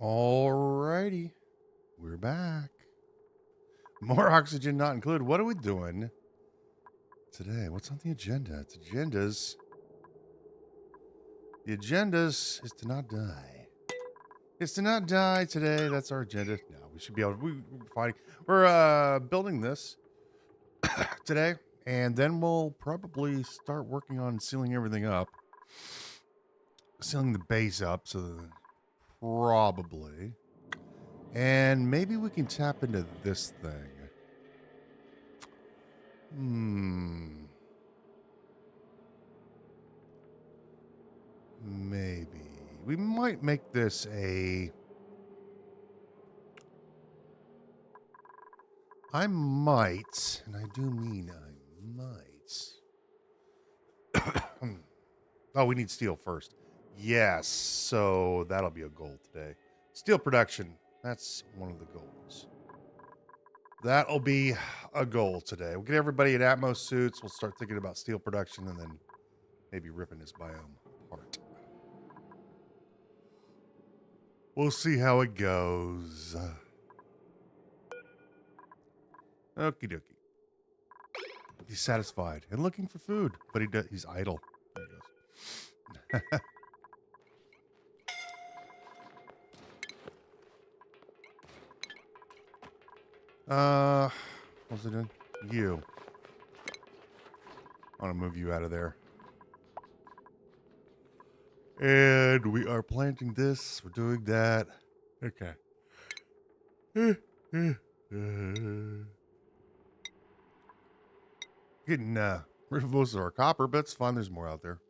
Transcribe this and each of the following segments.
Alrighty, we're back. More oxygen not included. What are we doing today? What's on the agenda? It's agendas. The agendas is to not die. It's to not die today. That's our agenda. No, we should be able to. We're fighting. We're building this today, and then we'll probably start working on sealing everything up, sealing the base up. So probably. And maybe we can tap into this thing. Maybe. We might make this a... I might, and I do mean I might. Oh, we need steel first. Yes, so that'll be a goal today. Steel production. That's one of the goals. That'll be a goal today. We'll get everybody in Atmos suits. We'll start thinking about steel production and then maybe ripping this biome apart. We'll see how it goes. Okie dokie. He's satisfied and looking for food, but he's idle. There he goes. What's it doing? You. I want to move you out of there. And we are planting this. We're doing that. Okay. Getting rid of most of our copper, but it's fun. There's more out there.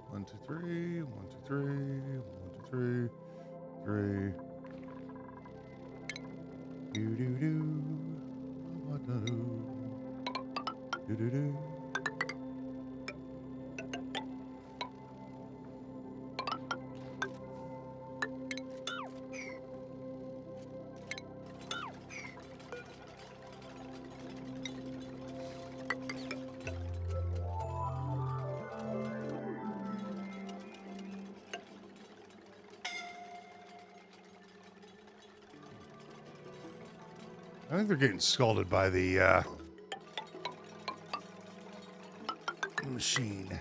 One, two, three. One, two, three. One, two, three. Three. Do do do. What do? Do do do. I think they're getting scalded by the machine.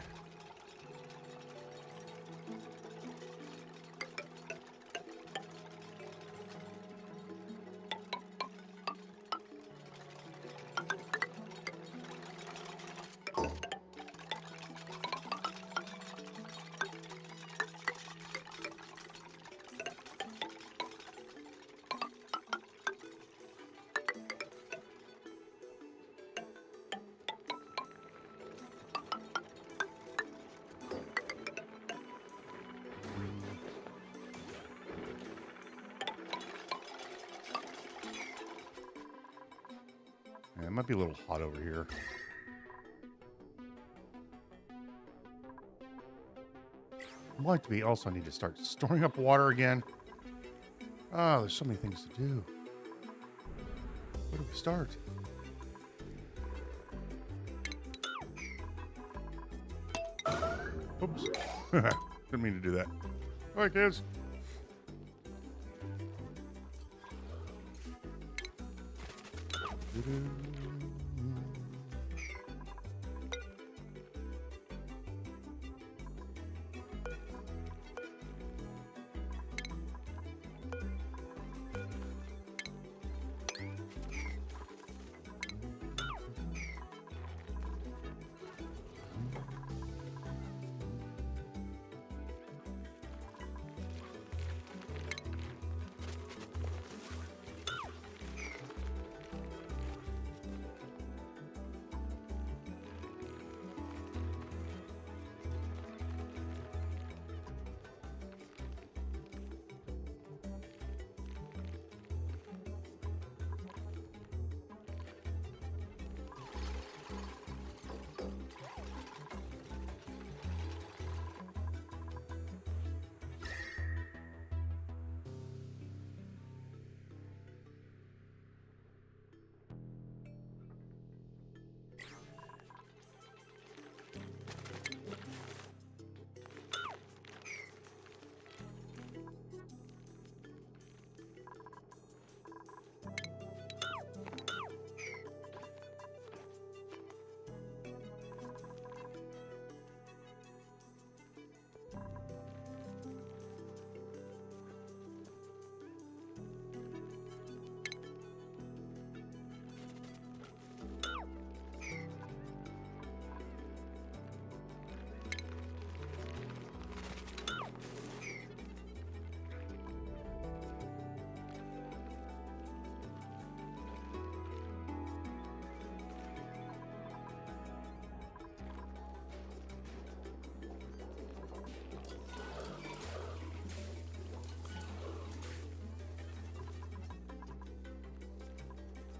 Yeah, it might be a little hot over here. Might be. Also, I need to start storing up water again. Oh, there's so many things to do. Where do we start? Oops. Didn't mean to do that. All right, kids.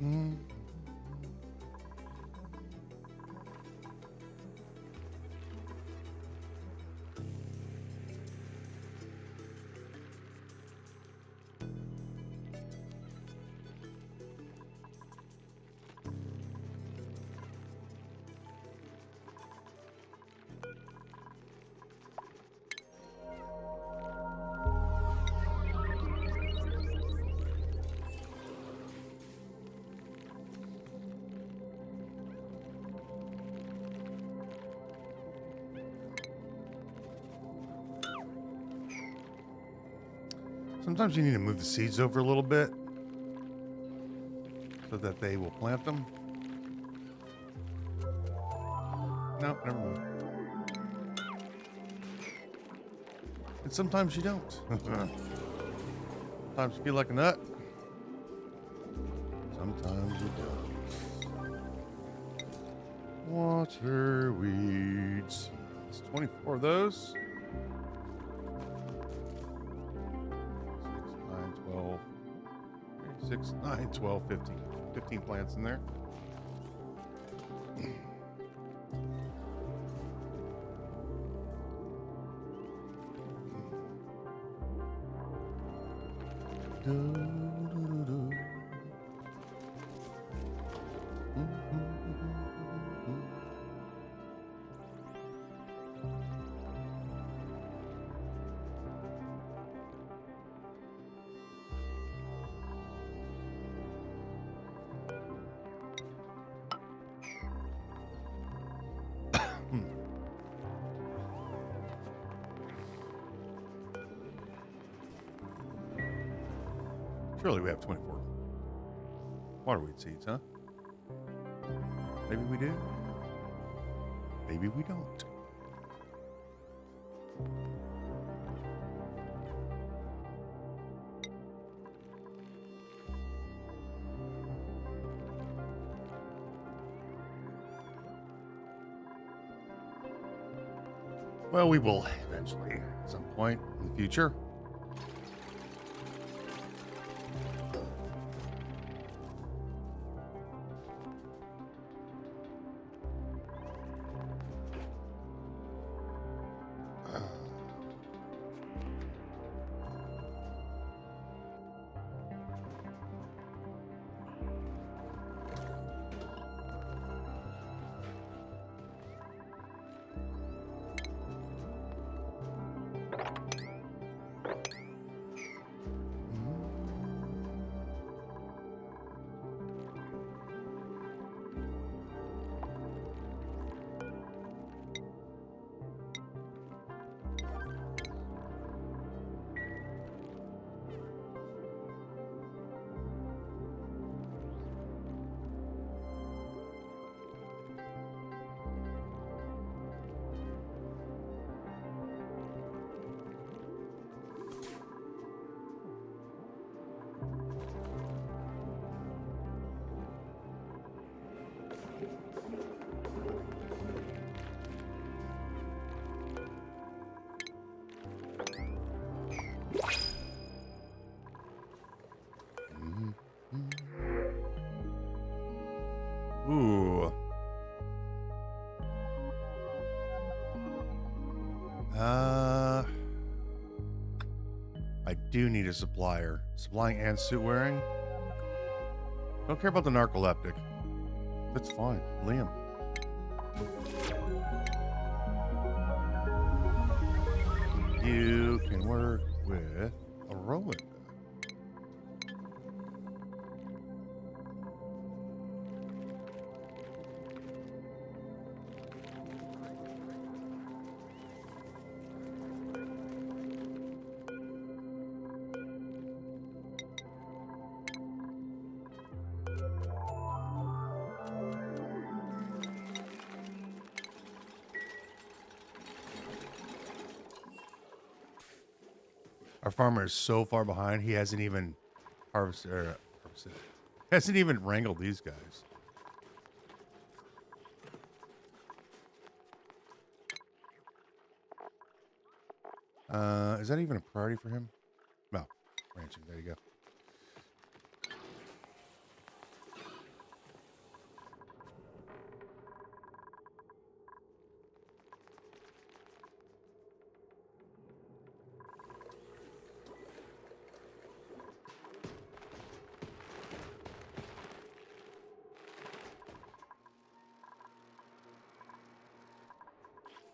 Mm. Sometimes you need to move the seeds over a little bit so that they will plant them. No, never mind. And sometimes you don't. Sometimes you feel like a nut. Sometimes you don't. Water weeds. It's 24 of those. 6, 9, 12, 15. 15 plants in there. Surely we have 24 waterweed seeds, huh? Maybe we do. Maybe we don't. Well, we will eventually at some point in the future. Ooh. I do need a supplier. Supplying and suit wearing. Don't care about the narcoleptic. That's fine. Liam. You can work with a Roland. Our farmer is so far behind, he hasn't even harvested. Hasn't even wrangled these guys. Is that even a priority for him? No. Ranching. There you go.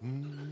Mm.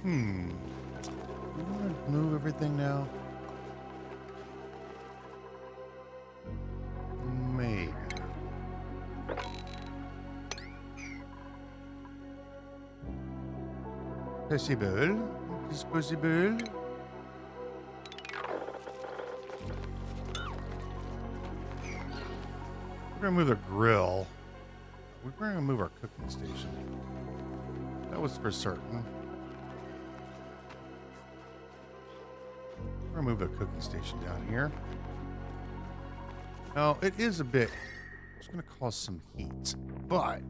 Hmm. We want to move everything now? Maybe. Possible. It's possible. We're gonna move the grill. We're gonna move our cooking station. That was for certain. We're gonna move a cooking station down here. Now, it is a bit... It's gonna cause some heat, but... I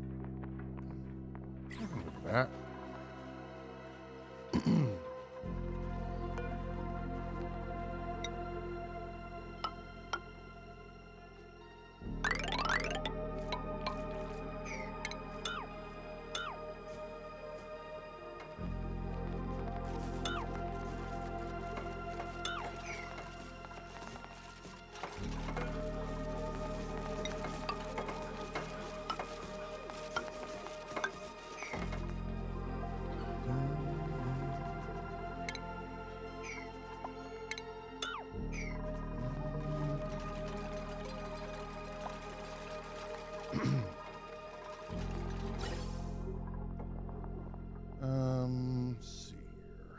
can move that. Let's see here.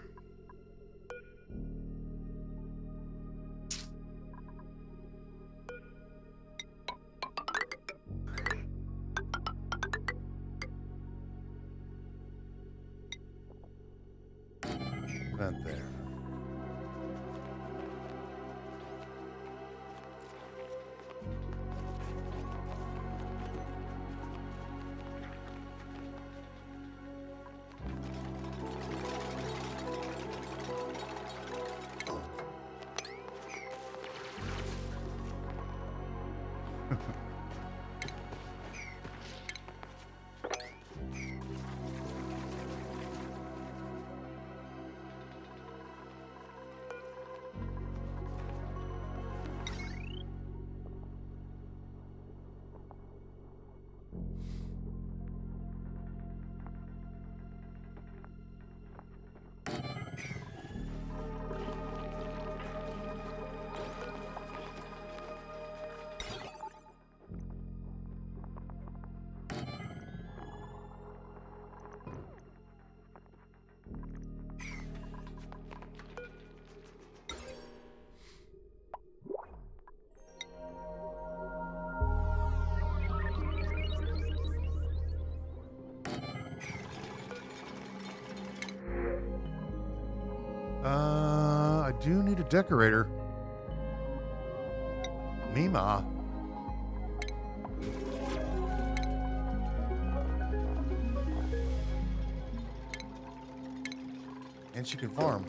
Not there. I do need a decorator. Mima. And she can farm.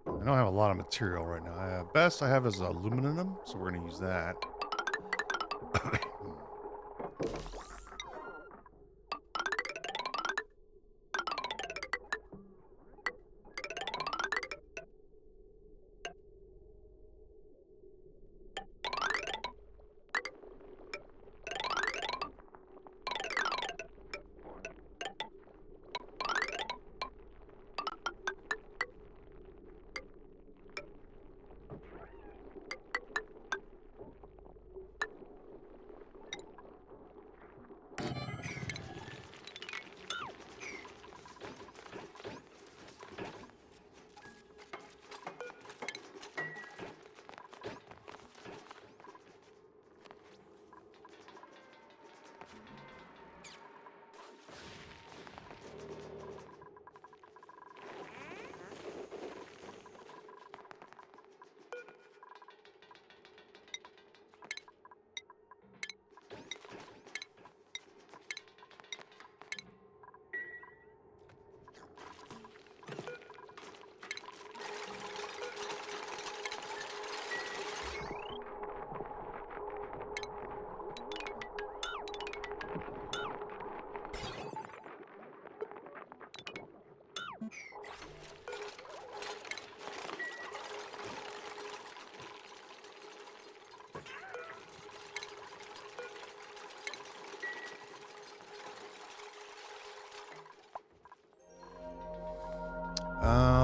I don't have a lot of material right now. Best I have is aluminum, so we're going to use that.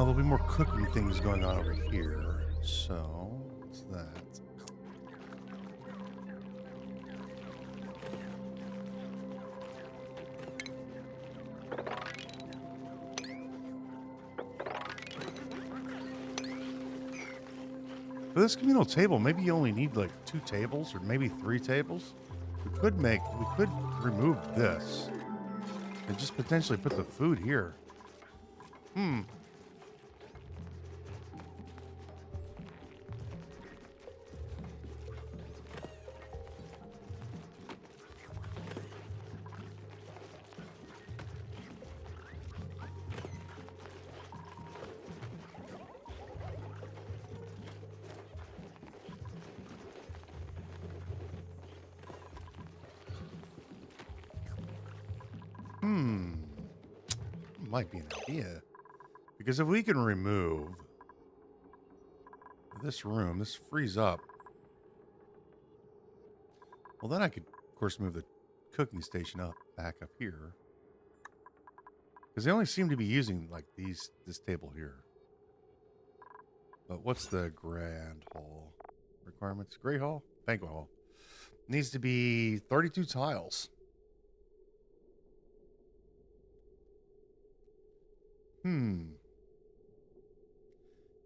there'll be more cooking things going on over here. So, what's that? For this communal table, maybe you only need like 2 tables or maybe 3 tables. We could remove this and just potentially put the food here. Hmm. Might be an idea. Because if we can remove this room, this frees up. Well, then I could, of course, move the cooking station back up here. Because they only seem to be using, like, this table here. But what's the grand hall requirements? Great hall? Banquet hall. Needs to be 32 tiles.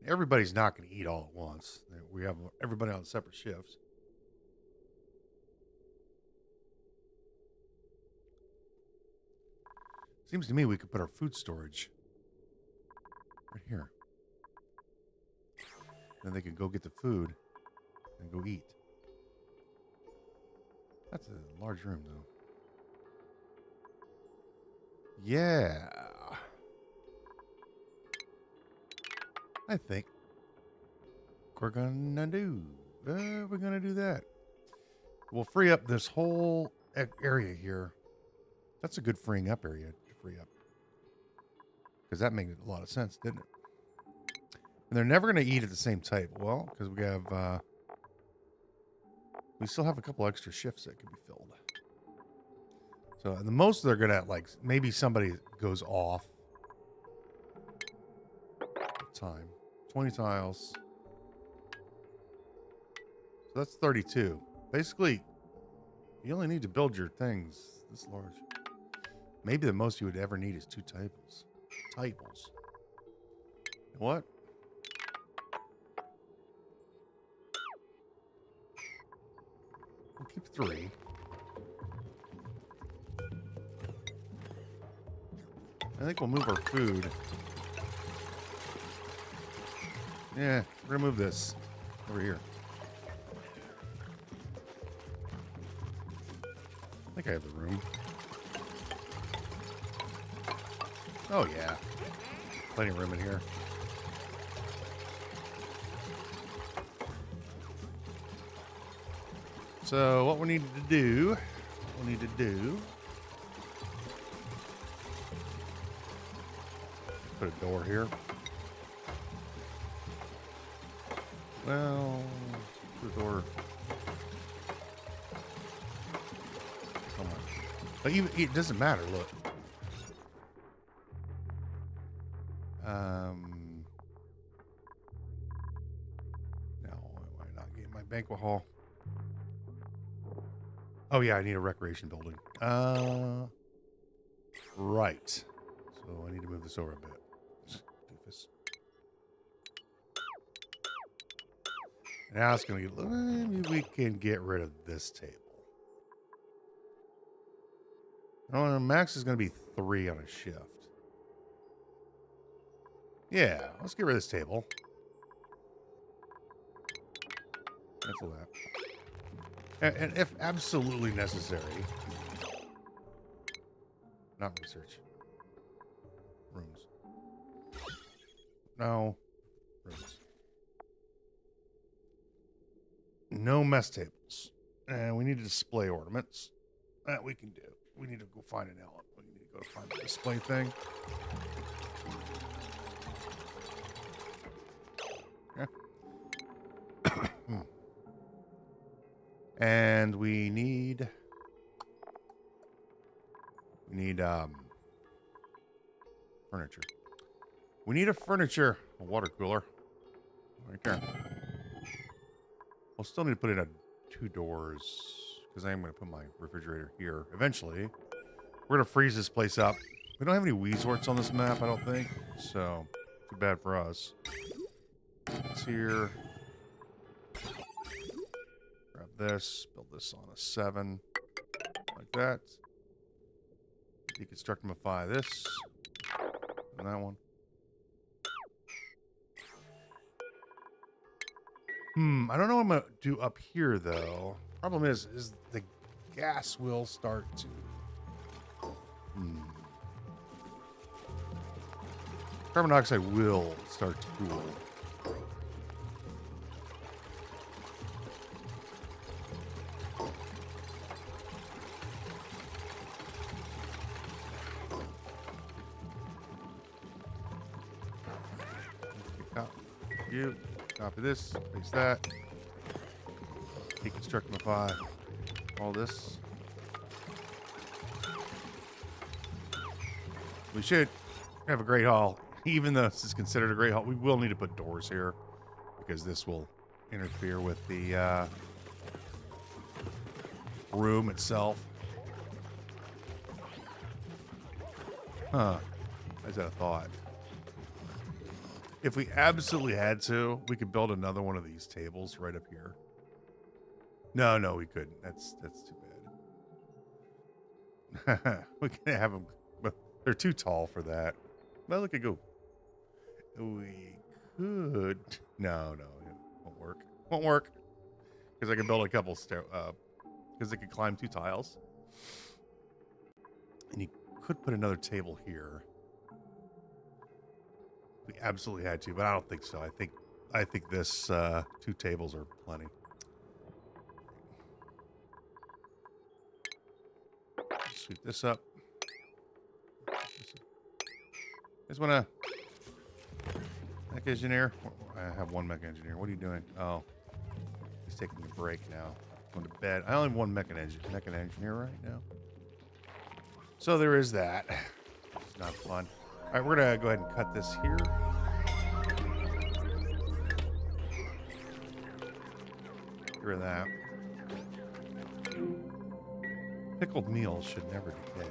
Everybody's not going to eat all at once. We have everybody on separate shifts. Seems to me we could put our food storage right here. Then they can go get the food and go eat. That's a large room, though. Yeah. I think we're gonna do that. We'll free up this whole area here. That's a good freeing up area to free up. Because that made a lot of sense, didn't it? And they're never going to eat at the same table. Well, because we still have a couple extra shifts that could be filled. So the most they're going to, like, maybe somebody goes off. Time. 20 tiles. So that's 32. Basically, you only need to build your things this large. Maybe the most you would ever need is 2 tables. What? We'll keep 3. I think we'll move our food. Yeah, we're gonna move this over here. I think I have the room. Oh yeah, plenty of room in here. So what we need to do, put a door here. Well, the door. Come on. But even, it doesn't matter, look. No, why not get my banquet hall? Oh yeah, I need a recreation building. Right. So I need to move this over a bit. Doofus. Now it's going to get... Maybe we can get rid of this table. Oh, max is going to be 3 on a shift. Yeah, let's get rid of this table. Cancel that. And if absolutely necessary... Not research. Rooms. No. Rooms. No mess tables. And we need to display ornaments. That we can do. We need to go find an element. We need to go find the display thing. Yeah. And we need furniture. We need a furniture, a water cooler. Right there. We'll still need to put in 2 doors because I am going to put my refrigerator here. Eventually, we're going to freeze this place up. We don't have any Weezorts on this map, I don't think. So, too bad for us. It's here. Grab this. Build this on a 7. Like that. Deconstructimify this. And that one. I don't know what I'm going to do up here, though. Problem is the gas will start to... Carbon dioxide will start to cool. You copy this, paste that, deconstructify all this. We should have a great hall, even though this is considered a great hall. We will need to put doors here because this will interfere with the room itself. Huh? Is that a thought? If we absolutely had to, we could build another one of these tables right up here. No, we couldn't. That's too bad. We can have them, but they're too tall for that. Well, look at go. We could. No, it won't work. Won't work because I can build a couple because they could climb 2 tiles, and you could put another table here. We absolutely had to, but I don't think so. I think this 2 tables are plenty. Sweep this up. Just wanna mech engineer. I have 1 mech engineer. What are you doing? Oh, he's taking a break now. Going to bed. I only have 1 mech engineer right now. So there is that. It's not fun. All right, we're gonna go ahead and cut this here. Get rid of that. Pickled meals should never decay.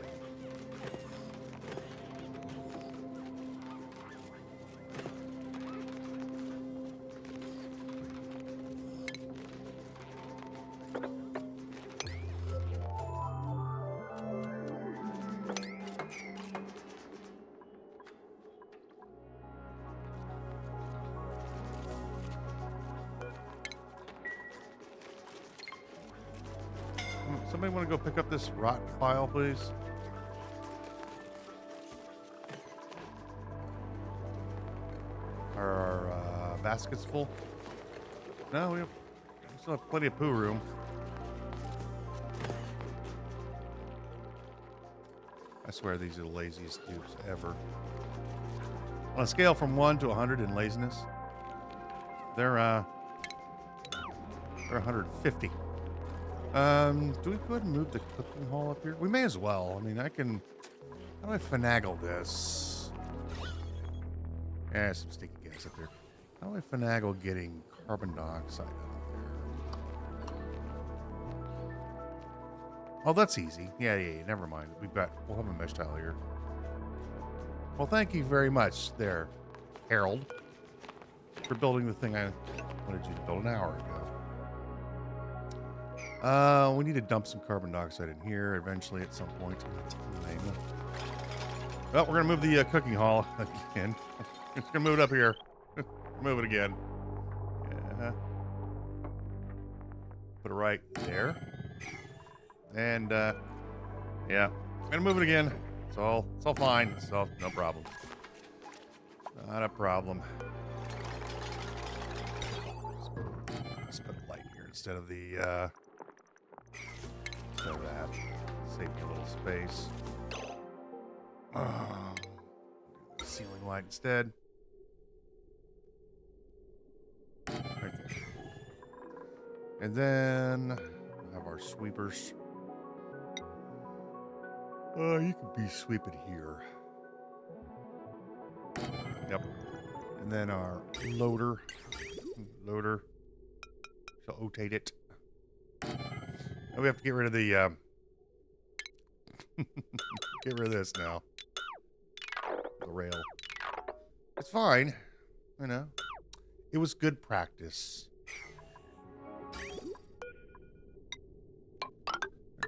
Somebody want to go pick up this rotten file, please? Are our baskets full? No, we still have plenty of poo room. I swear these are the laziest dupes ever. On a scale from 1 to 100 in laziness, they're 150. Do we go ahead and move the cooking hall up here? We may as well. I mean, I can... How do I finagle this? Yeah, some sticky gas up there. How do I finagle getting carbon dioxide up there? Oh, that's easy. Yeah, never mind. We'll have a mesh tile here. Well, thank you very much there, Harold, for building the thing I wanted you to build an hour ago. We need to dump some carbon dioxide in here eventually at some point in time. Well, we're going to move the cooking hall again. It's going to move it up here. Move it again. Yeah. Put it right there. And, yeah. I'm going to move it again. It's all fine. It's all no problem. Not a problem. Let's put a light here instead of the, so that save me a little space. Ceiling light instead. Right there. And then we'll have our sweepers. You could be sweeping here. Yep. And then our loader shall rotate it. And we have to get rid of the get rid of this now. The rail. It's fine, you know. It was good practice. Up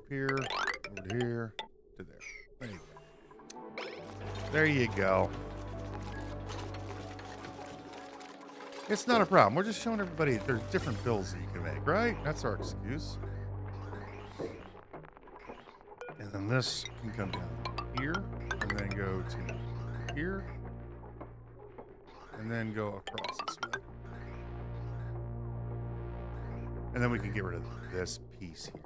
here, over to here, to there. There you go. There you go. It's not a problem. We're just showing everybody there's different builds that you can make, right? That's our excuse. And then this can come down here, and then go to here, and then go across this way. And then we can get rid of this piece here.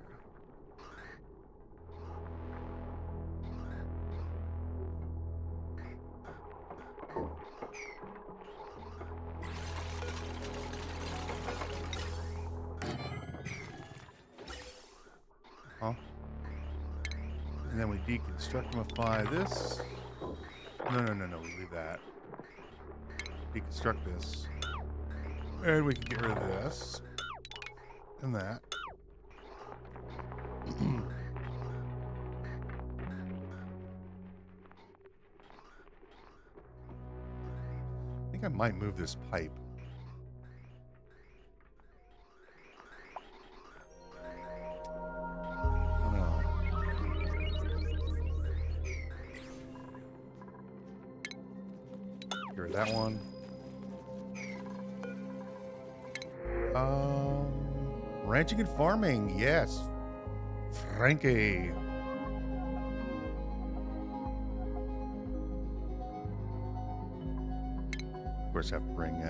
Huh? And then we deconstructify this. No, we leave that. Deconstruct this. And we can get rid of this. And that. I think I might move this pipe. That one. Ranching and farming, yes. Frankie. Of course, I have to bring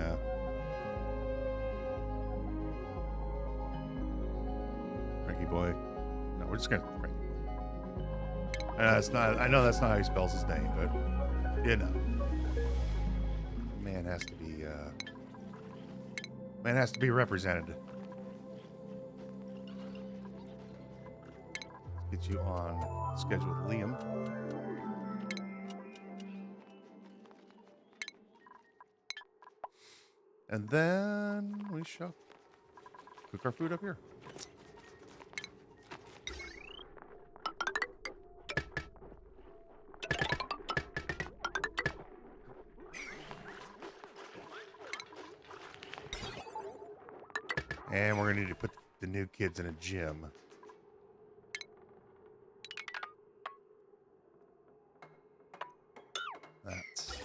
Frankie boy. No, we're just gonna Frankie boy. That's not. I know that's not how he spells his name, but you know. Man has to be represented. Let's get you on schedule with Liam. And then we shall cook our food up here. And we're going to need to put the new kids in a gym. That's...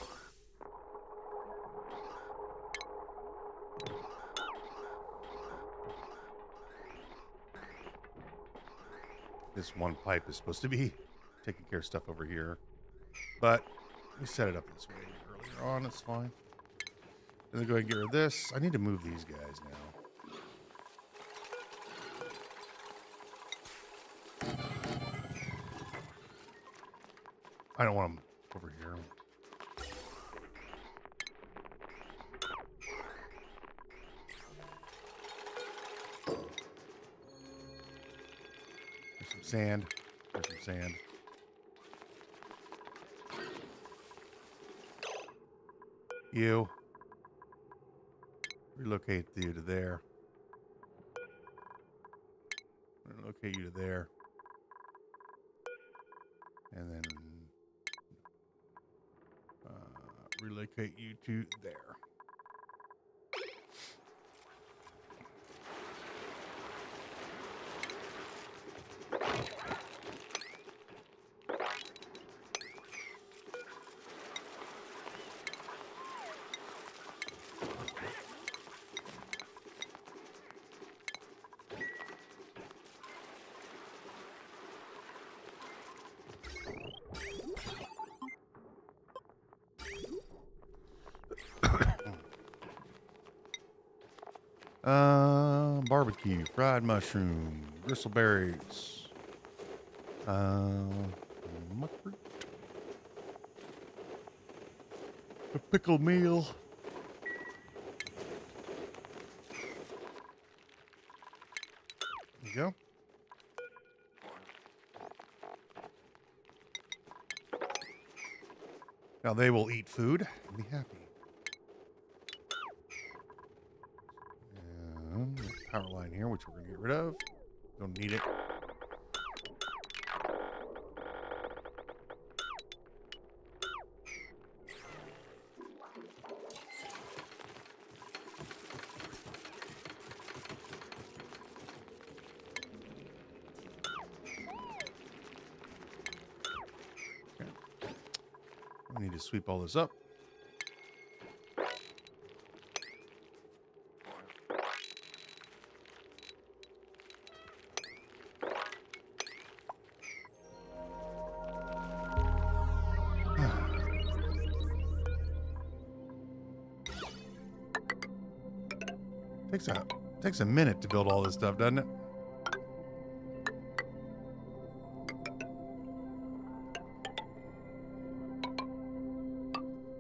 This one pipe is supposed to be taking care of stuff over here. But we set it up this way earlier on. It's fine. And then go ahead and get rid of this. I need to move these guys now. I don't want them over here. There's some sand. There's some sand. You. Relocate you to there. Relocate you to there. And then relocate you to there. Barbecue, fried mushroom, bristleberries, muckroot, a pickled meal. There you go. Now they will eat food and be happy. power line here, which we're going to get rid of. Don't need it. Okay. We need to sweep all this up. Takes a minute to build all this stuff, doesn't it?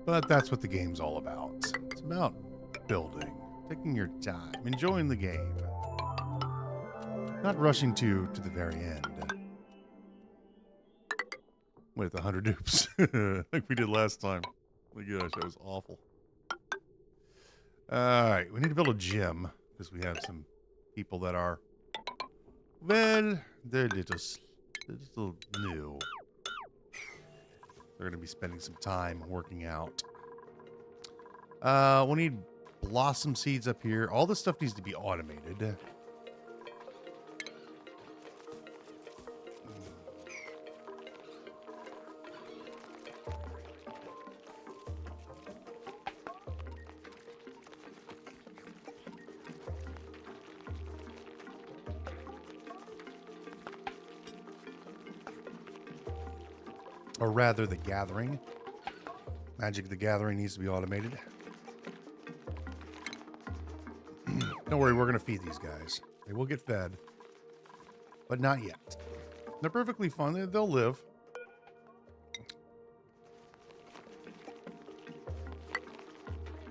But that's what the game's all about. It's about building, taking your time, enjoying the game, not rushing to the very end with 100 dupes like we did last time. Oh my gosh, that was awful. All right, we need to build a gym because we have some people that are, well, they're a little new. They're going to be spending some time working out. We'll need blossom seeds up here. All this stuff needs to be automated. Or rather, the gathering. Magic of the Gathering needs to be automated. Don't worry, we're going to feed these guys. They will get fed. But not yet. They're perfectly fine. They'll live.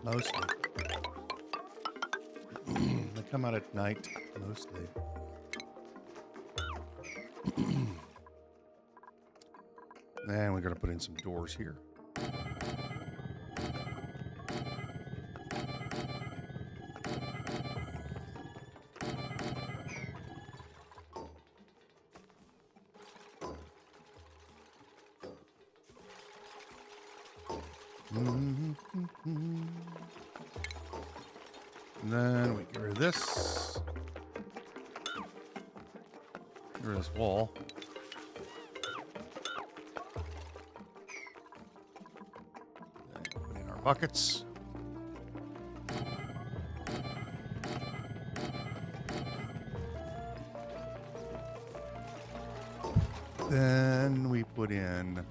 Mostly. They come out at night, mostly. And we're going to put in some doors here. And then we get rid of this. Get rid of this wall. Put in our buckets. Then we put in...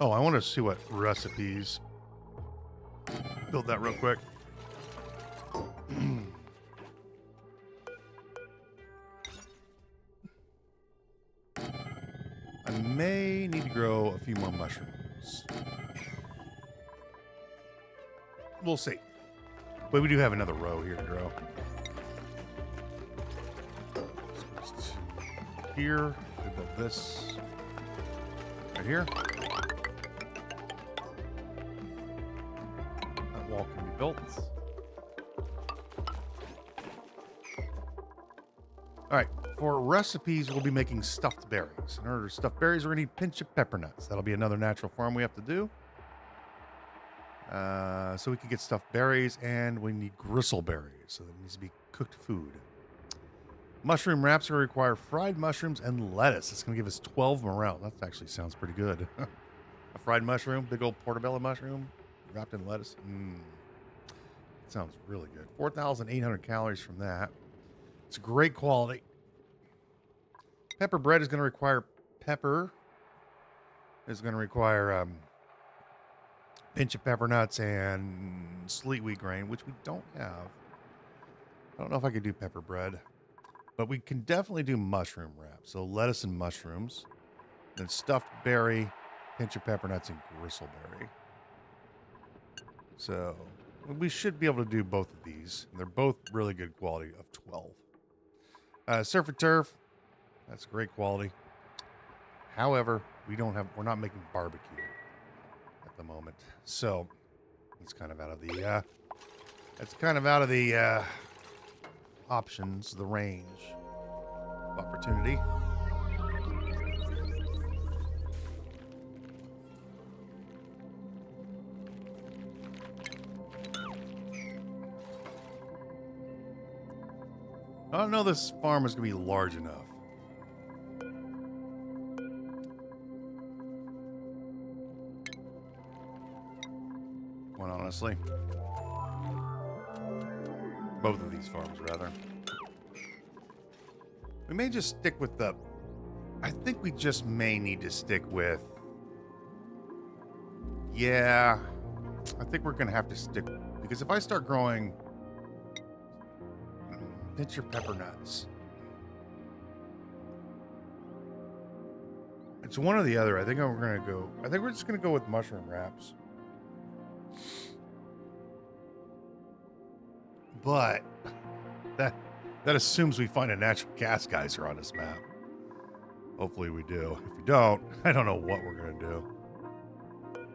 Oh, I want to see what recipes. Build that real quick. I may need to grow a few more mushrooms. We'll see. But we do have another row here to grow. Here, we build this right here. That wall can be built. All right, for recipes, we'll be making stuffed berries. In order to stuff berries, we're gonna need pinch of pepper nuts. That'll be another natural farm we have to do. So we can get stuffed berries, and we need gristle berries. So that needs to be cooked food. Mushroom wraps are going to require fried mushrooms and lettuce. It's going to give us 12 morale. That actually sounds pretty good. A fried mushroom, big old portobello mushroom, wrapped in lettuce. Sounds really good. 4,800 calories from that. It's great quality. Pepper bread is going to require pepper. It's going to require pinch of pepper nuts and sleet wheat grain, which we don't have. I don't know if I could do pepper bread. But we can definitely do mushroom wraps. So lettuce and mushrooms. Then stuffed berry, pinch of pepper nuts, and gristleberry. So we should be able to do both of these. And they're both really good quality of 12. Surf and turf. That's great quality. However, we're not making barbecue at the moment. So It's kind of out of the it's kind of out of the options, the range of opportunity. I don't know this farm is going to be large enough. Quite honestly. Both of these farms, rather. We may just stick with the... I think we just may need to stick with... Yeah. I think we're going to have to stick... Because if I start growing... Pinch your pepper nuts. It's one or the other. I think we're going to go... I think we're just going to go with mushroom wraps. But that assumes we find a natural gas geyser on this map. Hopefully we do. If we don't, I don't know what we're going to do.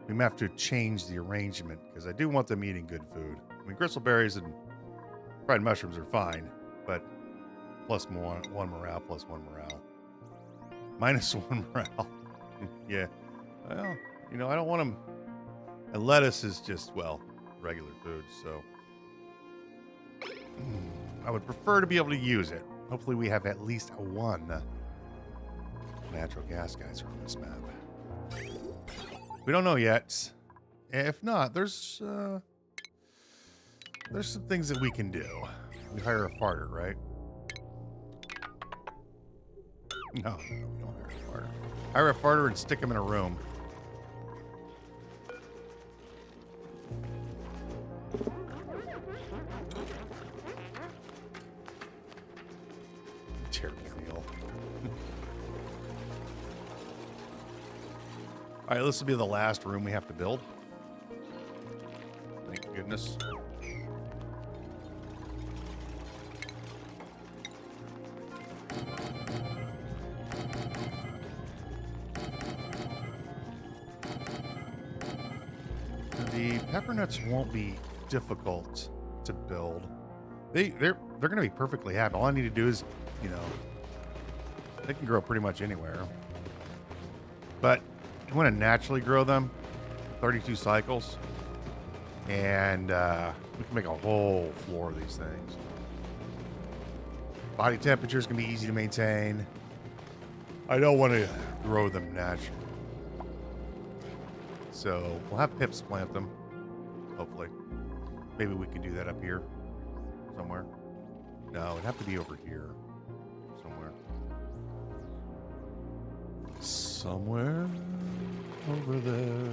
We may have to change the arrangement because I do want them eating good food. I mean, gristleberries and fried mushrooms are fine, but plus one morale, plus one morale. Minus one morale. Yeah. Well, you know, I don't want them... And lettuce is just, well, regular food, so... I would prefer to be able to use it. Hopefully we have at least one natural gas geyser on this map. We don't know yet. If not, there's some things that we can do. We hire a farter, right? No, we don't hire a farter. Hire a farter and stick him in a room. All right, this will be the last room we have to build. Thank goodness. The pepper nuts won't be difficult to build. They're going to be perfectly happy. All I need to do is, you know, they can grow pretty much anywhere. But you want to naturally grow them, 32 cycles, and we can make a whole floor of these things. Body temperature is going to be easy to maintain. I don't want to grow them naturally. So we'll have pips plant them, hopefully. Maybe we can do that up here somewhere. No, it'd have to be over here somewhere. Somewhere over there.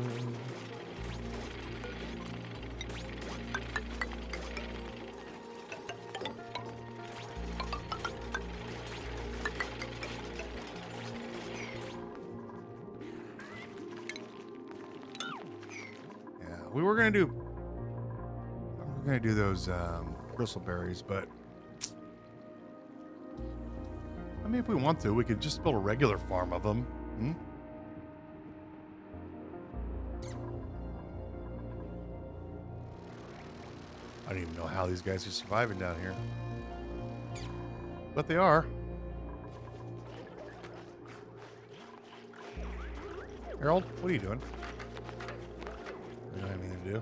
Yeah, we were gonna do those bristleberries, but I mean, if we want to, we could just build a regular farm of them. Hmm? I don't even know how these guys are surviving down here. But they are. Harold, what are you doing? You don't have anything to do?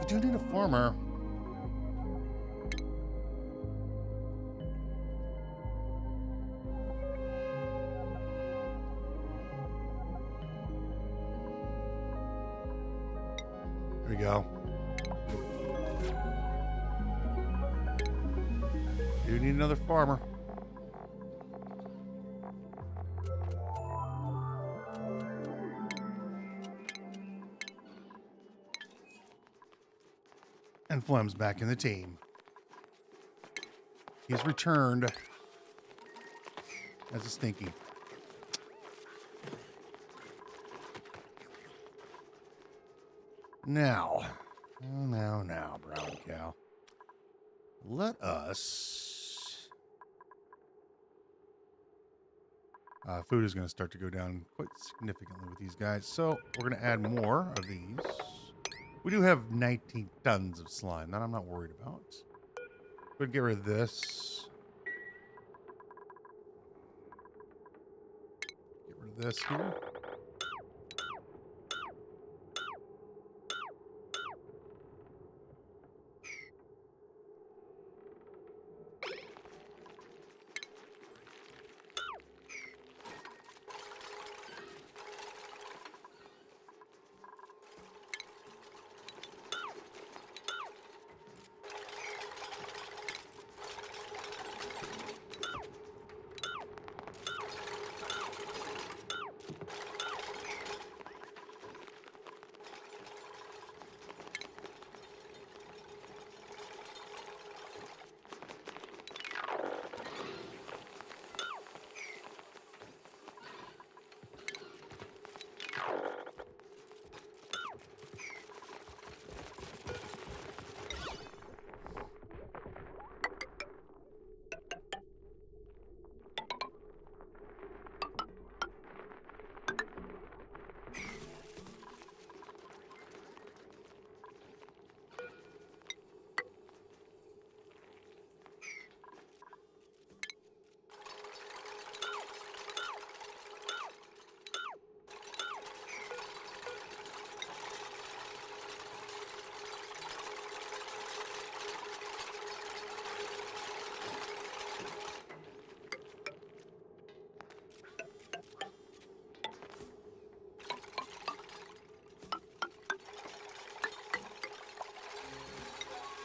We do need a farmer. There we go. Do need another farmer. And Flem's back in the team. He's returned as a stinky. Now, brown cow. Let us... food is going to start to go down quite significantly with these guys. So we're going to add more of these. We do have 19 tons of slime. That I'm not worried about. We'll get rid of this. Get rid of this here.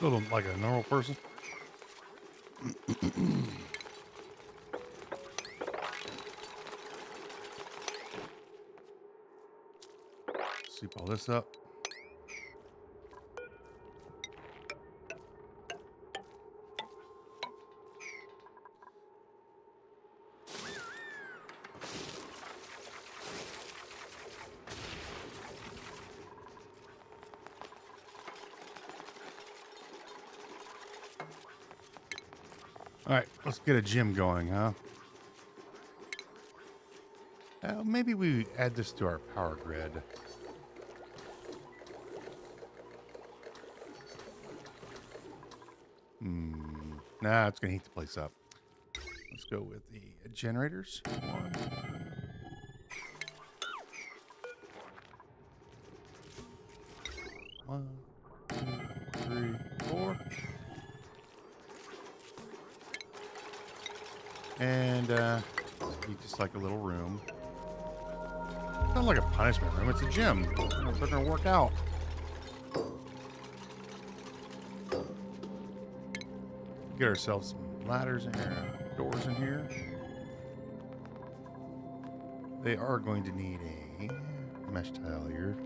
Little like a normal person. Sweep all this up. All right, let's get a gym going, huh? Maybe we add this to our power grid. Nah, it's going to heat the place up. Let's go with the generators. One, two, three, four. And be just like a little room. It's not like a punishment room, it's a gym. They're gonna work out. Get ourselves some ladders in here, doors in here. They are going to need a mesh tile here.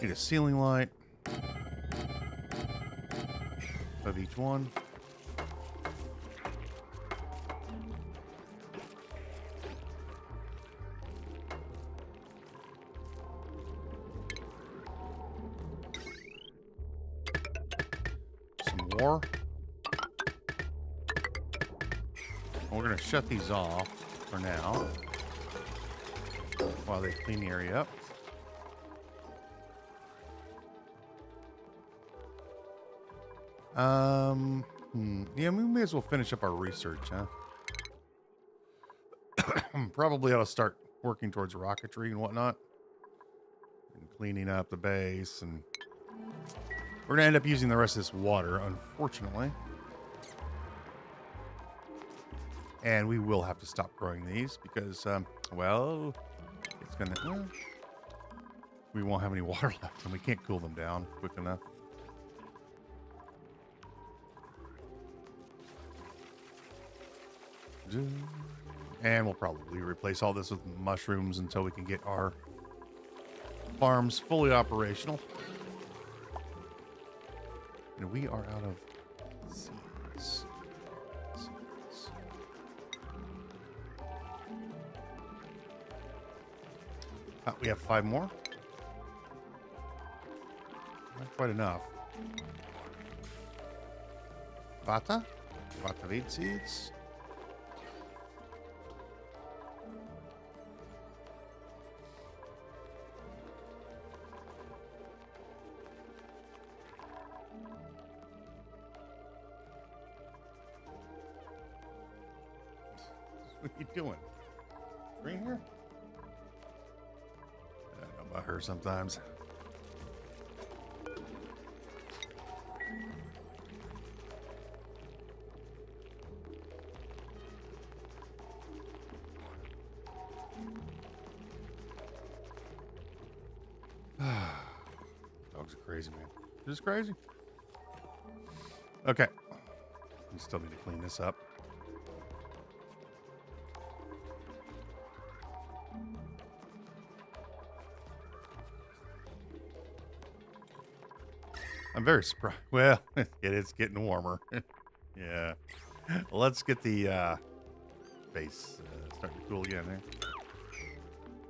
Need a ceiling light of each one. Some more. We're going to shut these off for now while they clean the area up. Yeah, we may as well finish up our research, huh? Probably ought to start working towards rocketry and whatnot. And cleaning up the base. And we're going to end up using the rest of this water, unfortunately. And we will have to stop growing these because, well, it's gonna... Well, we won't have any water left, and we can't cool them down quick enough. And we'll probably replace all this with mushrooms until we can get our farms fully operational. And we are out of seeds. We have 5 more. Not quite enough. Vata weed seeds. What are you doing? Green here? I don't know about her sometimes. Dogs are crazy, man. They're just crazy. Okay. We still need to clean this up. I'm very surprised. Well, it is getting warmer. Yeah. Let's get the base starting to cool again there.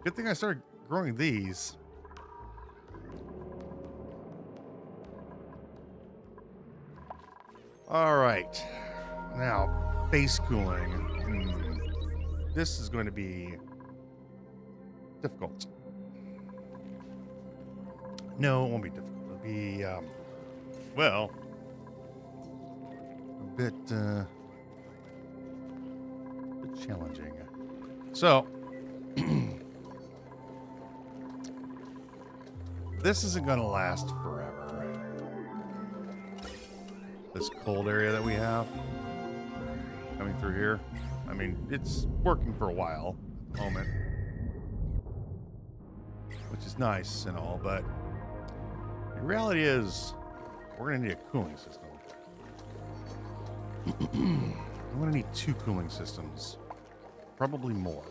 Good thing I started growing these. All right. Now, base cooling. This is going to be difficult. No, it won't be difficult. It'll be, well, a bit challenging. So, this isn't going to last forever. This cold area that we have coming through here. I mean, it's working for a while at the moment, which is nice and all, but the reality is we're going to need a cooling system. I'm going to need 2 cooling systems, probably more.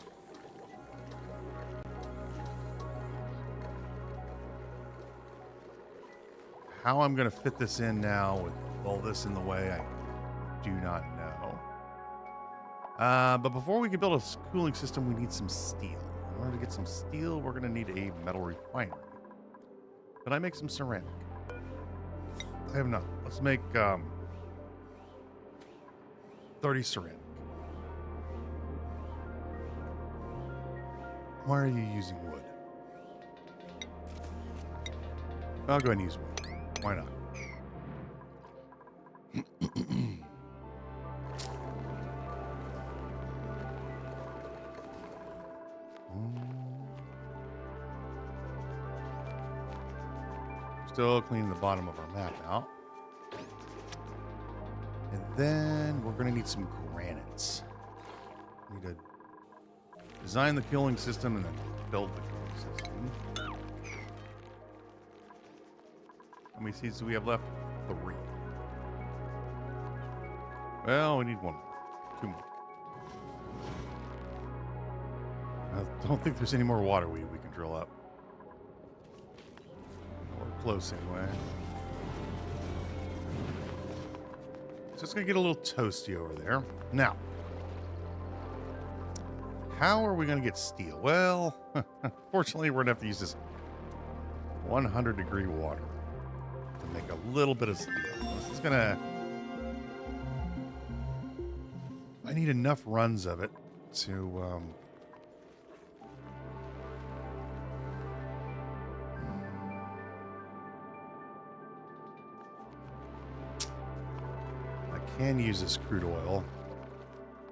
How I'm going to fit this in now with all this in the way, I do not know. But before we can build a cooling system, we need some steel. In order to get some steel, we're going to need a metal refinery. Can I make some ceramic? I have not. Let's make 30 ceramic. Why are you using wood? I'll go ahead and use wood. Why not? Still cleaning the bottom of our map out. And then we're going to need some granites. We need to design the cooling system and then build the cooling system. How many seeds do we have left? 3. Well, we need 1 more. 2 more. I don't think there's any more water we can drill up. Or close anyway. So it's going to get a little toasty over there. Now, how are we going to get steel? Well, fortunately, we're going to have to use this 100-degree water to make a little bit of steel. This is going to... I need enough runs of it to... can use this crude oil,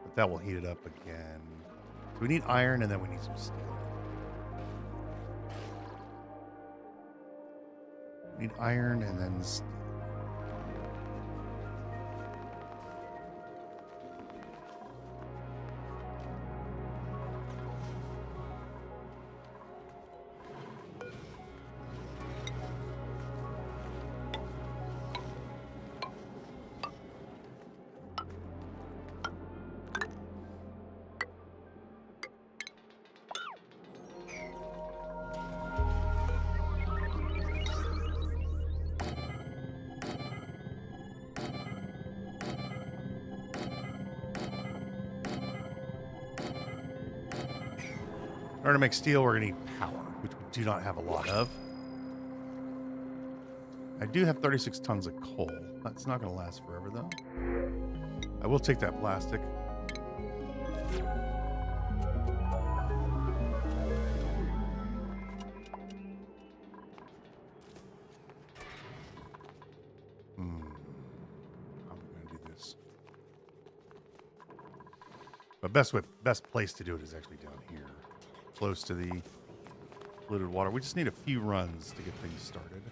but that will heat it up again. So we need iron, and then we need some steel. We need iron and then steel. In order to make steel, we're going to need power, which we do not have a lot of. I do have 36 tons of coal. That's not going to last forever, though. I will take that plastic. How am I going to do this? But best place to do it is actually down here, close to the polluted water. We just need a few runs to get things started.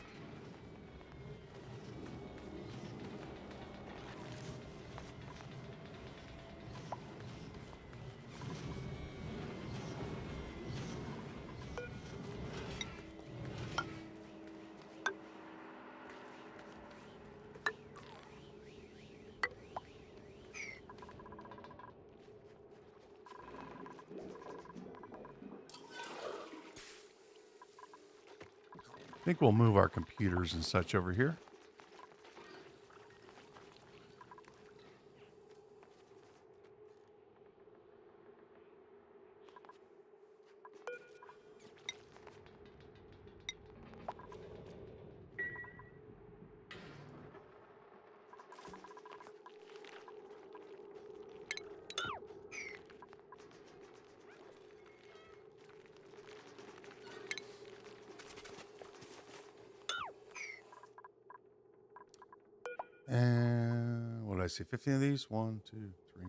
I think we'll move our computers and such over here. And what did I say? 15 of these? 1, 2, 3,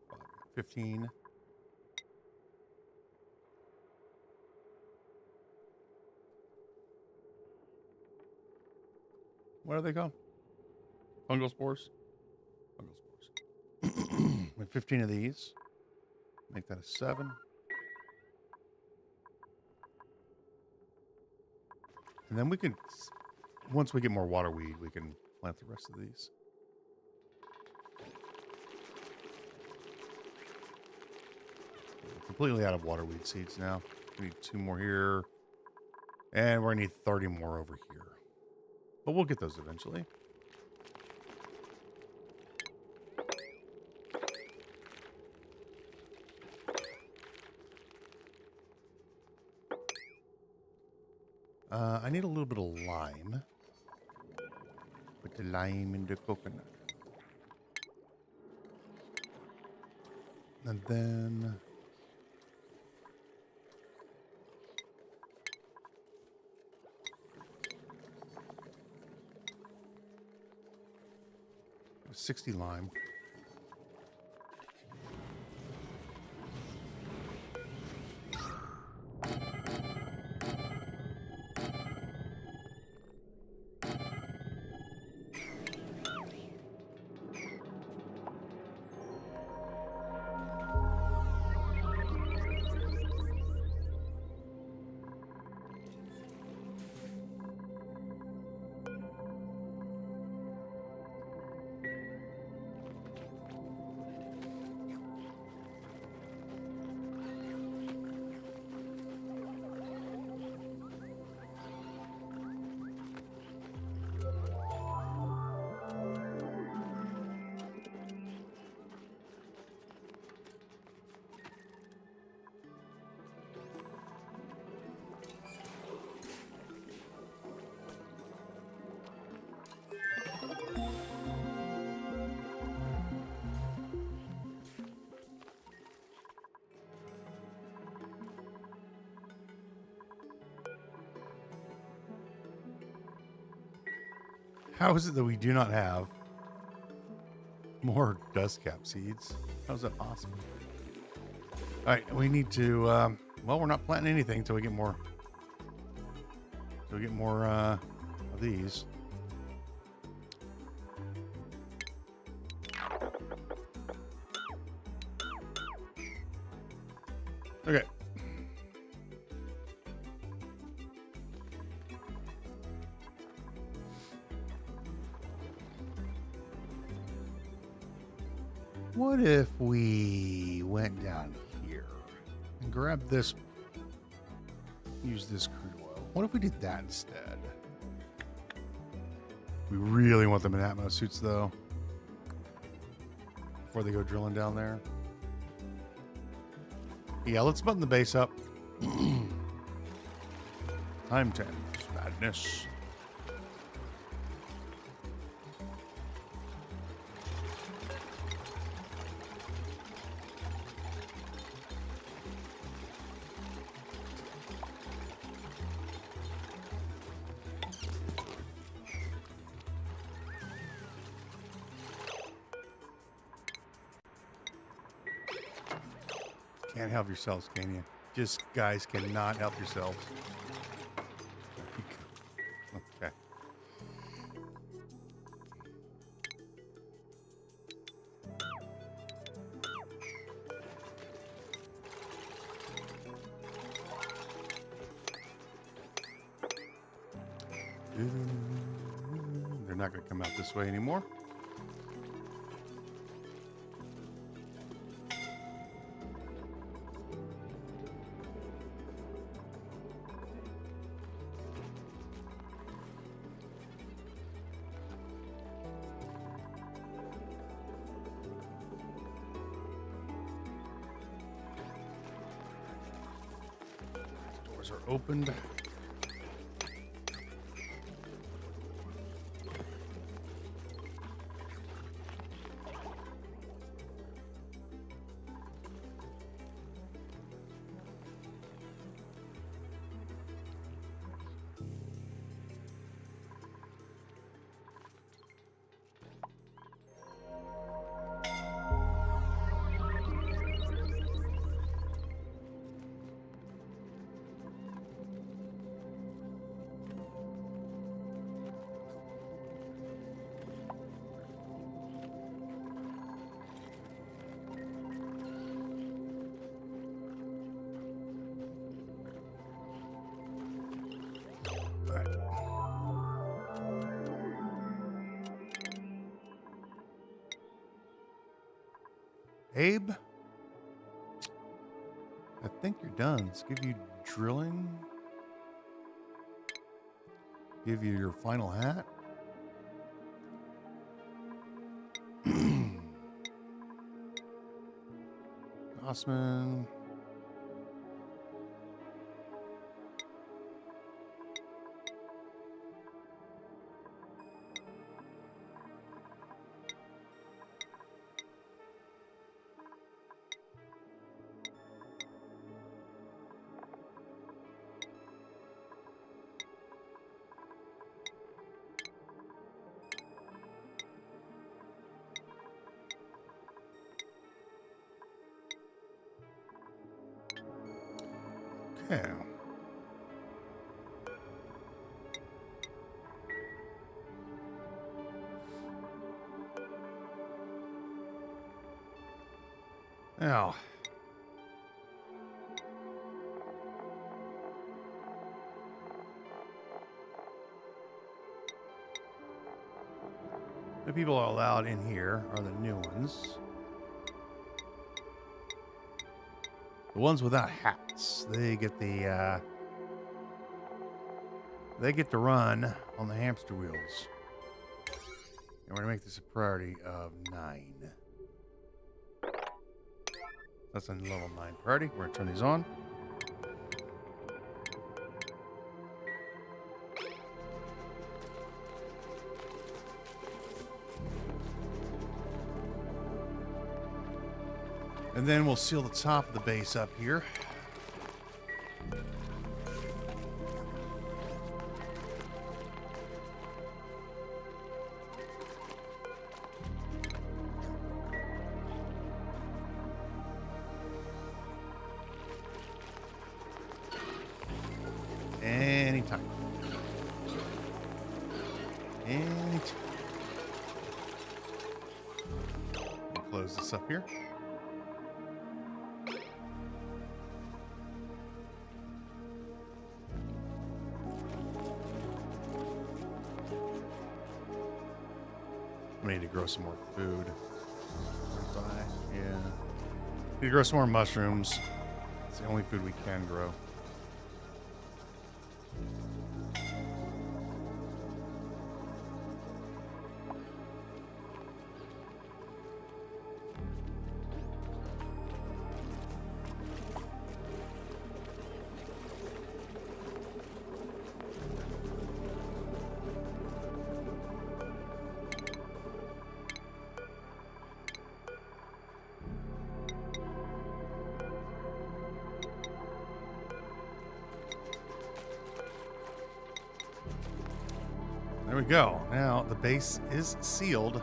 4, 5, 15. What are they called? Fungal spores? Fungal spores. With 15 of these. Make that a 7. And then we can, once we get more waterweed, we can plant the rest of these. We're completely out of waterweed seeds now. We need 2 more here. And we're going to need 30 more over here. But we'll get those eventually. I need a little bit of lime. Put the lime in the coconut. And then... $60 lime. How is it that we do not have more dust cap seeds? How is that possible? All right, we need to, well, we're not planting anything until we get more, of these. Okay. What if we went down here and grabbed this, use this crude oil? What if we did that instead? We really want them in Atmos suits though, before they go drilling down there. Yeah, let's button the base up Time 10. Madness. Can't help yourselves, can you? Just guys cannot help yourselves. Okay. They're not going to come out this way anymore. Doors are opened. Abe, I think you're done. Let's give you drilling. Give you your final hat. Osman. Okay. Now, the people allowed in here are the new ones. The ones without hats, they get the run on the hamster wheels. And we're gonna make this a priority of 9. That's a level 9 priority. We're gonna turn these on. And then we'll seal the top of the base up here. Anytime. Anytime. We'll close this up here. We need to grow some more food. Yeah. Need to grow some more mushrooms. It's the only food we can grow. There we go. Now the base is sealed.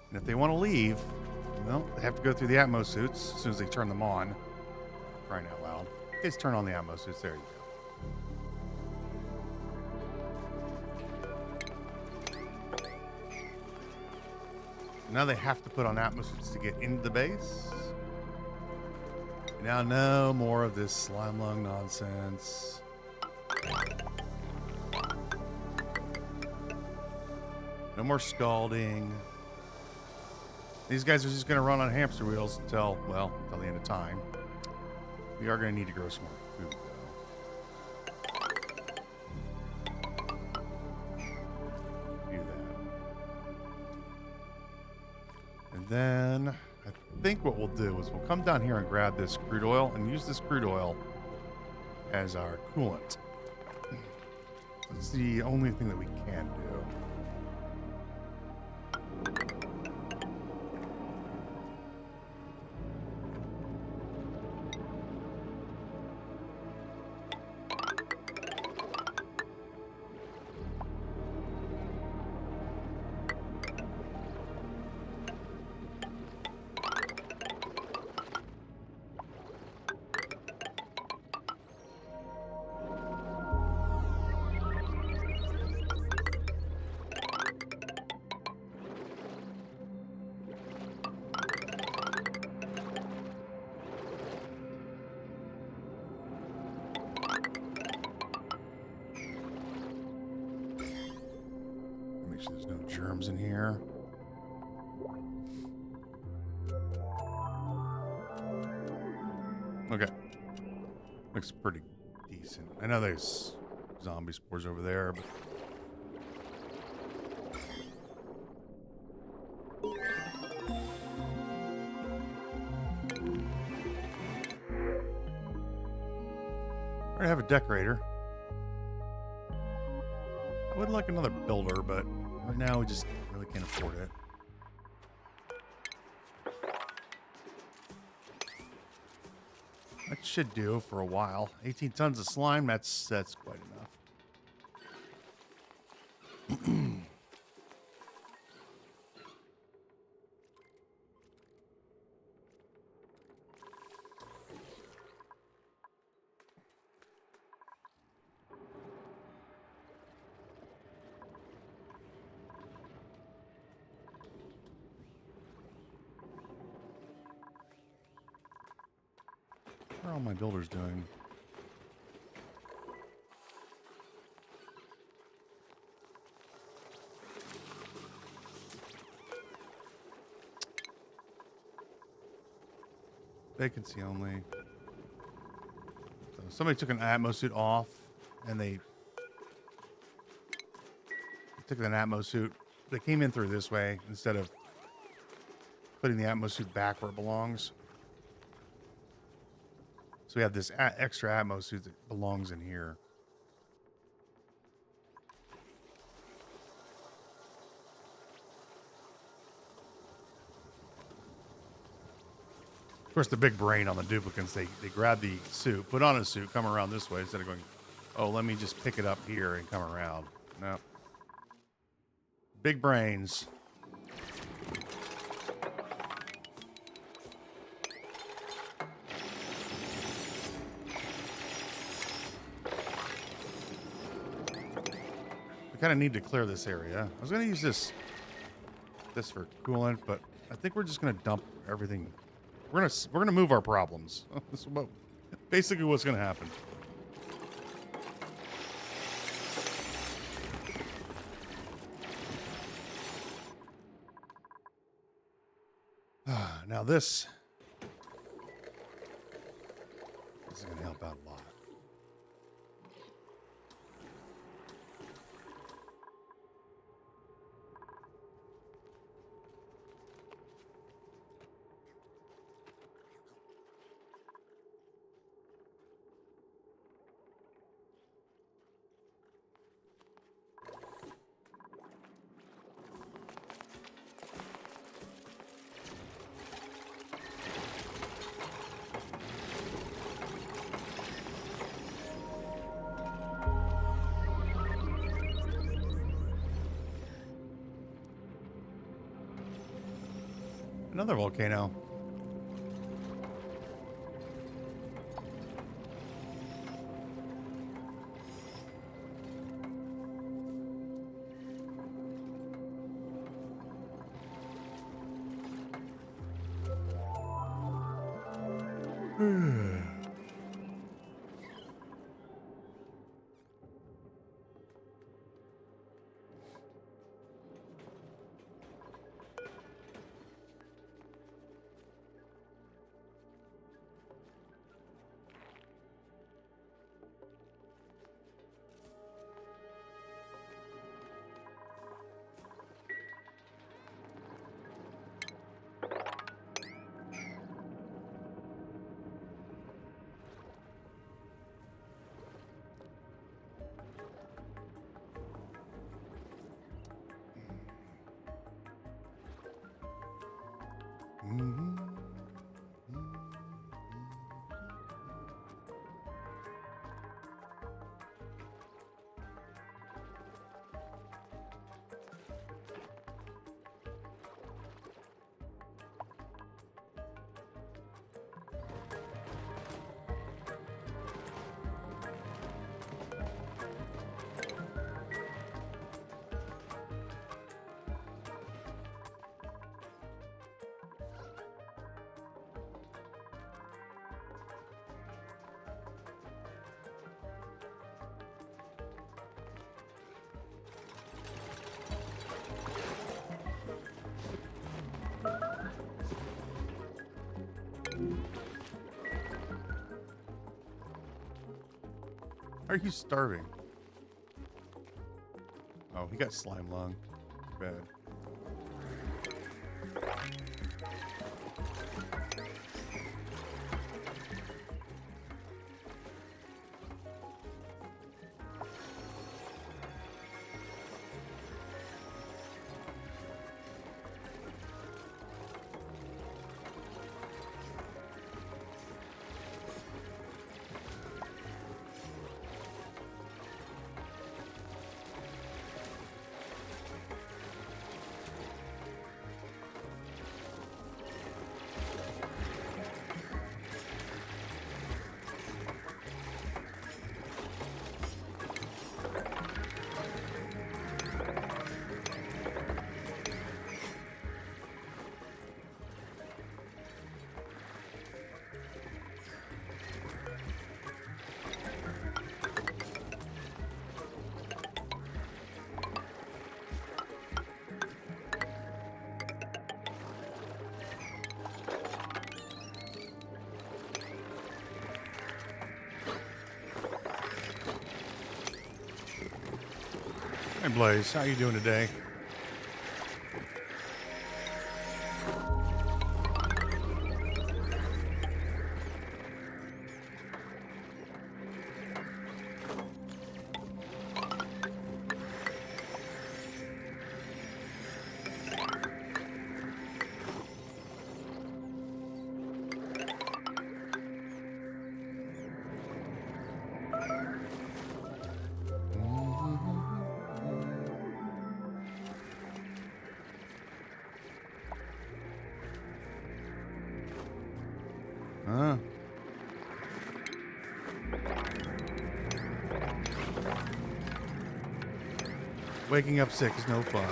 And if they want to leave, well, they have to go through the Atmo suits as soon as they turn them on. Crying out loud. Just turn on the Atmo suits. There you go. Now they have to put on Atmo suits to get into the base. Now no more of this slime lung nonsense. No more scalding. These guys are just going to run on hamster wheels until the end of time. We are going to need to grow some more food, though. Do that. And then I think what we'll do is we'll come down here and grab this crude oil and use this crude oil as our coolant. It's the only thing that we can do. Make sure there's no germs in here. Okay. Looks pretty decent. I know there's zombie spores over there, but... I already have a decorator. I would like another builder, but right now we just really can't afford it. That should do for a while. 18 tons of slime, that's quite enough. What are all my builders doing? Vacancy only. So somebody took an Atmo suit off, and they took an Atmo suit. They came in through this way instead of putting the Atmo suit back where it belongs. So we have this extra Atmo suit that belongs in here. Of course, the big brain on the duplicants, they grab the suit, put on a suit, come around this way instead of going, oh, let me just pick it up here and come around. No. Big brains. We kind of need to clear this area. I was going to use this for coolant, but I think we're just going to dump everything. We're gonna move our problems. That's basically what's going to happen. Now this is going to help out a lot. Another volcano. Mm-hmm. Are you starving? Oh, he got slime lung. Bad. Hey Blaze, how you doing today? Huh? Waking up sick is no fun.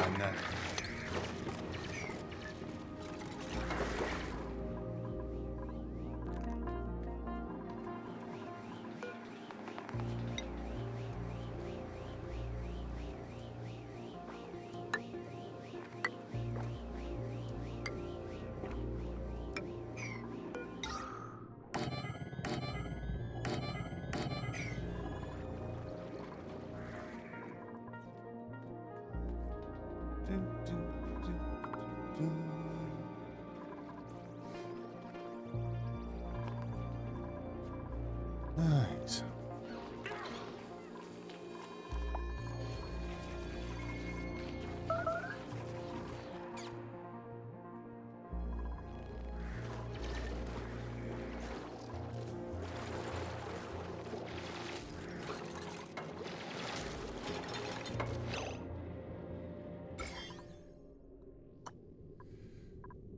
Nice.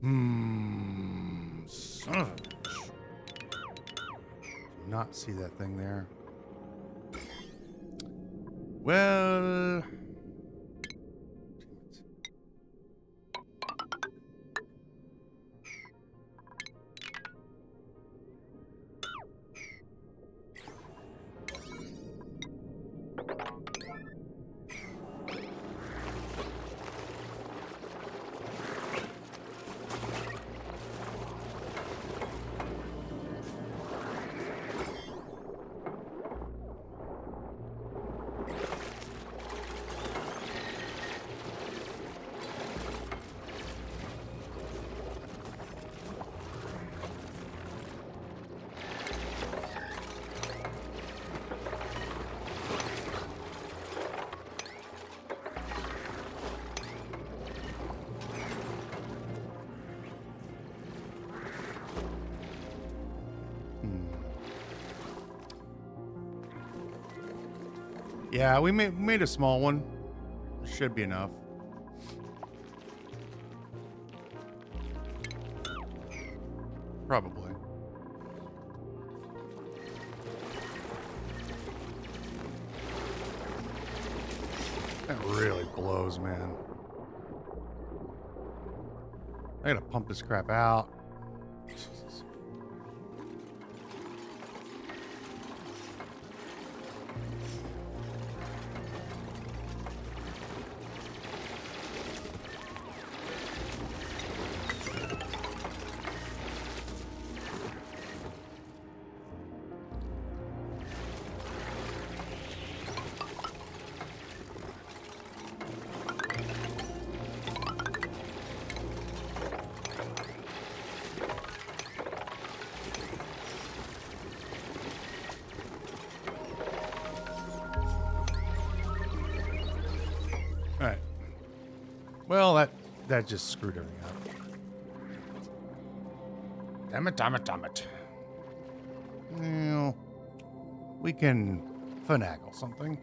Hmm. Son of a bitch. Not see that thing there. Well... Yeah, we made a small one. Should be enough. Probably. That really blows, man. I gotta pump this crap out. Jesus. All right. Well, that just screwed everything up. Damn it, damn it, damn it. Well, we can finagle something.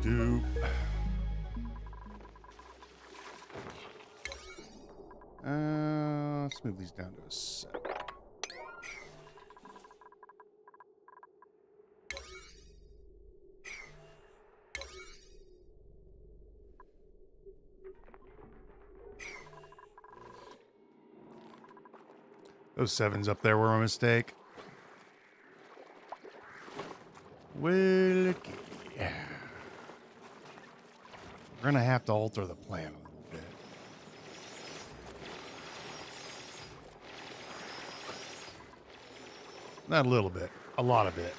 Do. Let's move these down to a 7. Those 7s up there were a mistake. Well, yeah. We're gonna have to alter the plan a little bit. Not a little bit, a lot of it.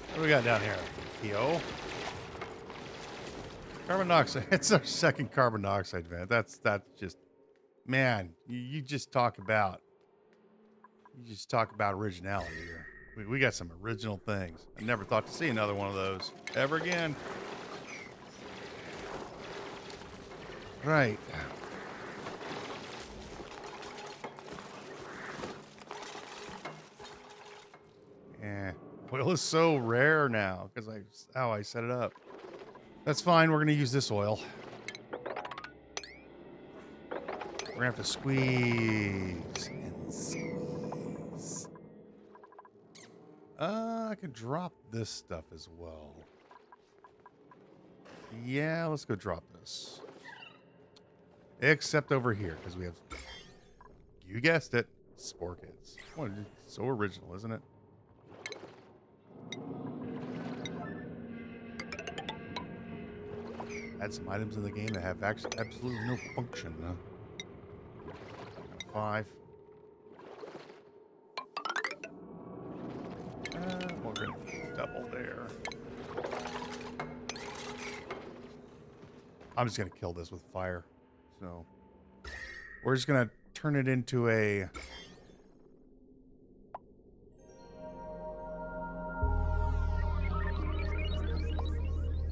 What do we got down here? Yo. Carbon dioxide. It's our second carbon dioxide vent. That's just, man, you just talk about originality here. We got some original things. I never thought to see another one of those ever again. Right. Yeah. Oil is so rare now because how I set it up. That's fine. We're going to use this oil. We're going to have to squeeze and squeeze. I can drop this stuff as well. Yeah, let's go drop this. Except over here because we have, you guessed it, spore kits. Well, it's so original, isn't it? Add some items in the game that have actually absolutely no function. 5. We're gonna double there. I'm just gonna kill this with fire. So we're just gonna turn it into a.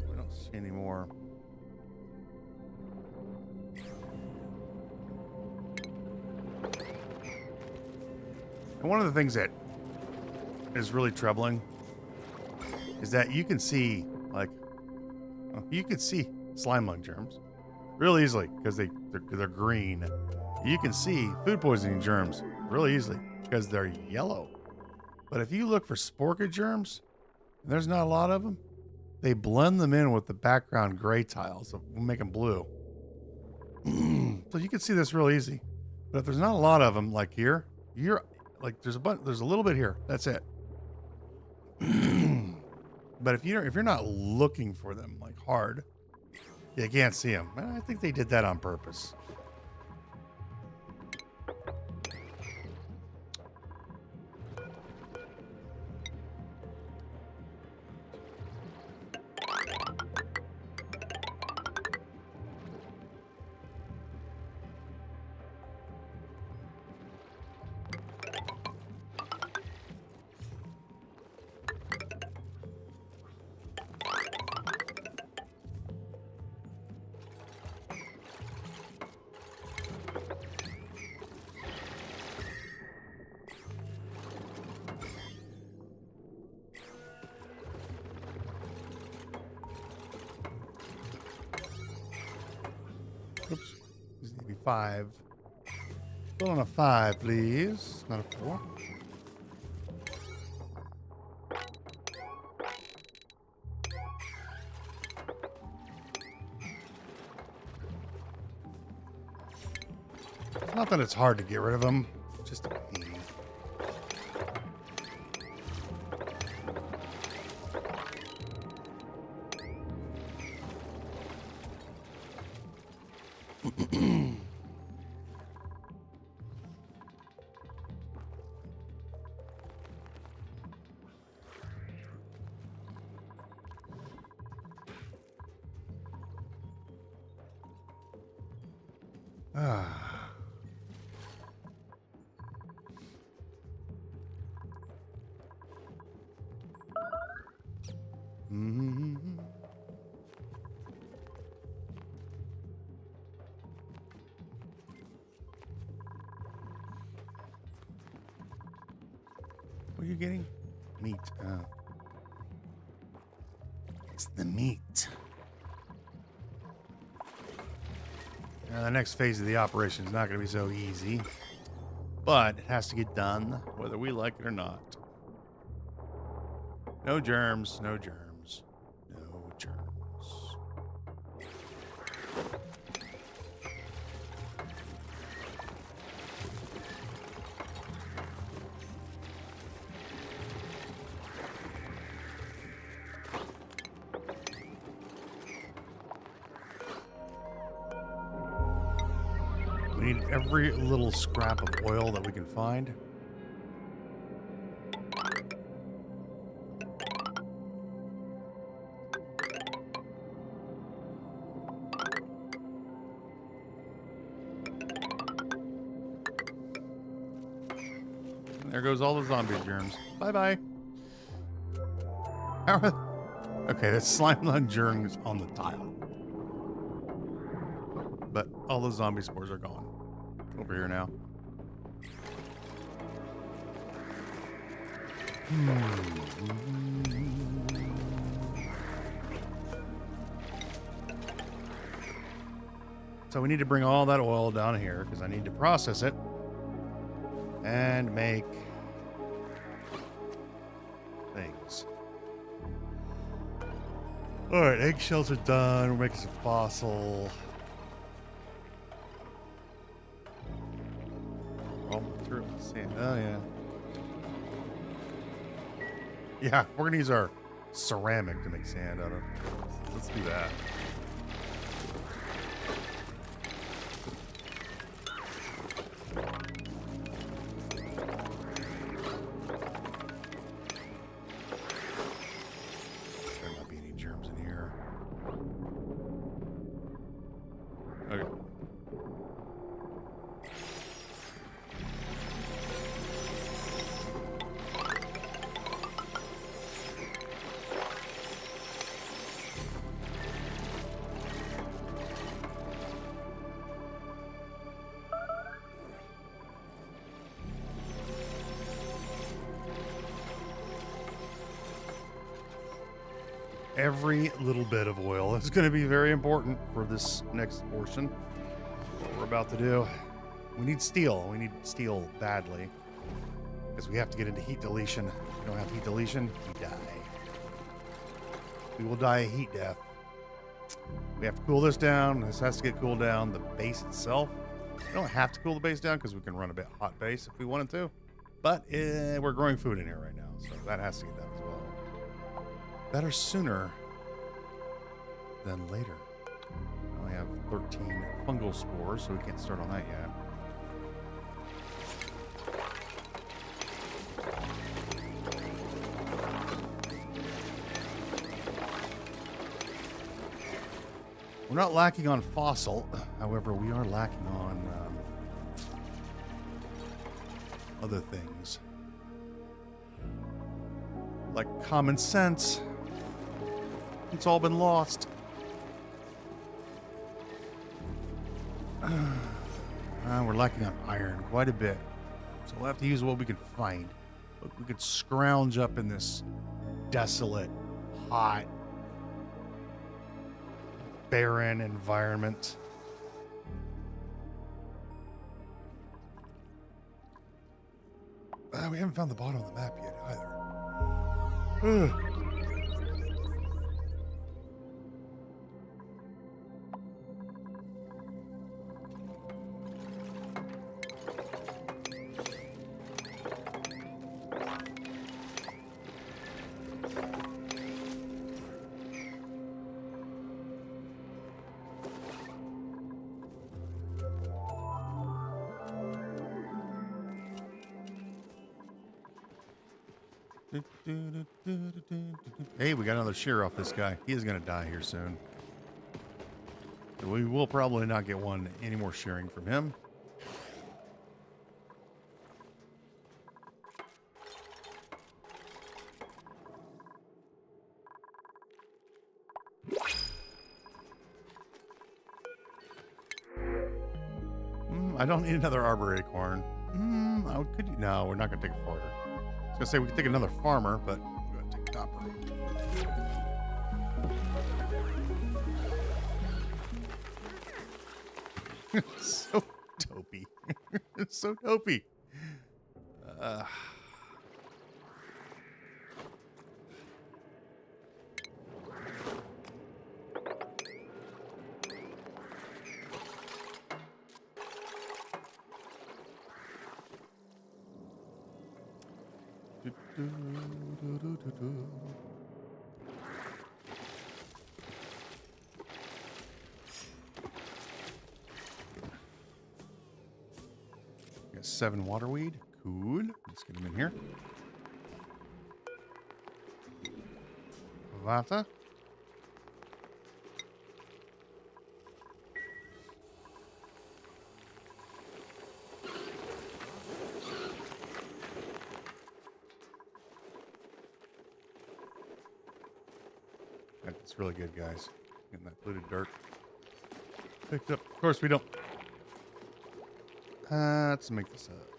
We don't see any more. And one of the things that is really troubling is that you can see, like, you can see slime lung germs real easily because they're green. You can see food poisoning germs really easily because they're yellow. But if you look for sporca germs, and there's not a lot of them, they blend them in with the background gray tiles that will make them blue. So you can see this real easy. But if there's not a lot of them, like here, you're like there's a little bit here. That's it. But if you're not looking for them like hard, you can't see them. I think they did that on purpose. Oops. These need to be 5. Still on a 5, please. Not a 4. It's not that it's hard to get rid of them. It's just a pain. What are you getting? Meat. It's the meat. Now, the next phase of the operation is not going to be so easy, but it has to get done, whether we like it or not. No germs, no germs, no germs. We need every little scrap of oil that we can find. And there goes all the zombie germs. Bye-bye. Okay, that's slime lung germs on the tile. But all the zombie spores are gone. Over here now. So we need to bring all that oil down here because I need to process it and make things. All right, eggshells are done. We're making some fossil. Through sand. Oh yeah. Yeah, we're gonna use our ceramic to make sand out of. Let's do that. Every little bit of oil is going to be very important for this next portion. What we're about to do. We need steel. We need steel badly. Because we have to get into heat deletion. If we don't have heat deletion, we die. We will die a heat death. We have to cool this down. This has to get cooled down. The base itself. We don't have to cool the base down because we can run a bit hot base if we wanted to. But we're growing food in here right now. So that has to get done as well. Better sooner than later. We only have 13 fungal spores, so we can't start on that yet. We're not lacking on fossil, however, we are lacking on other things. Like common sense. It's all been lost. We're lacking on iron quite a bit. So we'll have to use what we can find. What we could scrounge up in this desolate, hot, barren environment. We haven't found the bottom of the map yet either. Hey, we got another shear off this guy. He is going to die here soon. So we will probably not get any more shearing from him. I don't need another arbor acorn. No, we're not going to take a farther. I was going to say we could take another farmer, but we're going to take copper. So dopey. It's so dopey. Got 7 waterweed. Cool. Let's get them in here. Vata. That's really good, guys. Getting that polluted dirt picked up. Of course, we don't. Let's make this up.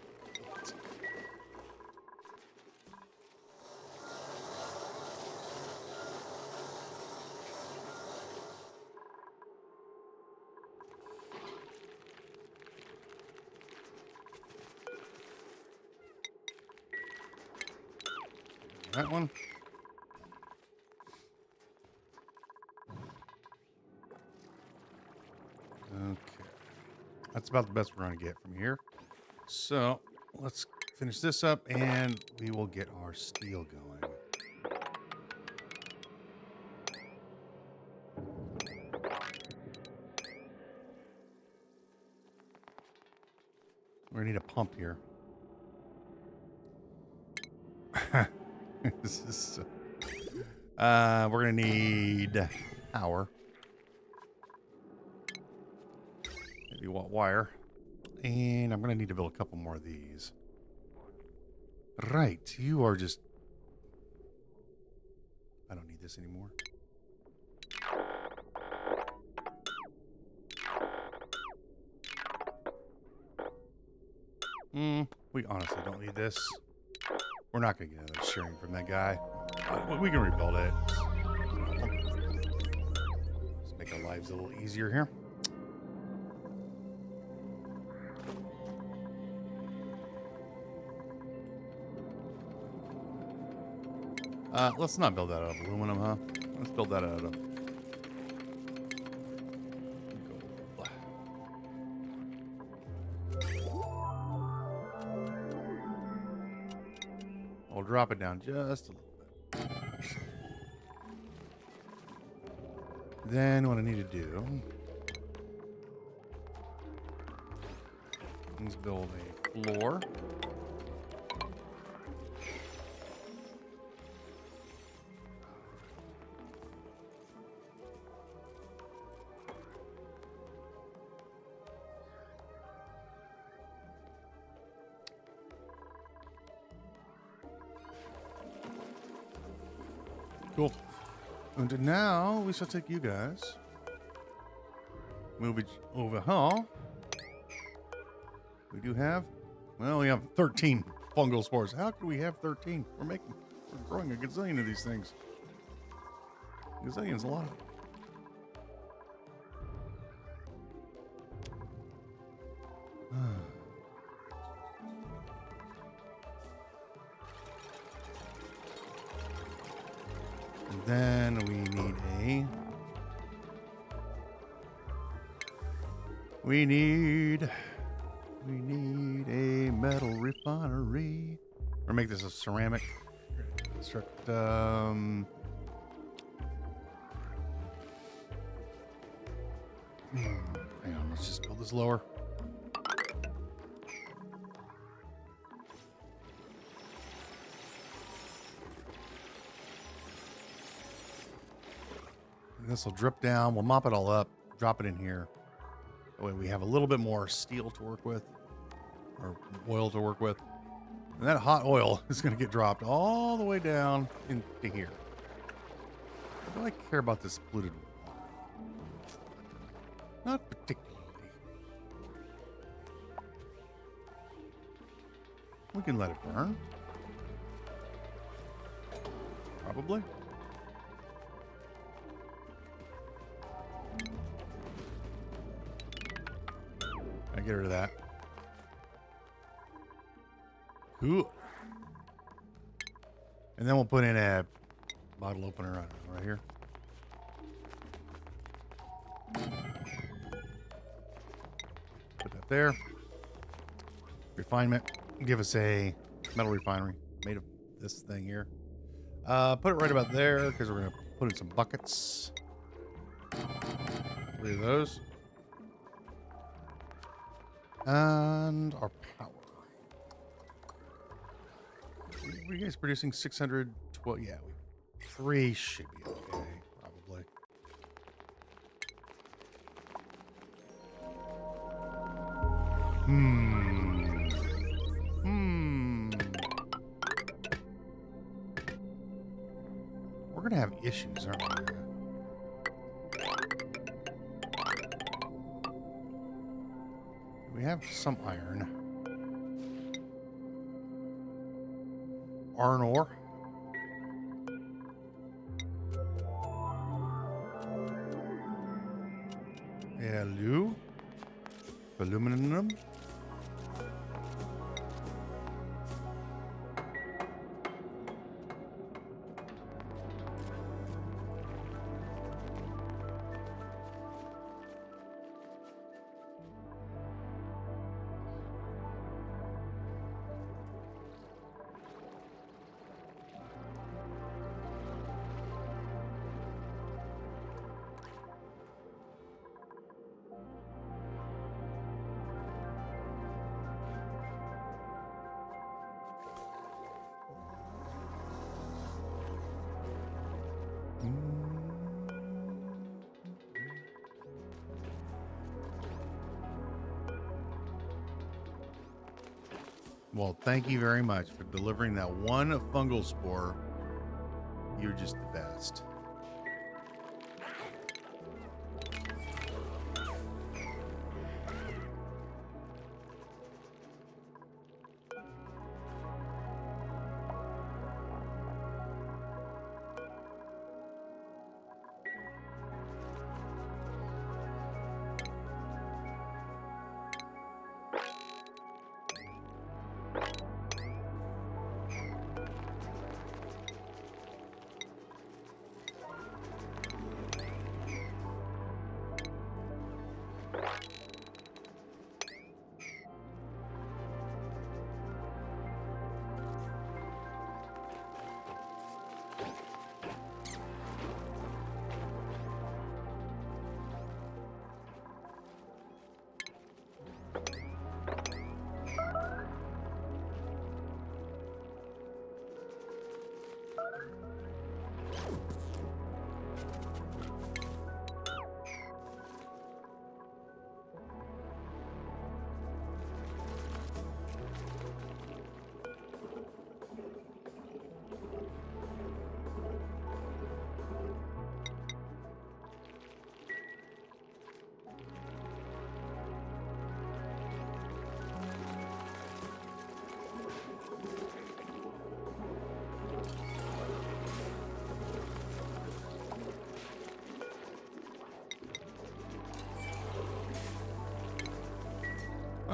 That one. Okay. That's about the best we're going to get from here. So let's finish this up and we will get our steel going. We're going to need a pump here. This is we're going to need power. Maybe what wire. And I'm going to need to build a couple more of these. Right. You are just... I don't need this anymore. We honestly don't need this. We're not going to get another sharing from that guy. We can rebuild it. lives a little easier here. Let's not build that out of aluminum, huh? Let's build that out of gold. We'll drop it down just a little bit. Then what I need to do is build a floor. Cool. And now we shall take you guys, move it over here. We do have, well, we have 13 fungal spores. How could we have 13? We're growing a gazillion of these things. Gazillion's a lot. Then we need a metal refinery. Or make this a ceramic. Construct hang on, let's just build this lower. This will drip down. We'll mop it all up, drop it in here. That way we have a little bit more steel to work with, or oil to work with. And that hot oil is going to get dropped all the way down into here. Do I care about this polluted water? Not particularly. We can let it burn. Probably. Get rid of that. Cool. And then we'll put in a bottle opener right here. Put that there. Refinement. Give us a metal refinery made of this thing here. Put it right about there because we're going to put in some buckets. 3 of those. And our power. What are you guys producing? 612? Yeah, 3 should be okay, probably. We're gonna have issues, aren't we? We have some iron. Iron ore. Hello. Aluminum. Well, thank you very much for delivering that one fungal spore. You're just the best.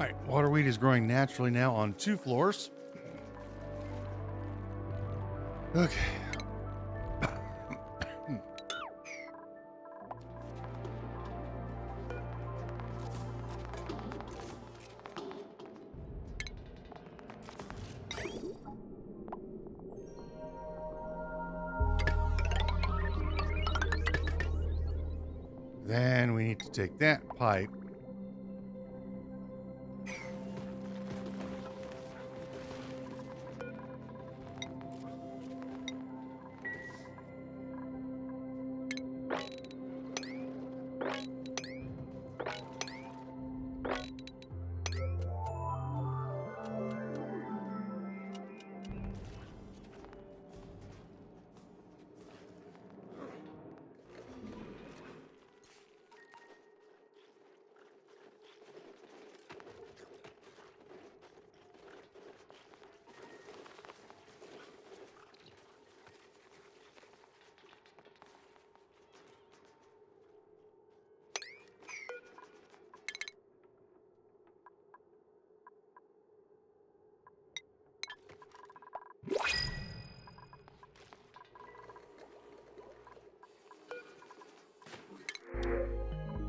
right, water wheat is growing naturally now on 2 floors. Okay. Then we need to take that pipe.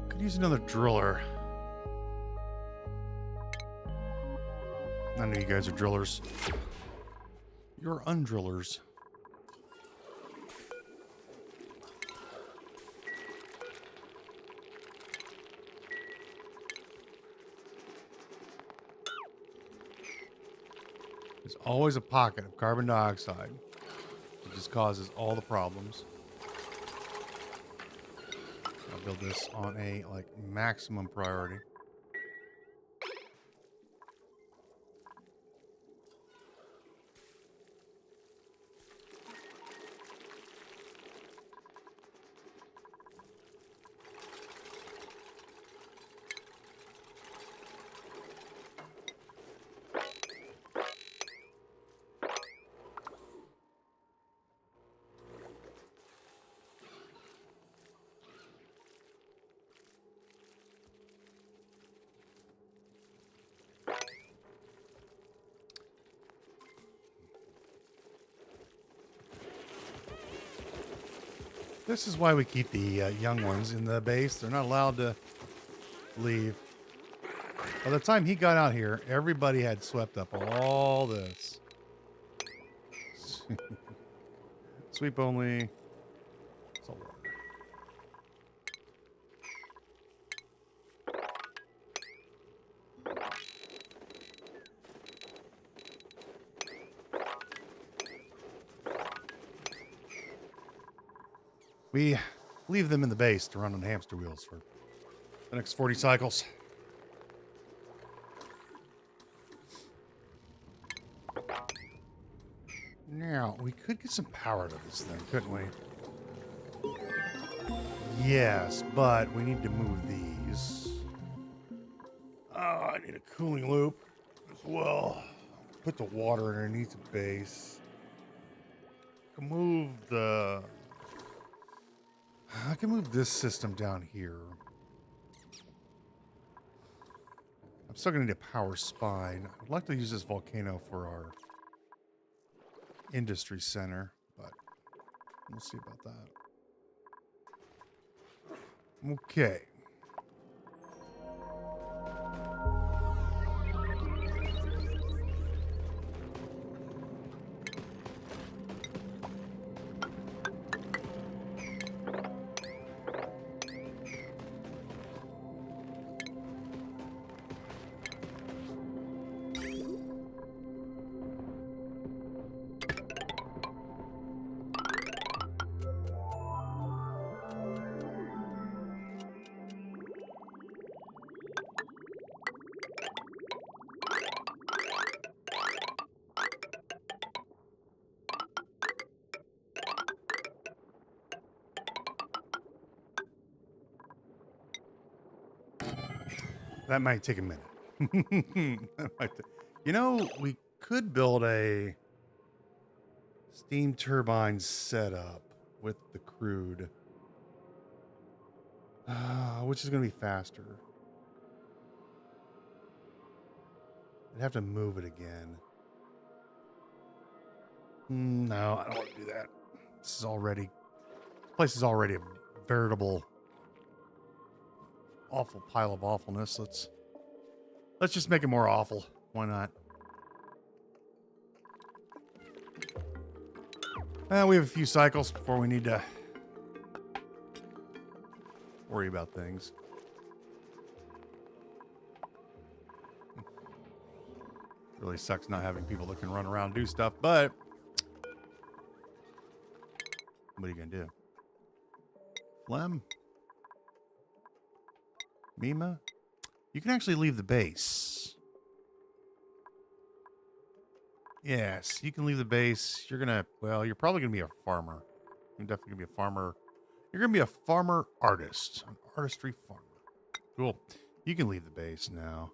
Could use another driller. I know you guys are drillers. You're undrillers. There's always a pocket of carbon dioxide. It just causes all the problems. I'll build this on a maximum priority. This is why we keep the young ones in the base. They're not allowed to leave. By the time he got out here, everybody had swept up all this. Sweep only. Salt water. We leave them in the base to run on hamster wheels for the next 40 cycles. Now, we could get some power to this thing, couldn't we? Yes, but we need to move these. Oh, I need a cooling loop as well. Put the water underneath the base. Move the... I can move this system down here. I'm still going to need a power spine. I'd like to use this volcano for our industry center, but we'll see about that. Okay. That might take a minute. You know, we could build a steam turbine setup with the crude, which is going to be faster. I'd have to move it again. No, I don't want to do that. This place is already a veritable awful pile of awfulness. Let's just make it more awful. Why not? We have a few cycles before we need to worry about things. Really sucks not having people that can run around and do stuff, but what are you gonna do? Phlegm? Mima? You can actually leave the base. Yes, you can leave the base. You're probably gonna be a farmer. You're definitely gonna be a farmer. You're gonna be a farmer artist. An artistry farmer. Cool. You can leave the base now.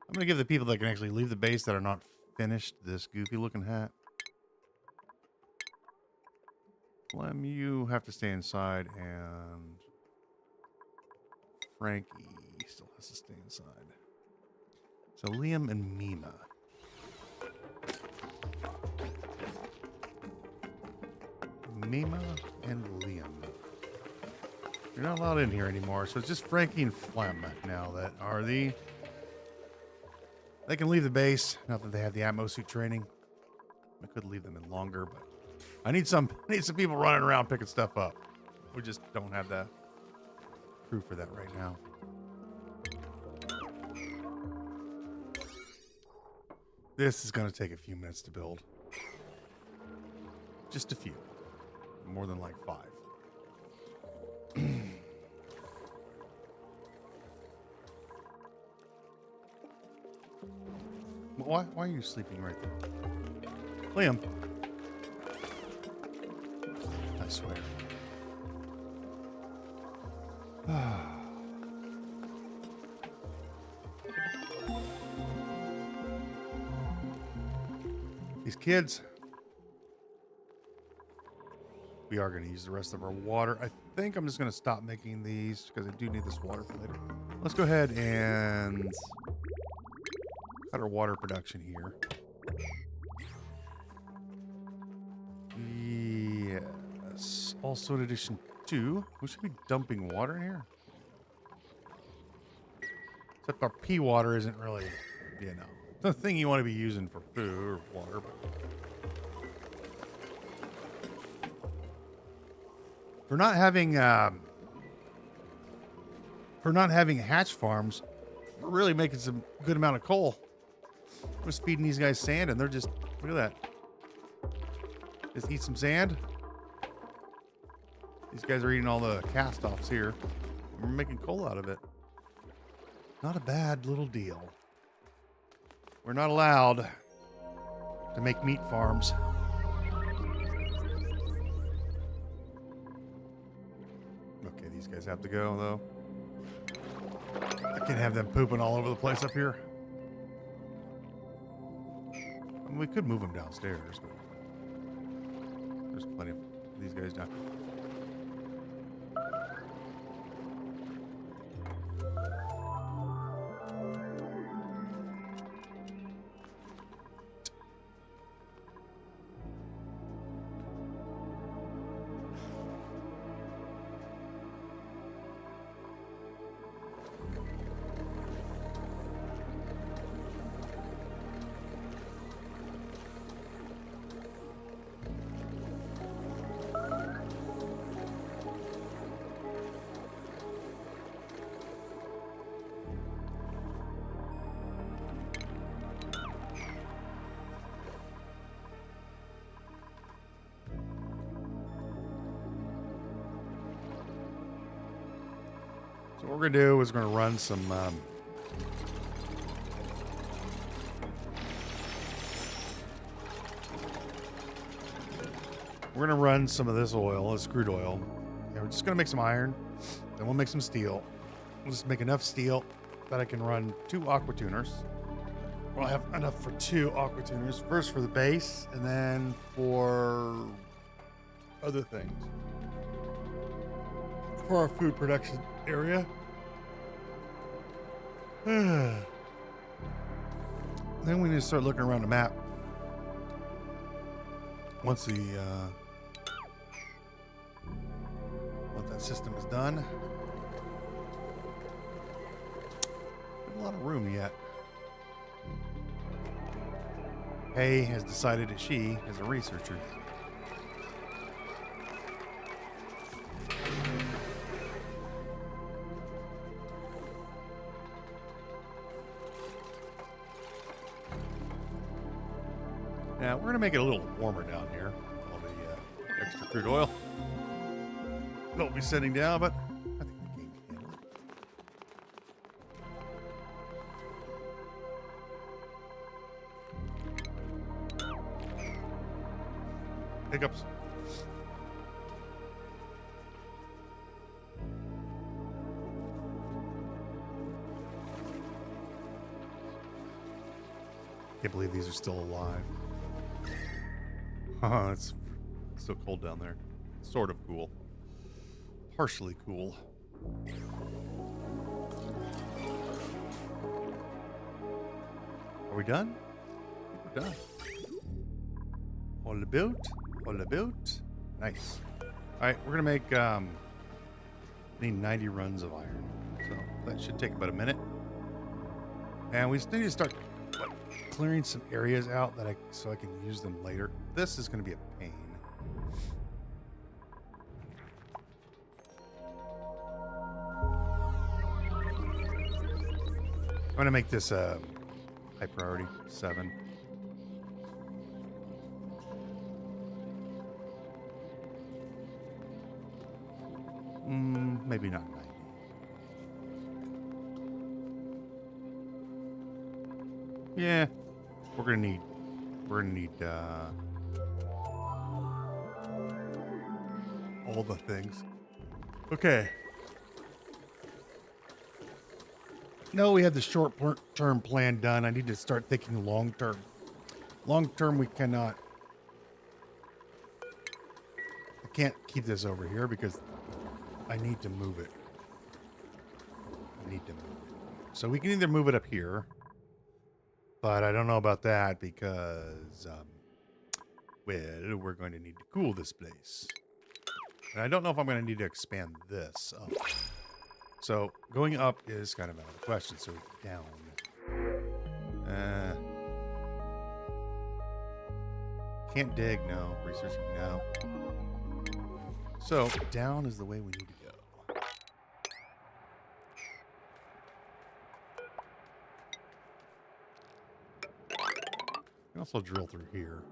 I'm gonna give the people that can actually leave the base that are not finished this goofy looking hat. Clem, you have to stay inside, and Frankie still has to stay inside. So Liam and Mima. Mima and Liam. You're not allowed in here anymore, so it's just Frankie and Flem now that are the... They can leave the base, not that they have the Atmo suit training. I could leave them in longer, but I need some people running around picking stuff up. We just don't have the crew for that right now. This is going to take a few minutes to build. Just a few. More than like 5. Why are you sleeping right there? Liam. I swear. These kids. We are going to use the rest of our water. I think I'm just going to stop making these because I do need this water for later. Let's go ahead and cut our water production here. Yes. Also, in addition to, we should be dumping water in here. Except our pea water isn't really, the thing you want to be using for food or water. But for not having hatch farms, we're really making some good amount of coal. We're just feeding these guys sand, and they're just, look at that. Just eat some sand. These guys are eating all the cast-offs here. We're making coal out of it. Not a bad little deal. We're not allowed to make meat farms. Okay, these guys have to go, though. I can't have them pooping all over the place up here. I mean, we could move them downstairs, but there's plenty of these guys down. So what we're going to do is we're going to run some we're going to run some of this oil, this crude oil. And we're just going to make some iron. Then we'll make some steel. We'll just make enough steel that I can run 2 aqua tuners. We'll have enough for 2 aqua tuners. First for the base, and then for other things. For our food production area. Then we need to start looking around the map. Once that system is done. Not a lot of room yet. Hay has decided that she is a researcher. Now, we're going to make it a little warmer down here. All the extra crude oil. It'll be sitting down, but I think the game can handle it. Hiccups. Can't believe these are still alive. It's still cold down there. Sort of cool. Partially cool. Are we done? I think we're done. All about. All about. Nice. Alright, we're gonna make need 90 runs of iron. So that should take about a minute. And we just need to start clearing some areas out that so I can use them later. This is going to be a pain. I'm going to make this high priority 7. Maybe not 90. Yeah, we're gonna need all the things. Okay. No, we have the short-term plan done. I need to start thinking long-term. Long-term, we cannot. I can't keep this over here because I need to move it. So we can either move it up here. But I don't know about that because, well, we're going to need to cool this place. And I don't know if I'm going to need to expand this up. So going up is kind of out of the question. So down. Can't dig, no. Researching, no. So down is the way we need to go. You can also drill through here.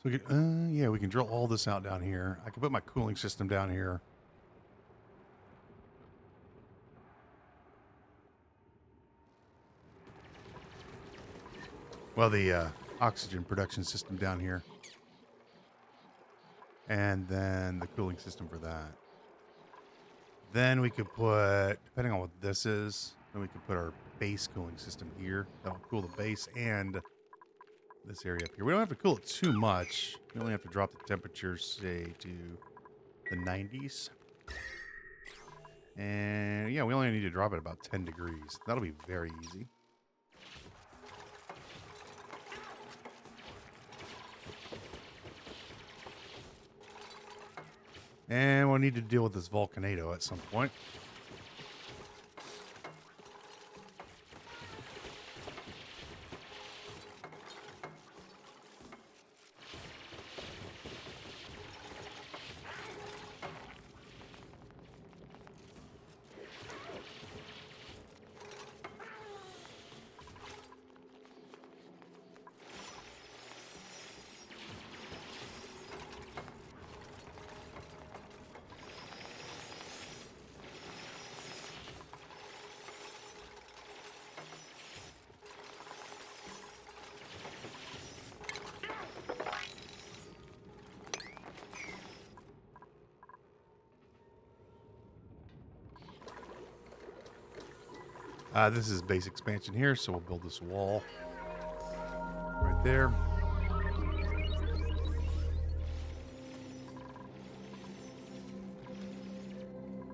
So we can, yeah, we can drill all this out down here. I can put my cooling system down here. Well, the oxygen production system down here. And then the cooling system for that. Then we could put, depending on what this is, then we could put our base cooling system here. That'll cool the base and this area up here. We don't have to cool it too much. We only have to drop the temperatures, say, to the 90s. And yeah, we only need to drop it about 10 degrees. That'll be very easy. And we'll need to deal with this volcano at some point. This is base expansion here, so we'll build this wall right there.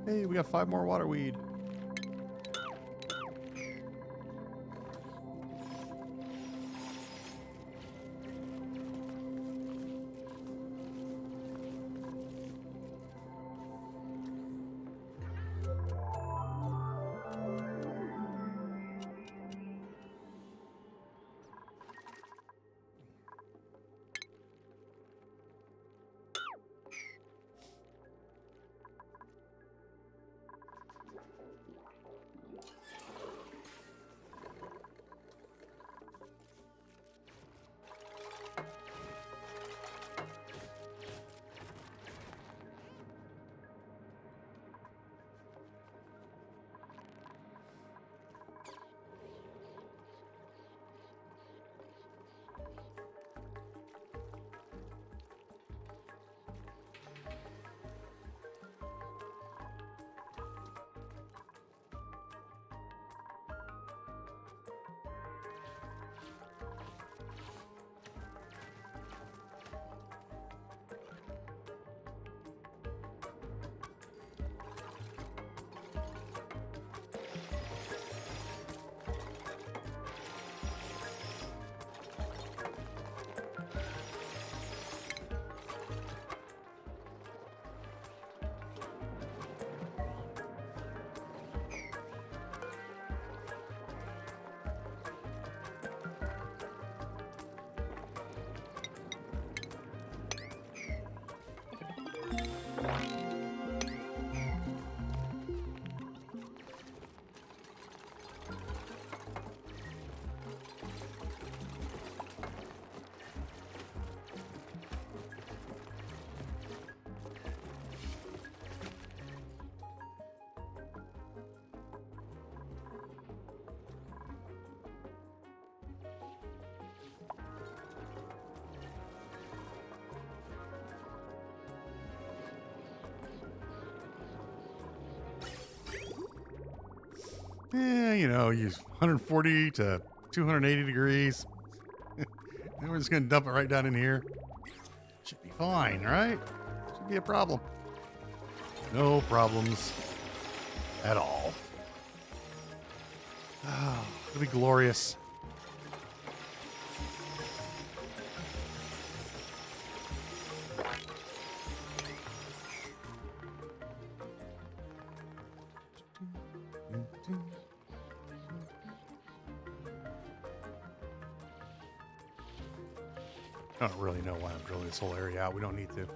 Hey, we got 5 more waterweed. Yeah, you know, use 140 to 280 degrees. And we're just going to dump it right down in here. Should be fine, right? Should be a problem. No problems at all. Oh, it'll be glorious. I don't really know why I'm drilling this whole area out. We don't need to.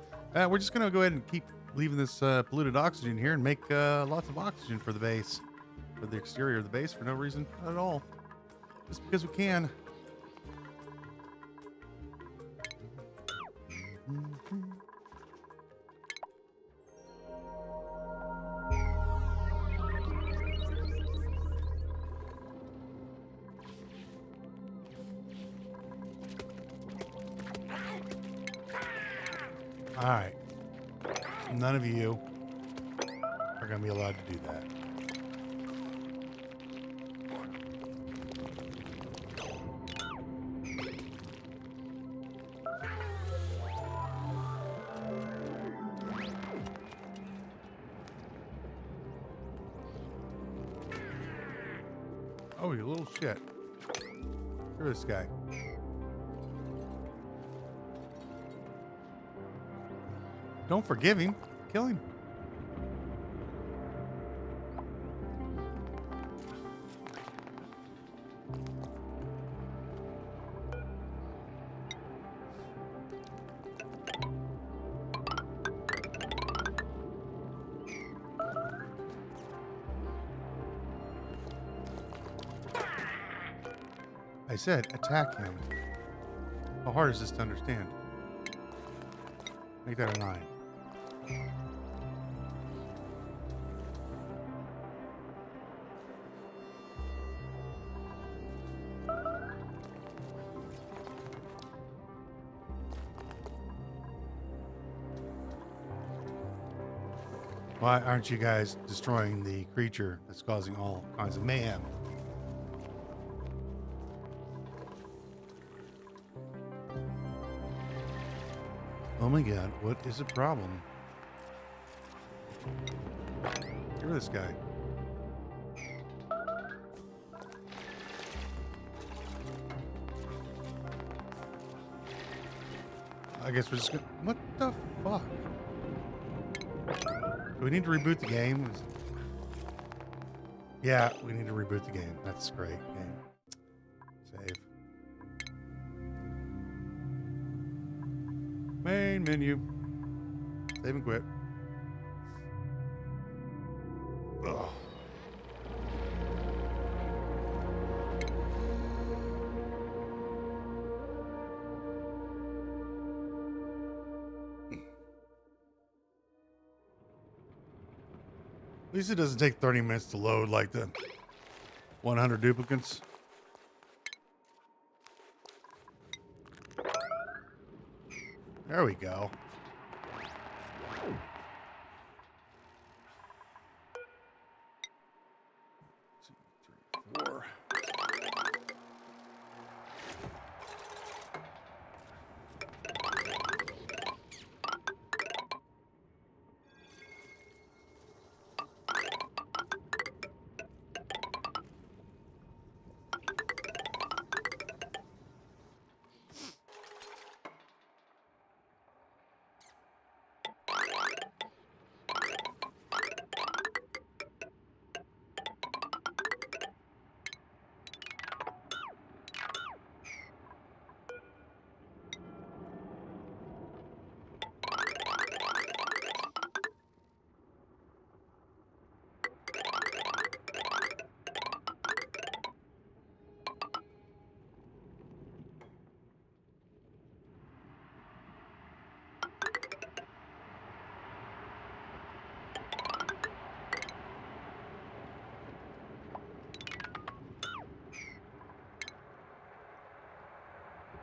We're just going to go ahead and keep leaving this polluted oxygen here and make lots of oxygen for the base. For the exterior of the base for no reason at all. Just because we can. All right. None of you are going to be allowed to do that. Oh, you little shit. Look at this guy. Don't forgive him. Kill him. I said attack him. How hard is this to understand? Make that a 9. Why aren't you guys destroying the creature that's causing all kinds of mayhem? Oh my god, what is the problem? Look at this guy. I guess we're just gonna... What the fuck? Do we need to reboot the game? Yeah, we need to reboot the game. That's great. Game. Save. Main menu. Save and quit. Ugh. At least it doesn't take 30 minutes to load like the 100 duplicates. There we go.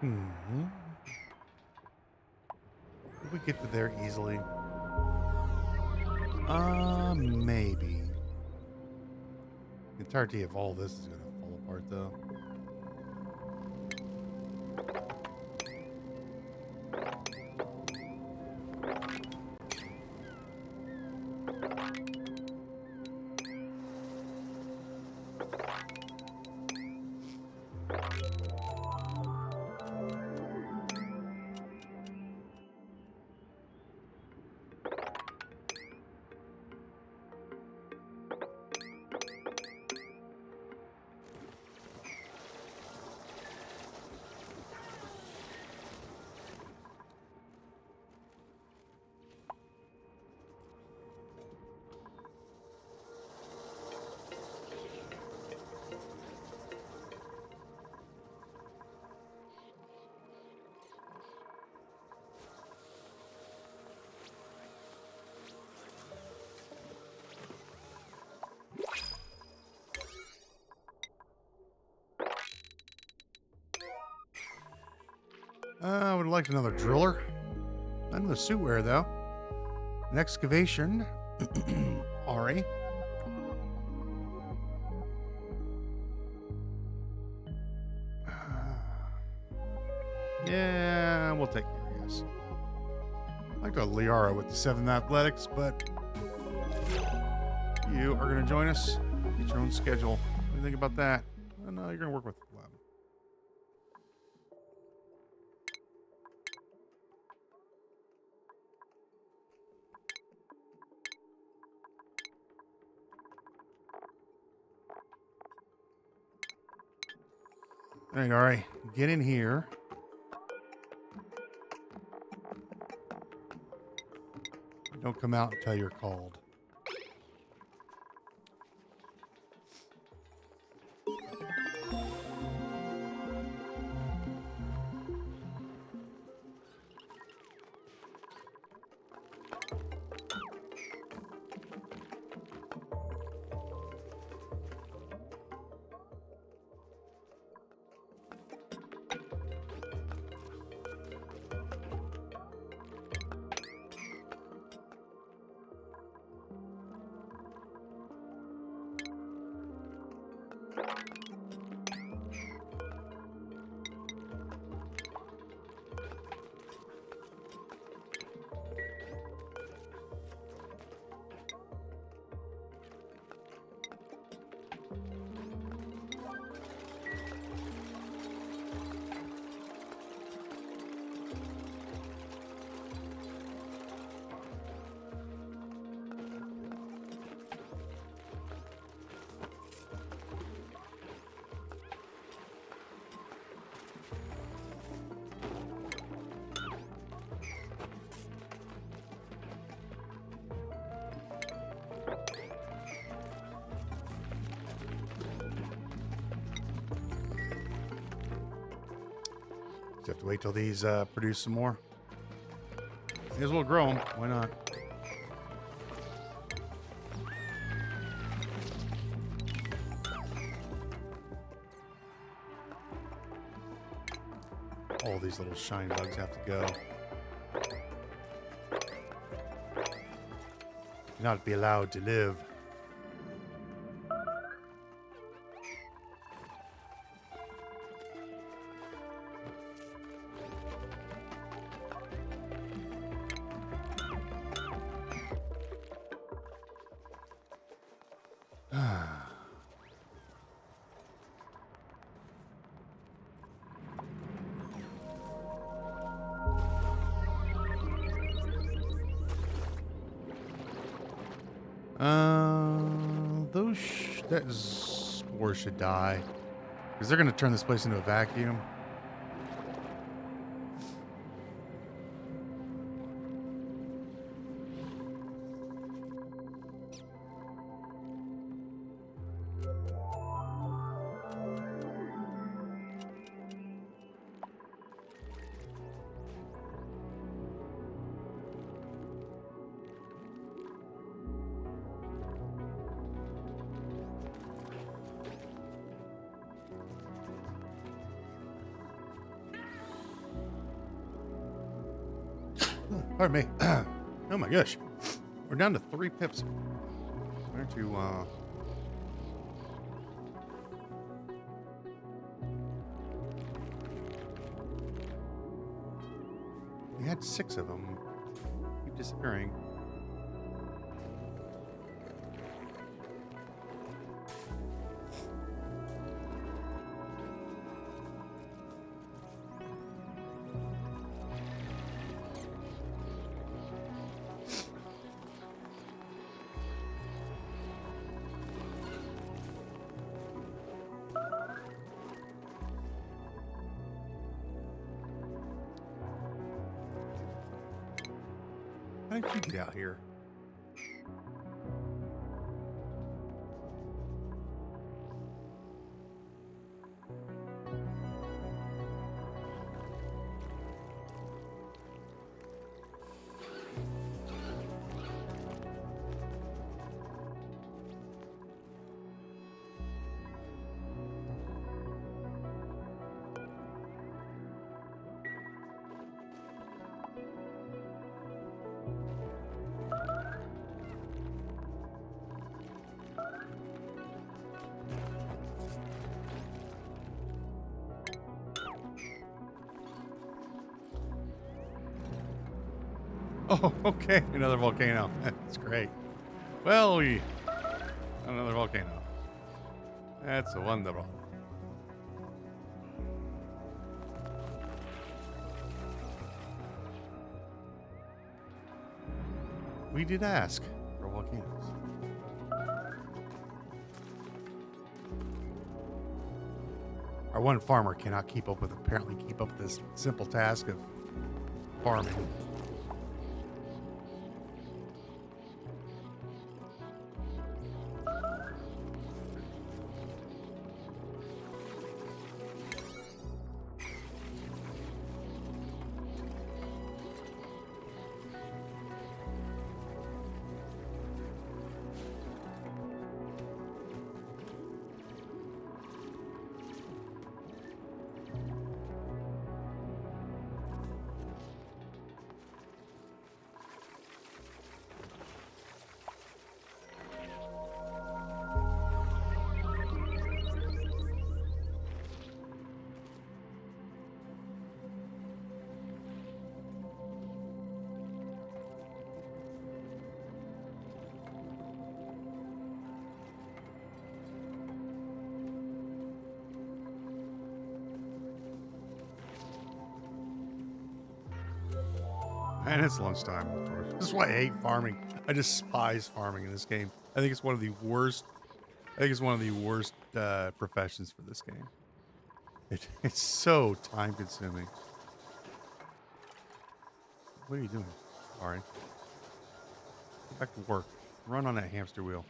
2, 3, 4. Did we get to there easily? Maybe. The entirety of all this is going to fall apart, though. I would like another driller. Not in the suit wear, though. An excavation. Ari. Yeah, we'll take care of this. I like a Liara with the 7 athletics, but you are going to join us. Get your own schedule. What do you think about that? Oh, no, you're going to work with Lem. All right, get in here. Don't come out until you're called. Just have to wait till these produce some more. May as well grow them. Why not? All these little shine bugs have to go. Not be allowed to live. That spore should die because they're going to turn this place into a vacuum. Pardon me. Oh my gosh. We're down to 3 pips. Why don't you, we had 6 of them. Keep disappearing. How did you get out here? Oh, okay. Another volcano. That's great. Well, another volcano. That's a wonderful. We did ask for volcanoes. Our one farmer cannot apparently keep up with this simple task of farming. And it's lunchtime, of course. This is why I hate farming. I despise farming in this game. I think it's one of the worst. Professions for this game. It's so time consuming. What are you doing? All right. Get back to work. Run on that hamster wheel.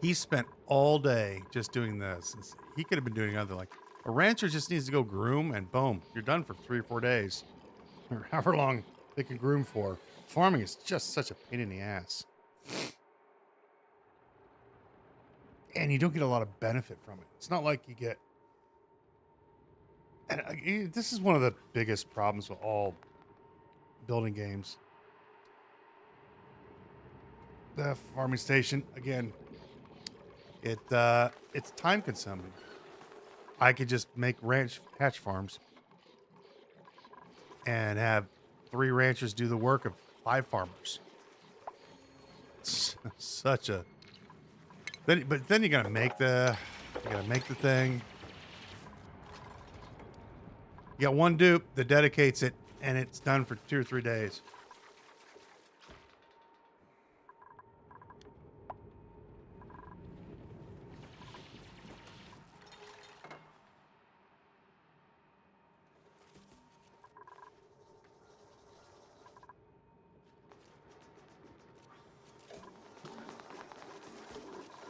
He spent all day just doing this. He could have been doing other, like A rancher just needs to go groom and boom, you're done for 3 or 4 days. Or however long they can groom for. Farming is just such a pain in the ass. And you don't get a lot of benefit from it. It's not like you get... And this is one of the biggest problems with all building games. The farming station, again, it's time consuming. I could just make hatch farms and have 3 ranchers do the work of 5 farmers. It's such a... But then you gotta make the thing. You got one dupe that dedicates it, and it's done for 2 or 3 days.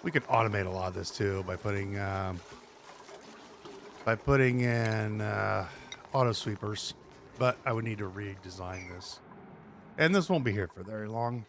We can automate a lot of this too by putting in auto sweepers, but I would need to redesign this, and this won't be here for very long.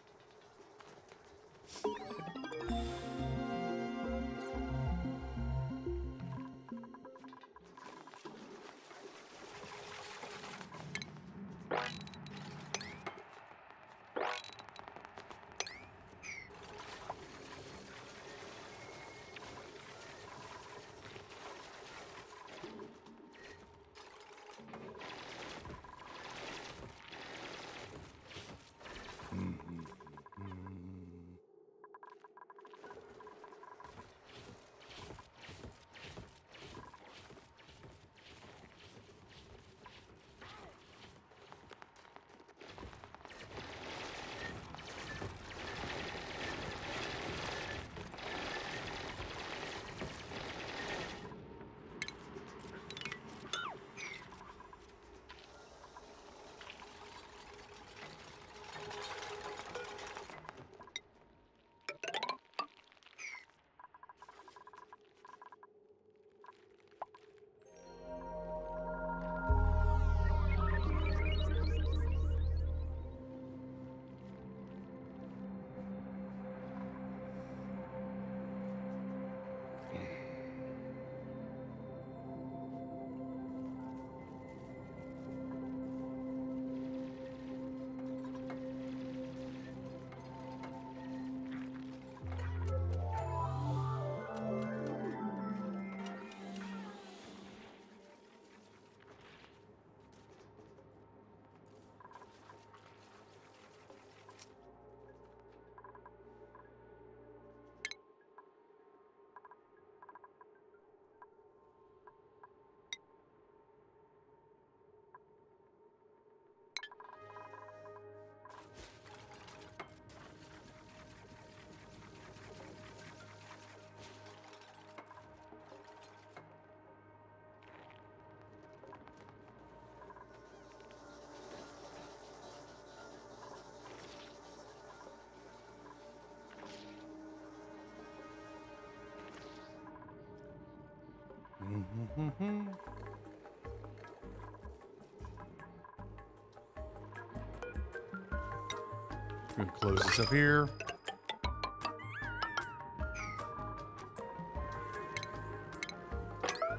Gonna close this up here.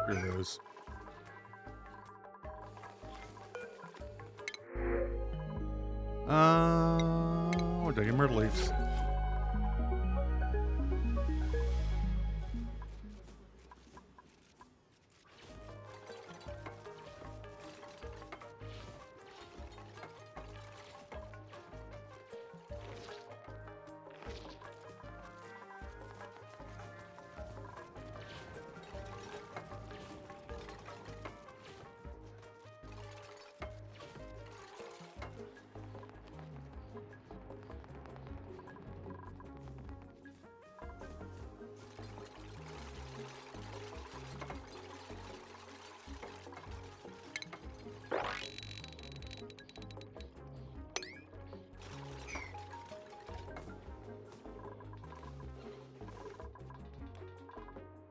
Here it goes. We're digging myrtle leaves.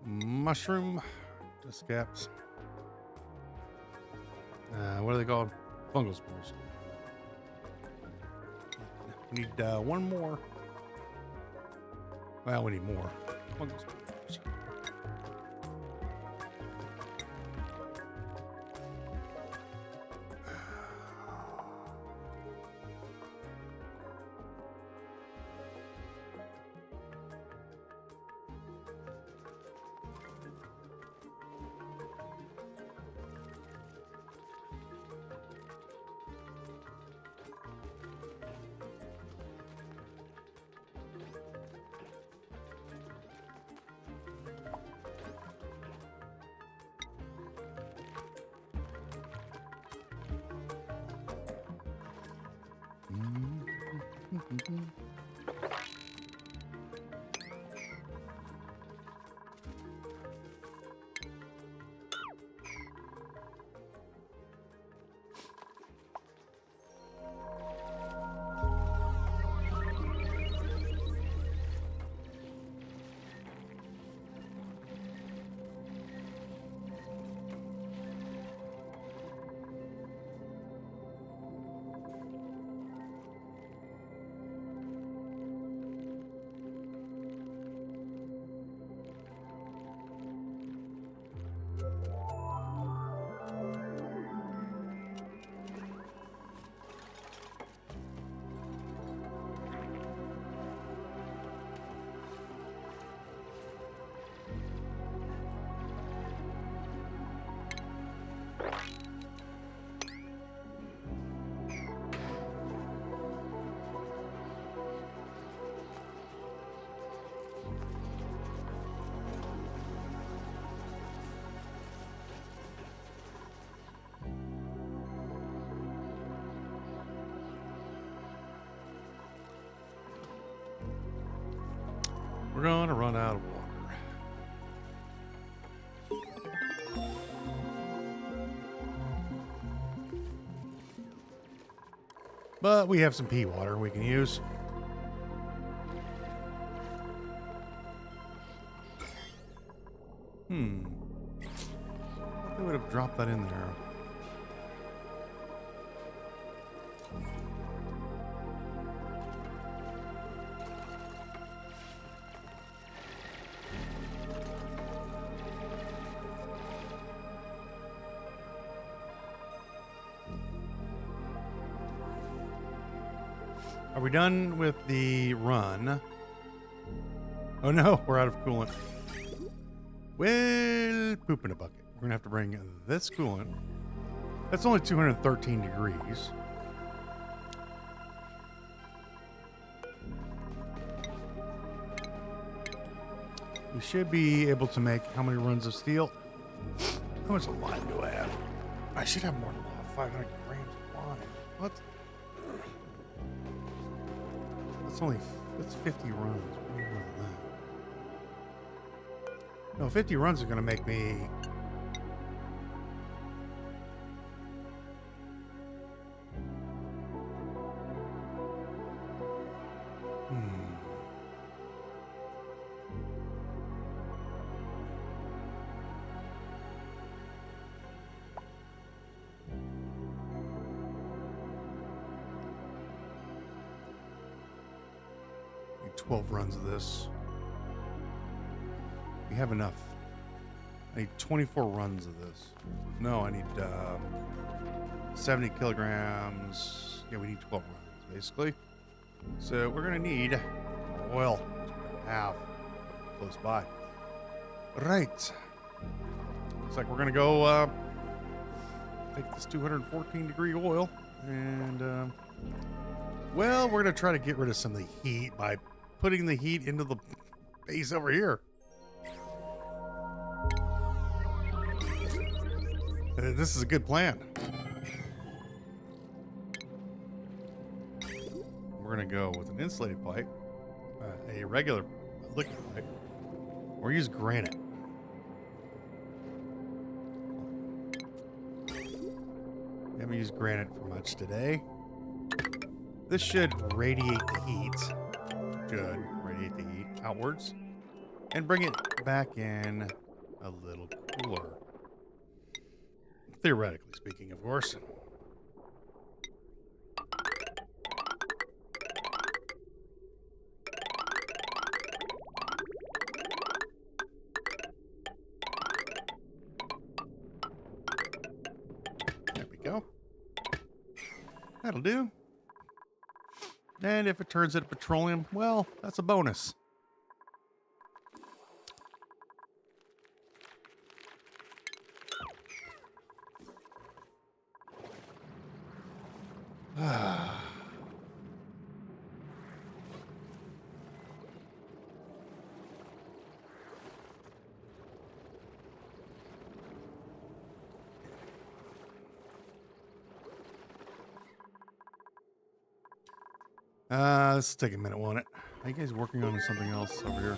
Mushroom, just gaps. What are they called? Fungal spores. We need one more. Well, we need more fungal spores. We're gonna run out of water. But we have some pea water we can use. I thought they would have dropped that in there. Are we done with the run? Oh no, we're out of coolant. Well, poop in a bucket. We're gonna have to bring this coolant. That's only 213 degrees. We should be able to make how many runs of steel? How much lime do I have? I should have more than 500 grams of lime. What? That's 50 runs. What do you know that? No, 50 runs are going to make me... Need 12 runs of this. We have enough. I need 24 runs of this. No, I need 70 kilograms. Yeah, we need 12 runs, basically. So we're going to need more oil, which we don't have close by. Right. Looks like we're going to go take this 214 degree oil and, well, we're going to try to get rid of some of the heat by putting the heat into the base over here. This is a good plan. We're going to go with an insulated pipe, a regular liquid pipe, or use granite. We haven't used granite for much today. This should radiate the heat. Should radiate the heat outwards and bring it back in a little cooler. Theoretically speaking, of course. There we go. That'll do. And if it turns into petroleum, well, that's a bonus. This will take a minute, won't it? Are you guys working on something else over here?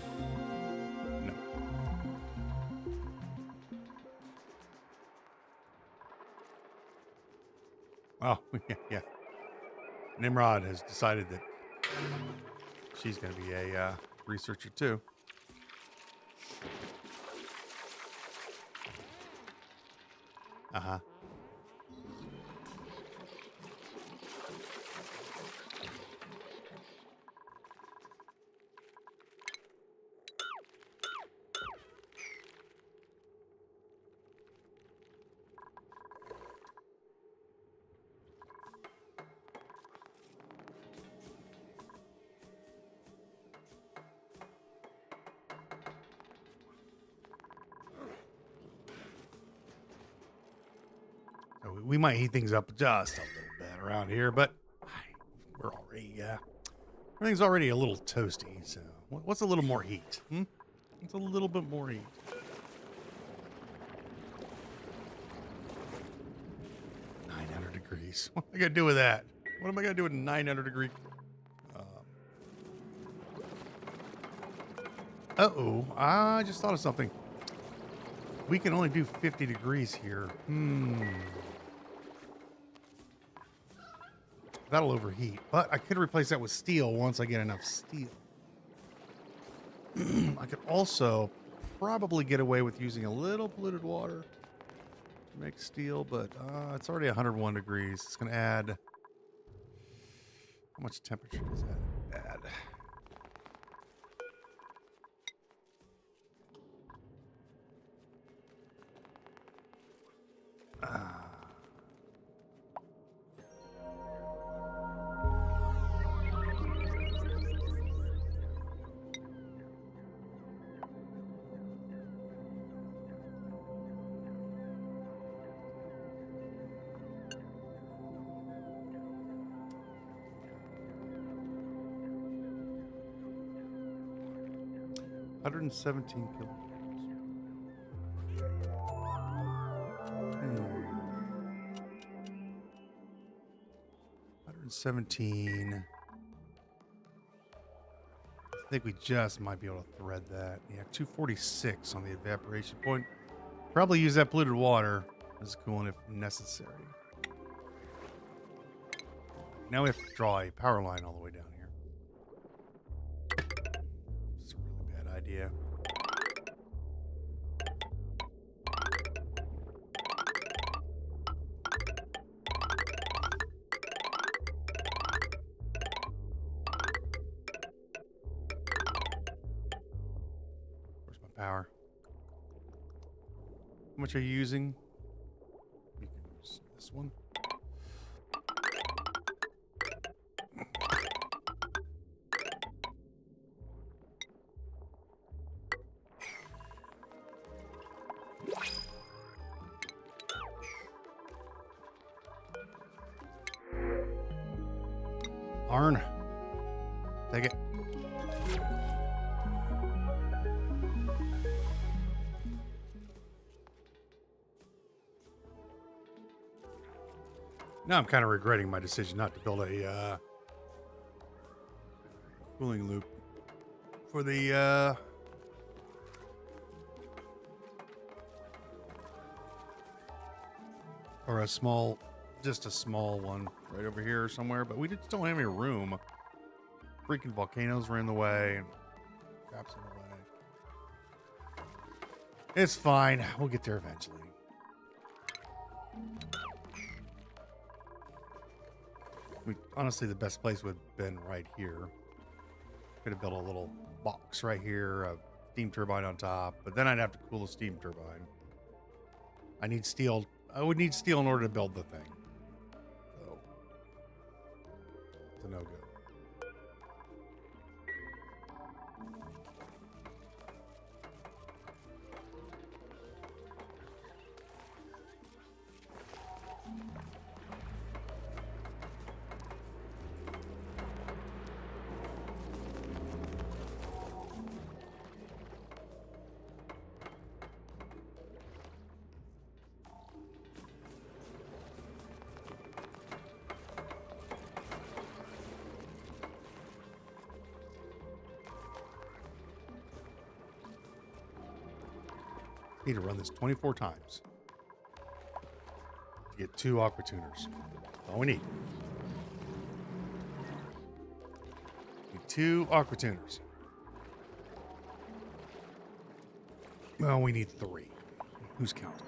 No. Oh, yeah. Nimrod has decided that she's going to be a researcher too. Uh-huh. We might heat things up just a little bit around here, but we're already, everything's already a little toasty. So what's a little more heat? What's a little bit more heat? Degrees. What am I gonna do with that? What am I gonna do with 900 degree? Uh-oh, I just thought of something. We can only do 50 degrees here. That'll overheat, but I could replace that with steel once I get enough steel. I could also probably get away with using a little polluted water to make steel, but it's already 101 degrees. It's going to add... How much temperature does that add? $117 kilograms. 117. I think we just might be able to thread that. Yeah, 246 on the evaporation point. Probably use that polluted water as coolant if necessary. Now we have to draw a power line all the way down here. It's a really bad idea. Where's my power? How much are you using? You can use this one. Arn, take it. Now I'm kind of regretting my decision not to build a cooling loop for the or a small, just a small one right over here somewhere, but we just don't have any room. Freaking volcanoes are in the way and crap's in the way. It's fine. We'll get there eventually. Honestly, the best place would have been right here. Could have built a little box right here, a steam turbine on top, but then I'd have to cool the steam turbine. I need steel. I would need steel in order to build the thing. So, it's a no-go. Need to run this 24 times to get 2 aqua tuners. All we need. 2 aqua tuners. Well, we need 3. Who's counting?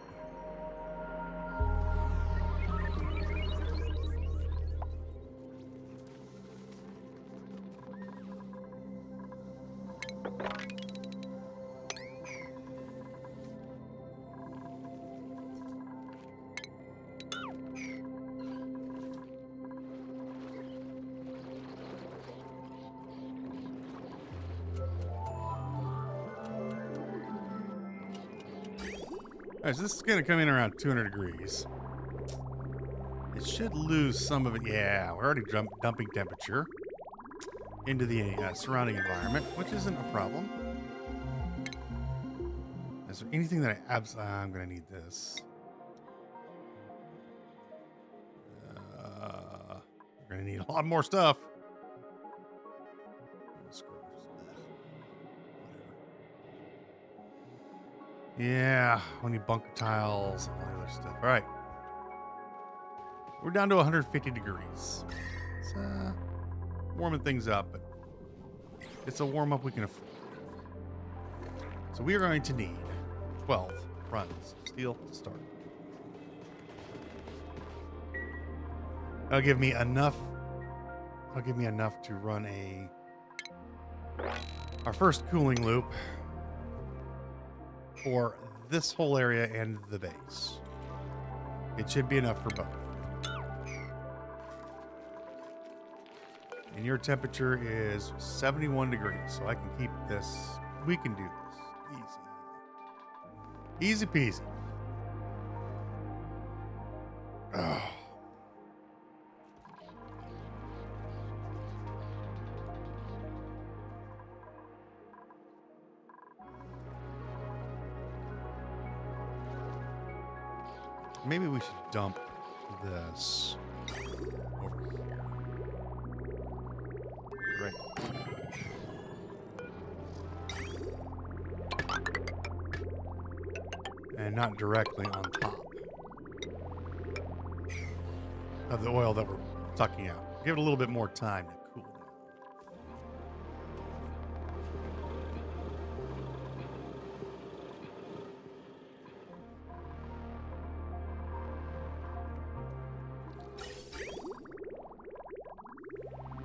All right, so this is going to come in around 200 degrees. It should lose some of it. Yeah, we're already dumping temperature into the surrounding environment, which isn't a problem. Is there anything that I'm going to need this. We're going to need a lot more stuff. Yeah, we need bunker tiles and all the other stuff. All right. We're down to 150 degrees. It's warming things up, but it's a warm up we can afford. So we are going to need 12 runs of steel to start. That'll give me enough. That'll give me enough to run our first cooling loop for this whole area and the base. It should be enough for both. And your temperature is 71 degrees, so I can keep this. We can do this easy. Easy peasy. Oh. Maybe we should dump this over here. Right. And not directly on top of the oil that we're sucking out. Give it a little bit more time to cool down.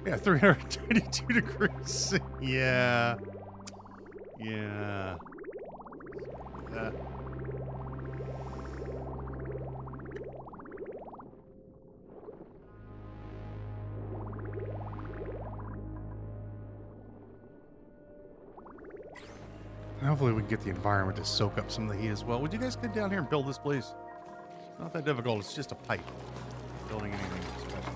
Yeah, 322 degrees. Yeah. Yeah. Hopefully we can get the environment to soak up some of the heat as well. Would you guys get down here and build this, please? It's not that difficult. It's just a pipe. Not building anything special.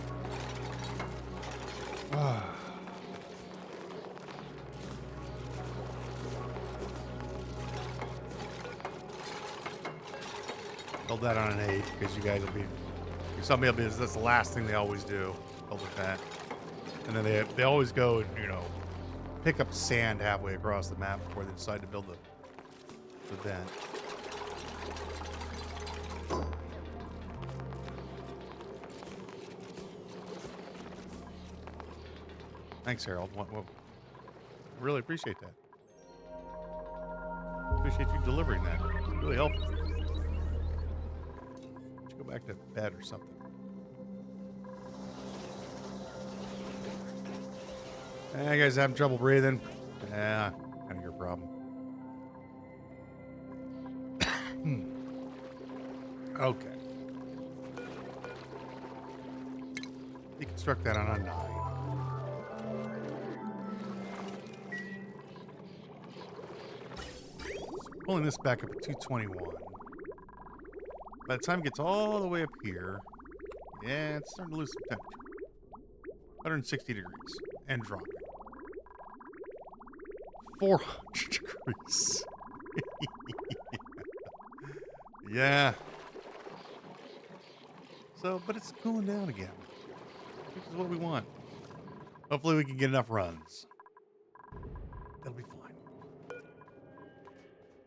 Build that on an 8 because you guys will be. Somebody will be. That's the last thing they always do. Build a vent, and then they always go and pick up sand halfway across the map before they decide to build the vent. Thanks, Harold. Really appreciate that. Appreciate you delivering that. It's really helpful. Let's go back to bed or something. You guys having trouble breathing? Yeah, kind of your problem. Okay. Deconstruct that on a 9. Pulling this back up at 221. By the time it gets all the way up here, yeah, it's starting to lose some temperature. 160 degrees and dropping. 400 degrees. Yeah. So, but it's cooling down again, which is what we want. Hopefully we can get enough runs. That'll be fine.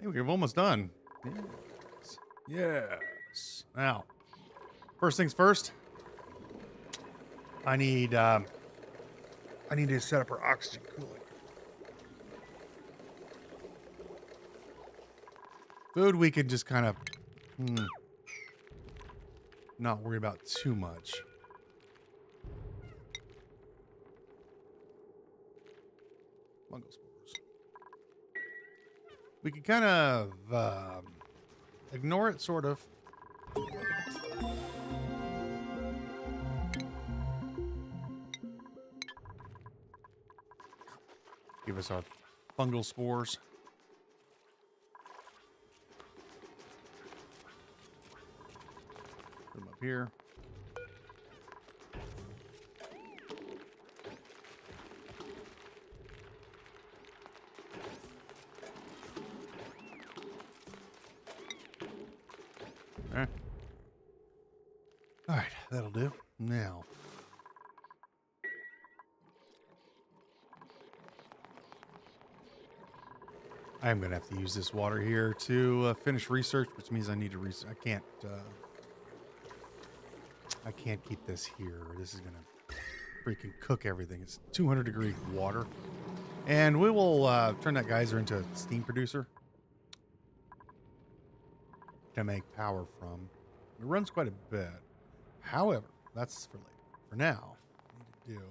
Hey, we're almost done. Yes. Yes. Now, first things first. I need to set up our oxygen cooling. Food we can just kind of not worry about too much. Fungal spores. We can kind of ignore it, sort of. Give us our fungal spores. Put them up here. Okay. All right, that'll do. Now, I'm gonna have to use this water here to finish research, which means I need to I can't keep this here. This is gonna freaking cook everything. It's 200-degree water, and we will turn that geyser into a steam producer to make power from. It runs quite a bit. However, that's for later. For now, I need to do.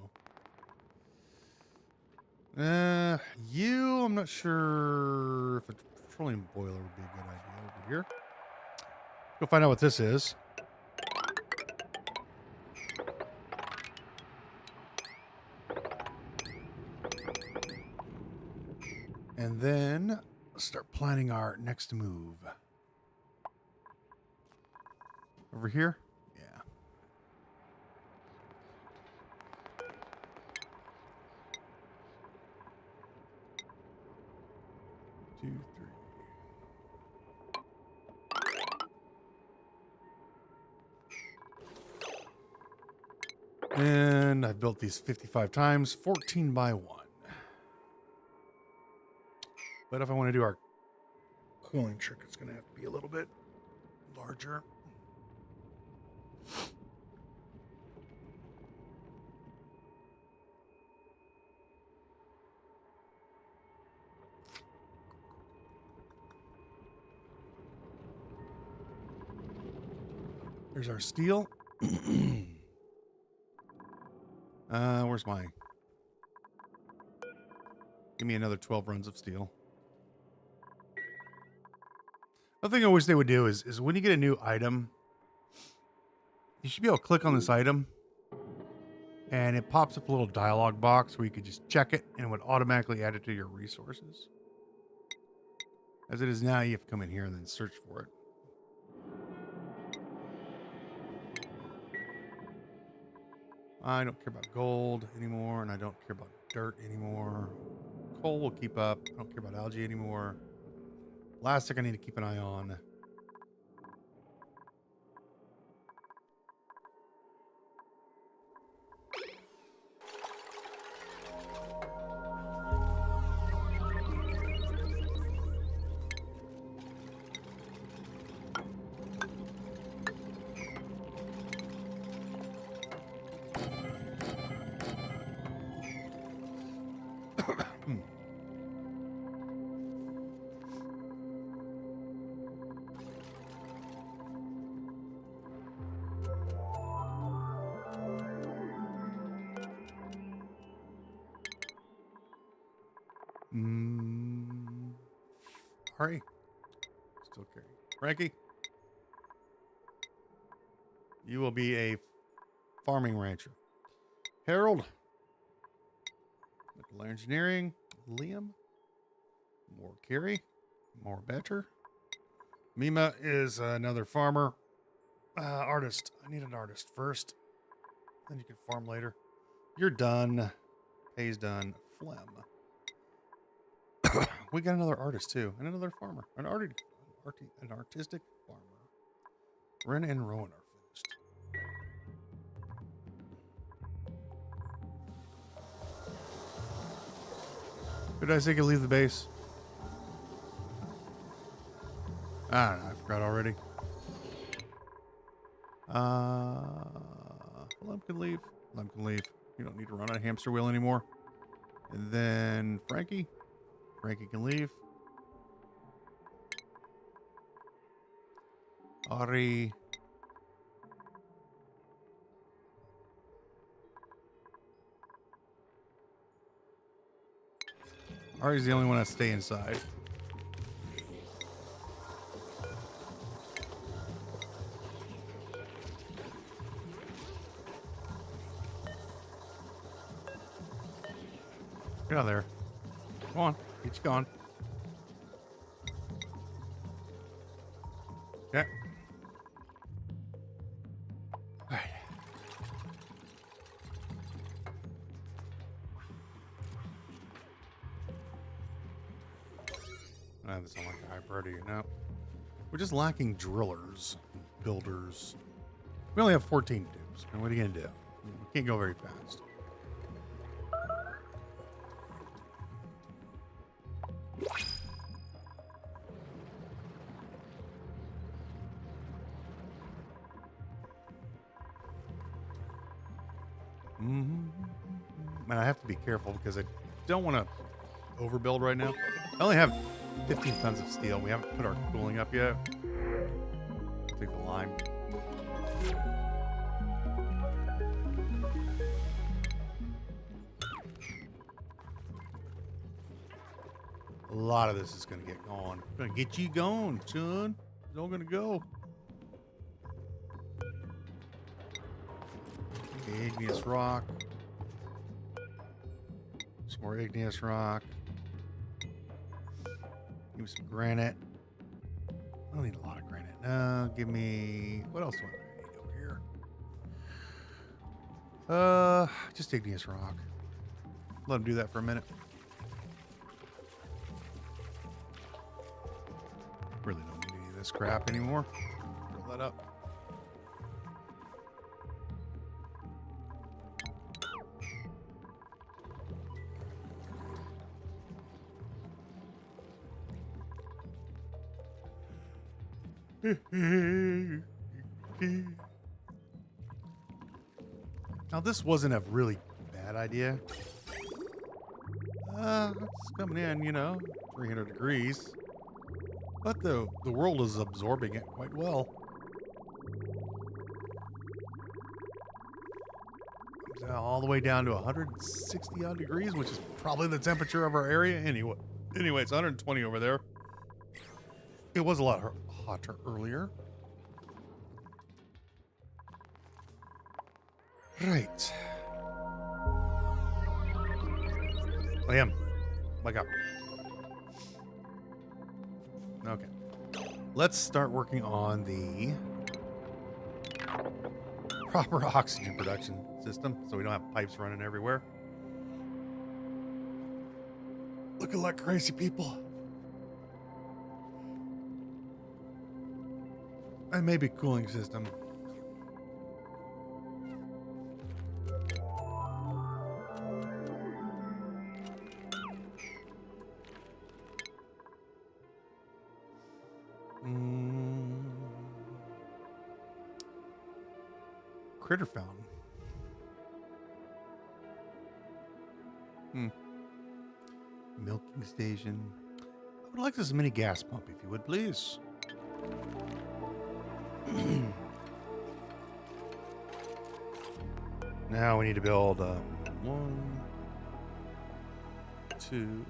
I'm not sure if a petroleum boiler would be a good idea over here. Go find out what this is. And then start planning our next move. Over here? Yeah. Two, three. And I've built these 55 times, 14 by 1. But if I want to do our cooling trick, it's going to have to be a little bit larger. There's our steel. Where's my... Give me another 12 runs of steel. The thing I wish they would do is when you get a new item, you should be able to click on this item, and it pops up a little dialog box where you could just check it, and it would automatically add it to your resources. As it is now, you have to come in here and then search for it. I don't care about gold anymore, and I don't care about dirt anymore. Coal will keep up. I don't care about algae anymore. Plastic I need to keep an eye on. Sorry. Still carrying. Frankie, you will be a farming rancher. Harold, medical engineering. Liam, more carry, more better. Mima is another farmer. Artist. I need an artist first. Then you can farm later. You're done. Pay's done. Phlegm. We got another artist too, and another farmer. An artistic farmer. Ren and Rowan are finished. Did I say I could leave the base? I don't know. I forgot already. Lem can leave. Lem can leave. You don't need to run on a hamster wheel anymore. And then Frankie. Frankie can leave. Ari. Ari's the only one that stay inside. Get out of there. Come on. Get you going. Okay. All right. I have this on like a high priority. No. We're just lacking drillers, builders. We only have 14 dudes. And what are you going to do? We can't go very fast. And I have to be careful because I don't want to overbuild right now. I only have 15 tons of steel. We haven't put our cooling up yet. Take the lime. A lot of this is going to get going. Going to get you going, son. It's all going to go. Okay, igneous rock. Some more igneous rock. Give me some granite. I don't need a lot of granite. No, give me... What else do I need over here? Just igneous rock. Let him do that for a minute. Really don't need any of this crap anymore. Fill that up. Now this wasn't a really bad idea. It's coming in, you know, 300 degrees. But the world is absorbing it quite well. All the way down to 160 odd degrees, which is probably the temperature of our area anyway. Anyway, it's 120 over there. It was a lot hotter earlier. Right. Liam, wake up. Okay. Let's start working on the proper oxygen production system so we don't have pipes running everywhere. Looking like crazy people. And maybe cooling system. Critter fountain. Milking station. I would like this mini gas pump, if you would, please. Now we need to build 1, 2,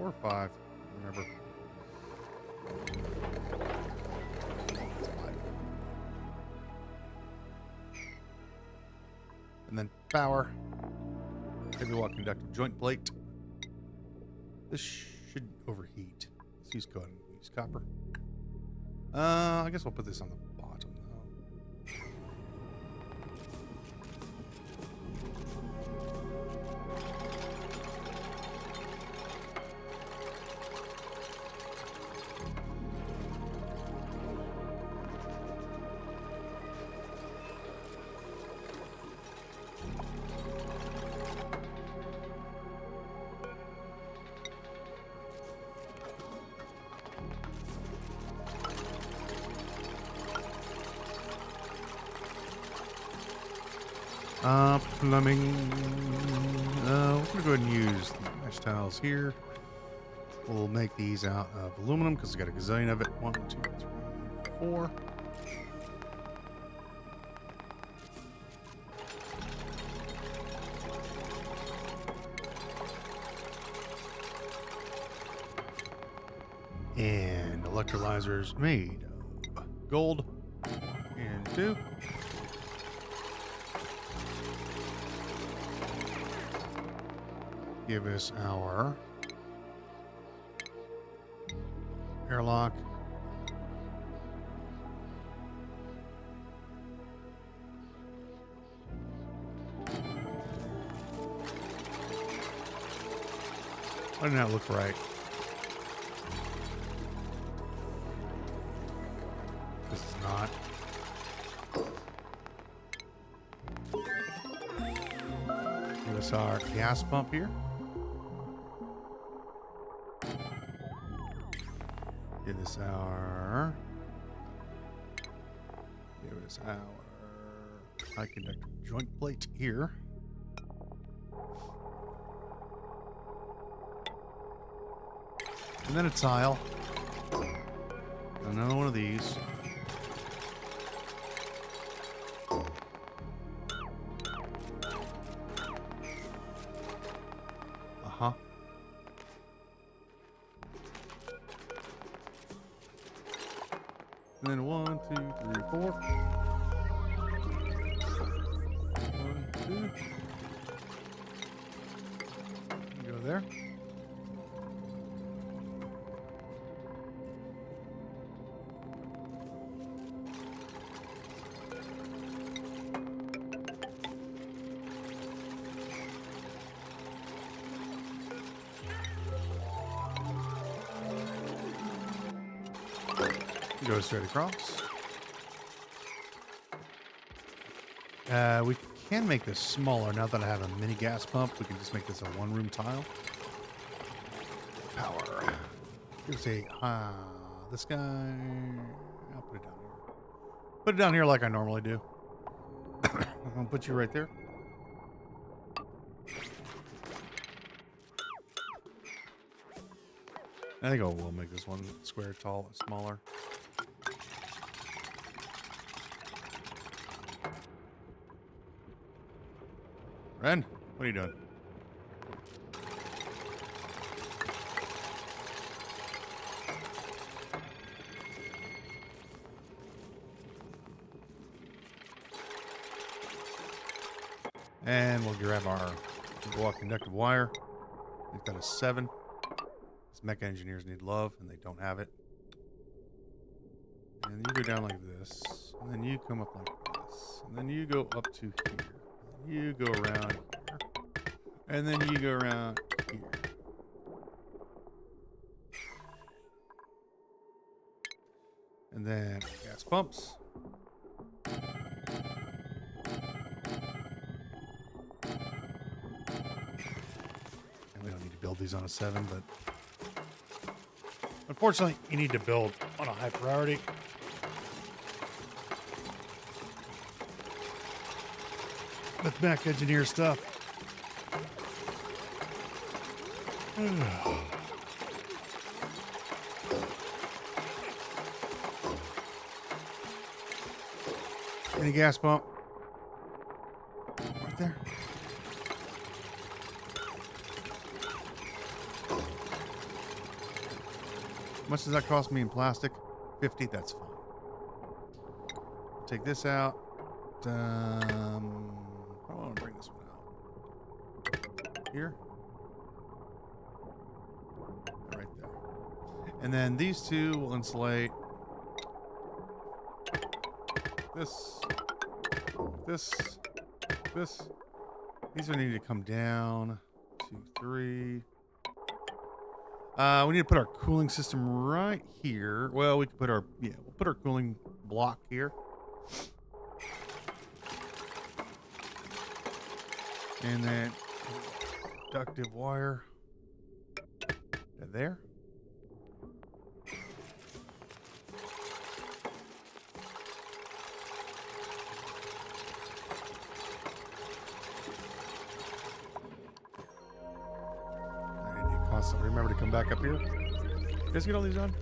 or 5. Remember. It's 5. And then power. Heavy wall conductive joint plate. This should overheat. Let's use code. Use copper. I guess we'll put this on the bottom though. Plumbing. We're gonna go ahead and use the mesh tiles here. We'll make these out of aluminum because we got a gazillion of it. 1, 2, 3, 4. And electrolyzers made of gold. And 2. Give us our airlock. Why didn't that look right? This is not. Give us our gas pump here. Give us our high conductor joint plate here. And then a tile. Another one of these. Uh-huh. And then 1, 2, 3, 4. 1, 2. Go there. Go straight across. We can make this smaller now that I have a mini gas pump. We can just make this a one-room tile. Power. Here's a this guy. I'll put it down here. Put it down here like I normally do. I'll put you right there. I think we'll make this one square tall, smaller. Ren, what are you doing? And we'll grab our walk conductive wire. We've got a 7. These mecha engineers need love, and they don't have it. And you go down like this, and then you come up like this, and then you go up to here. You go around here, and then you go around here. And then gas pumps. And we don't need to build these on a 7, but unfortunately, you need to build on a high priority. With back engineer stuff. Any gas pump? Right there. much does that cost me in plastic? 50. That's fine. Take this out. I want to bring this one out. Here. Right there. And then these two will insulate. This. These are needed to come down. 2, 3. We need to put our cooling system right here. Well, we can put our, we'll put our cooling block here. And then conductive wire there. Remember to come back up here. You guys get all these on?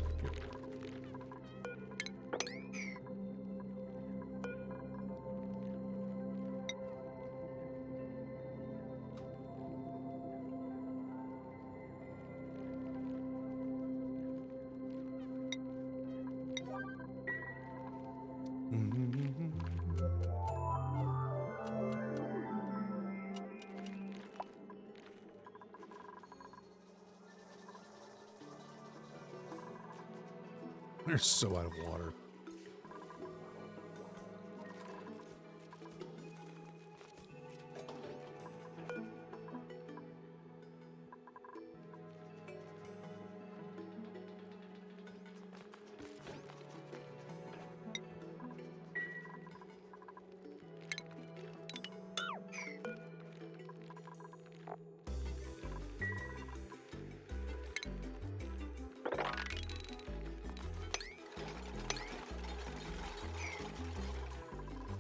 They're so out of water.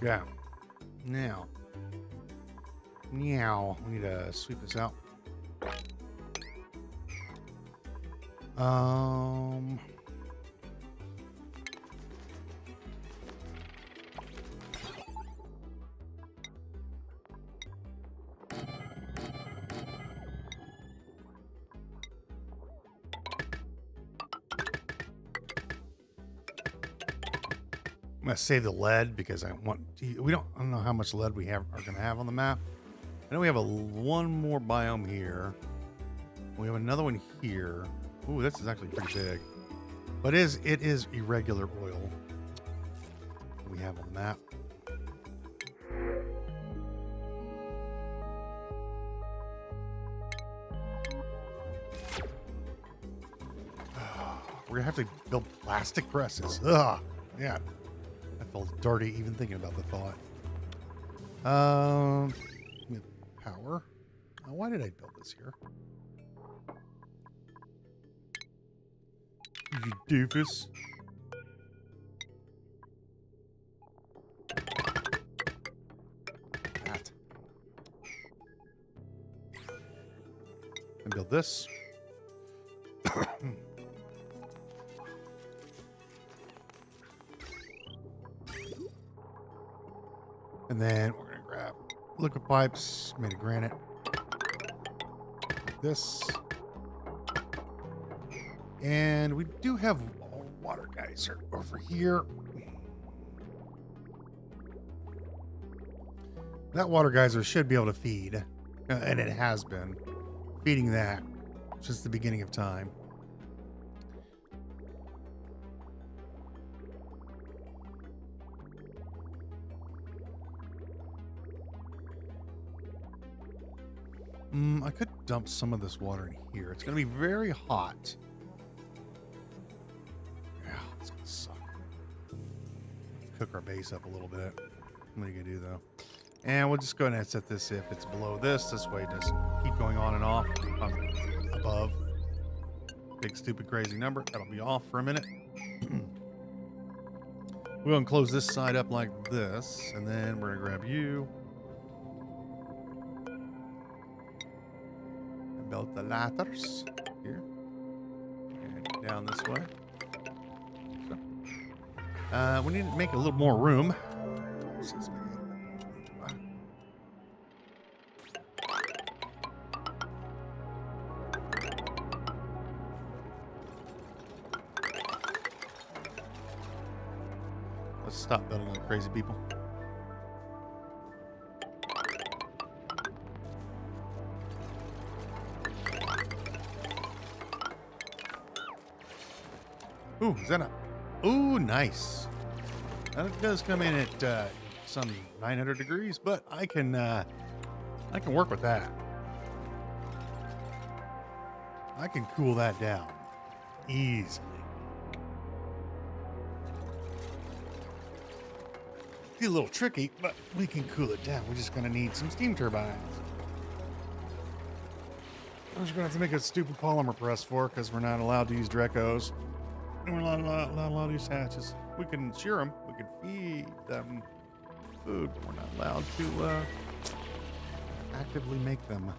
Yeah. Now. Meow. We need to sweep this out. I'm gonna save the lead because I don't know how much lead we are gonna have on the map. I know we have one more biome here. We have another one here. Ooh, this is actually pretty big. But it is irregular oil we have on the map. We're gonna have to build plastic presses. Ugh, yeah. I felt dirty even thinking about the thought. Power. Why did I build this here? You doofus. That. And build this. And then we're going to grab liquid pipes made of granite. Like this. And we do have a water geyser over here. That water geyser should be able to feed. And it has been feeding that since the beginning of time. I could dump some of this water in here. It's going to be very hot. Yeah, it's going to suck. Cook our base up a little bit. What are you going to do, though? And we'll just go ahead and set this if it's below this. This way it doesn't keep going on and off. Above. Big, stupid, crazy number. That'll be off for a minute. We're going to close this side up like this. And then we're going to grab you. Build the ladders here and down this way. So, we need to make a little more room. stop building like crazy people. Ooh, is that a... Ooh, nice. That does come in at some 900 degrees, but I can work with that. I can cool that down easily. Be a little tricky, but we can cool it down. We're just gonna need some steam turbines. We're just gonna have to make a stupid polymer press for, because we're not allowed to use Drecos. And we're not allowed to use hatches. We can shear them. We can feed them food. But we're not allowed to actively make them.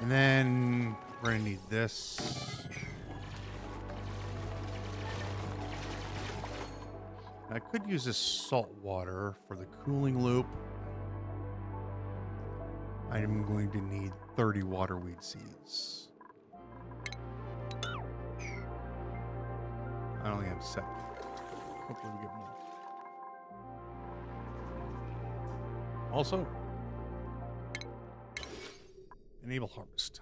And then we're gonna need this. I could use this salt water for the cooling loop. I'm going to need 30 waterweed seeds. I only have 7. Hopefully we get more. Also, enable harvest.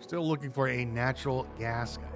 Still looking for a natural gas geyser.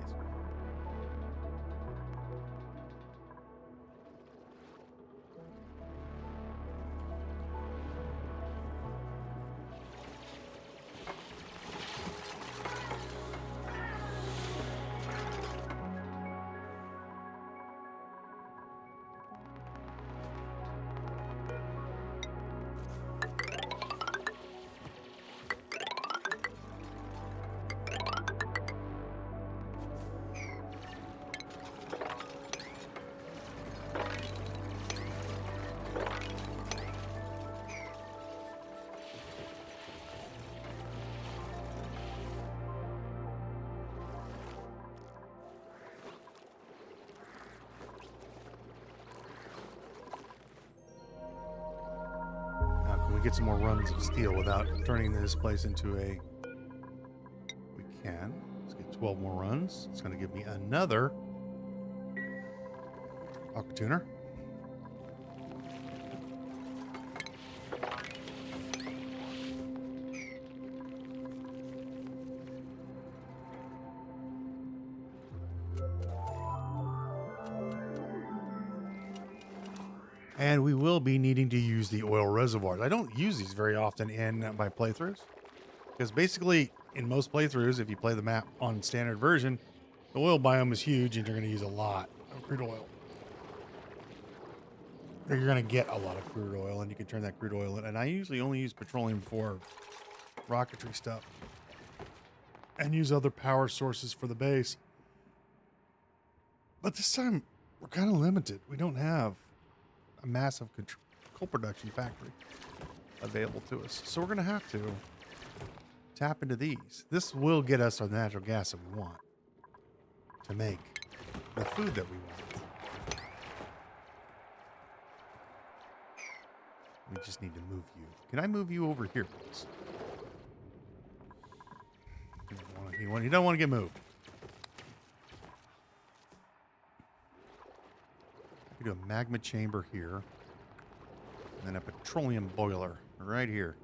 Get some more runs of steel without turning this place into a... We can. Let's get 12 more runs. It's going to give me another aqua tuner. And we will be needing to use the oil reservoirs. I don't use these very often in my playthroughs, because basically in most playthroughs, if you play the map on standard version, the oil biome is huge and you're going to use a lot of crude oil. Or you're going to get a lot of crude oil, and you can turn that crude oil in. And I usually only use petroleum for rocketry stuff and use other power sources for the base. But this time we're kind of limited. We don't have a massive coal production factory available to us, so we're going to have to tap into these. This will get us our natural gas that we want to make the food that we want. We just need to move you. Can I move you over here, please? You don't want to get moved. We do a magma chamber here, and then a petroleum boiler right here.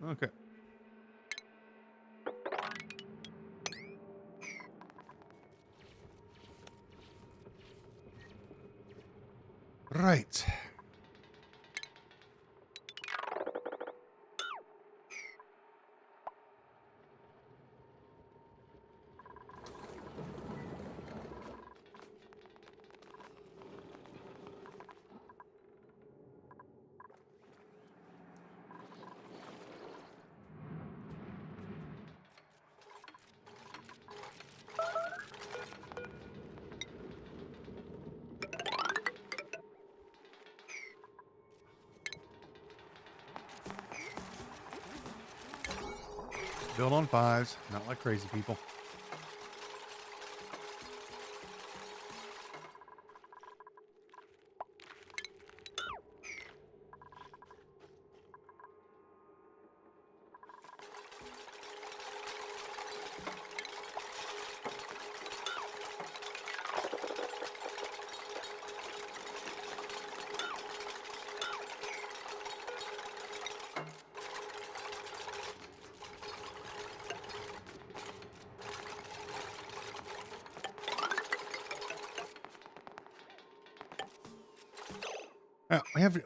Okay. Right. Build on fives, not like crazy people.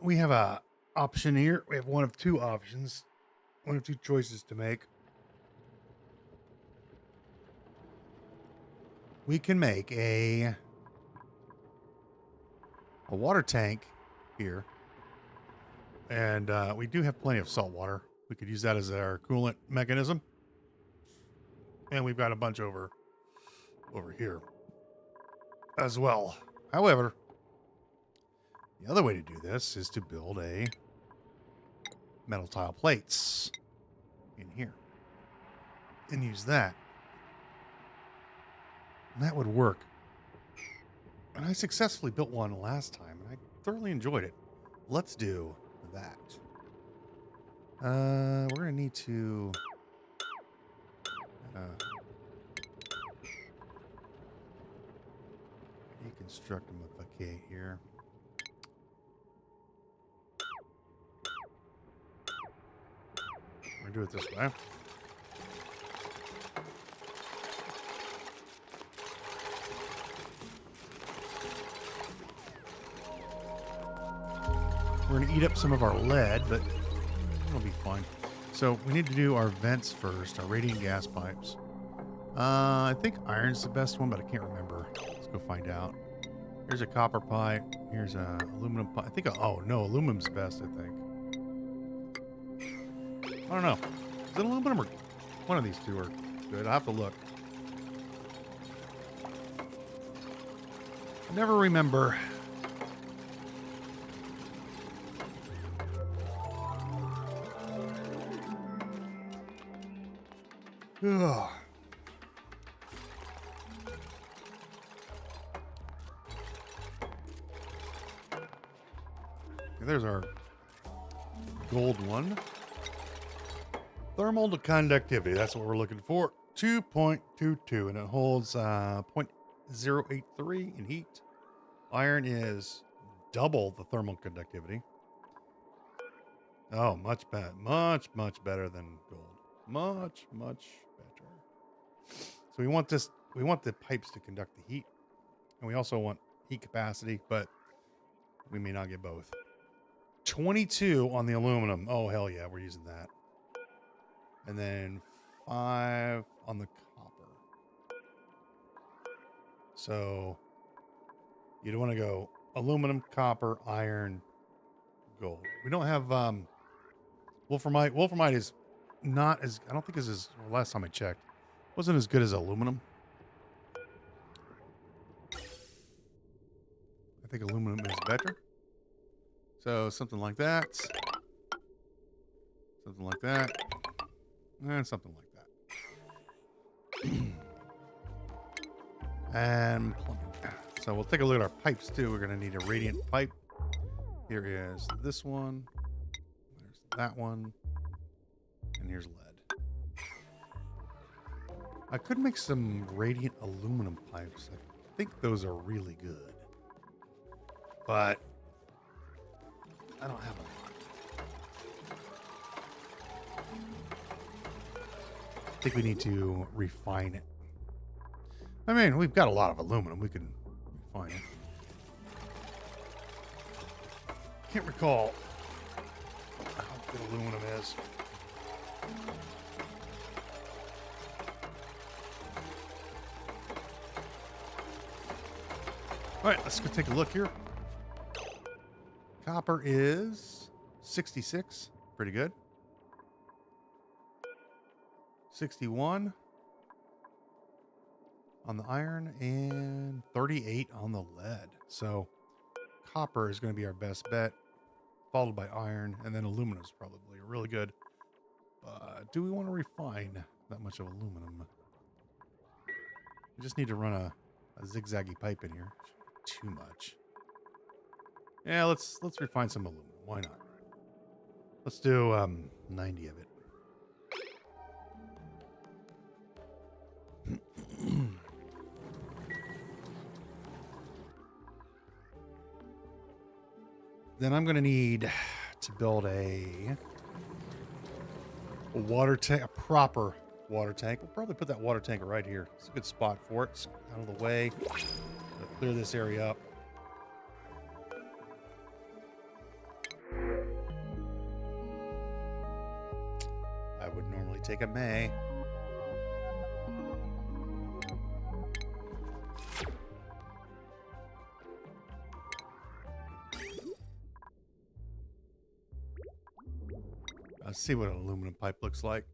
We have a option here. We have one of two options, one of two choices to make. We can make a water tank here, and we do have plenty of salt water. We could use that as our coolant mechanism, and we've got a bunch over here as well. However, the other way to do this is to build a metal tile plates in here and use that. And that would work. And I successfully built one last time, and I thoroughly enjoyed it. Let's do that. We're going to need to deconstruct and modificate here. We're going to do it this way. We're going to eat up some of our lead, but it'll be fine. So we need to do our vents first, our radiant gas pipes. I think iron's the best one, but I can't remember. Let's go find out. Here's a copper pipe. Here's a aluminum pipe. I think, oh no, aluminum's best, I think. I don't know. Is it aluminum or one of these two are good? I have to look. I never remember. Ugh. There's our gold one. Thermal conductivity, that's what we're looking for. 2.22, and it holds 0.083 in heat. Iron is double the thermal conductivity. Oh, much better. Much better than gold. Much better. So we want the pipes to conduct the heat. And we also want heat capacity, but we may not get both. 22 on the aluminum. Oh, hell yeah, we're using that. And then 5 on the copper. So you don't want to go aluminum, copper, iron, gold. We don't have wolframite. Wolframite is not as, I don't think is as, well, last time I checked, wasn't as good as aluminum. I think aluminum is better. So something like that. Something like that. And something like that. And plumbing. So we'll take a look at our pipes too. We're going to need a radiant pipe. Here is this one. There's that one. And here's lead. I could make some radiant aluminum pipes. I think those are really good. But I don't have a lot. I think we need to refine it. I mean, we've got a lot of aluminum. We can refine it. Can't recall how good aluminum is. All right, let's go take a look here. Copper is 66. Pretty good. 61 on the iron and 38 on the lead. So copper is going to be our best bet, followed by iron, and then aluminum is probably really good. But do we want to refine that much of aluminum. We just need to run a zigzaggy pipe in here. Too much. Yeah, let's refine some aluminum. Why not? Let's do 90 of it. Then I'm going to need to build a water tank, a proper water tank. We'll probably put that water tank right here. It's a good spot for it. It's out of the way. I'll clear this area up. I would normally take a May. Let's see what an aluminum pipe looks like.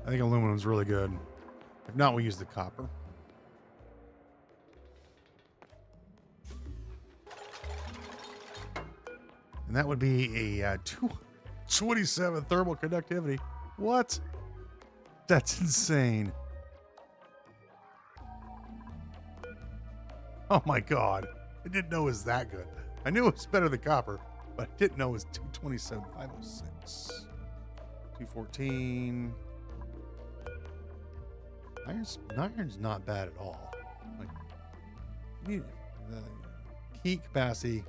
I think aluminum's really good. If not, we use the copper. And that would be a 227 thermal conductivity. What? That's insane. Oh my God. I didn't know it was that good. I knew it was better than copper, but I didn't know it was 227, 506, 214. Iron's not bad at all. Like, the heat capacity,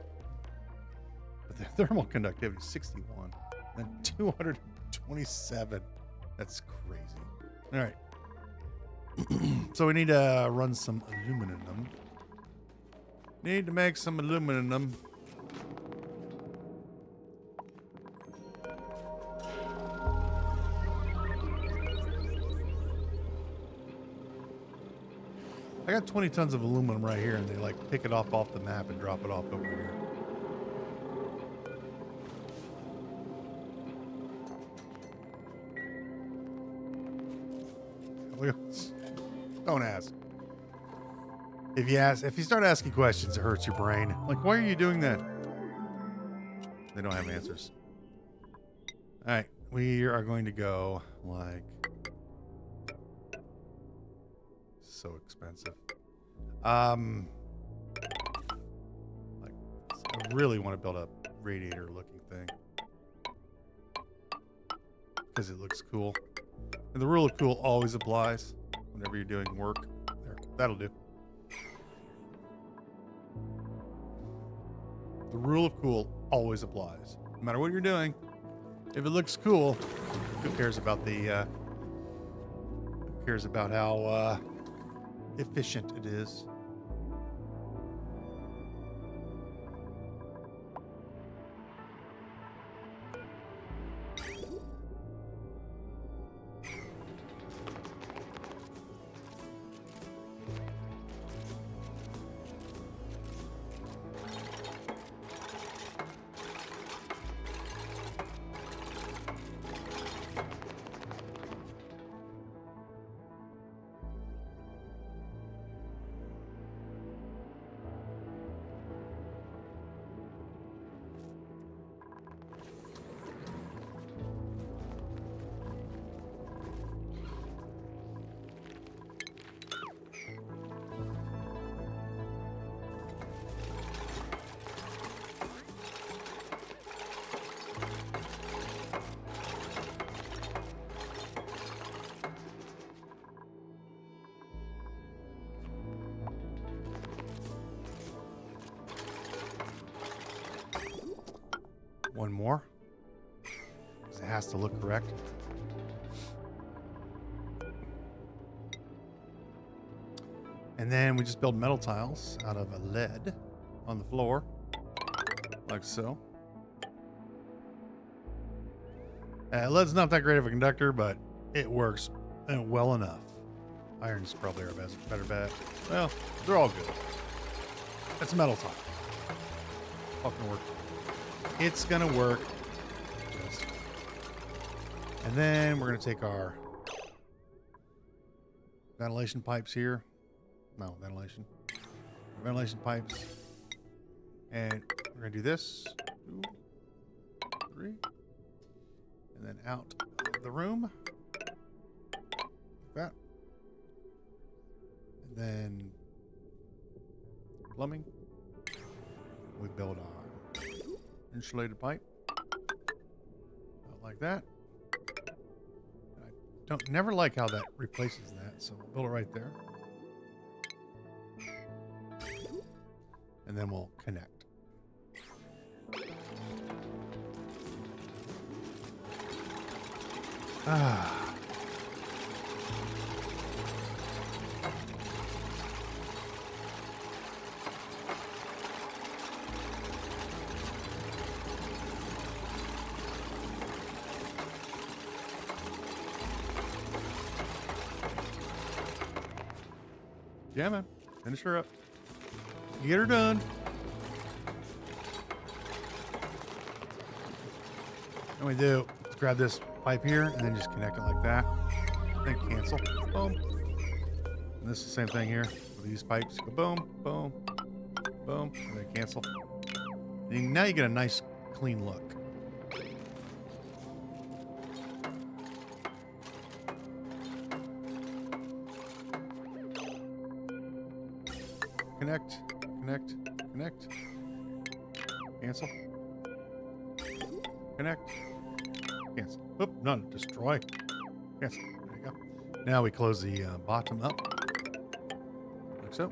but the thermal conductivity is 61, then 227. That's crazy. All right. So we need to run some aluminum. Need to make some aluminum. I got 20 tons of aluminum right here, and they like pick it off the map and drop it off over here. Don't ask. If you start asking questions, it hurts your brain. Like, why are you doing that? They don't have answers. All right, we are going to go like so expensive. Like, I really want to build a radiator-looking thing because it looks cool. And the rule of cool always applies whenever you're doing work. There, that'll do. The rule of cool always applies. No matter what you're doing, if it looks cool, who cares about the who cares about how efficient it is? One more. Because it has to look correct. And then we just build metal tiles out of lead on the floor. Like so. Lead's not that great of a conductor, but it works well enough. Iron's probably our better bet. Well, they're all good. That's a metal tile. Fucking work. It's gonna work. Yes. And then we're gonna take our ventilation pipes here. No, ventilation. Ventilation pipes. And we're going to do this. 2, 3. And then out of the room. Like that. And then plumbing. We build our insulated pipe. Like that. I never like how that replaces that, so we'll build it right there. And then we'll connect. Ah. Yeah, man. Finish her up. Get her done. And we do. Let's grab this pipe here and then just connect it like that. Then cancel. Boom. And this is the same thing here with these pipes. Go boom, boom, boom, and then cancel. And now you get a nice clean look. Connect, connect, connect. Cancel. Connect. Cancel. Oop, none. Destroy. Cancel. There you go. Now we close the bottom up. Like so.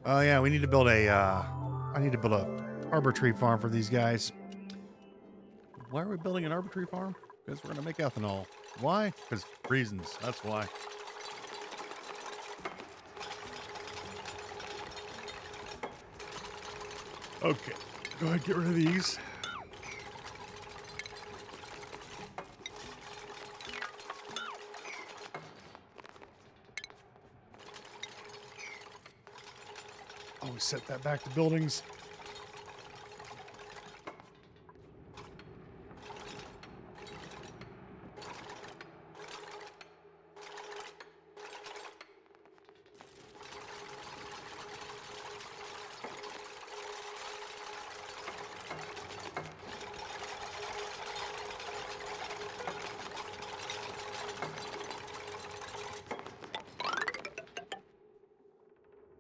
Oh yeah, we need to build a I need to build a arbor tree farm for these guys. Why are we building an arbor tree farm? Because we're going to make ethanol. Why? Because reasons. That's why. Okay. Go ahead, get rid of these. Always set that back to buildings.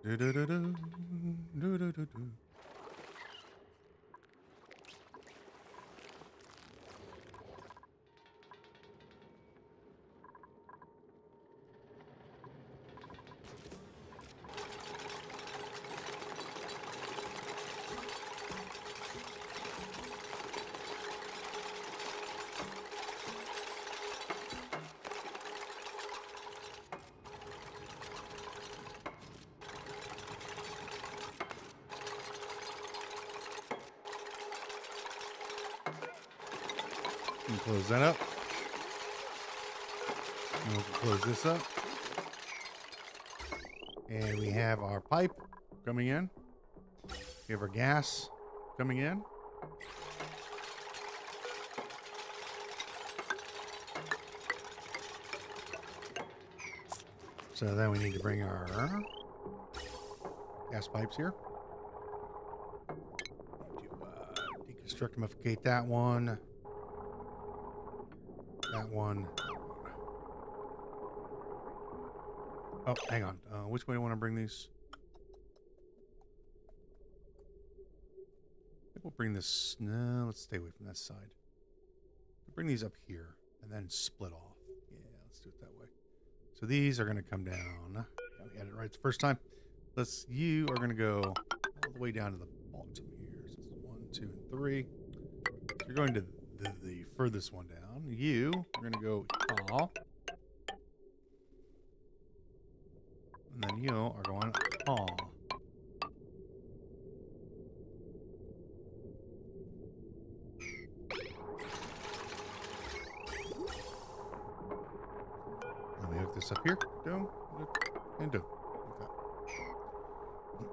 Do. Close that up. And we'll close this up. And we have our pipe coming in. We have our gas coming in. So then we need to bring our gas pipes here. Deconstruct and modificate that one. That one. Oh, hang on. Which way do I want to bring these? I think we'll bring this. No, let's stay away from that side. We'll bring these up here and then split off. Yeah, let's do it that way. So these are going to come down. Gotta get it right the first time. You are going to go all the way down to the bottom here. So it's 1, 2, and 3. So you're going to the furthest one down. You are going to go all. And then you are going all. Let me hook this up here. Doom. And doom.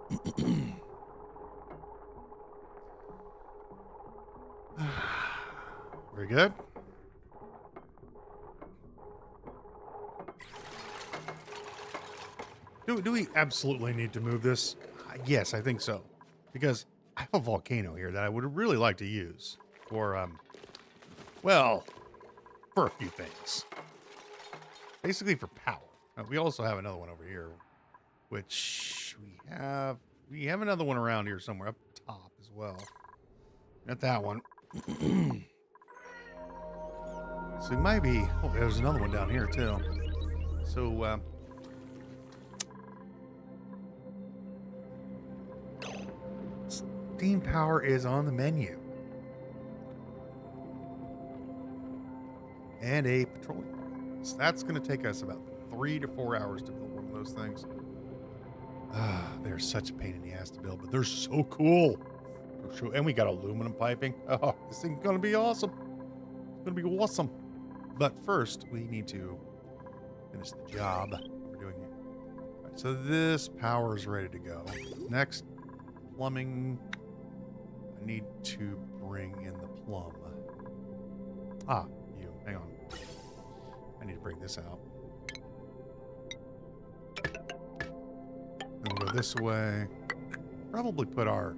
Like Very good. Do we absolutely need to move this? Yes, I think so. Because I have a volcano here that I would really like to use for, well, for a few things. Basically for power. We also have another one over here, which we have another one around here somewhere up top as well. Not that one. So we might be, oh, there's another one down here too. So, steam power is on the menu. And a petroleum. So that's going to take us about 3 to 4 hours to build one of those things. They're such a pain in the ass to build, but they're so cool. And we got aluminum piping. Oh, this thing's going to be awesome. It's going to be awesome. But first, we need to finish the job we're doing here. All right, so this power is ready to go. Next, plumbing. I need to bring in the plumb. You. Hang on. I need to bring this out. Then we'll go this way. Probably put our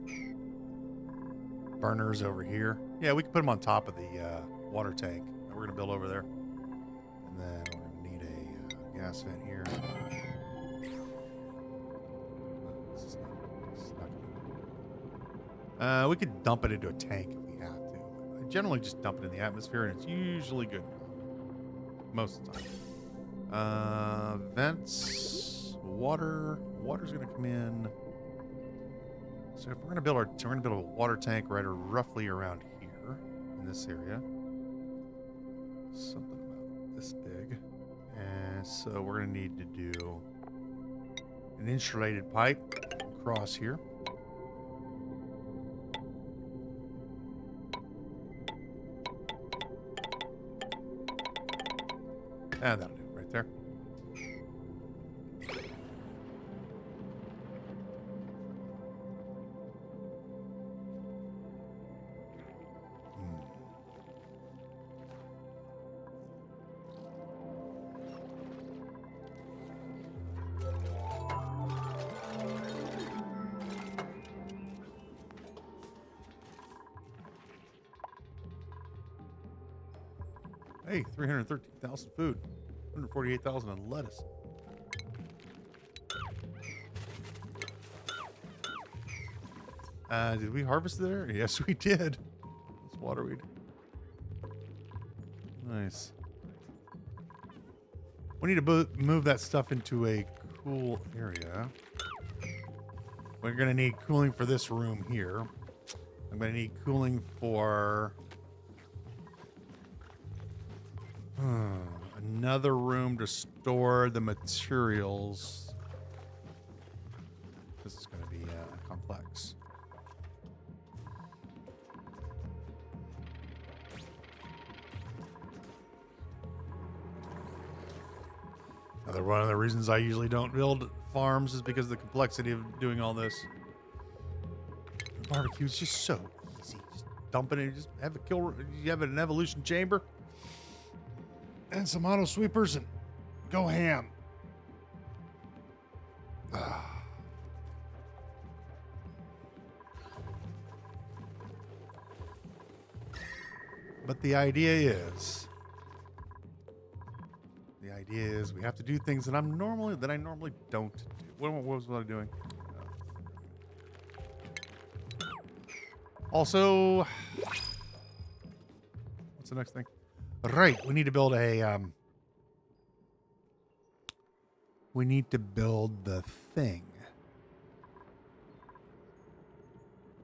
burners over here. Yeah, we can put them on top of the water tank that we're going to build over there. And then we're going to need a gas vent here. This is not good. We could dump it into a tank if we have to. But I generally just dump it in the atmosphere, and it's usually good most of the time. Vents, water. Water's going to come in. So if we're going to build a water tank right roughly around here in this area. Something about this big. And so we're going to need to do an insulated pipe across here. And that'll do it right there. Hey, 313,000 food, 148,000 on lettuce. Did we harvest there? Yes, we did. It's waterweed. Nice. We need to move that stuff into a cool area. We're going to need cooling for this room here. I'm going to need cooling for another room to store the materials. This is going to be complex. Another one of the reasons I usually don't build farms is because of the complexity of doing all this. Barbecue is just so easy. Just dump it in, just have a kill. You have an evolution chamber and some auto sweepers and go ham. But the idea is we have to do things that I normally don't do. What was I doing? Also, what's the next thing? Right, we need to build a we need to build the thing.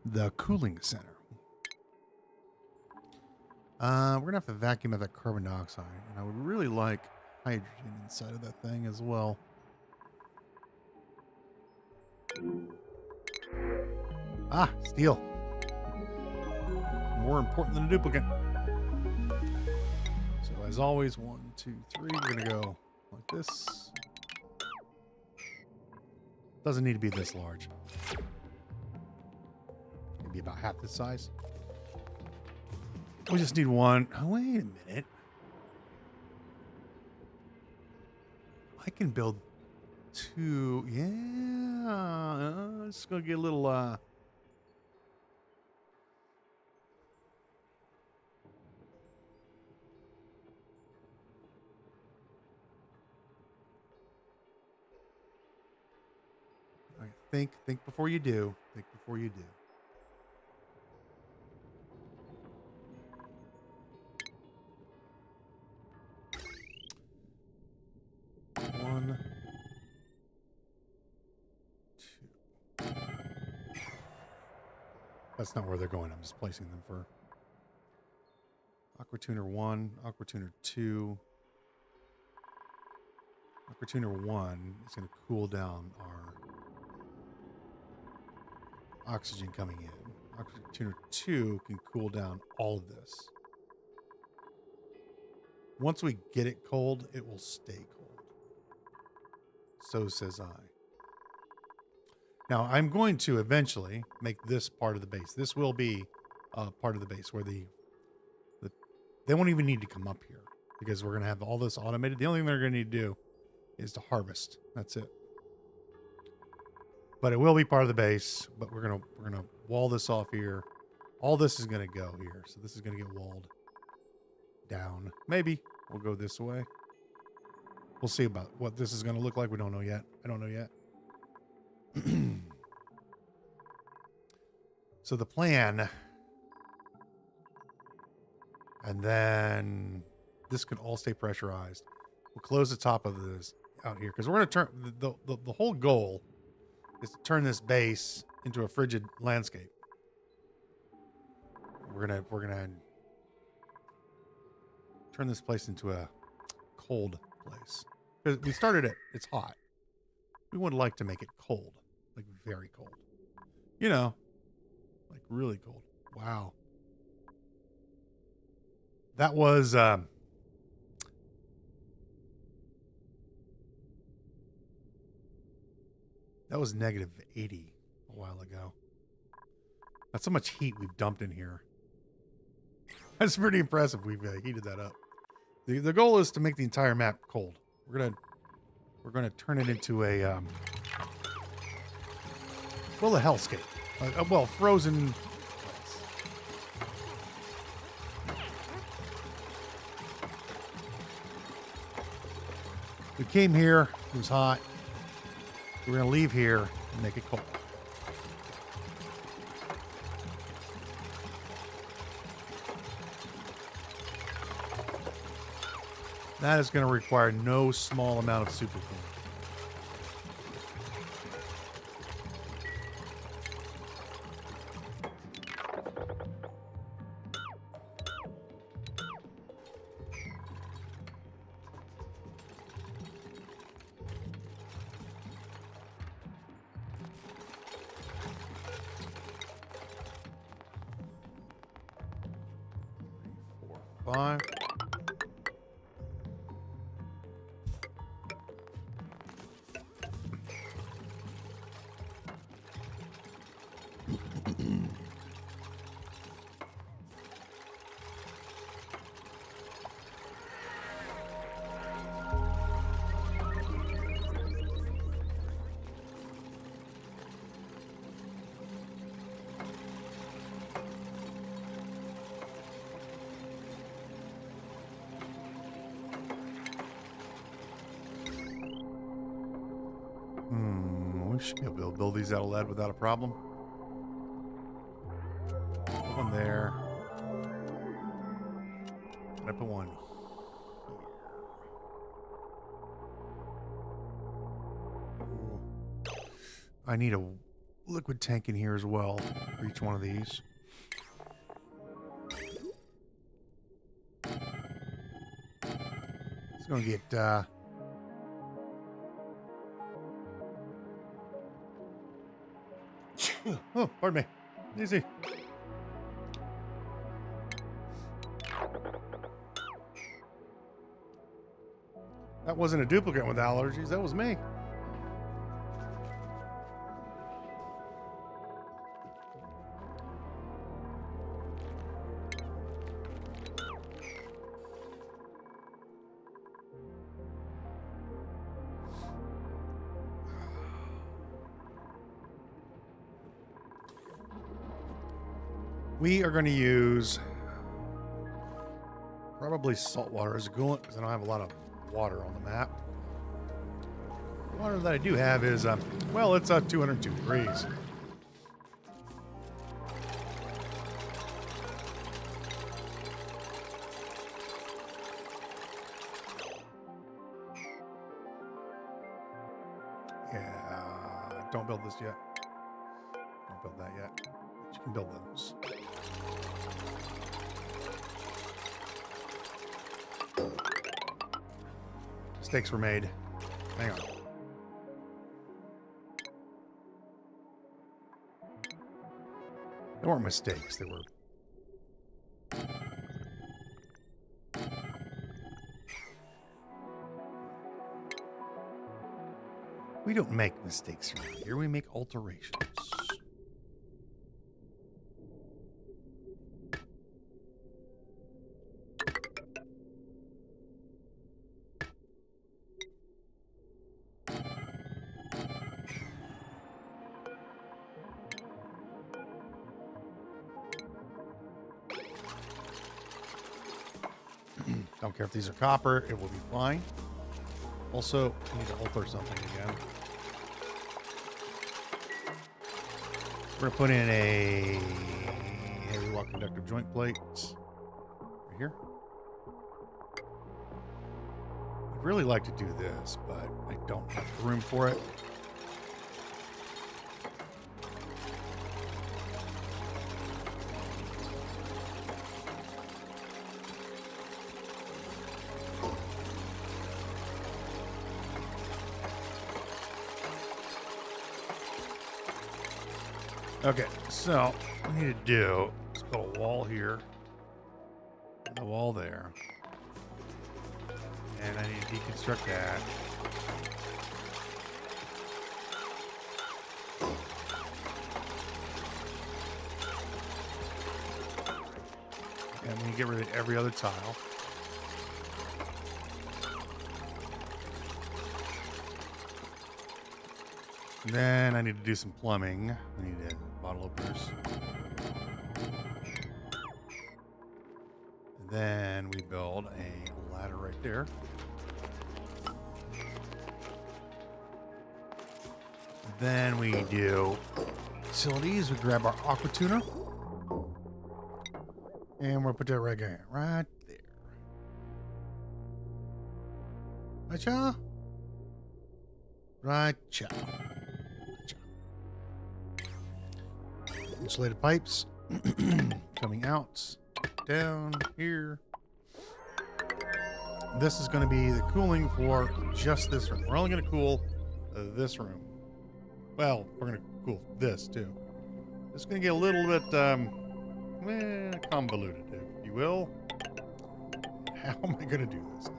The cooling center. We're gonna have to vacuum out that carbon dioxide, and I would really like hydrogen inside of that thing as well. Steel. More important than a duplicate. So as always, 1, 2, 3. We're gonna go like this. Doesn't need to be this large. be about half this size. We just need one. Oh, wait a minute. I can build 2. Yeah. It's going to get a little, I think before you do. Think before you do. One, 2. That's not where they're going. I'm just placing them for Aqua Tuner 1, Aqua Tuner 2. Aqua Tuner 1 is going to cool down our oxygen coming in. Aqua Tuner 2 can cool down all of this. Once we get it cold, it will stay cold. So says I. Now, I'm going to eventually make this part of the base. This will be part of the base where they won't even need to come up here because we're going to have all this automated. The only thing they're going to need to do is to harvest. That's it. But it will be part of the base. But we're gonna wall this off here. All this is gonna go here. So this is gonna get walled down. Maybe we'll go this way. We'll see about what this is gonna look like. We don't know yet. I don't know yet. So the plan, and then this can all stay pressurized. We'll close the top of this out here because we're gonna turn the whole goal is to turn this base into a frigid landscape. We're gonna turn this place into a cold place. Because we started it, it's hot. We would like to make it cold, like very cold. You know, like really cold. Wow. That was that was negative 80 a while ago. That's how much heat we've dumped in here. That's pretty impressive. We've heated that up. The goal is to make the entire map cold. We're gonna turn it into a a hellscape. Well, frozen place. We came here. It was hot. We're going to leave here and make it cold. That is going to require no small amount of super cooling. Five. We should be able to build these out of lead without a problem. Put one there. And I put one here. I need a liquid tank in here as well for each one of these. It's going to get... Oh, pardon me. Easy. That wasn't a duplicate with allergies. That was me. We are going to use probably salt water as a coolant because I don't have a lot of water on the map. The water that I do have is, well, it's 202 degrees. Yeah, don't build this yet. Don't build that yet. But you can build those. Mistakes were made. Hang on. They weren't mistakes. They were... We don't make mistakes around here. We make alterations. Don't care if these are copper. It will be fine. Also, I need to alter something again. We're going to put in a heavy wall conductive joint plate right here. I'd really like to do this, but I don't have the room for it. Okay, so what we need to do is put a wall here and a wall there. And I need to deconstruct that. And we get rid of every other tile. And then I need to do some plumbing. I need bottle openers. And then we build a ladder right there. And then we do facilities. We grab our aqua tuner. And we'll put that right there. Right there. Right-cha? Right-cha. Insulated pipes coming out down here. This is going to be the cooling for just this room. We're only going to cool this room. Well, we're going to cool this too. It's going to get a little bit convoluted, if you will. How am I going to do this?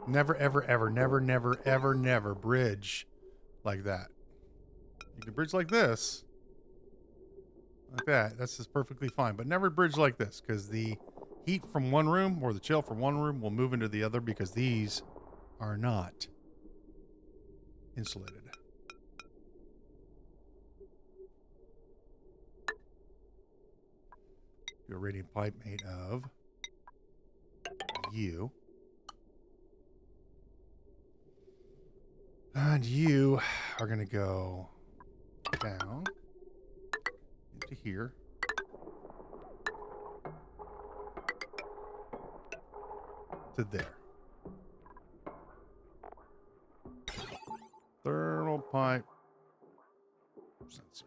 Never, ever, ever, never, never, ever, never bridge like that. You can bridge like this. Like that. That's just perfectly fine. But never bridge like this, because the heat from one room or the chill from one room will move into the other because these are not insulated. Do a radiant pipe made of you. And you are going to go down into here. To there. Thermal pipe sensor.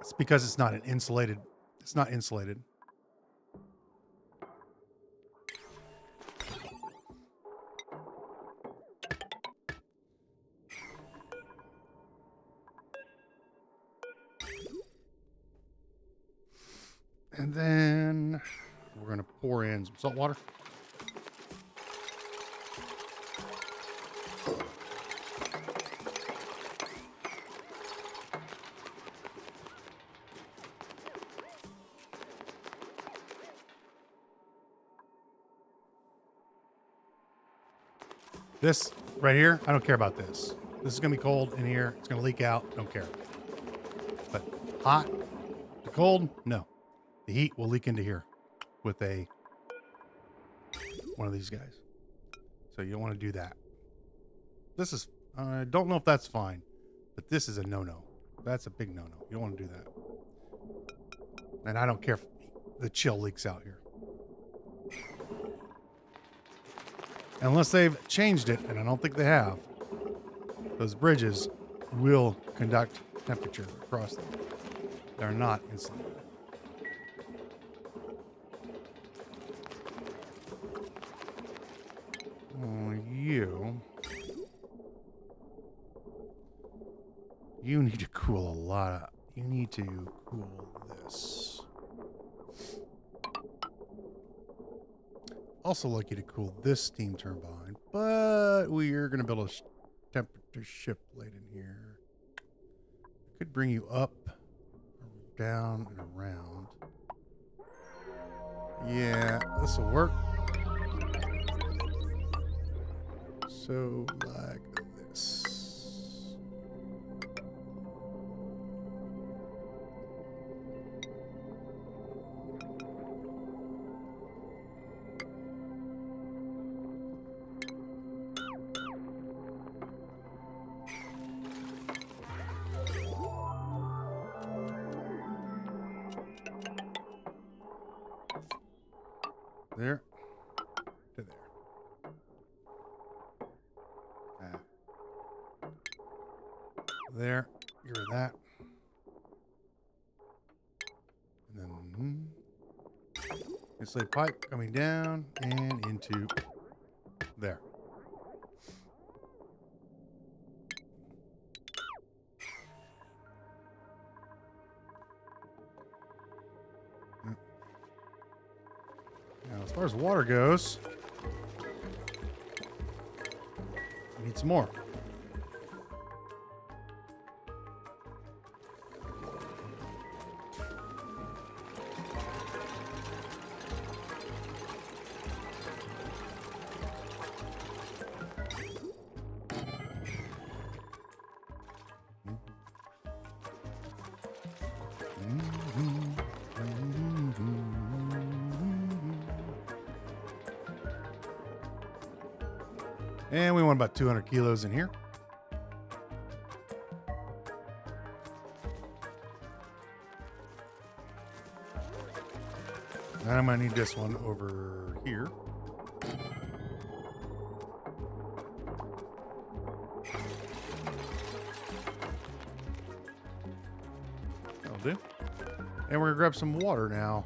It's because it's not an insulated. It's not insulated. And then we're going to pour in some salt water. This right here, I don't care about this. This is going to be cold in here. It's going to leak out. Don't care. But hot to cold, no. The heat will leak into here with one of these guys. So you don't want to do that. This is, I don't know if that's fine, but this is a no-no. That's a big no-no. You don't want to do that. And I don't care if the chill leaks out here. Unless they've changed it, and I don't think they have, those bridges will conduct temperature across them. They're not insulated. You need to cool a lot of, you need to cool this. Also like you to cool this steam turbine, but we are going to build a temperature ship late in here. Could bring you up, down, and around. Yeah, this will work. So like this. There to there. There, you're that. And then it's a pipe coming down and into there. Now, as far as water goes, we need some more. And we want about 200 kilos in here. And I'm going to need this one over here. That'll do. And we're going to grab some water now.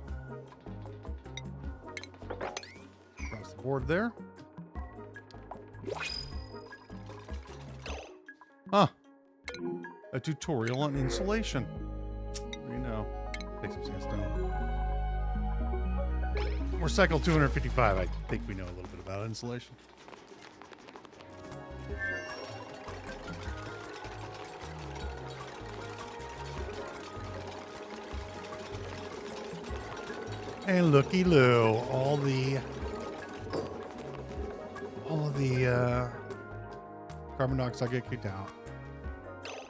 Across the board there. Huh. A tutorial on insulation. You know. Take some sandstone. We're cycle 255. I think we know a little bit about insulation. And looky-loo, all of the carbon dioxide get kicked out.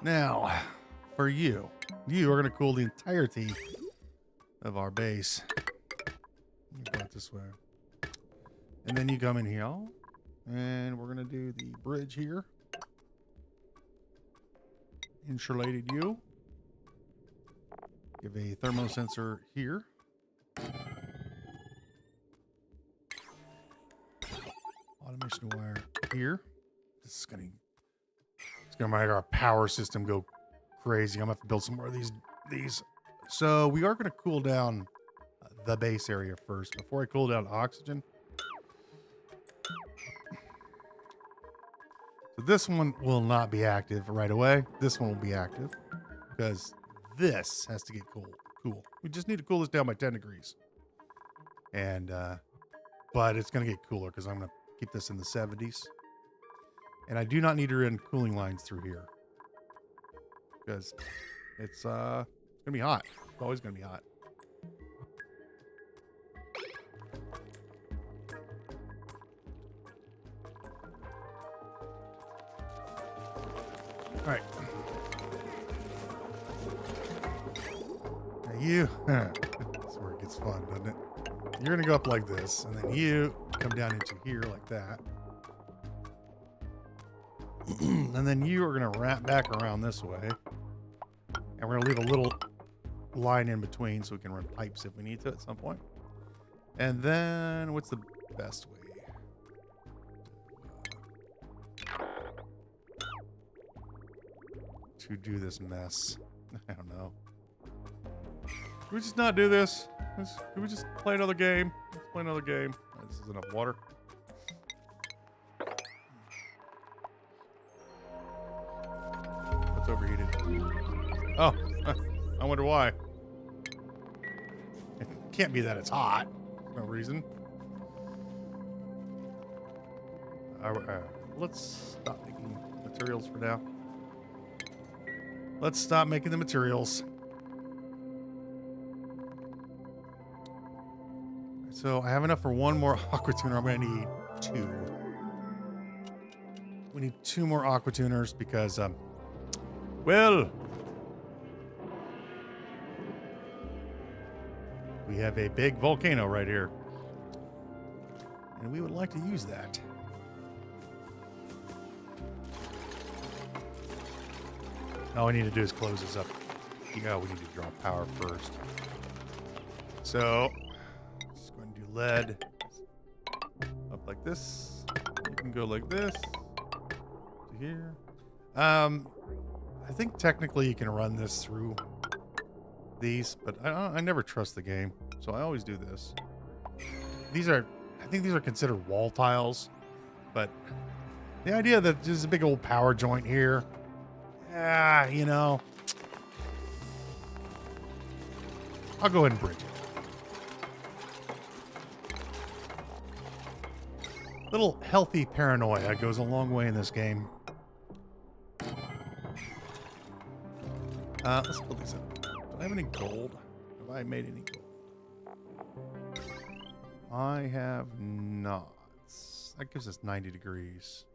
Now, for you are going to cool the entirety of our base. Go it this way. And then you come in here, and we're going to do the bridge here. Insulated you. Give a thermosensor here. Automation wire here. This is going to make our power system go crazy. I'm going to have to build some more of these. So we are going to cool down the base area first before I cool down oxygen. So this one will not be active right away. This one will be active because this has to get cool. We just need to cool this down by 10 degrees. And, but it's going to get cooler because I'm going to keep this in the 70s. And I do not need to run cooling lines through here because it's going to be hot. It's always going to be hot. right. Now you, that's where it gets fun, doesn't it? You're going to go up like this, and then you come down into here like that. And then you are going to wrap back around this way. And we're going to leave a little line in between so we can run pipes if we need to at some point. And then what's the best way to do this mess? I don't know. Can we just not do this? Can we just play another game? Let's play another game. Oh, this is enough water. What's overheated? Oh, I wonder why. It can't be that it's hot. No reason. Let's stop making materials for now. Let's stop making the materials. So I have enough for one more aqua tuner. I'm going to need 2. We need 2 more aqua tuners because, well, we have a big volcano right here. And we would like to use that. All we need to do is close this up. Yeah, we need to draw power first. So, just going to do lead up like this. You can go like this to here. I think technically you can run this through these, but I never trust the game, so I always do this. I think these are considered wall tiles, but the idea that there's a big old power joint here, you know, I'll go ahead and bridge it. Little healthy paranoia goes a long way in this game. Let's pull these up. Do I have any gold? Have I made any gold? I have not. That gives us 90 degrees.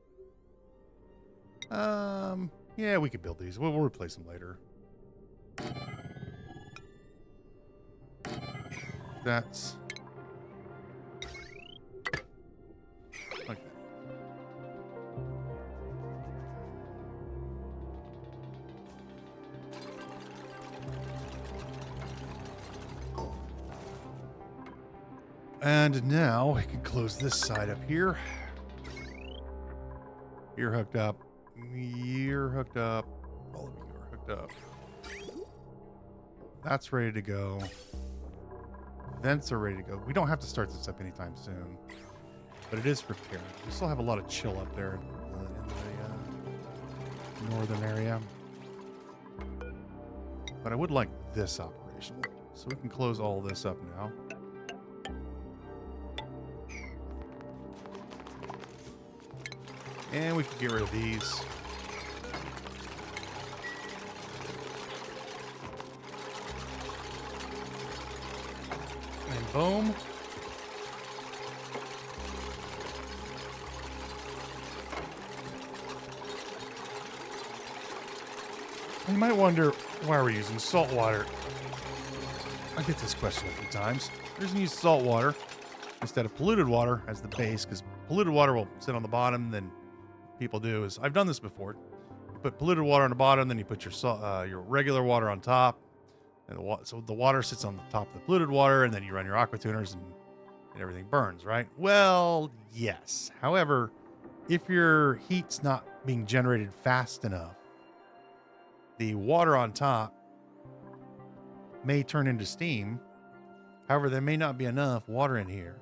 Yeah, we could build these. We'll replace them later. That's like that. And now we can close this side up here. You're hooked up. You're hooked up. All of you are hooked up. That's ready to go. Vents are ready to go. We don't have to start this up anytime soon, but it is prepared. We still have a lot of chill up there in the northern area. But I would like this operational, so we can close all this up now. And we can get rid of these. And boom. You might wonder why we're using salt water. I get this question a few times. The reason you use salt water instead of polluted water as the base, because polluted water will sit on the bottom, then people do is, I've done this before. You put polluted water on the bottom, then you put your regular water on top, and so the water sits on the top of the polluted water, and then you run your aqua tuners, and everything burns, right? Well, yes. However, if your heat's not being generated fast enough, the water on top may turn into steam. However, there may not be enough water in here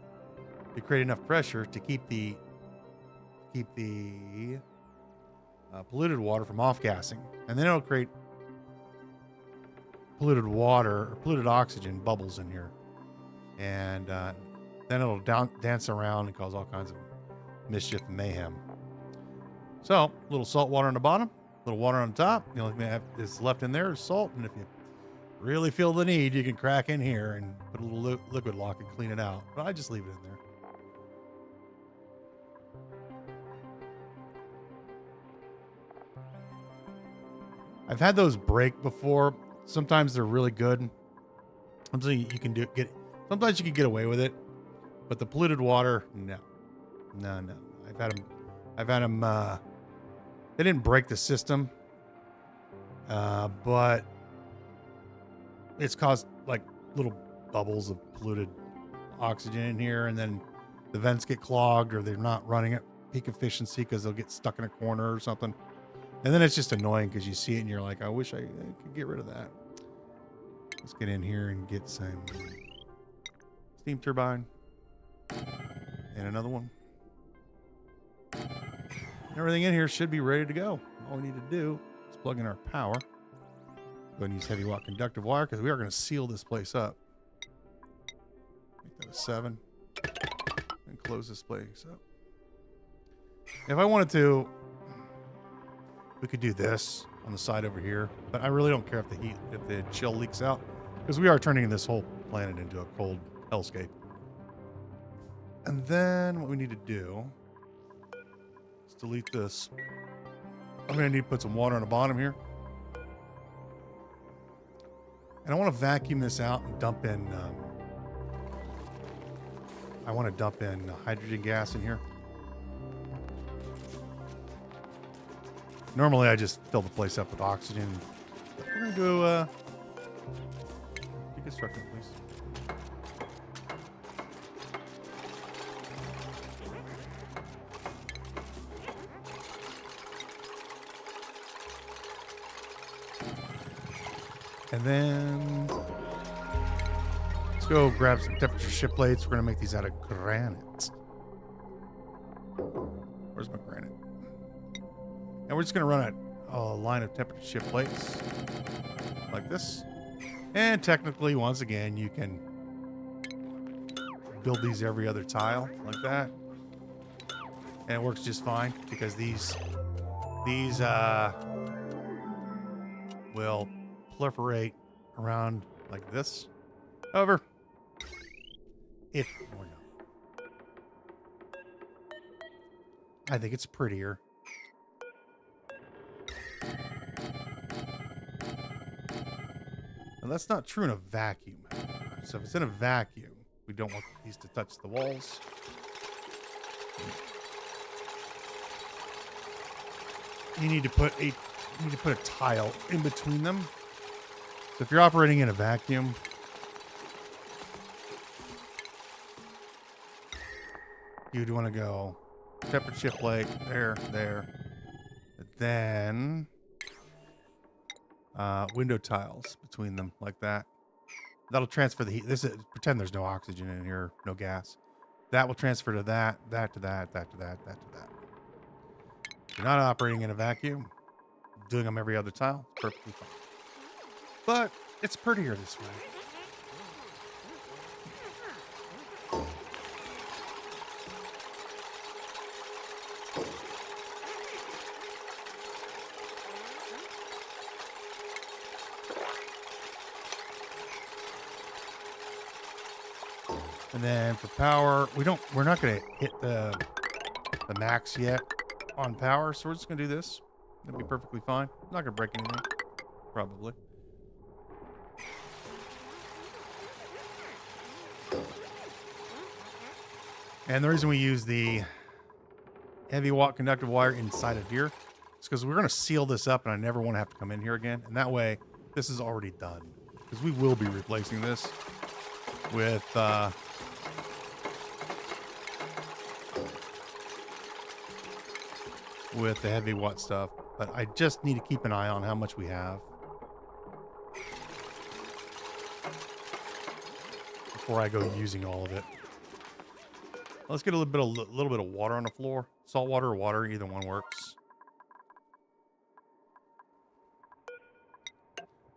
to create enough pressure to keep the polluted water from off-gassing. And then it'll create polluted water or polluted oxygen bubbles in here. And then it'll dance around and cause all kinds of mischief and mayhem. So, a little salt water on the bottom, a little water on top. The only thing that is left in there is salt. And if you really feel the need, you can crack in here and put a little liquid lock and clean it out. But I just leave it in there. I've had those break before. Sometimes they're really good. Sometimes you can sometimes you can get away with it, but the polluted water, no. I've had them, they didn't break the system, but it's caused like little bubbles of polluted oxygen in here, and then the vents get clogged, or they're not running at peak efficiency because they'll get stuck in a corner or something. And then it's just annoying because you see it and you're like, I wish I could get rid of that. Let's get in here and get some steam turbine. And another one. Everything in here should be ready to go. All we need to do is plug in our power. Go ahead and use heavy watt conductive wire because we are going to seal this place up. Make that a 7. And close this place up. If I wanted to, we could do this on the side over here, but I really don't care if the chill leaks out, because we are turning this whole planet into a cold hellscape. And then what we need to do is delete this. I'm going to need to put some water on the bottom here. And I want to vacuum this out and dump in, hydrogen gas in here. Normally, I just fill the place up with oxygen. But we're going to go deconstruct it, please. And then let's go grab some temperature shift plates. We're going to make these out of granite. Where's my granite? And we're just going to run a line of temperature shift plates like this. And technically, once again, you can build these every other tile like that. And it works just fine because these will proliferate around like this. However, I think it's prettier. Now, that's not true in a vacuum. So if it's in a vacuum, we don't want these to touch the walls. You need to put a tile in between them. So if you're operating in a vacuum, you'd want to go temperature shift plate there. But then window tiles between them like that. That'll transfer the heat. Pretend there's no oxygen in here, no gas. That will transfer to that to that to that to that. You're not operating in a vacuum. Doing them every other tile, perfectly fine. But it's prettier this way. And then for power, we're not going to hit the max yet on power, so we're just going to do this. It'll be perfectly fine. Not going to break anything, probably. And the reason we use the heavy watt conductive wire inside of here is because we're going to seal this up, and I never want to have to come in here again. And that way, this is already done. Because we will be replacing this with the heavy watt stuff. But I just need to keep an eye on how much we have before I go using all of it. Let's get a little bit of water on the floor. Salt water or water, either one works.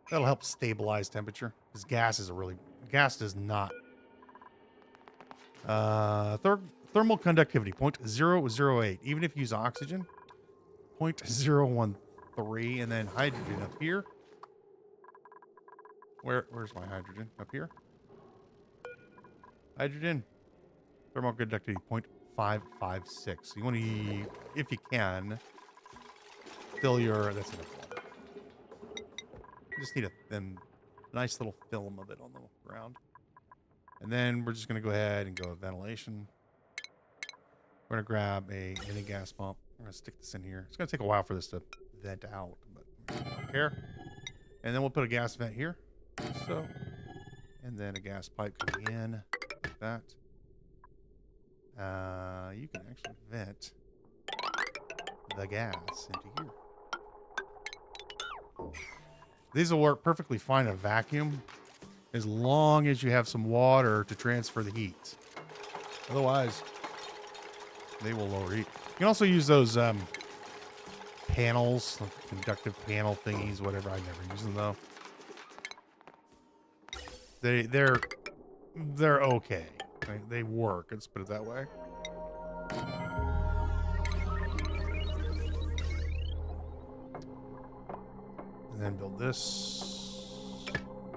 That'll help stabilize temperature. Because gas does not. Thermal conductivity, 0.008. Even if you use oxygen, 0.013. And then hydrogen up here. Where's my hydrogen? Up here? Hydrogen. Thermal conductivity, 0.556. You want to, if you can, fill your, that's enough water. We just need a nice little film of it on the ground. And then we're just going to go ahead and go with ventilation. We're going to grab a mini gas pump. We're going to stick this in here. It's going to take a while for this to vent out, but I don't care. And then we'll put a gas vent here. Like so. And then a gas pipe coming in. Like that. You can actually vent the gas into here. These will work perfectly fine in a vacuum as long as you have some water to transfer the heat. Otherwise, they will lower heat. You can also use those panels, like conductive panel thingies, whatever. I never use them though. They're okay. They work. Let's put it that way. And then build this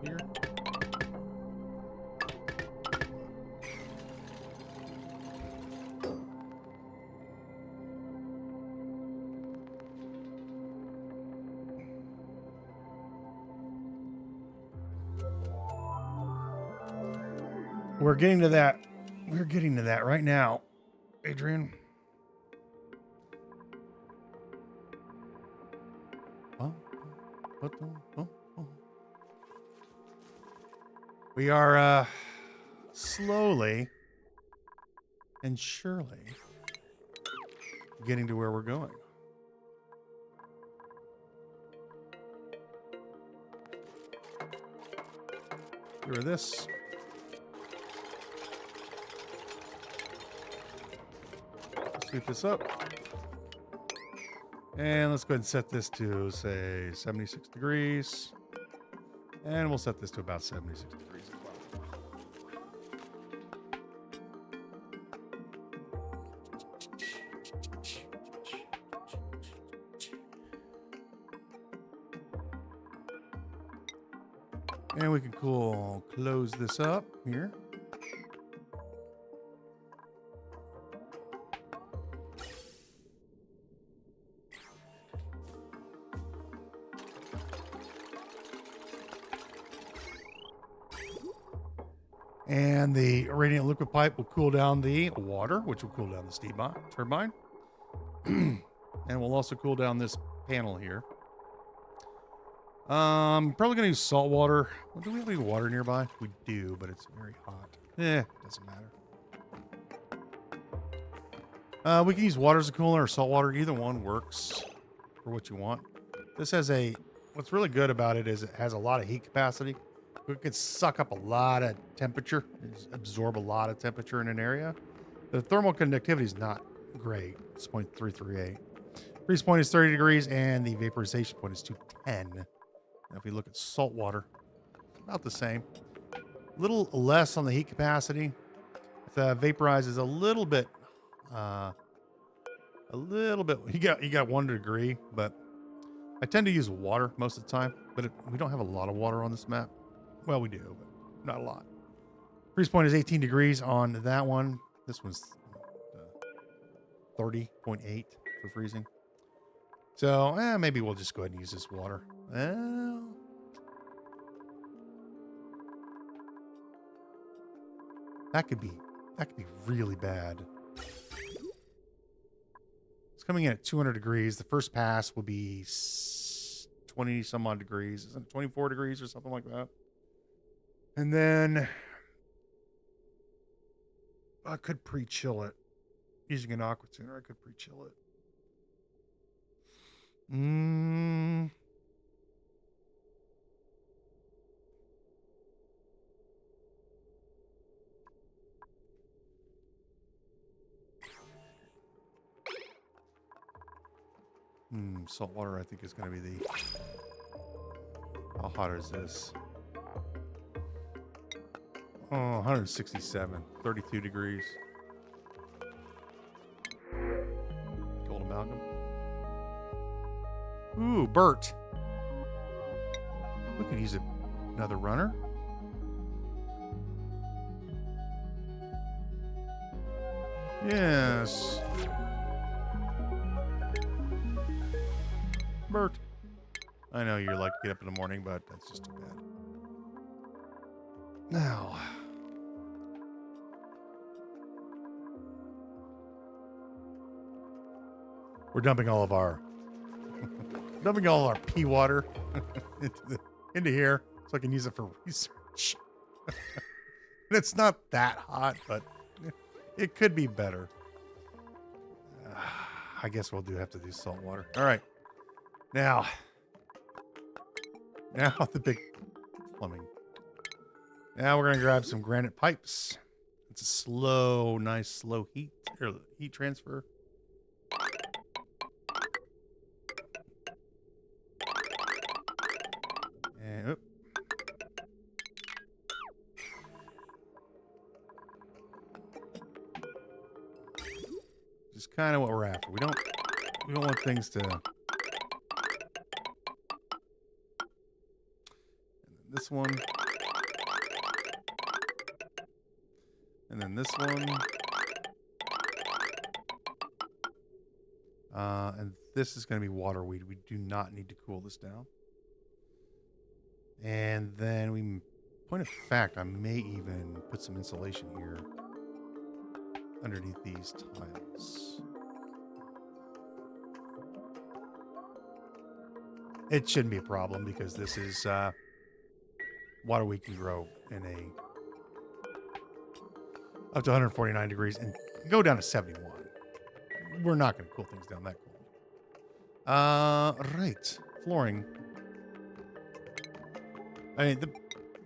here. We're getting to that. We're getting to that right now, Adrian. We are slowly and surely getting to where we're going. Here this. Sweep this up. And let's go ahead and set this to, say, 76 degrees. And we'll set this to about 76 degrees as well. And we can close this up here. And the radiant liquid pipe will cool down the water, which will cool down the steam turbine. And we'll also cool down this panel here. Probably going to use salt water. Well, do we have any water nearby? We do, but it's very hot. Doesn't matter. We can use water as a cooler or salt water. Either one works for what you want. This has what's really good about it is it has a lot of heat capacity. It can suck up a lot of temperature, absorb a lot of temperature in an area. The thermal conductivity is not great. It's 0.338. Freeze point is 30 degrees, and the vaporization point is 210. Now, if we look at salt water, it's about the same. A little less on the heat capacity. It vaporizes a little bit. You got 1 degree, but I tend to use water most of the time. But we don't have a lot of water on this map. Well, we do, but not a lot. Freeze point is 18 degrees on that one. This one's 30.8 for freezing. So, maybe we'll just go ahead and use this water. That could be really bad. It's coming in at 200 degrees. The first pass will be 20 some odd degrees. Isn't it 24 degrees or something like that? And then I could pre-chill it using an aqua tuner. I could pre-chill it. Salt water, I think, is going to be the... How hot is this? Oh, 167, 32 degrees. Gold amalgam. Ooh, Bert. We could use another runner. Yes. Bert. I know you like to get up in the morning, but that's just too bad. Now, we're dumping all our pea water into here so I can use it for research. And it's not that hot, but it could be better. I guess we'll have to do salt water. All right. Now the big plumbing. Now we're going to grab some granite pipes. It's a nice slow heat transfer. And just kind of what we're after. We don't want things to. And this one. And then this one. And this is going to be water weed. We do not need to cool this down. And then point of fact, I may even put some insulation here underneath these tiles. It shouldn't be a problem because this is water weed can grow in up to 149 degrees and go down to 71. We're not going to cool things down that cold. Right. Flooring. I mean, the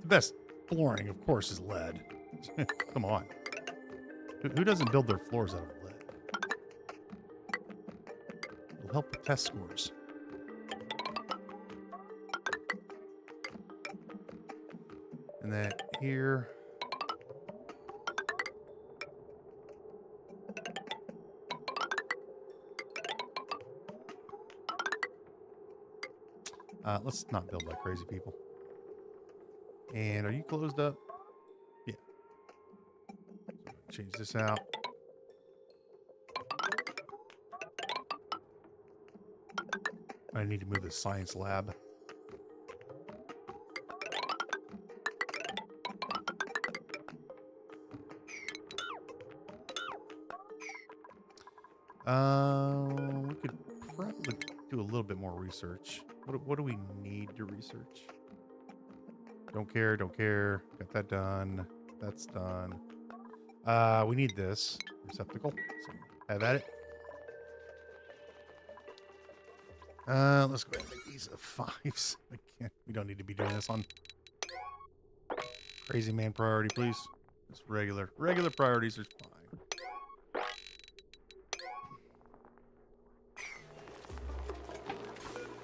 best flooring, of course, is lead. Come on. Who doesn't build their floors out of lead? It'll help with test scores. And then here. Let's not build like crazy people. And are you closed up? Yeah. Change this out. I need to move the science lab. We could probably do a little bit more research. What do we need to research? Don't care. Got that done. That's done. We need this receptacle. So have at it. Let's go ahead and make these 5s. We don't need to be doing this on crazy man priority, please. Just regular priorities are fine.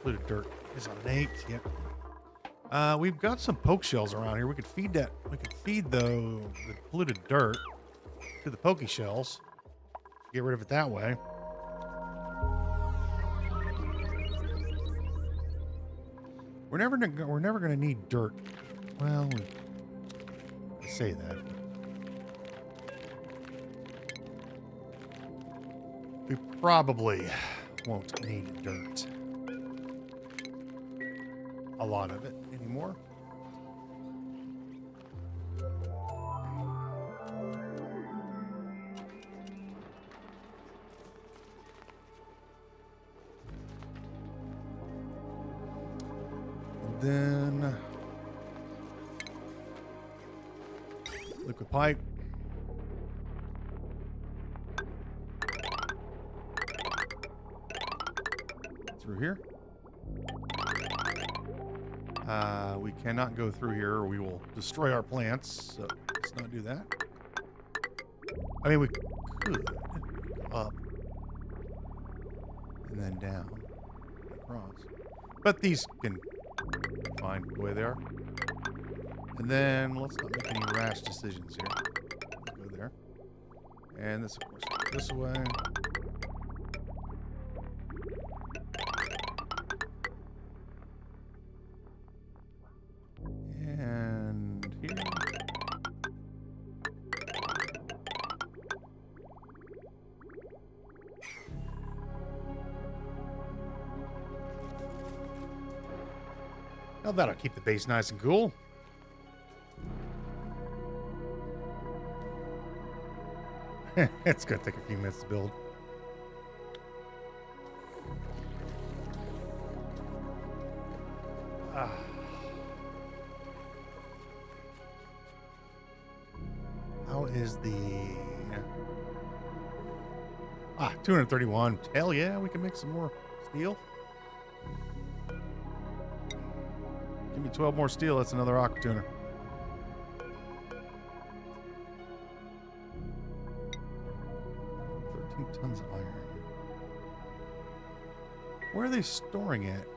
Polluted dirt is on an 8. Yep. We've got some poke shells around here. We could feed that. We could feed the polluted dirt to the pokey shells. Get rid of it that way. We're never going to need dirt. Well, I say that. We probably won't need dirt. A lot of it anymore. And then liquid pipe. Through here. We cannot go through here or we will destroy our plants. So let's not do that. I mean, we could go up and then down across. But these can fine the way they are. And then let's not make any rash decisions here. Let's go there. And this, of course, this way. Well, that'll keep the base nice and cool. It's gonna take a few minutes to build. How is the 231? Hell yeah, we can make some more steel. Give me 12 more steel. That's another aqua tuner. Tons of iron. Where are they storing it?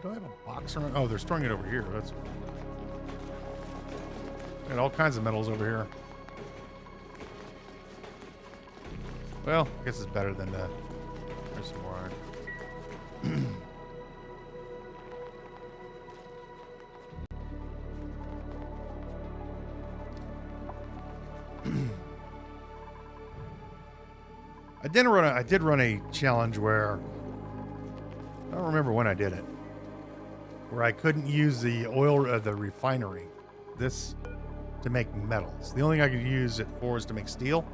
Do I have a box around? Oh, they're storing it over here. That's got all kinds of metals over here. Well, I guess it's better than there's some more iron. I did run a challenge where I don't remember when I did it, where I couldn't use the oil the refinery to make metals. The only thing I could use it for is to make steel,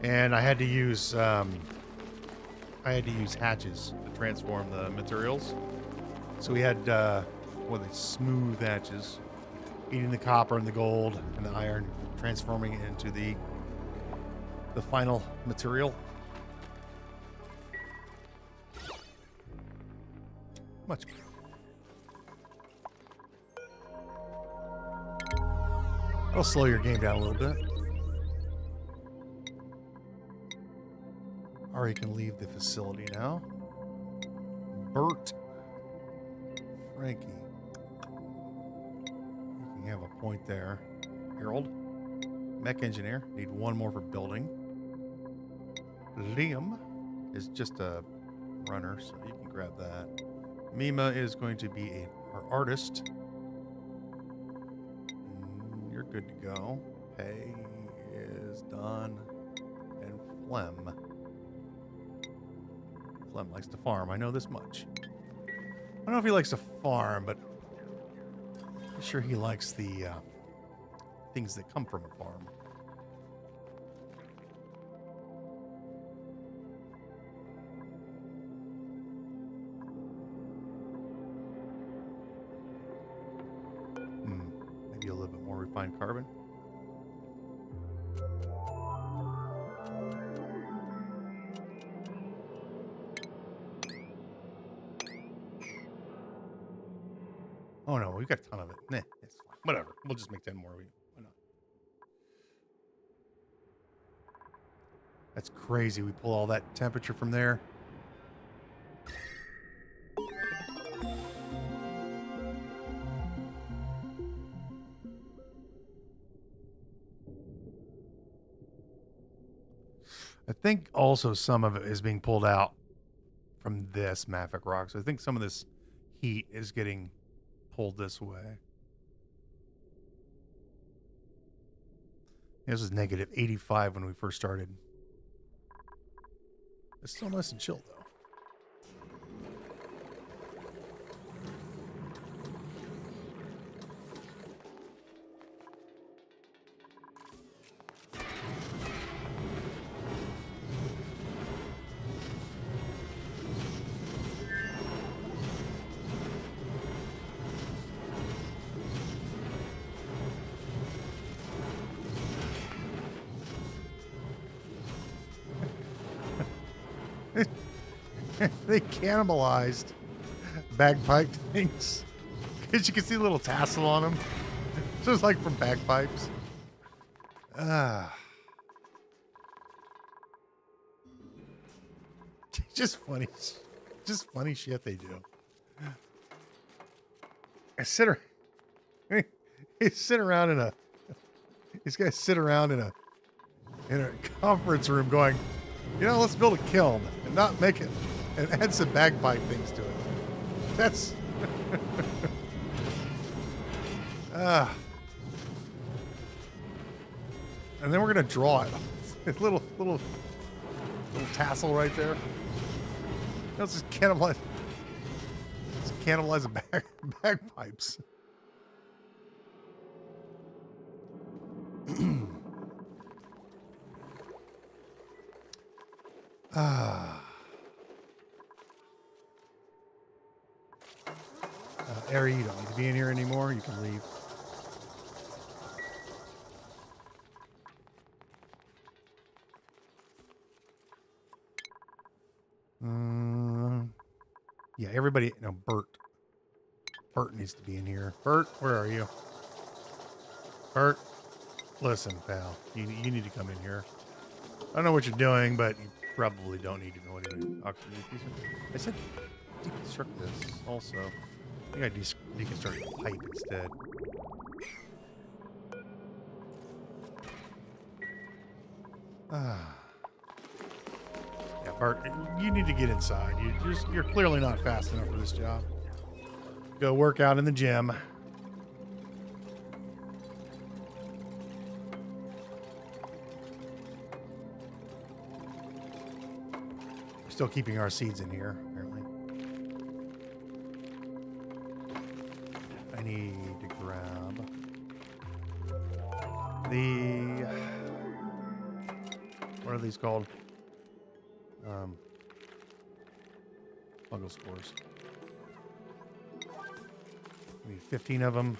and I had to use hatches to transform the materials. So we had smooth hatches, eating the copper and the gold and the iron, transforming it into the final material. Much better. I'll slow your game down a little bit. Ari can leave the facility now. Bert. Frankie. You can have a point there. Harold. Mech engineer. Need one more for building. Liam is just a runner, so you can grab that. Mima is going to be our artist. You're good to go. Pay is done. And Flem. Flem likes to farm. I know this much. I don't know if he likes to farm, but I'm sure he likes the things that come from a farm. Maybe a little bit more refined carbon. Oh no, we've got a ton of it. Nah, it's fine. Whatever. We'll just make 10 more. Why not? That's crazy. We pull all that temperature from there. I think also some of it is being pulled out from this mafic rock. So I think some of this heat is getting pulled this way. This was negative 85 when we first started. It's still nice and chill, though. They cannibalized bagpipe things because you can see a little tassel on them. So it's like from bagpipes. Just funny shit they do. These guys sit around in a conference room going, let's build a kiln and not make it, and add some bagpipe things to it. That's and then we're gonna draw it. A little tassel right there. Let's just cannibalize the bagpipes. Ari, you don't need to be in here anymore. You can leave. Yeah, everybody. No, Bert. Bert needs to be in here. Bert, where are you? Bert, listen, pal. You need to come in here. I don't know what you're doing, but you probably don't need to know anyway. I said deconstruct this also. I think I deconstruct the pipe instead. Yeah, Bart, you need to get inside. You're clearly not fast enough for this job. Go work out in the gym. We're still keeping our seeds in here, apparently. I need to grab the... What are these called? Fungal spores. We need 15 of them.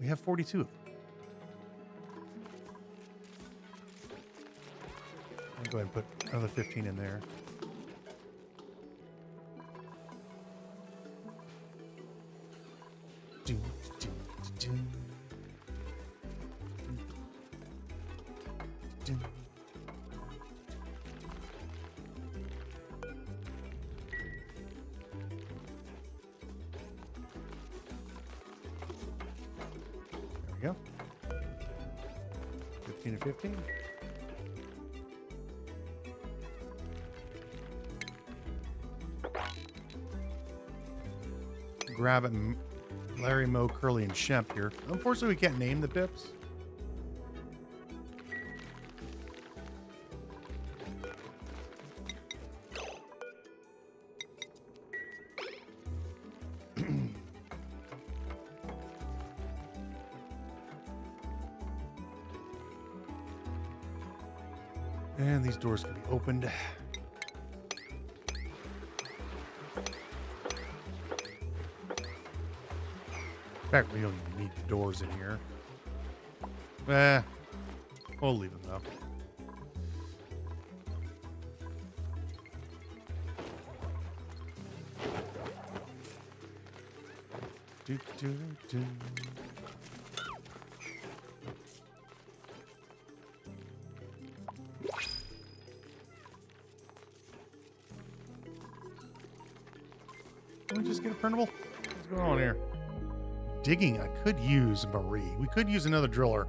We have 42 of them. I'll go ahead and put another 15 in there. There we go. 15 and 15. Grab it, Larry, Mo, Curly, and Shemp here. Unfortunately, we can't name the pips. And these doors can be opened. In fact, we don't even need the doors in here. We'll leave them though. Do, do, do. Can we just get a printable? What's going on here? Digging, I could use Marie. We could use another driller.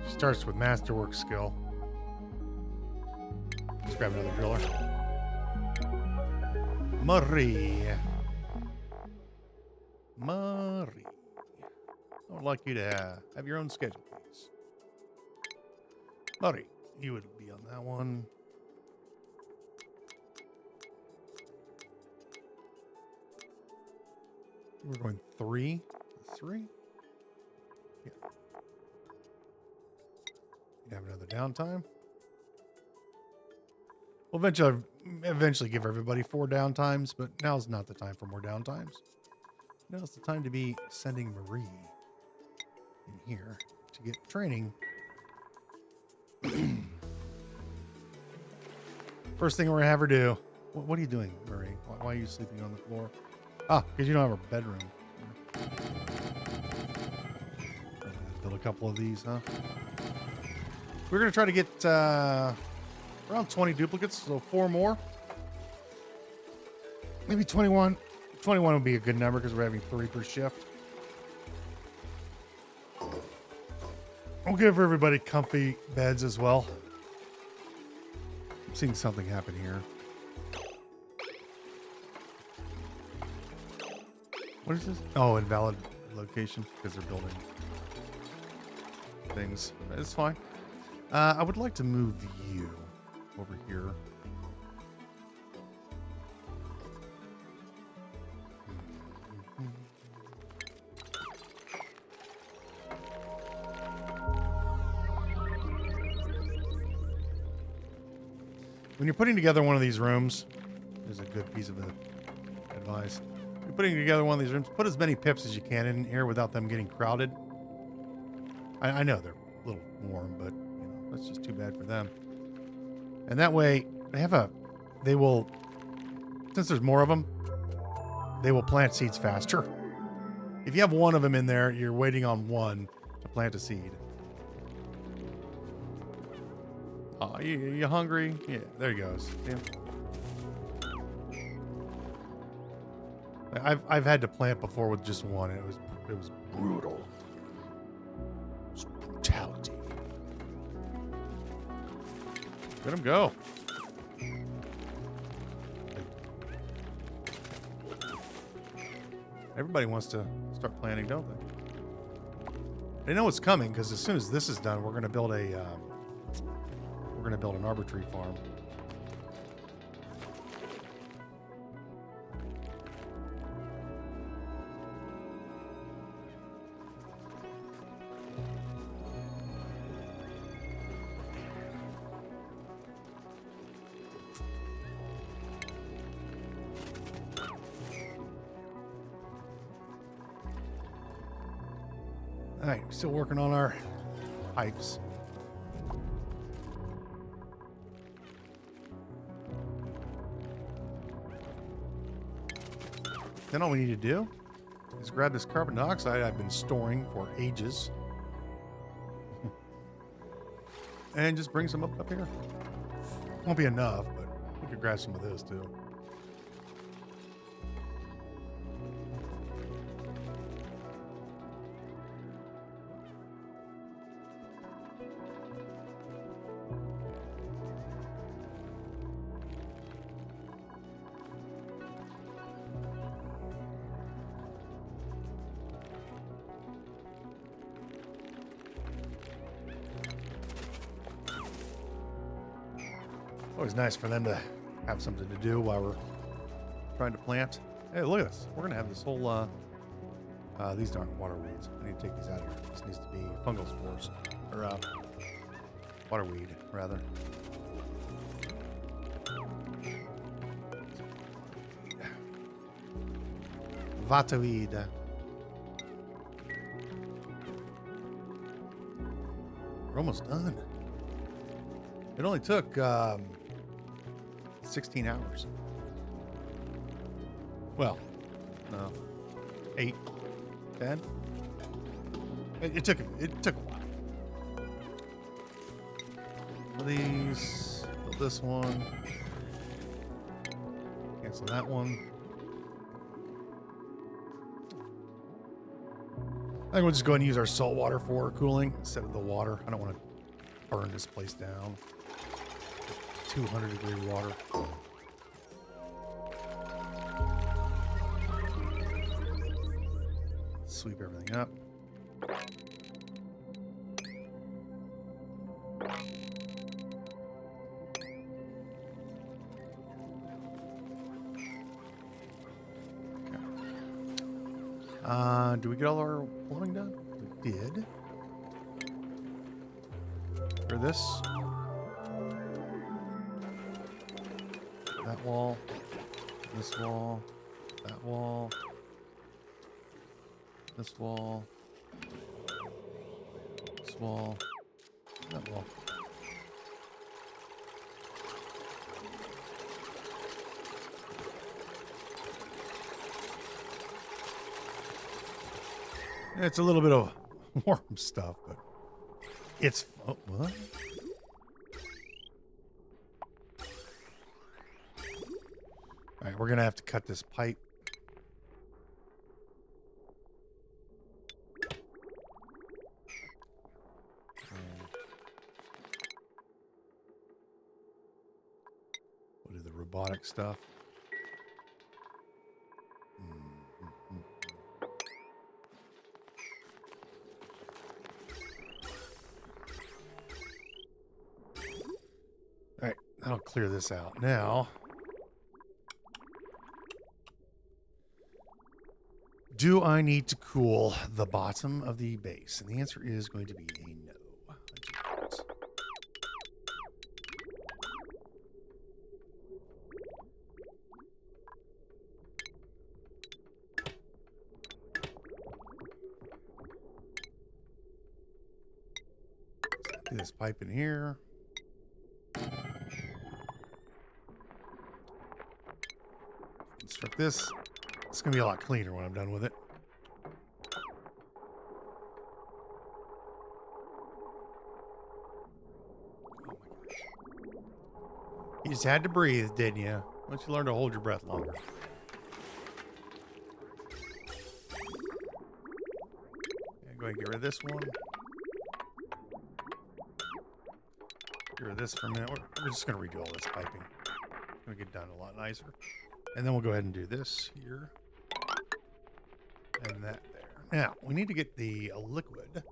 She starts with masterwork skill. Let's grab another driller. Marie. Marie. I would like you to have your own schedule, please. Marie, you would be on that one. We're going 3. 3? Yeah. You have another downtime. We'll eventually give everybody 4 downtimes, but now's not the time for more downtimes. Now's the time to be sending Marie in here to get training. First thing we're gonna have her do. What are you doing, Marie? Why are you sleeping on the floor? Ah, because you don't have a bedroom. Build a couple of these, huh? We're going to try to get around 20 duplicates, so 4 more. Maybe 21. 21 would be a good number because we're having 3 per shift. We'll give everybody comfy beds as well. I'm seeing something happen here. What is this? Oh, invalid location because they're building. things. It's fine. I would like to move you over here. When you're putting together one of these rooms, there's a good piece of advice. When you're putting together one of these rooms, put as many pips as you can in here without them getting crowded. I know they're a little warm, but that's just too bad for them. And that way, they will, since there's more of them, they will plant seeds faster. If you have one of them in there, you're waiting on one to plant a seed. Oh, you hungry? Yeah, there he goes. Yeah. I've had to plant before with just one. It was brutal. It was brutality. Let him go. Everybody wants to start planting, don't they? They know what's coming because as soon as this is done, we're going to build an arbor tree farm. All right, still working on our pipes. Then all we need to do is grab this carbon dioxide I've been storing for ages and just bring some up here. Won't be enough, but we could grab some of this too. Always nice for them to have something to do while we're trying to plant. Hey, look at this. We're going to have this whole, these aren't water weeds. I need to take these out of here. This needs to be fungal spores, or water weed, rather. Waterweed. We're almost done. It only took 16 hours. Well, no, 8, 10. It took a while. These, build this one, cancel that one. I think we'll just go ahead and use our salt water for cooling instead of the water. I don't want to burn this place down. 200-degree water. Sweep everything up. Do we get all our plumbing done? We did. For this. That wall. This wall. That wall. This wall. This wall. That wall. It's a little bit of warm stuff, but it's... Oh, what? All right, we're going to have to cut this pipe. We'll do the robotic stuff. That'll clear this out. Now, do I need to cool the bottom of the base? And the answer is going to be a no. Do this pipe in here. Construct this. It's going to be a lot cleaner when I'm done with it. Oh my gosh. You just had to breathe, didn't you? Why don't you learn to hold your breath longer? Yeah, go ahead and get rid of this one. Get rid of this for a minute. We're just going to redo all this piping. It's going to get done a lot nicer. And then we'll go ahead and do this here. And that there. Now, we need to get the liquid.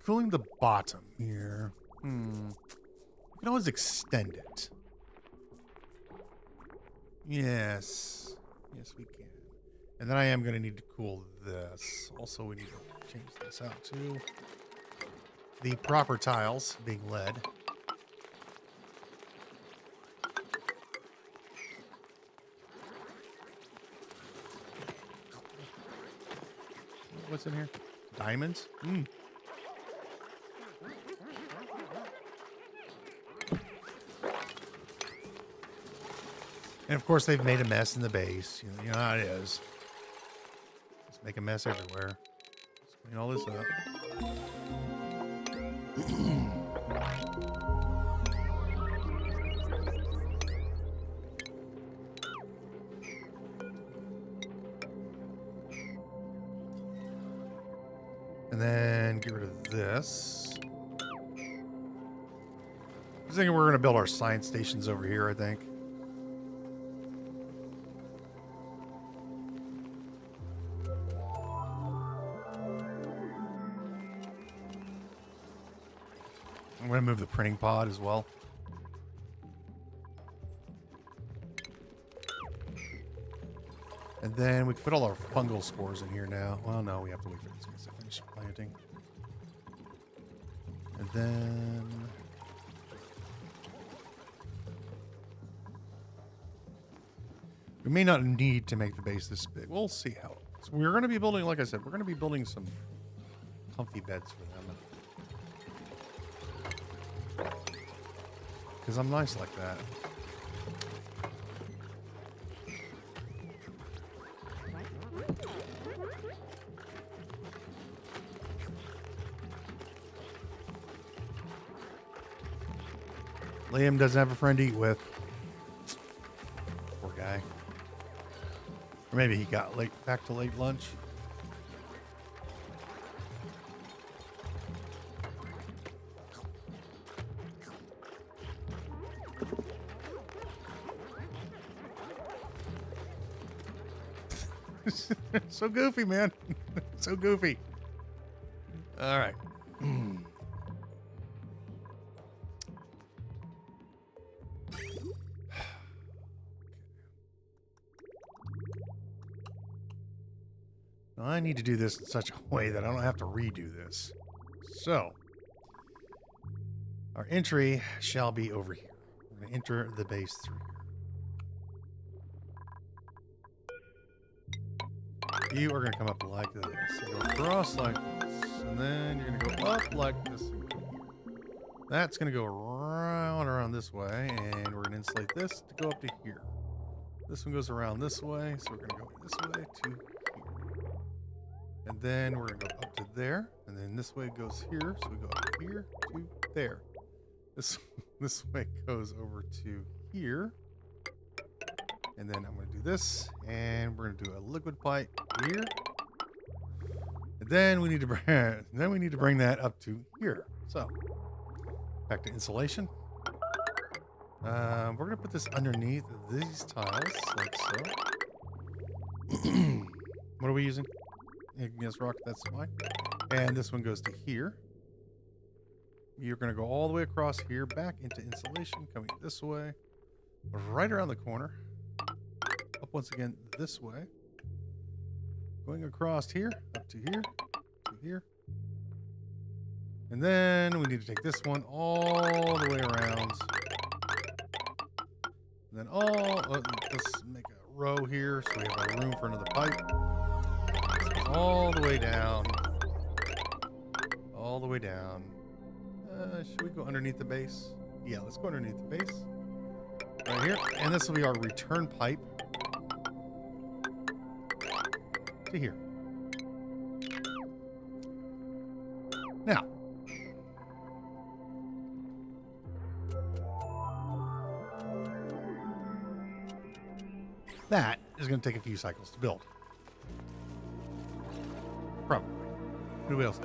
Cooling the bottom here. We can always extend it. Yes. Yes, we can. And then I am going to need to cool this. Also, we need to change this out too. The proper tiles being lead. What's in here? Diamonds? And of course, they've made a mess in the base. You know how it is. Just make a mess everywhere. Let's clean all this up. And then get rid of this. I was thinking we're going to build our science stations over here, I think. I'm going to move the printing pod as well. And then we can put all our fungal spores in here now. Well, no, we have to wait for these guys to finish planting. And then... we may not need to make the base this big. We'll see how it looks. We're going to be building, like I said, we're going to be building some comfy beds for them. Because I'm nice like that. Liam doesn't have a friend to eat with. Poor guy. Or maybe he got back to late lunch. So goofy, man. So goofy. All right. Now, I need to do this in such a way that I don't have to redo this. So, our entry shall be over here. We're going to enter the base through here. You are going to come up like this. You go across like this. And then you're going to go up like this. That's going to go around this way. And we're going to insulate this to go up to here. This one goes around this way. So we're going to go this way to here. And then we're going to go up to there. And then this way goes here. So we go up here to there. This way goes over to here. And then I'm going to do this, and we're going to do a liquid pipe here. And then we need to bring that up to here. So back to insulation. We're going to put this underneath these tiles, like so. What are we using? Igneous rock. That's fine. And this one goes to here. You're going to go all the way across here, back into insulation, coming this way, right around the corner, up once again this way, going across here, up to here, to here. And then we need to take this one all the way around. And then let's make a row here so we have a room for another pipe. All the way down. All the way down. Should we go underneath the base? Yeah, let's go underneath the base. Right here. And this will be our return pipe to here. Now, that is going to take a few cycles to build. Probably. Who else?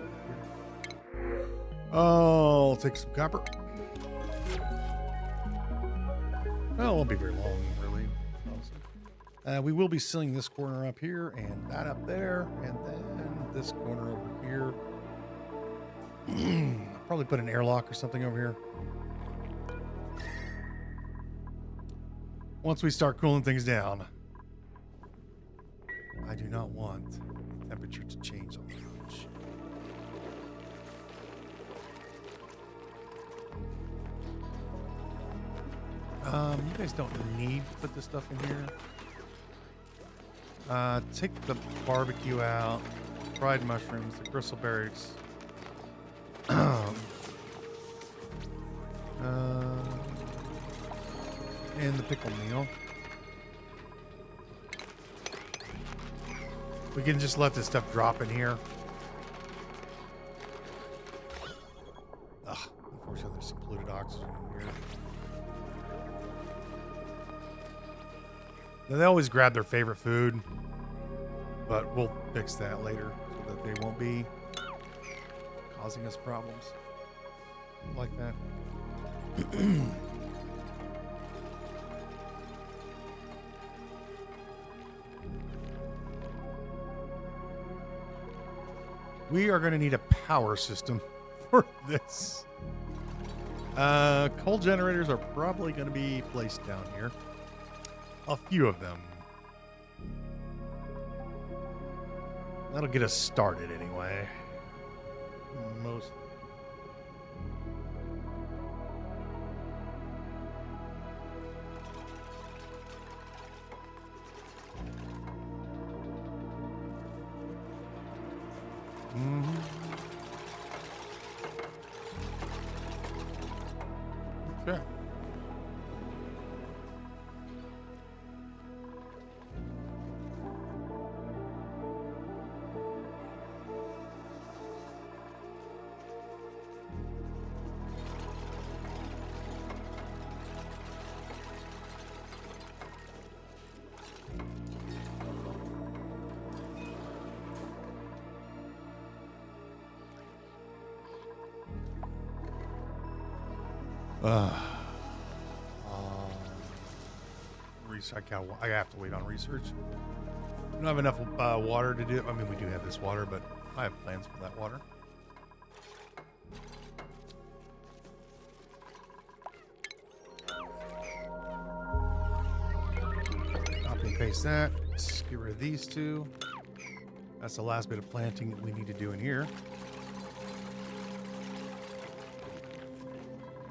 Oh, I'll take some copper. Well, it won't be very long, really. We will be sealing this corner up here, and that up there, and then this corner over here. I'll probably put an airlock or something over here. Once we start cooling things down. I do not want the temperature to change all that much. You guys don't need to put this stuff in here. Take the barbecue out, fried mushrooms, the gristleberries. And the pickle meal. We can just let this stuff drop in here. Ugh, unfortunately there's some polluted oxygen in here. Now, they always grab their favorite food, but we'll fix that later so that they won't be causing us problems like that. We are going to need a power system for this. Coal generators are probably going to be placed down here. A few of them. That'll get us started anyway. Most. Okay. I have to wait on research. We don't have enough water to do. I mean, we do have this water, but I have plans for that water. Copy and paste that. Let's get rid of these two. That's the last bit of planting that we need to do in here.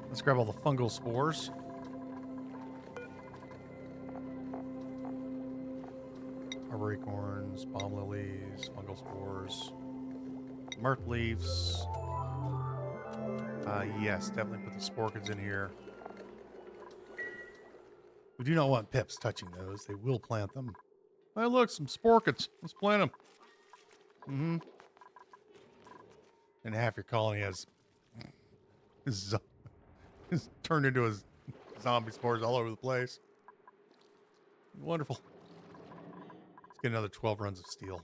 Let's grab all the fungal spores. Arbor acorns, palm lilies, fungal spores, myrtle leaves. Yes, definitely put the sporkids in here. We do not want pips touching those. They will plant them. Hey, look, some sporkids. Let's plant them. And half your colony has turned into a zombie spores all over the place. Wonderful. Let's get another 12 runs of steel.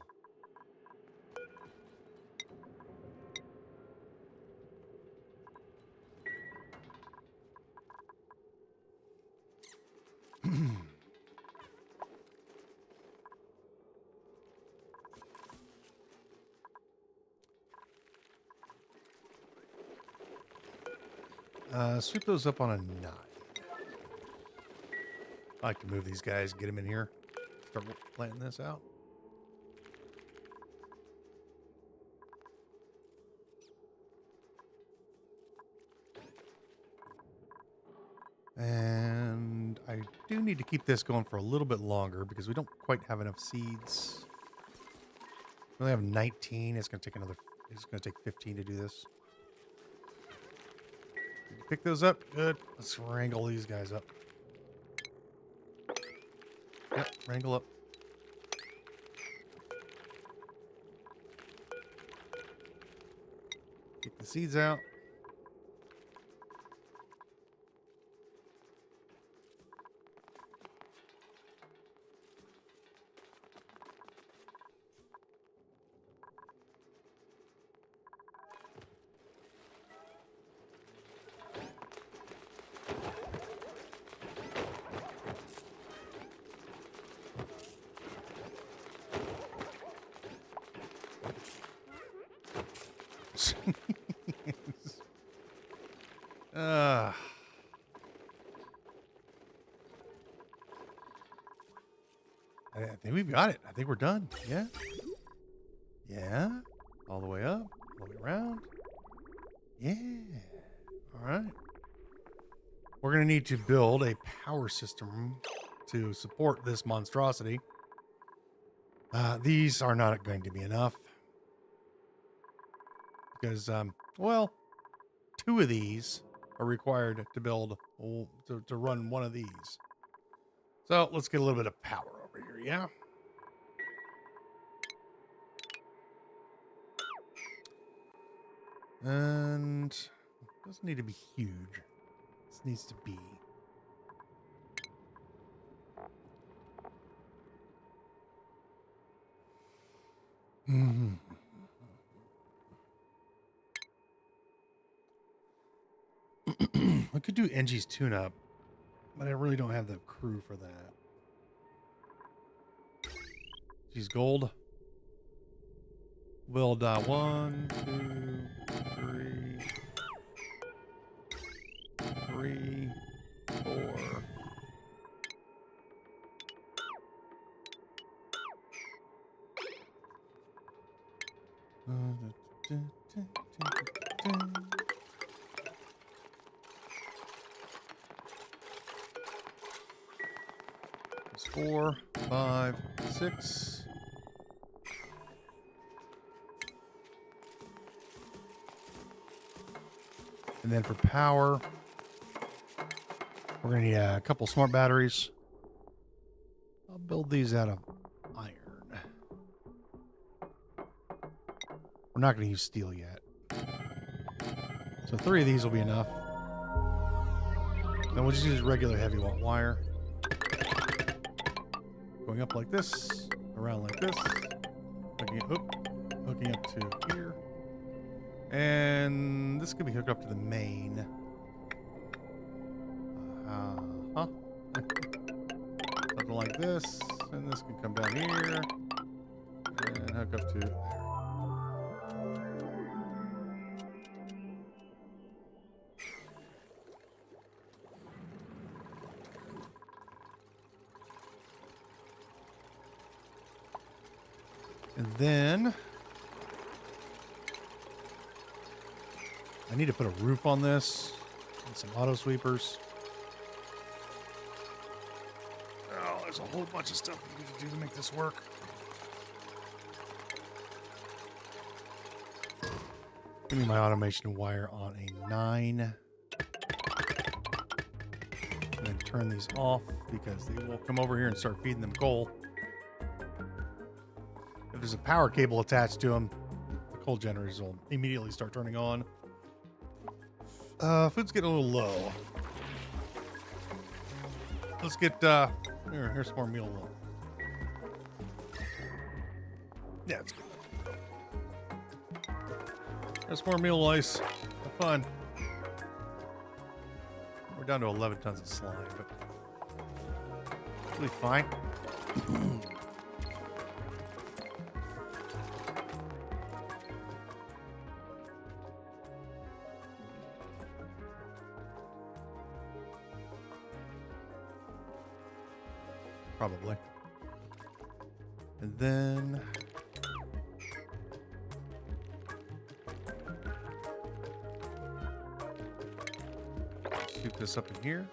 Sweep those up on a 9. I like to move these guys, get them in here, start planting this out. And I do need to keep this going for a little bit longer because we don't quite have enough seeds. We only have 19. It's going to take it's going to take 15 to do this. Pick those up. Good. Let's wrangle these guys up. Yep, wrangle up. Take the seeds out. I think we've got it. I think we're done. Yeah. Yeah. All the way up. All the way around. Yeah. All right. We're going to need to build a power system to support this monstrosity. These are not going to be enough. Because, well, 2 of these are required to build, to run one of these. So let's get a little bit of power over here, yeah? And it doesn't need to be huge. This needs to be. I could do NG's tune-up, but I really don't have the crew for that. She's gold. Build 1, 2, 3, 4. That's 4, 5, 6. And then for power, we're going to need a couple smart batteries. I'll build these out of iron. We're not going to use steel yet. So 3 of these will be enough. Then we'll just use regular heavy wire. Going up like this, around like this, hooking up to here. And this could be hooked up to the main. Something like this. And this can come down here. And hook up to there. And then I need to put a roof on this and some auto sweepers. Oh, there's a whole bunch of stuff we need to do to make this work. Give me my automation wire on a 9. And then turn these off because they will come over here and start feeding them coal. If there's a power cable attached to them, the coal generators will immediately start turning on. Food's getting a little low. Let's get, here's more meal. Yeah, it's good. There's more meal ice. Have fun. We're down to 11 tons of slime, but it'll be fine. probably. And then scoop this up in here.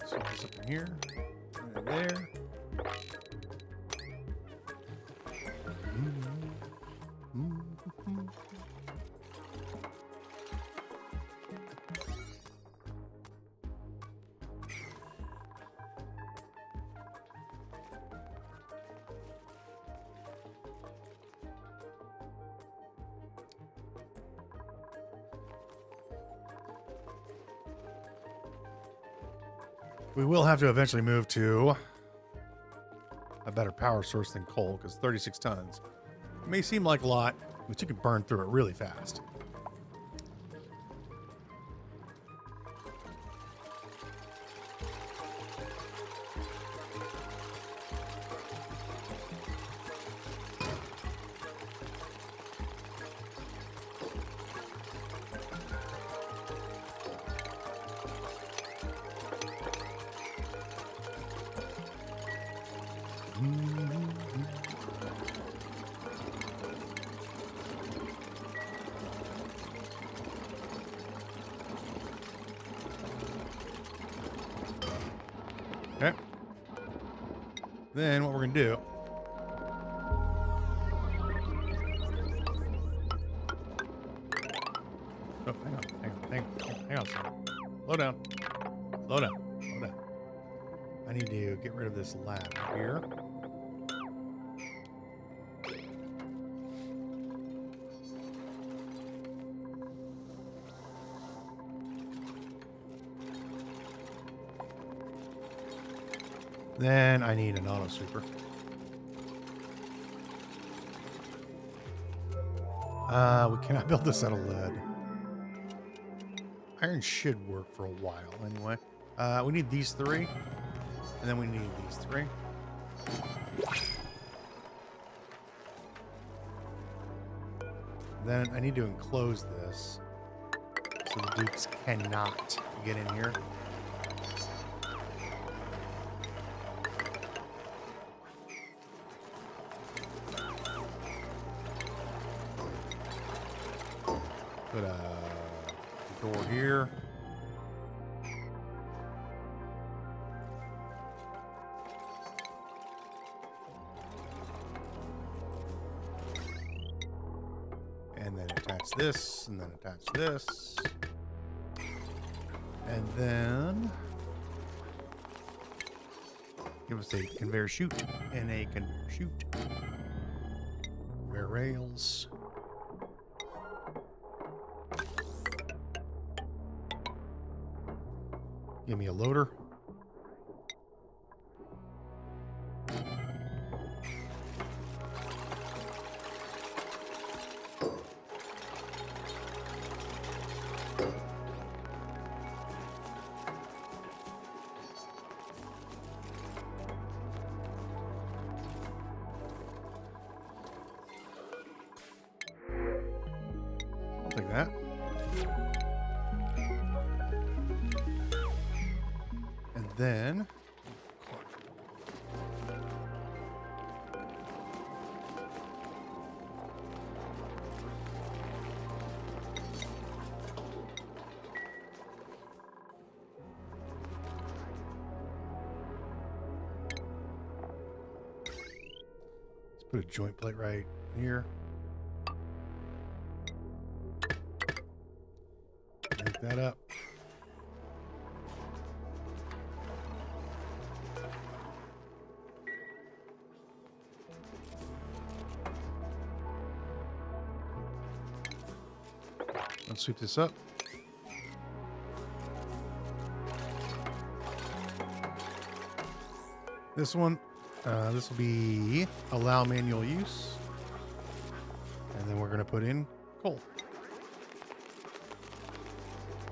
Scoop this up in here. And there. We will have to eventually move to a better power source than coal, because 36 tons may seem like a lot, but you can burn through it really fast. Okay. Then what we're going to do. Oh, hang on. Slow down. I need to get rid of this ladder here. Then I need an auto super. We cannot build this out of lead. Iron should work for a while anyway. We need these three. And then we need these three. Then I need to enclose this so the dupes cannot get in here. Put a door here. And then attach this, and then attach this. And then give us a conveyor chute and a conveyor chute. Conveyor rails. Give me a loader. I'll take that. And then let's put a joint plate right here. Make that up. Let's sweep this up. This one, this will be allow manual use. And then we're going to put in coal.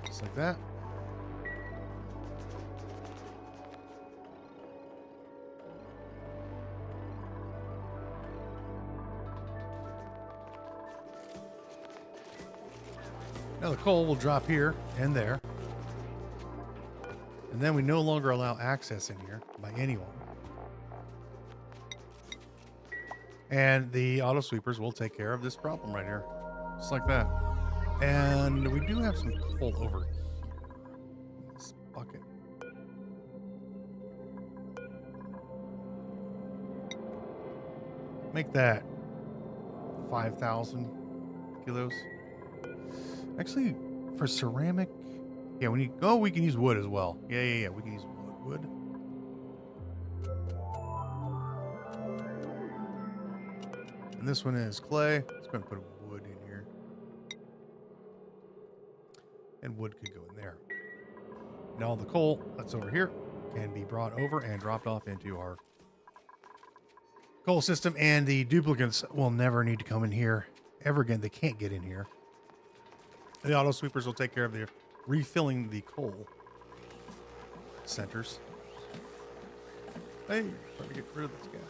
Just like that. Now the coal will drop here and there. And then we no longer allow access in here by anyone. And the auto sweepers will take care of this problem right here. Just like that. And we do have some coal over here in this bucket. Make that 5,000 kilos. Actually, for ceramic, yeah, we can use wood as well. Yeah. We can use wood. And this one is clay. Let's go and put wood in here. And wood could go in there. Now the coal that's over here can be brought over and dropped off into our coal system, and the duplicates will never need to come in here ever again. They can't get in here. The auto sweepers will take care of the refilling the coal centers. Hey, trying to get rid of this guy.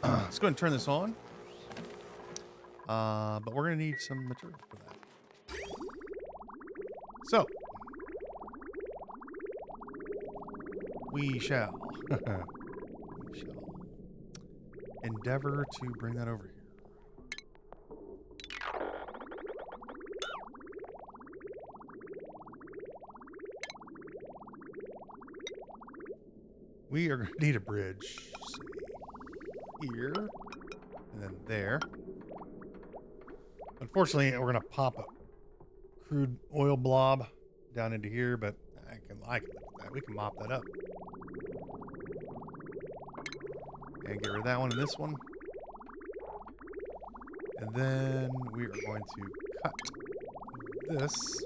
Let's go ahead and turn this on. But we're going to need some material for that. So, we shall endeavor to bring that over here. We are going to need a bridge. Here. And then there. Unfortunately, we're going to pop a crude oil blob down into here, but I can live with that. We can mop that up. And get rid of that one and this one. And then we are going to cut this.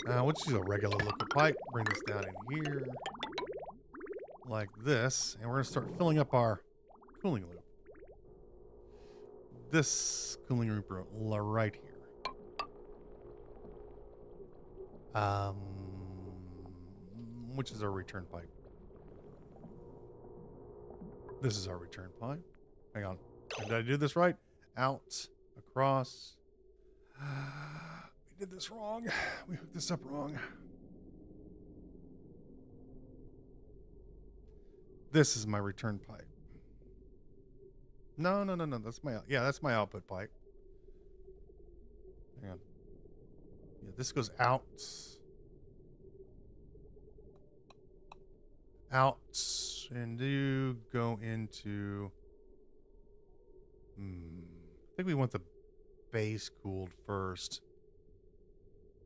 We'll just use a regular liquid pipe. Bring this down in here. Like this. And we're going to start filling up our cooling loop. This cooling loop right here. Which is our return pipe. This is our return pipe. Hang on. Did I do this right? Out, across. We did this wrong. We hooked this up wrong. This is my return pipe. No. That's that's my output pipe. Hang on. Yeah, this goes out. And do go into. I think we want the base cooled first.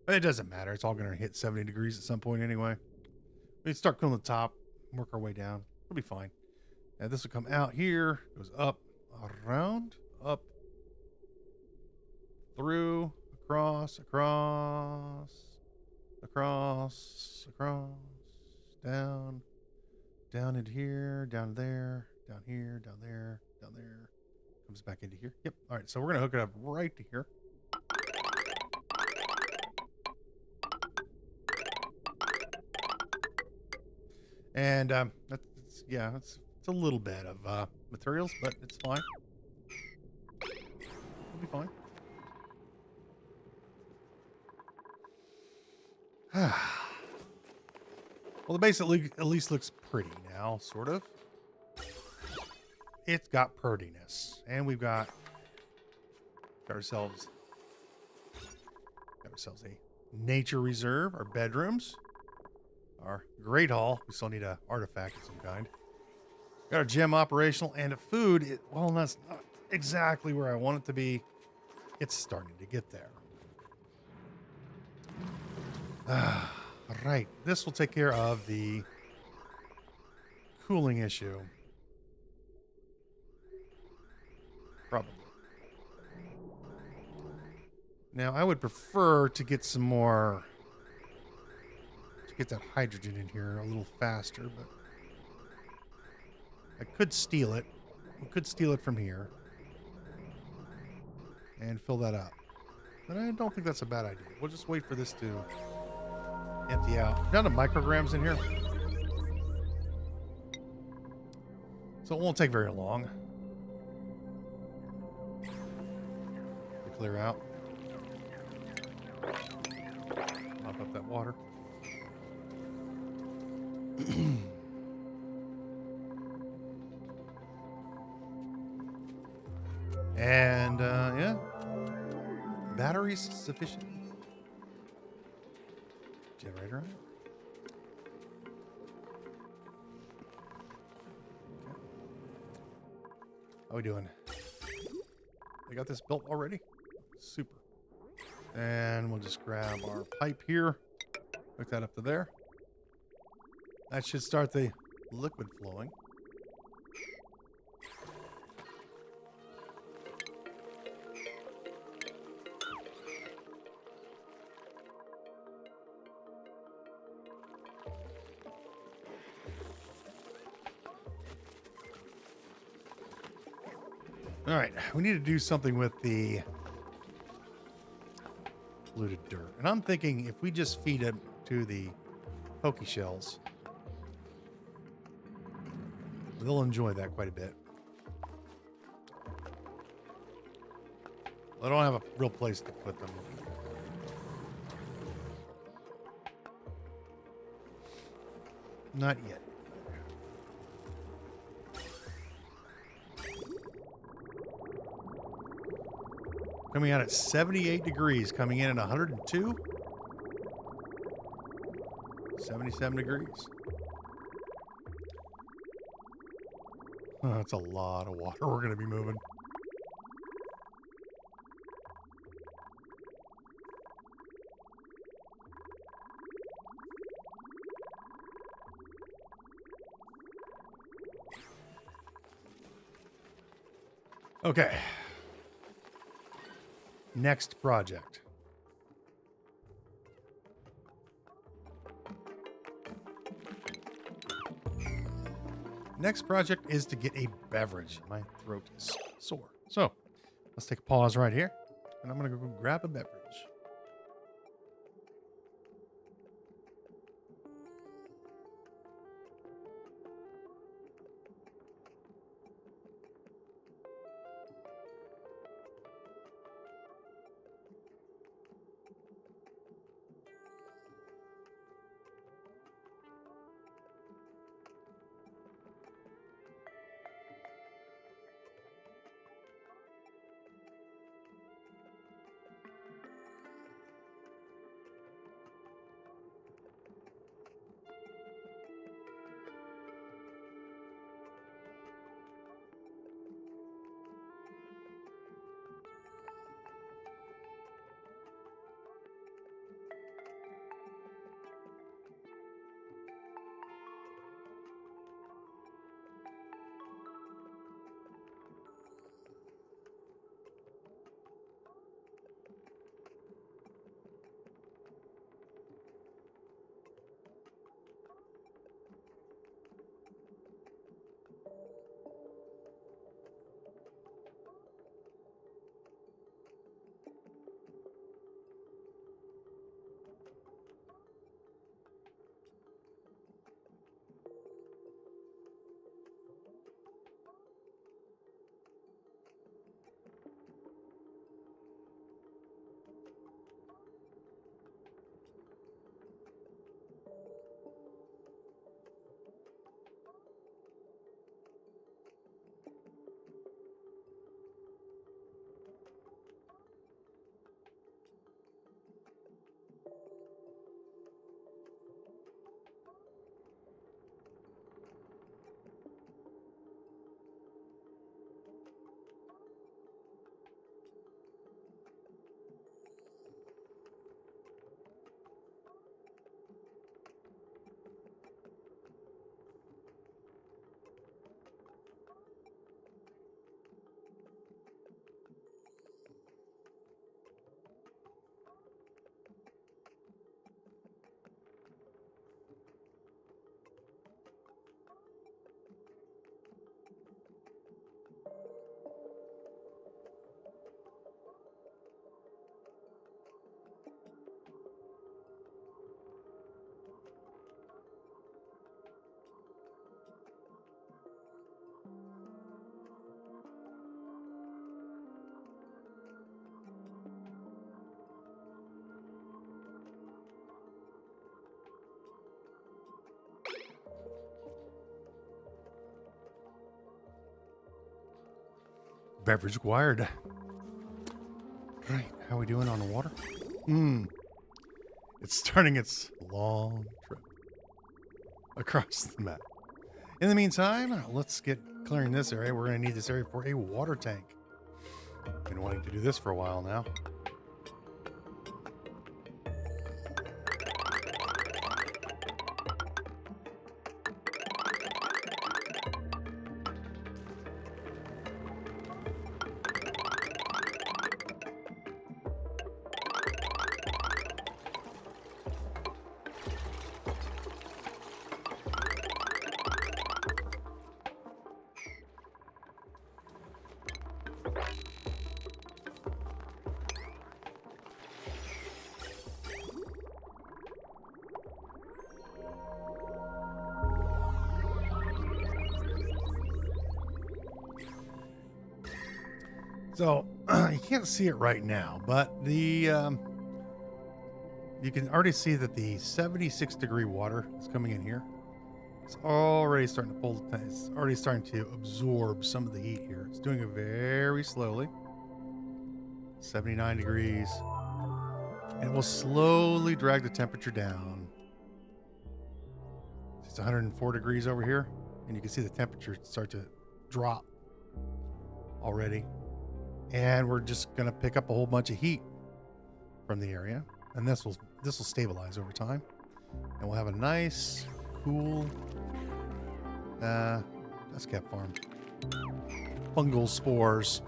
It doesn't matter. It's all going to hit 70 degrees at some point anyway. We start cooling the top, work our way down. It'll be fine. And this will come out here, goes up, around, up, through, across, down into here, down there, down here, down there, down there. Comes back into here. Yep. All right. So we're going to hook it up right to here. And it's a little bit of materials, but it's fine. It'll be fine. Well, the base at least looks pretty now, sort of. It's got prettiness, and we've got ourselves a nature reserve, our bedrooms. Our great hall. We still need an artifact of some kind. Got our gym operational and a food. Well, that's not exactly where I want it to be. It's starting to get there. Right. This will take care of the cooling issue. Probably. Now, I would prefer to get some more... get that hydrogen in here a little faster, but I could steal it. We could steal it from here and fill that up. But I don't think that's a bad idea. We'll just wait for this to empty out. Down to micrograms in here. So it won't take very long to clear out. cough up that water. And yeah, batteries sufficient. Generator on it. Okay. How we doing? They got this built already? Super. And we'll just grab our pipe here. Hook that up to there. That should start the liquid flowing. All right, we need to do something with the polluted dirt. And I'm thinking if we just feed it to the pokey shells, they'll enjoy that quite a bit. I don't have a real place to put them. Not yet. Coming out at 78 degrees, coming in at 102. 77 degrees. Oh, that's a lot of water we're going to be moving. Okay. Next project. Next project is to get a beverage. My throat is sore. So let's take a pause right here, and I'm going to go grab a beverage. Beverage required. Right, how we doing on the water? It's starting its long trip across the map. In the meantime, let's get clearing this area. We're going to need this area for a water tank. Been wanting to do this for a while now. So you can't see it right now, but the you can already see that the 76-degree water is coming in here. It's already starting to pull the tank. It's already starting to absorb some of the heat here. It's doing it very slowly. 79 degrees. And it will slowly drag the temperature down. It's 104 degrees over here, and you can see the temperature start to drop already. And we're just going to pick up a whole bunch of heat from the area, and this will stabilize over time, and we'll have a nice cool Escap farm. Fungal spores.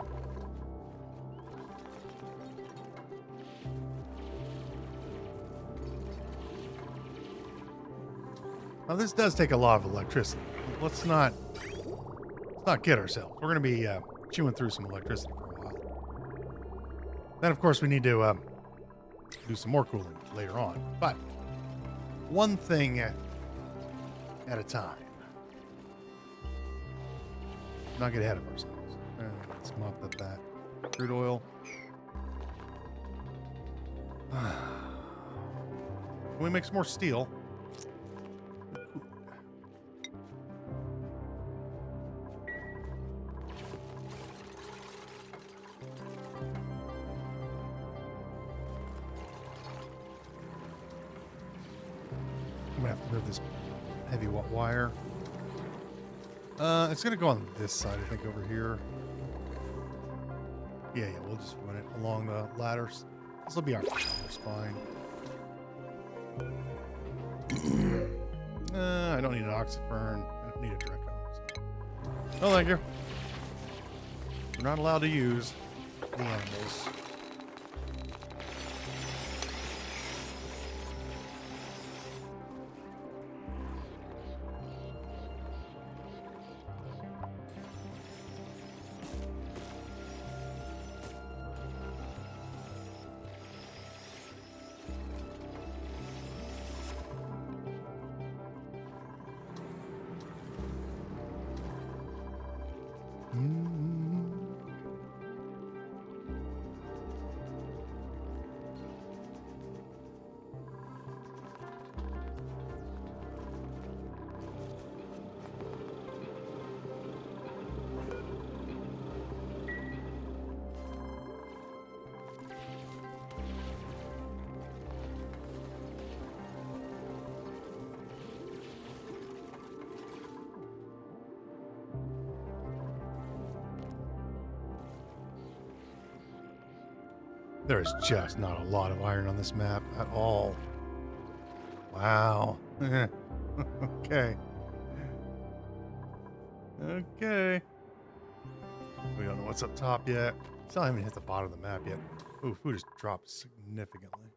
Now this does take a lot of electricity. Let's not kid ourselves. We're going to be chewing through some electricity for a while. Then, of course, we need to do some more cooling later on. But one thing at a time. Not get ahead of ourselves. Let's mop up that crude oil. Can we make some more steel? I'm gonna have to move this heavy wire. It's gonna go on this side, I think, over here. Yeah, we'll just run it along the ladders. This will be our spine. I don't need an oxyfern. I don't need a Dreco. So. No, thank you. We're not allowed to use the animals. There is just not a lot of iron on this map at all. Wow. Okay. Okay. We don't know what's up top yet. It's not even hit the bottom of the map yet. Ooh, food has dropped significantly.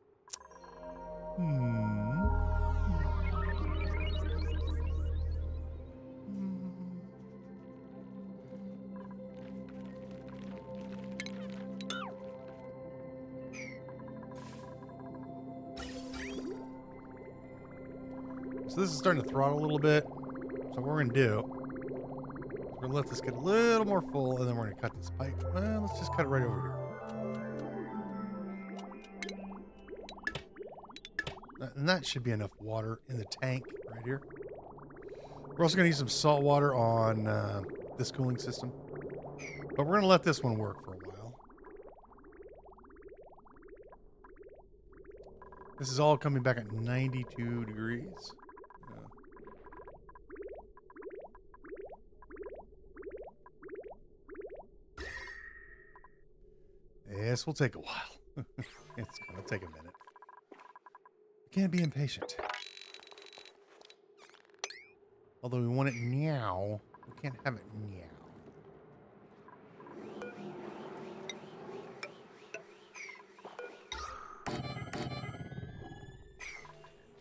So this is starting to throttle a little bit. So what we're going to do, we're going to let this get a little more full, and then we're going to cut this pipe. Well, let's just cut it right over here. And that should be enough water in the tank right here. We're also going to use some salt water on this cooling system. But we're going to let this one work for a while. This is all coming back at 92 degrees. This will take a while. It's going to take a minute. Can't be impatient. Although we want it now, we can't have it now.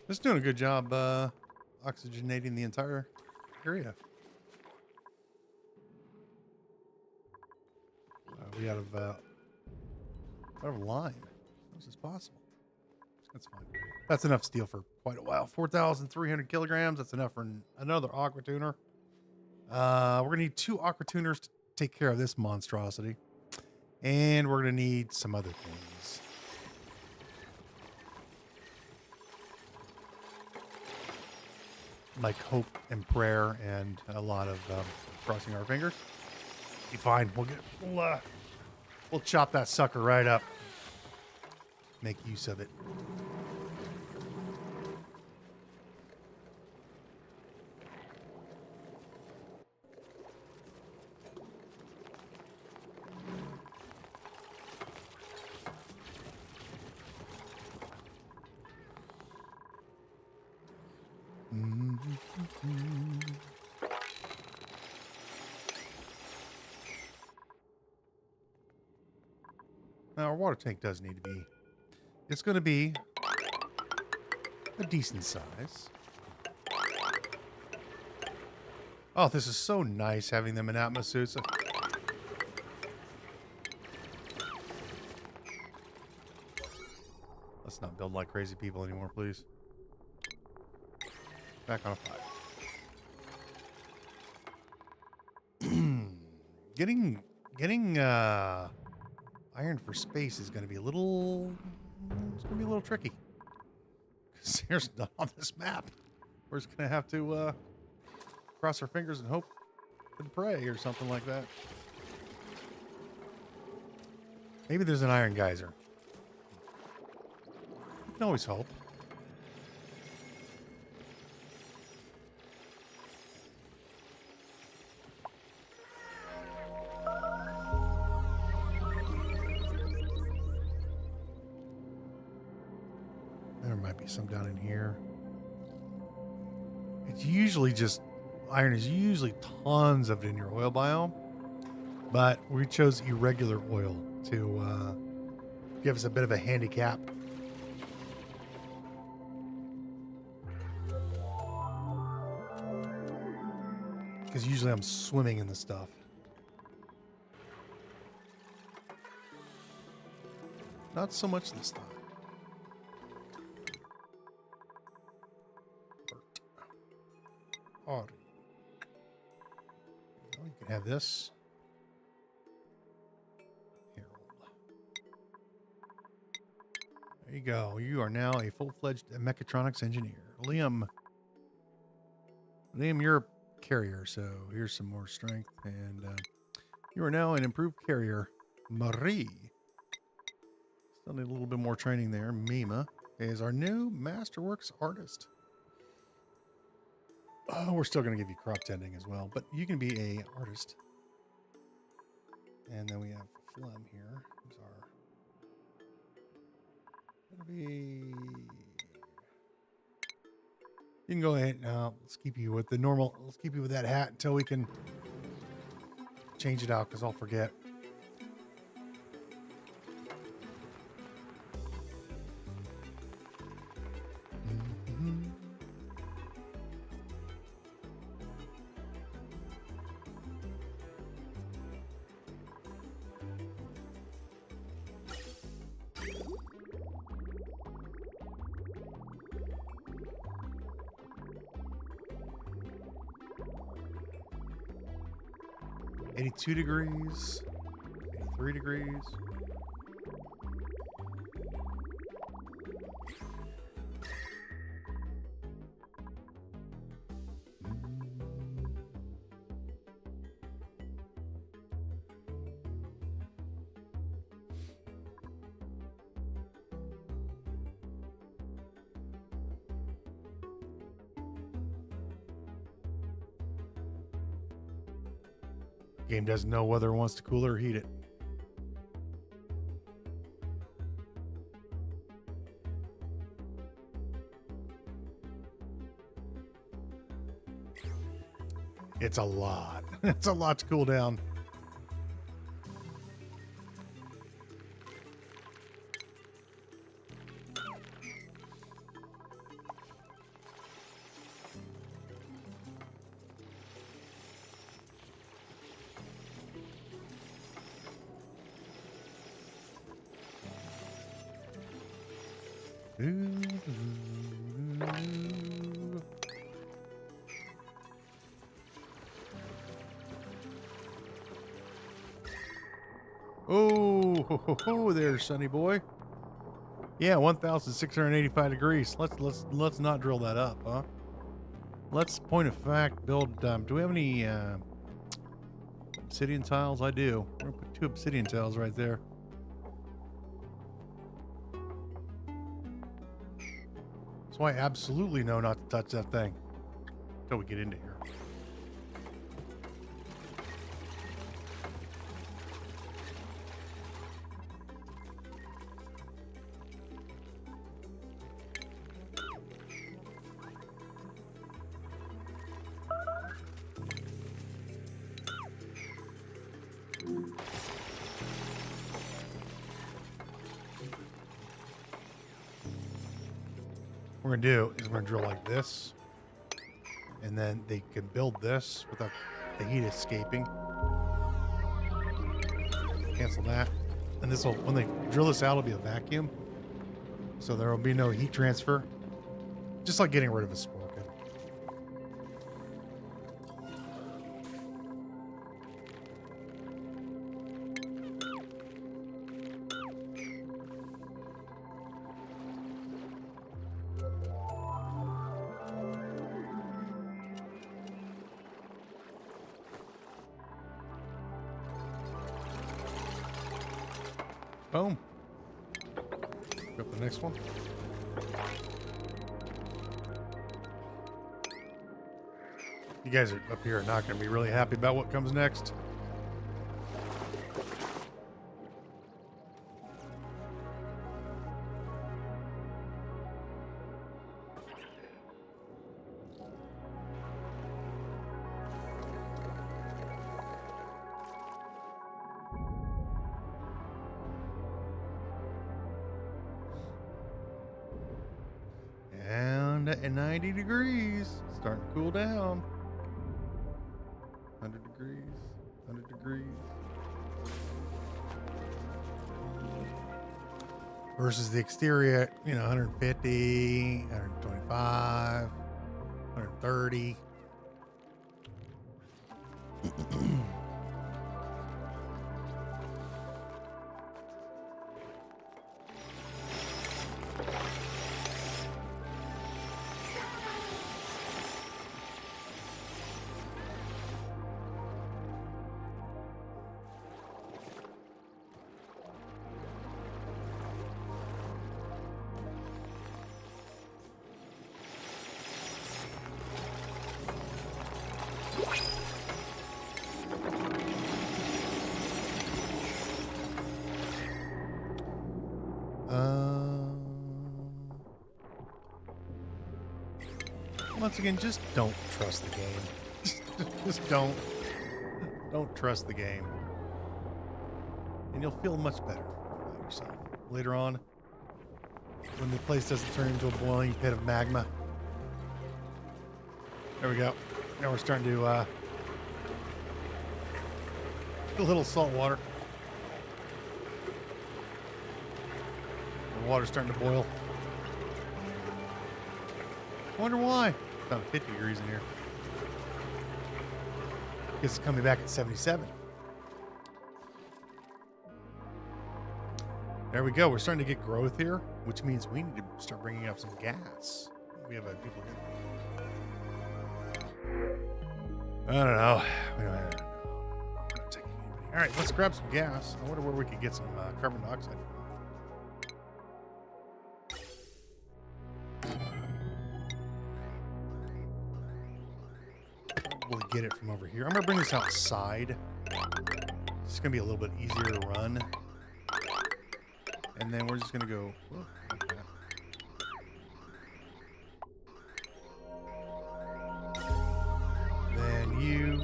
Just doing a good job oxygenating the entire area. We out of line. How is this possible? That's fine. That's enough steel for quite a while. 4,300 kilograms. That's enough for another aqua tuner. We're going to need 2 aqua tuners to take care of this monstrosity. And we're going to need some other things. Like hope and prayer and a lot of crossing our fingers. Be fine. We'll chop that sucker right up. Make use of it. Now, our water tank does need to be... It's going to be a decent size. Oh, this is so nice having them in Atmos suits. Let's not build like crazy people anymore, please. Back on a 5. Getting iron for space is going to be a little... It's going to be a little tricky. Because there's none on this map. We're just going to have to cross our fingers and hope and pray or something like that. Maybe there's an iron geyser. You can always hope. There might be some down in here. It's usually just... Iron is usually tons of it in your oil biome. But we chose irregular oil to give us a bit of a handicap. Because usually I'm swimming in the stuff. Not so much this time. Oh, you can have this. Here. There you go. You are now a full-fledged mechatronics engineer. Liam, you're a carrier, so here's some more strength. And you are now an improved carrier. Marie. Still need a little bit more training there. Mima is our new Masterworks artist. Oh, we're still going to give you crop tending as well, but you can be a artist. And then we have Flem here. Who's our... It'll be... You can go ahead now. Let's keep you with the normal. Let's keep you with that hat until we can change it out, because I'll forget. $82 degrees, 83 degrees. Game doesn't know whether it wants to cool it or heat it. It's a lot. It's a lot to cool down. Oh, there, sonny boy. Yeah, 1,685 degrees. Let's not drill that up, huh? Let's point of fact build. Do we have any obsidian tiles? I do. We're gonna put 2 obsidian tiles right there. So I absolutely know not to touch that thing until we get into here. What we're gonna do is we're gonna drill like this, and then they can build this without the heat escaping. Cancel that, and this will, when they drill this out, it'll be a vacuum, so there will be no heat transfer, just like getting rid of a spork. Boom. Go up the next one. You guys are up here are not going to be really happy about what comes next. And at 90 degrees, starting to cool down. 100 degrees, 100 degrees. Versus the exterior at, 150, 125, 130. Once again, just don't trust the game. Just don't trust the game, and you'll feel much better about yourself later on when the place doesn't turn into a boiling pit of magma. There we go. Now we're starting to a little salt water. The water's starting to boil. I wonder why. About 50 degrees in here. It's coming back at 77. There we go. We're starting to get growth here, which means we need to start bringing up some gas. We have a duplicate. I don't know. I'm not taking anybody. All right, let's grab some gas. I wonder where we could get some carbon dioxide from. We'll get it from over here. I'm gonna bring this outside. It's going to be a little bit easier to run. And then we're just going to go like that. Then you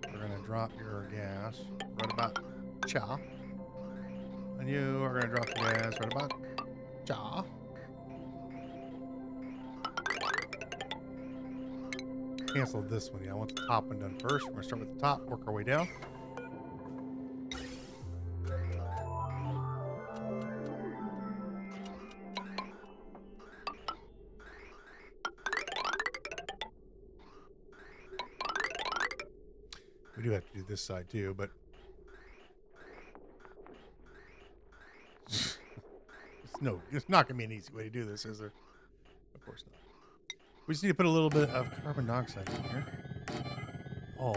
are going to drop your gas right about cha. And you are going to drop the gas right about cha. Cancel this one. Yeah, I want the top one done first. We're going to start with the top, work our way down. We do have to do this side too, but it's not going to be an easy way to do this, is there? Of course not. We just need to put a little bit of carbon dioxide in here. Oh,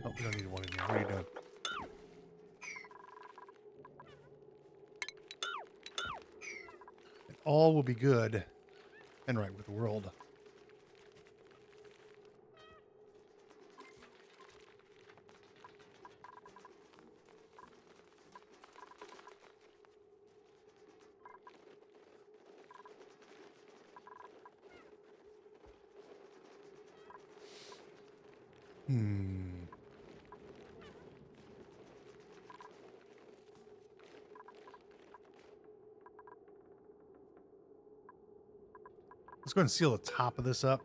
we don't need one in here. What are you doing? And all will be good and right with the world. Let's go ahead and seal the top of this up.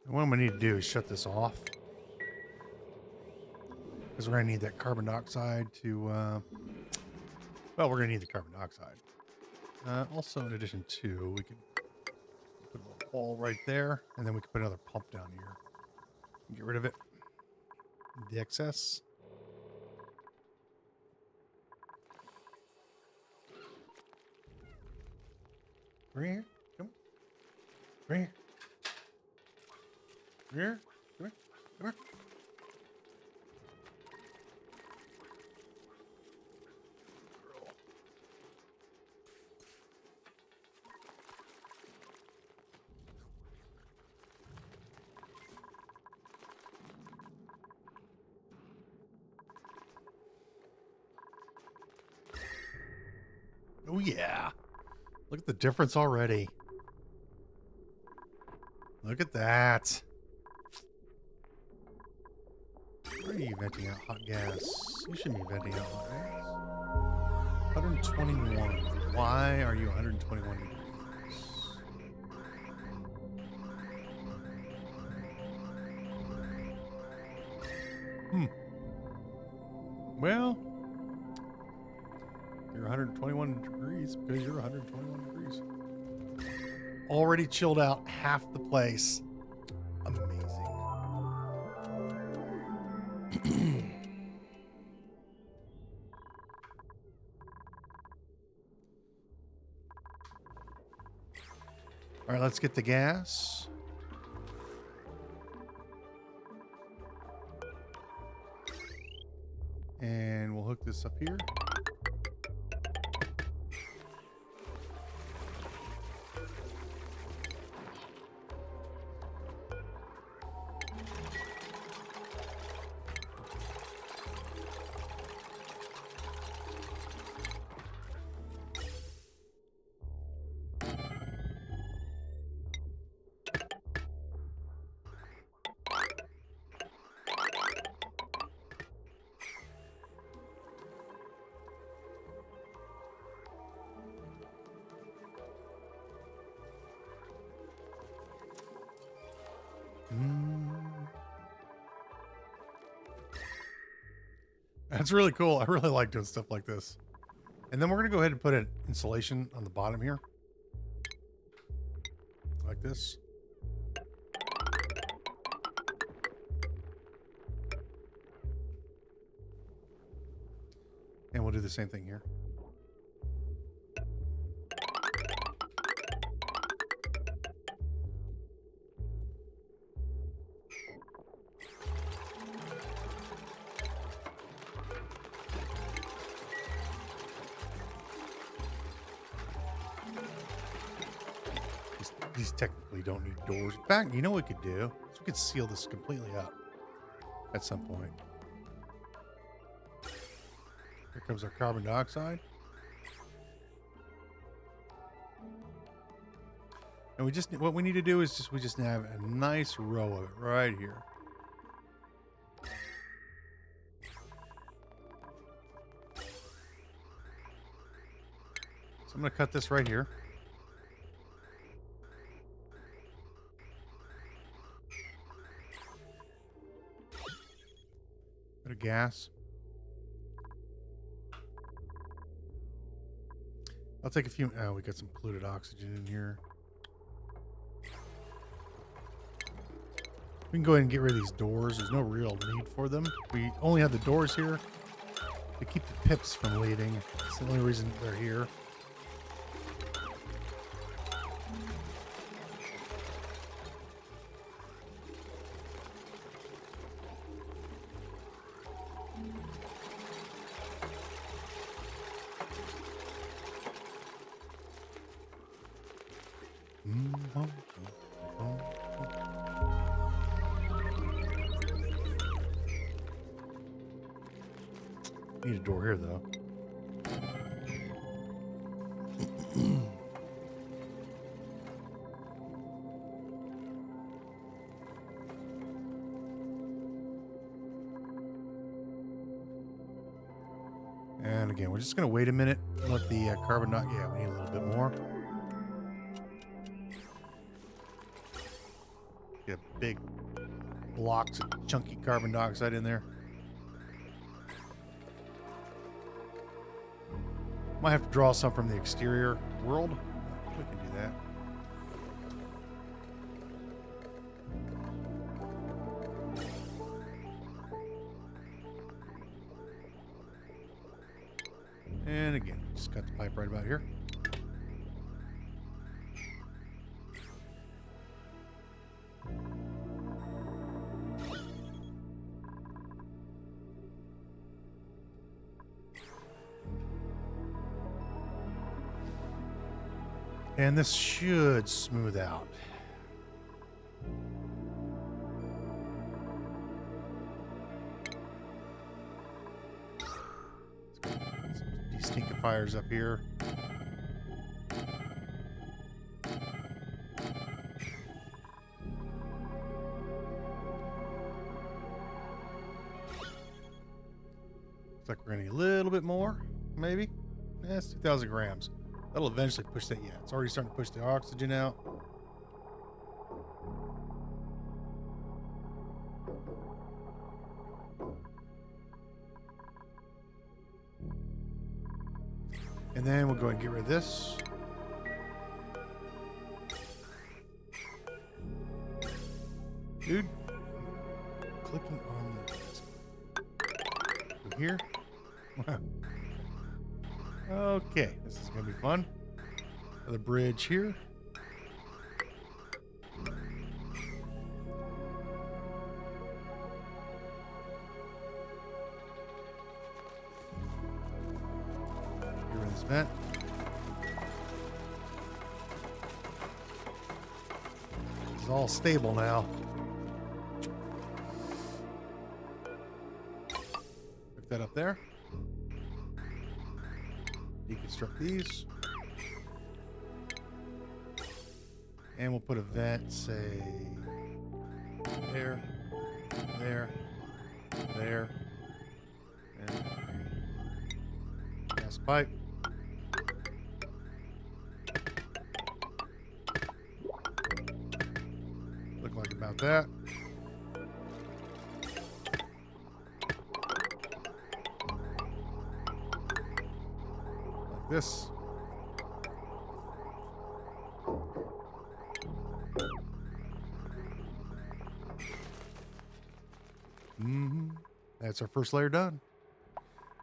What I'm going to need to do is shut this off. Because we're going to need that carbon dioxide to... well, we're going to need the carbon dioxide. Also, in addition to, we can put a little ball right there. And then we can put another pump down here. And get rid of it. The excess. Right here. Come on. Right here. Here, come here, come here. Oh yeah, look at the difference already. Look at that. Where are you venting out hot gas? You shouldn't be venting out hot gas. 121. Why are you 121 degrees? Well, you're 121 degrees because you're 121 degrees. Already chilled out half the place. Amazing. All right, let's get the gas. And we'll hook this up here. That's really cool. I really like doing stuff like this. And then we're going to go ahead and put an insulation on the bottom here. Like this. And we'll do the same thing here. These technically don't need doors. In fact, you know what we could do? We could seal this completely up at some point. Here comes our carbon dioxide. And we just, what we need to do is we just have a nice row of it right here. So I'm going to cut this right here. Bit of gas. I'll take a few. Oh, we got some polluted oxygen in here. We can go ahead and get rid of these doors. There's no real need for them. We only have the doors here to keep the pips from leaving. It's the only reason they're here. Need a door here, though. And again, we're just going to wait a minute. Let the carbon dioxide. Yeah, we need a little bit more. Get big blocks of chunky carbon dioxide in there. Might have to draw some from the exterior world. We can do that. And again, just cut the pipe right about here. And this should smooth out. Some destinkifiers up here. Looks like we're gonna need a little bit more, maybe. That's 2,000 grams. That'll eventually push that. Yeah, it's already starting to push the oxygen out. And then we'll go ahead and get rid of this. Dude, clicking on the here. Okay, this is going to be fun. Another bridge here. Here in this vent. This is all stable now. Pick that up there. Deconstruct these. And we'll put a vent, say, there, there, there, and gas pipe. Look like about that. this. That's our first layer done.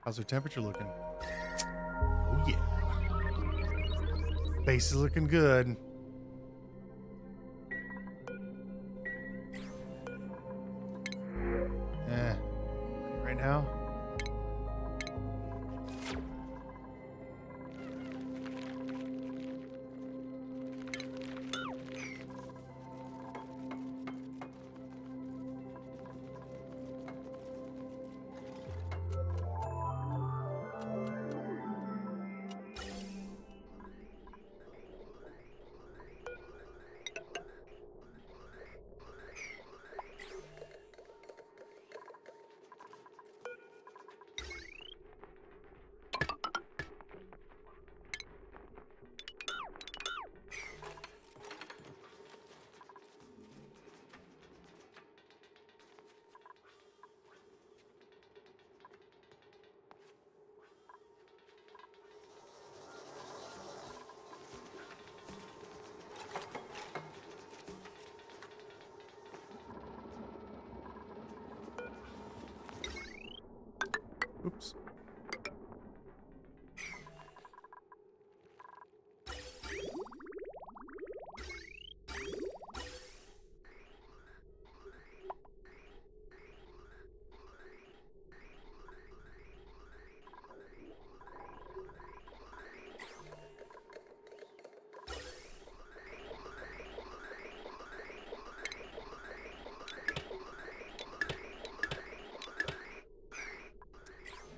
How's our temperature looking? Oh yeah. Base is looking good. Right now. Oops.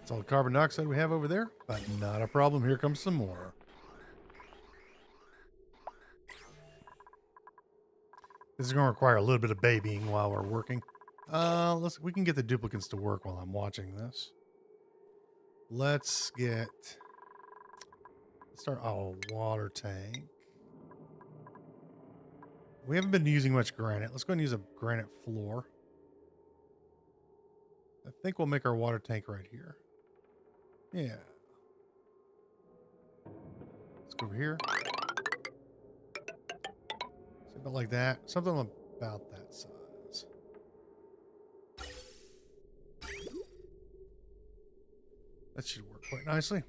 That's all the carbon dioxide we have over there, but not a problem. Here comes some more. This is going to require a little bit of babying while we're working. We can get the duplicates to work while I'm watching this. Let's start a water tank. We haven't been using much granite. Let's go and use a granite floor. I think we'll make our water tank right here. Yeah. Let's go over here. Something like that. Something about that size. That should work quite nicely.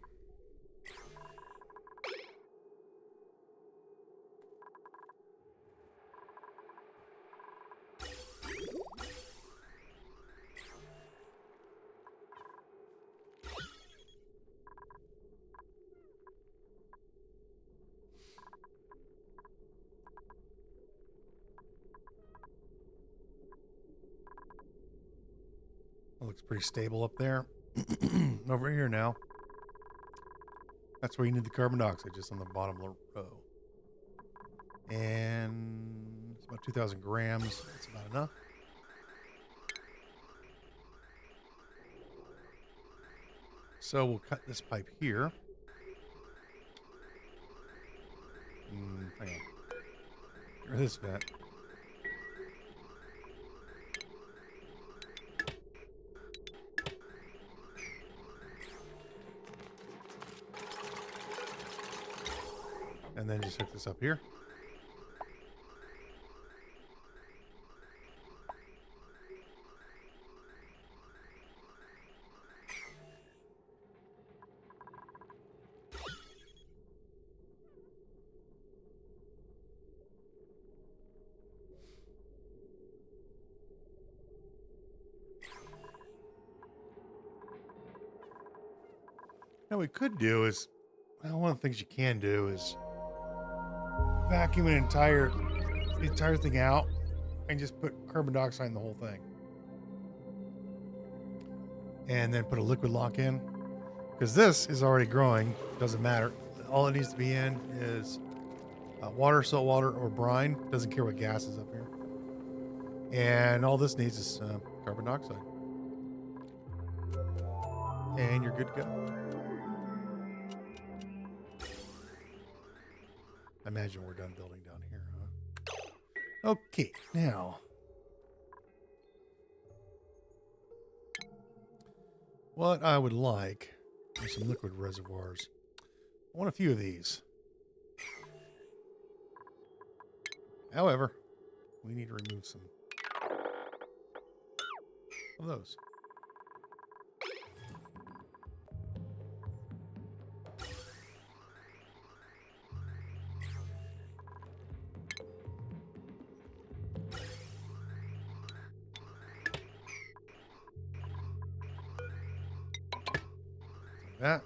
That looks pretty stable up there. Over here now. That's where you need the carbon dioxide, just on the bottom row. And it's about 2,000 grams. That's about enough. So we'll cut this pipe here. Hang on. Get rid of this vent. And then just hook this up here. Now what we could do is, well, one of the things you can do is vacuum the entire thing out and just put carbon dioxide in the whole thing. And then put a liquid lock in. Because this is already growing. Doesn't matter. All it needs to be in is water, salt water, or brine. Doesn't care what gas is up here. And all this needs is carbon dioxide. And you're good to go. I imagine we're done building down here, huh? Okay, now. What I would like are some liquid reservoirs. I want a few of these. However, we need to remove some of those. That.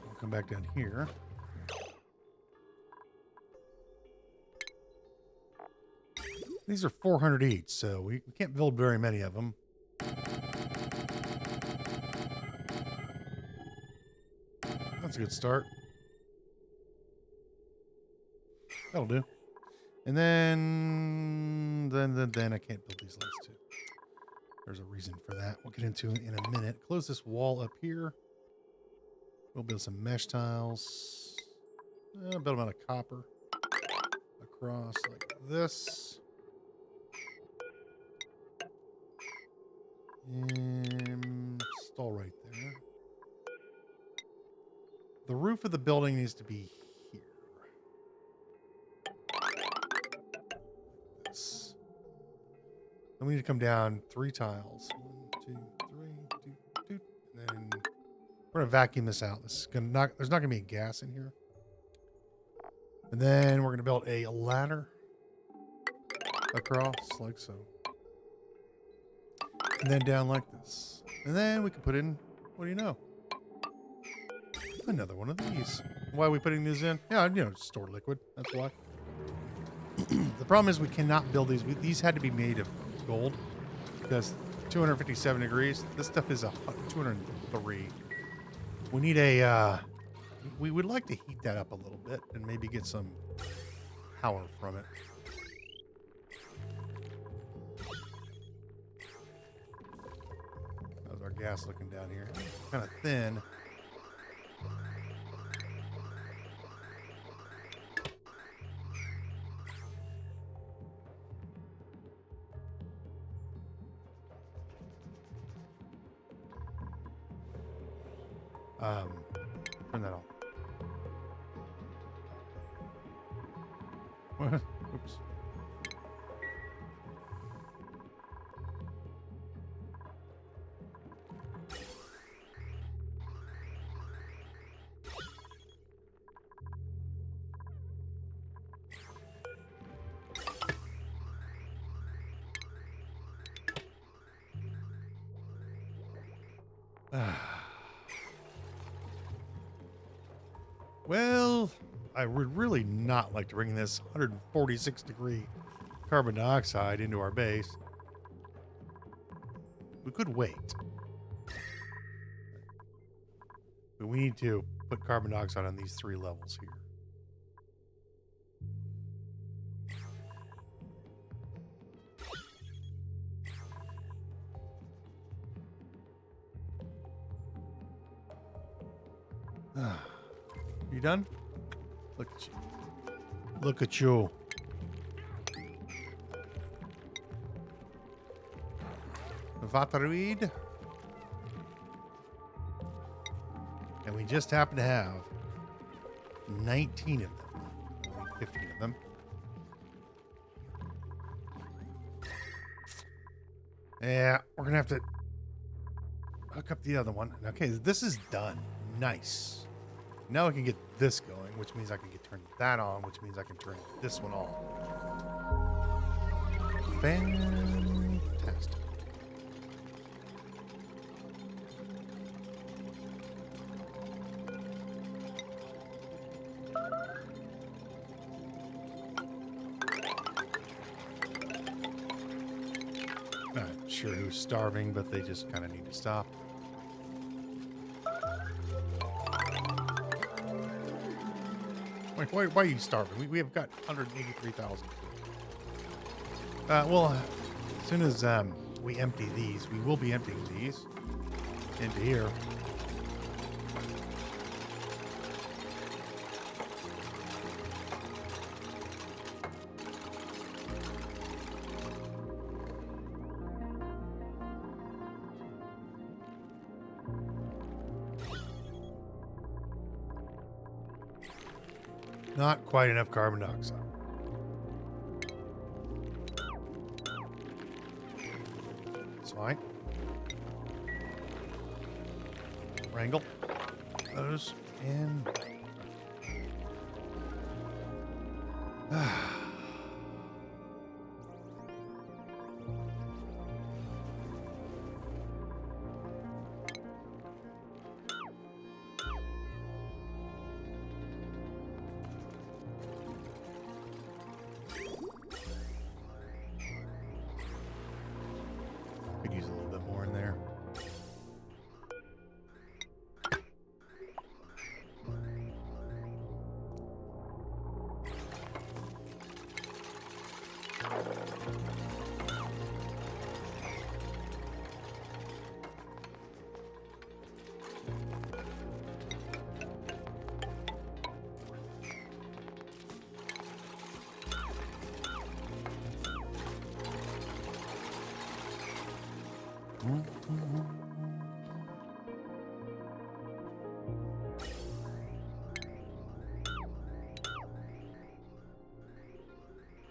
We'll come back down here. These are 400 each, so we can't build very many of them. That's a good start. That'll do. And then I can't build these last two. There's a reason for that. We'll get into it in a minute. Close this wall up here. We'll build some mesh tiles. Build them out of copper. Across like this. And stall right there. The roof of the building needs to be here. Like this. Then we need to come down 3 tiles. 1, 2, 3, 2, 2. And then we're gonna vacuum this out. This is gonna there's not gonna be gas in here. And then we're gonna build a ladder across like so. And then down like this. And then we can put in, what do you know? Another one of these. Why are we putting these in? Yeah, you know, store liquid. That's why. The problem is we cannot build these. These had to be made of gold because 257 degrees. This stuff is 203. We need a, we would like to heat that up a little bit and maybe get some power from it. How's our gas looking down here? Kind of thin. Turn that off. Oops. Well, I would really not like to bring this 146 degree carbon dioxide into our base. We could wait. But we need to put carbon dioxide on these 3 levels here. You done? Look at you. Look at you. Vateruid. And we just happen to have 19 of them. 15 of them. Yeah, we're going to have to hook up the other one. Okay, this is done. Nice. Now I can get this going, which means I can turn that on, which means I can turn this one on. Fantastic. Not sure who's starving, but they just kind of need to stop. Why are you starving? We have got 183,000. Well, as soon as we empty these, we will be emptying these into here. Not quite enough carbon dioxide. It's fine. Wrangle those in. Could use a little bit more in there.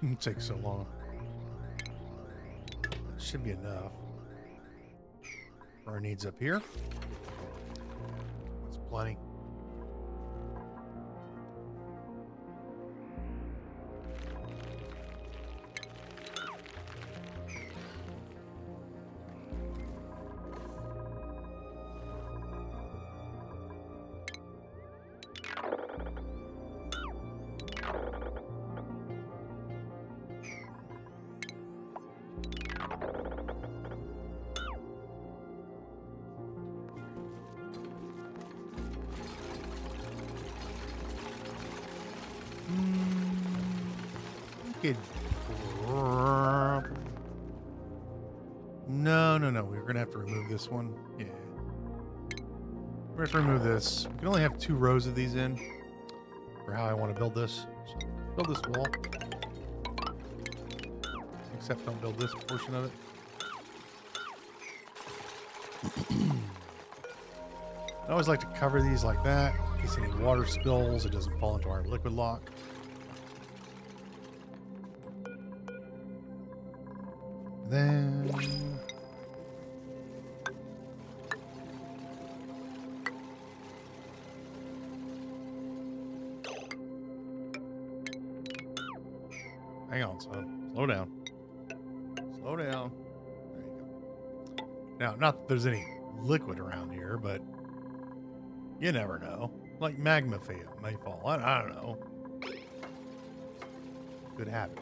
It takes so long. That should be enough for our needs up here. That's plenty. Good. No. We're going to have to remove this one. Yeah. We're going to have to remove this. We can only have 2 rows of these in for how I want to build this. So build this wall. Except don't build this portion of it. I always like to cover these like that in case any water spills, it doesn't fall into our liquid lock. Then hang on, son. Slow down. Slow down. There you go. Now, not that there's any liquid around here, but you never know. Like magma may fall. I don't know. Good habit.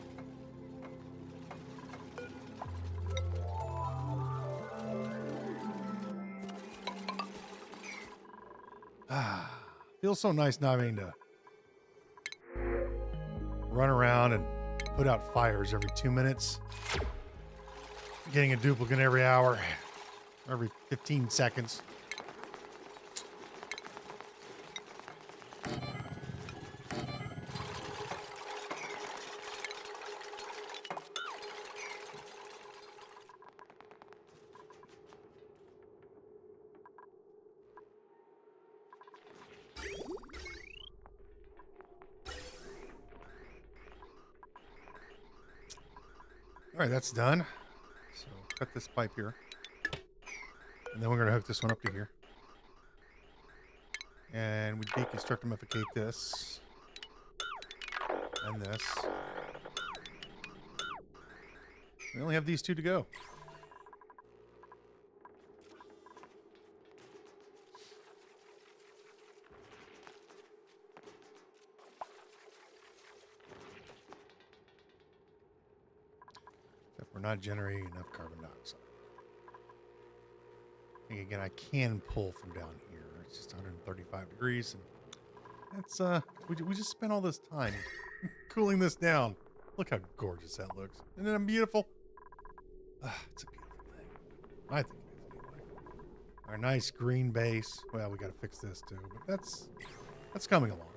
Feels so nice not having to run around and put out fires every 2 minutes. Getting a duplicate every hour, every 15 seconds. All right, that's done. So cut this pipe here. And then we're going to hook this one up to here. And we deconstructificate this. And this. We only have these 2 to go. We're not generating enough carbon dioxide. And again, I can pull from down here. It's just 135 degrees. And that's, we just spent all this time cooling this down. Look how gorgeous that looks. Isn't that beautiful? It's a beautiful thing. I think it is anyway. Our nice green base. Well, we got to fix this too, but that's coming along.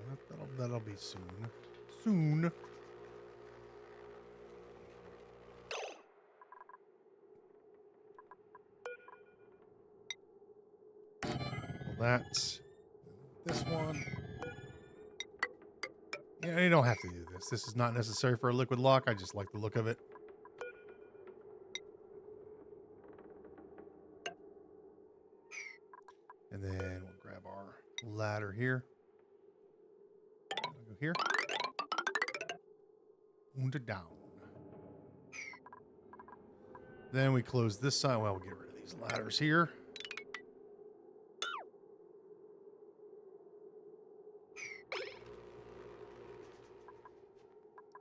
That'll be soon. Soon. That's this one You don't have to do this. This is not necessary for a liquid lock. I just like the look of it. And then we'll grab our ladder here. Go here. And down. Then we close this side. Well, we'll get rid of these ladders here.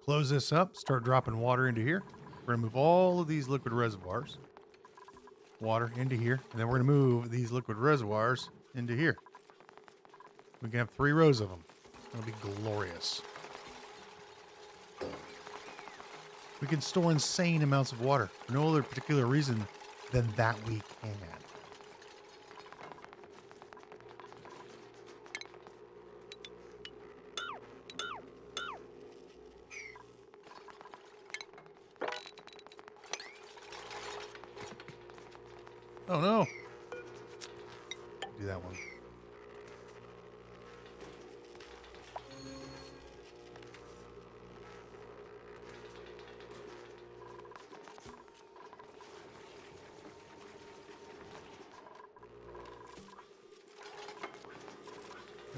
Close this up. Start dropping water into here. We're going to move all of these liquid reservoirs. Water into here. And then we're going to move these liquid reservoirs into here. We can have 3 rows of them. It'll be glorious. We can store insane amounts of water for no other particular reason than that we can. Oh no. Do that one.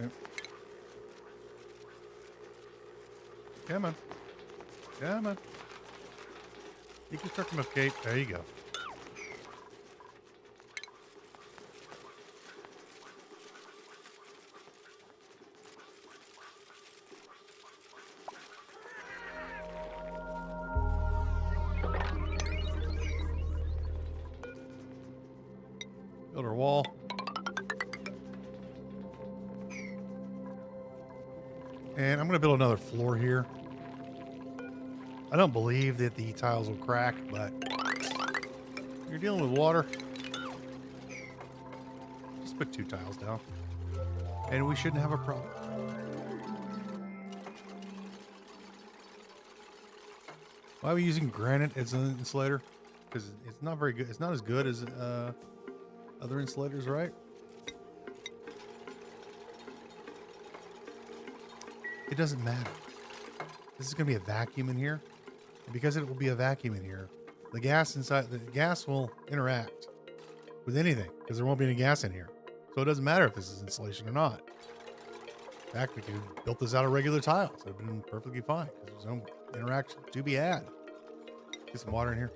Yep. Come on. Come on. You can start from escape. There you go. Build our wall. And I'm going to build another floor here. I don't believe that the tiles will crack, but you're dealing with water. Just put 2 tiles down. And we shouldn't have a problem. Why are we using granite as an insulator? Because it's not very good. It's not as good as other insulators, right? It doesn't matter. This is going to be a vacuum in here. And because it will be a vacuum in here, the gas inside, the gas will interact with anything because there won't be any gas in here. So it doesn't matter if this is insulation or not. In fact, we could have built this out of regular tiles. It would have been perfectly fine because there's no interaction to be had. Get some water in here.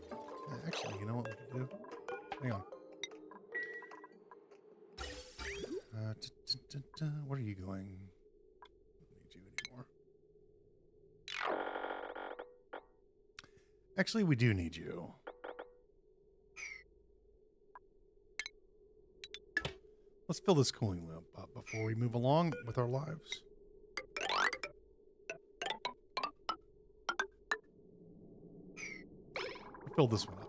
Actually, you know what we could do? Hang on. What are you going? Actually, we do need you. Let's fill this cooling loop up before we move along with our lives. Fill this one up.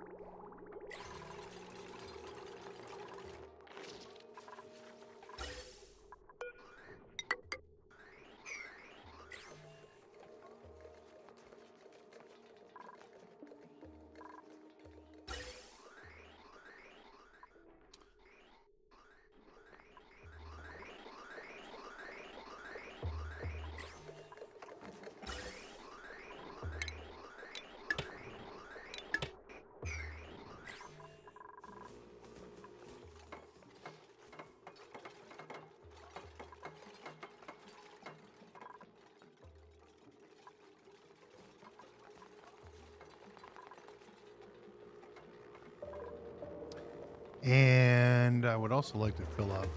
And I would also like to fill up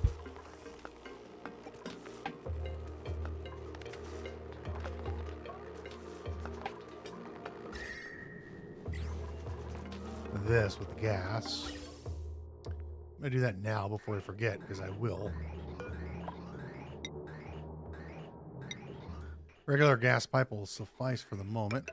this with the gas. I'm going to do that now before I forget, because I will. Regular gas pipe will suffice for the moment.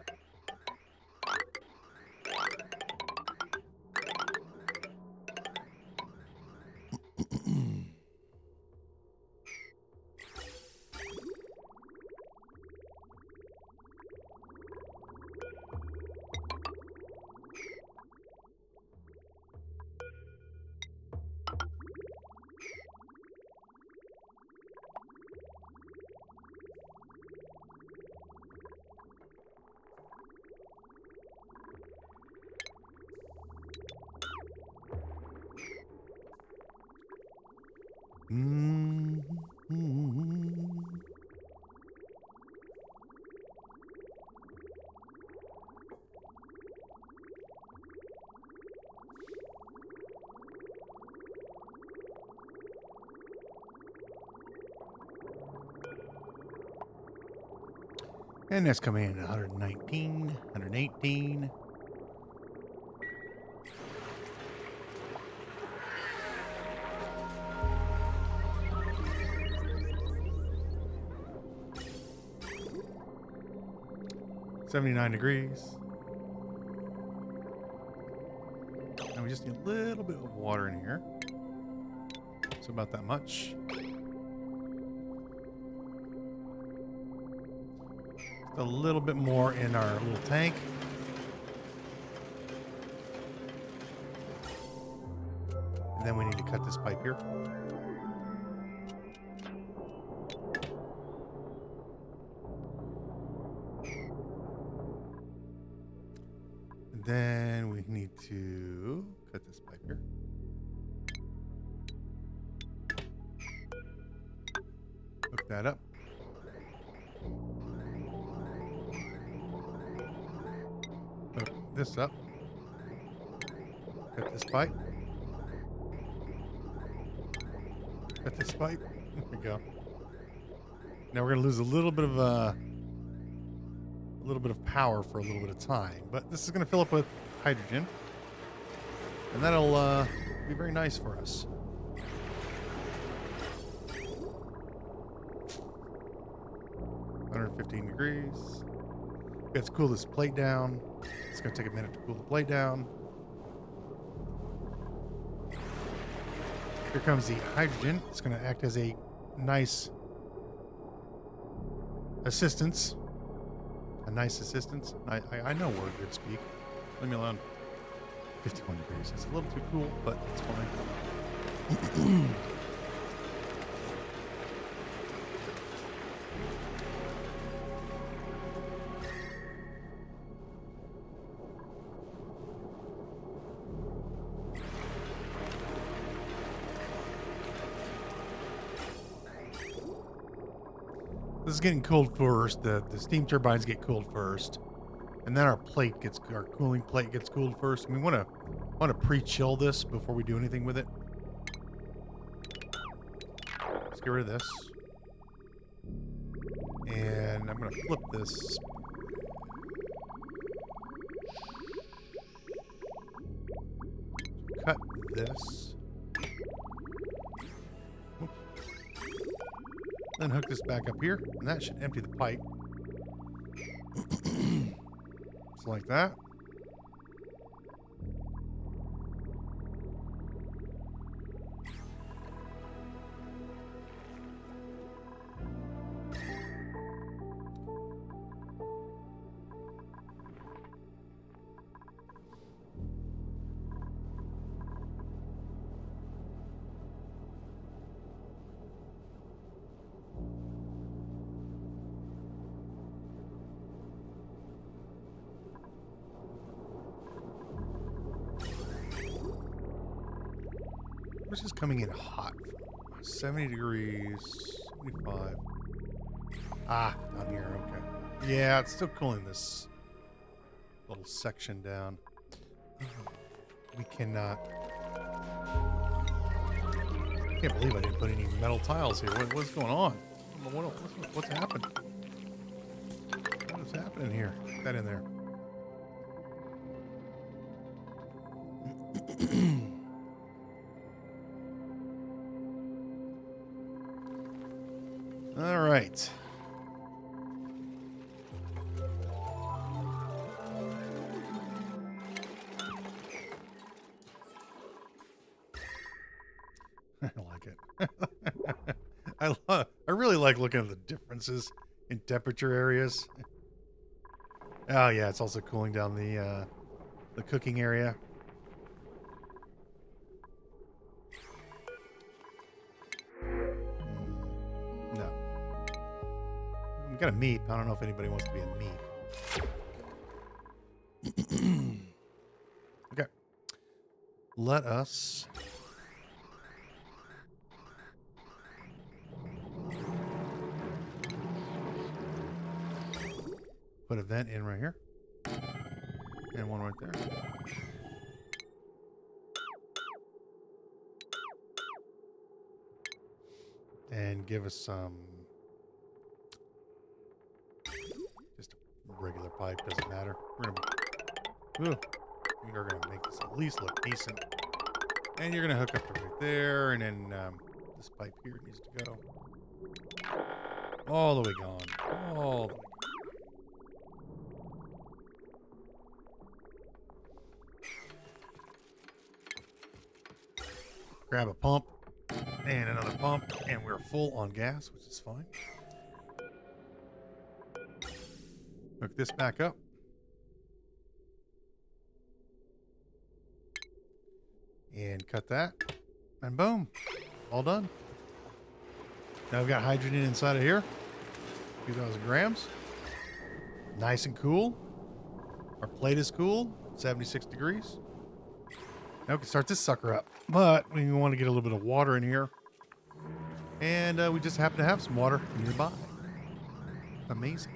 And that's coming in at 119, 118. $79. And we just need a little bit of water in here. So about that much. Just a little bit more in our little tank. And then we need to cut this pipe here. And then we need to cut this pipe here. Hook that up. Hook this up. Cut this pipe. Cut this pipe. There we go. Now we're gonna lose a little bit of power for a little bit of time, but this is gonna fill up with hydrogen, and that'll be very nice for us. $115. We have to cool this plate down. It's gonna take a minute to cool the plate down. Here comes the hydrogen. It's going to act as a nice assistance. A nice assistance. I know word good speak. Leave me alone. 51 degrees. It's a little too cool, but it's fine. This is getting cooled first. The steam turbines get cooled first, and then our cooling plate gets cooled first. And we want to pre-chill this before we do anything with it. Let's get rid of this, and I'm going to flip this. Cut this. Then hook this back up here, and that should empty the pipe. Just like that. This is coming in hot. 70 degrees, 75. Ah, down here, okay. Yeah, it's still cooling this little section down. We cannot. I can't believe I didn't put any metal tiles here. What's going on? What's happened? What is happening here? Put that in there. All right. I like it. I really like looking at the differences in temperature areas. Oh yeah, it's also cooling down the cooking area. No. We got a meat. I don't know if anybody wants to be a meat. Okay. Let us put a vent in right here. And one right there. And give us some just regular pipe, doesn't matter. We're gonna make this at least look decent. And you're gonna hook up to right there, and then this pipe here needs to go all the way gone. All the way gone. Grab a pump and another pump, and we're full on gas, which is fine. Hook this back up. And cut that. And boom. All done. Now we've got hydrogen inside of here. 2,000 grams. Nice and cool. Our plate is cool. 76 degrees. Now we can start this sucker up. But we want to get a little bit of water in here. And we just happen to have some water nearby. Amazing.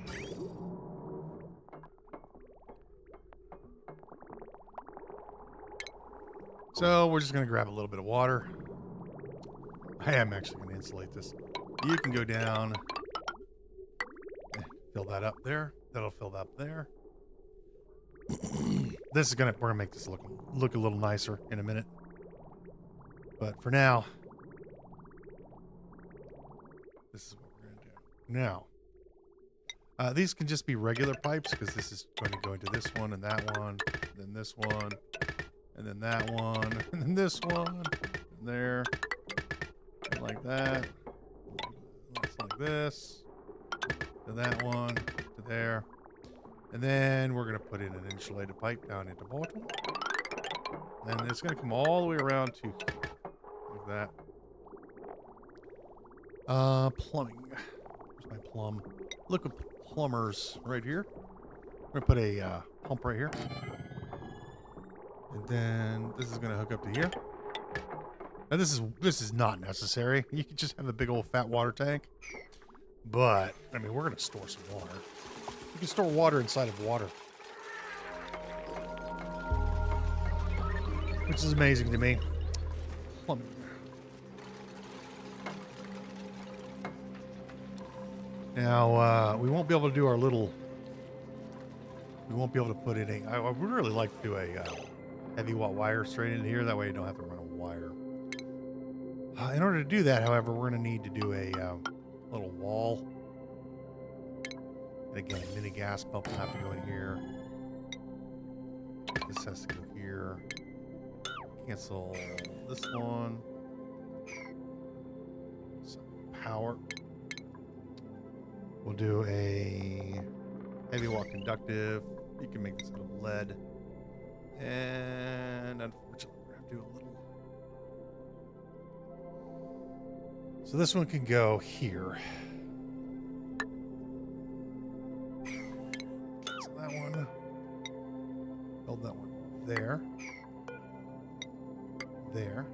So we're just going to grab a little bit of water. I am actually going to insulate this. You can go down, fill that up there. That'll fill that up there. This is we're gonna make this look a little nicer in a minute. But for now, this is what we're gonna do. Now, these can just be regular pipes because this is going to go into this one and that one, then this one, and then that one, and then this one, and there, and like that. Looks like this, to that one, to there. And then we're going to put in an insulated pipe down into bottom. And it's going to come all the way around to here, like that. Plumbing. Where's my plumb? Look at plumbers right here. We're going to put a pump right here. And then this is going to hook up to here. Now this is not necessary. You can just have a big old fat water tank. But, I mean, we're going to store some water. You can store water inside of water. Which is amazing to me. Plumbing. Now, we won't be able to do our little... We won't be able to put in a... I would really like to do a heavy watt wire straight in here. That way you don't have to run a wire. In order to do that, however, we're going to need to do a little wall. And again, a mini gas pump will have to go in here. This has to go here. Cancel this one. Some power. We'll do a heavy watt conductive. You can make this out of lead. And unfortunately, we're going to do a little. So this one can go here. So that one. Build that one there. There.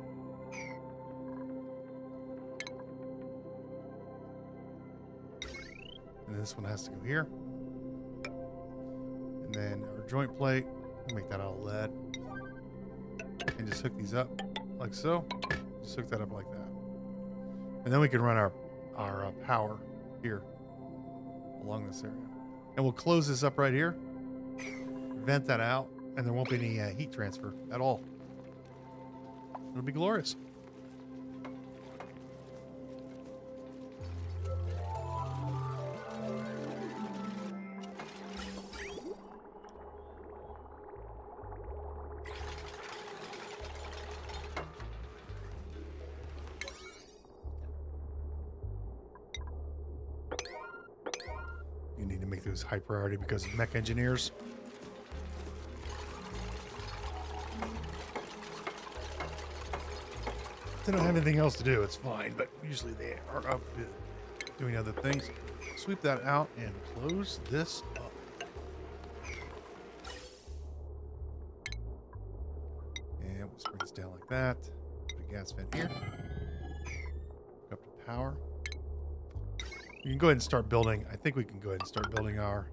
And this one has to go here. And then our joint plate, we'll make that out of lead. And just hook these up like so. Just hook that up like that. And then we can run our power here along this area. And we'll close this up right here. Vent that out. And there won't be any heat transfer at all. It'll be glorious. You need to make those high priority because of mech engineers. If they don't have anything else to do, it's fine, but usually they are up doing other things. Sweep that out and close this up. And we'll spring this down like that. Put a gas vent here. Hook up to power. You can go ahead and start building. I think we can go ahead and start building our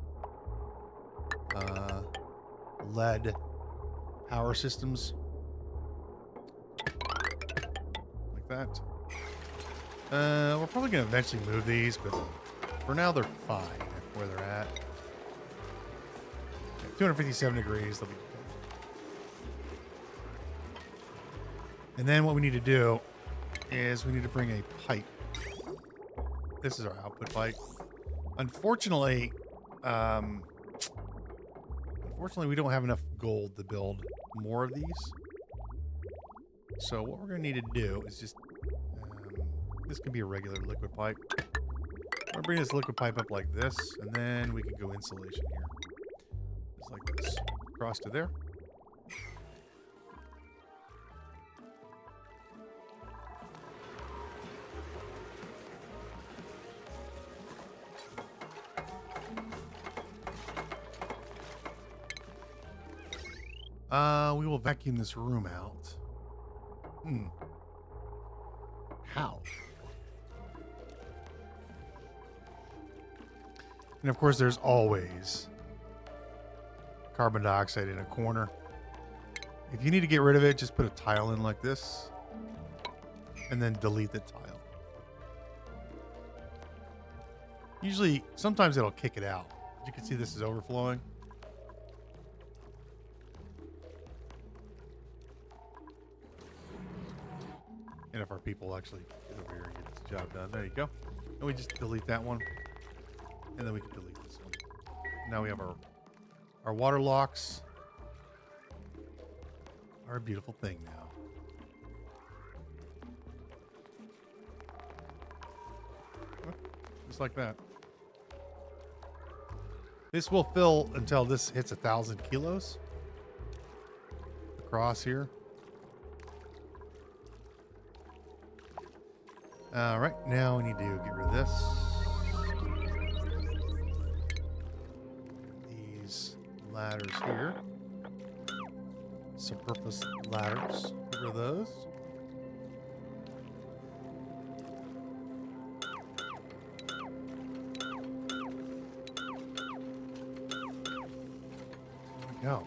lead power systems. Like that. We're probably going to eventually move these, but for now they're fine where they're at. 257 degrees. They'll be. And then what we need to do is we need to bring a pipe. This is our output pipe. Unfortunately, we don't have enough gold to build more of these. So what we're going to need to do is just, this can be a regular liquid pipe. I'm going to bring this liquid pipe up like this, and then we can go insulation here. Just like this. Across to there. We will vacuum this room out. How? And of course, there's always carbon dioxide in a corner. If you need to get rid of it, just put a tile in like this and then delete the tile. Usually, sometimes it'll kick it out. As you can see, this is overflowing. And if our people actually get over here and get this job done, there you go. And we just delete that one. And then we can delete this one. Now we have our water locks. Are a beautiful thing now. Just like that. This will fill until this hits 1,000 kilos. Across here. All right, now we need to get rid of this. These ladders here. Superfluous ladders. Get rid of those. There we go.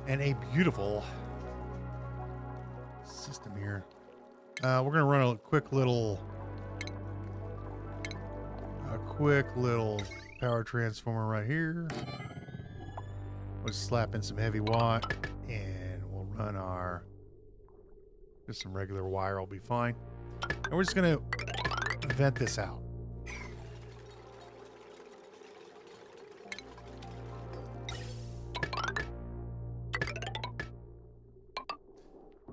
And a beautiful system here. We're going to run a quick little power transformer right here. We'll slap in some heavy watt and we'll run just some regular wire will be fine. And we're just going to vent this out.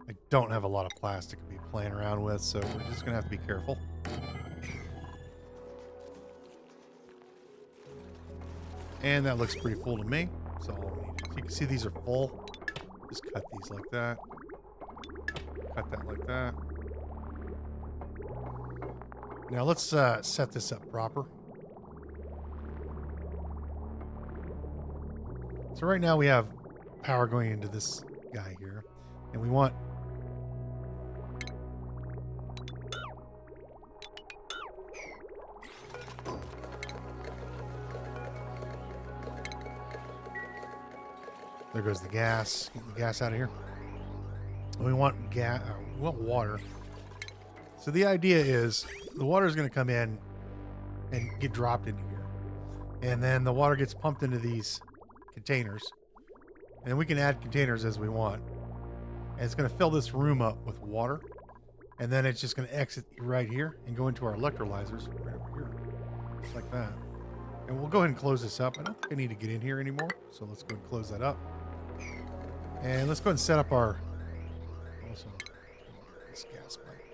I don't have a lot of plastic to be playing around with, so we're just going to have to be careful. And that looks pretty full to me. So you can see these are full. Just cut these like that. Cut that like that. Now let's set this up proper. So right now we have power going into this guy here. And we want there goes the gas. Get the gas out of here. We want gas. We want water. So the idea is the water is going to come in and get dropped into here, and then the water gets pumped into these containers, and we can add containers as we want. And it's going to fill this room up with water, and then it's just going to exit right here and go into our electrolyzers right over here, just like that. And we'll go ahead and close this up. I don't think I need to get in here anymore, so let's go ahead and close that up. And let's go ahead and set up our this gas pipe.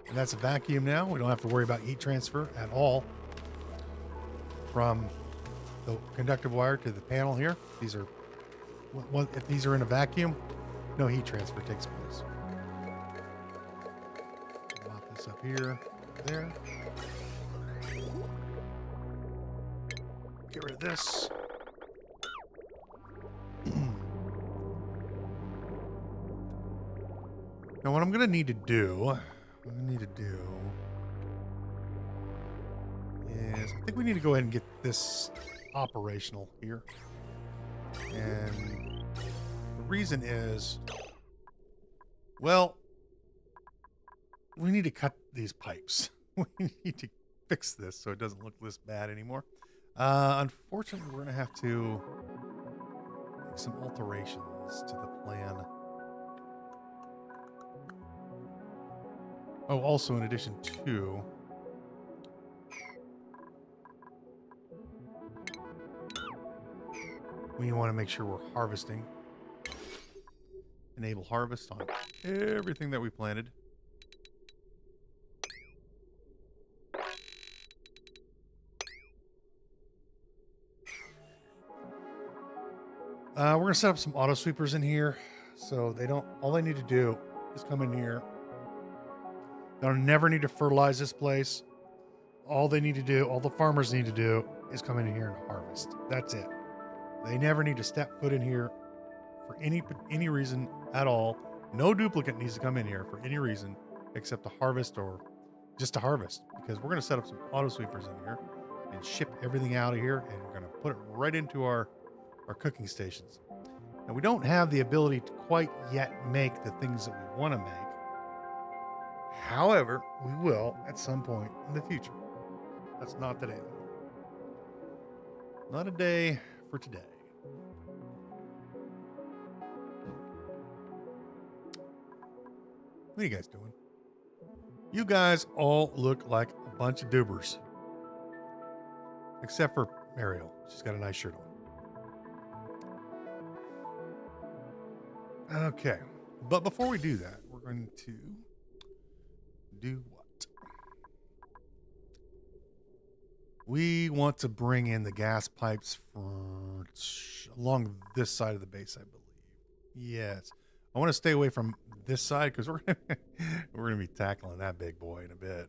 And that's a vacuum now. We don't have to worry about heat transfer at all from the conductive wire to the panel here. These are, if these are in a vacuum, no heat transfer takes place. Lock this up here, there. Get rid of this. Now what I'm going to need to do, is I think we need to go ahead and get this operational here. And the reason is, well, we need to cut these pipes. We need to fix this so it doesn't look this bad anymore. Unfortunately, we're going to have to make some alterations to the plan. Oh, also in addition to, we want to make sure we're harvesting. Enable harvest on everything that we planted. We're going to set up some auto sweepers in here. So they don't, all they need to do is come in here. They'll never need to fertilize this place. All they need to do, all the farmers need to do is come in here and harvest. That's it. They never need to step foot in here for any reason at all. No duplicate needs to come in here for any reason except to harvest or just to harvest, because we're going to set up some auto sweepers in here and ship everything out of here, and we're going to put it right into our cooking stations. Now, we don't have the ability to quite yet make the things that we want to make. However, we will at some point in the future. That's not today, though. Not a day for today. What are you guys doing? You guys all look like a bunch of doobers. Except for Ariel. She's got a nice shirt on. Okay. But before we do that, we're going to do what? We want to bring in the gas pipes along this side of the base, I believe. Yes. I want to stay away from this side because we're going to be tackling that big boy in a bit.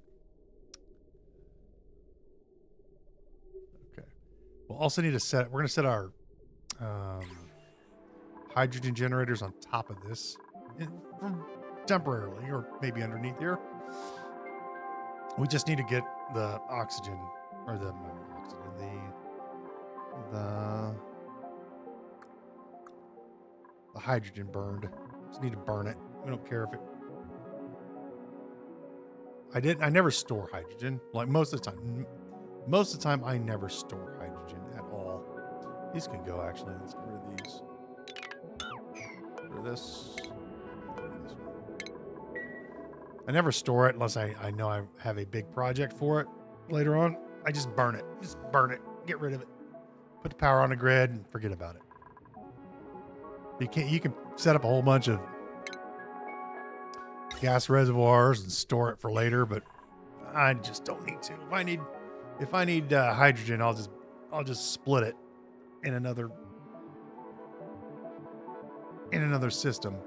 Okay. We'll also need to we're going to set our hydrogen generators on top of this temporarily, or maybe underneath here. We just need to get the oxygen, or the hydrogen burned. Just need to burn it. We don't care if it. I never store hydrogen. Like most of the time. Most of the time, I never store hydrogen at all. These can go, actually. Let's get rid of these. Get rid of this. Get rid of this one. I never store it unless I know I have a big project for it later on. I just burn it. Just burn it. Get rid of it. Put the power on the grid and forget about it. You can set up a whole bunch of gas reservoirs and store it for later, but I just don't need to. If I need hydrogen, I'll just split it in another system.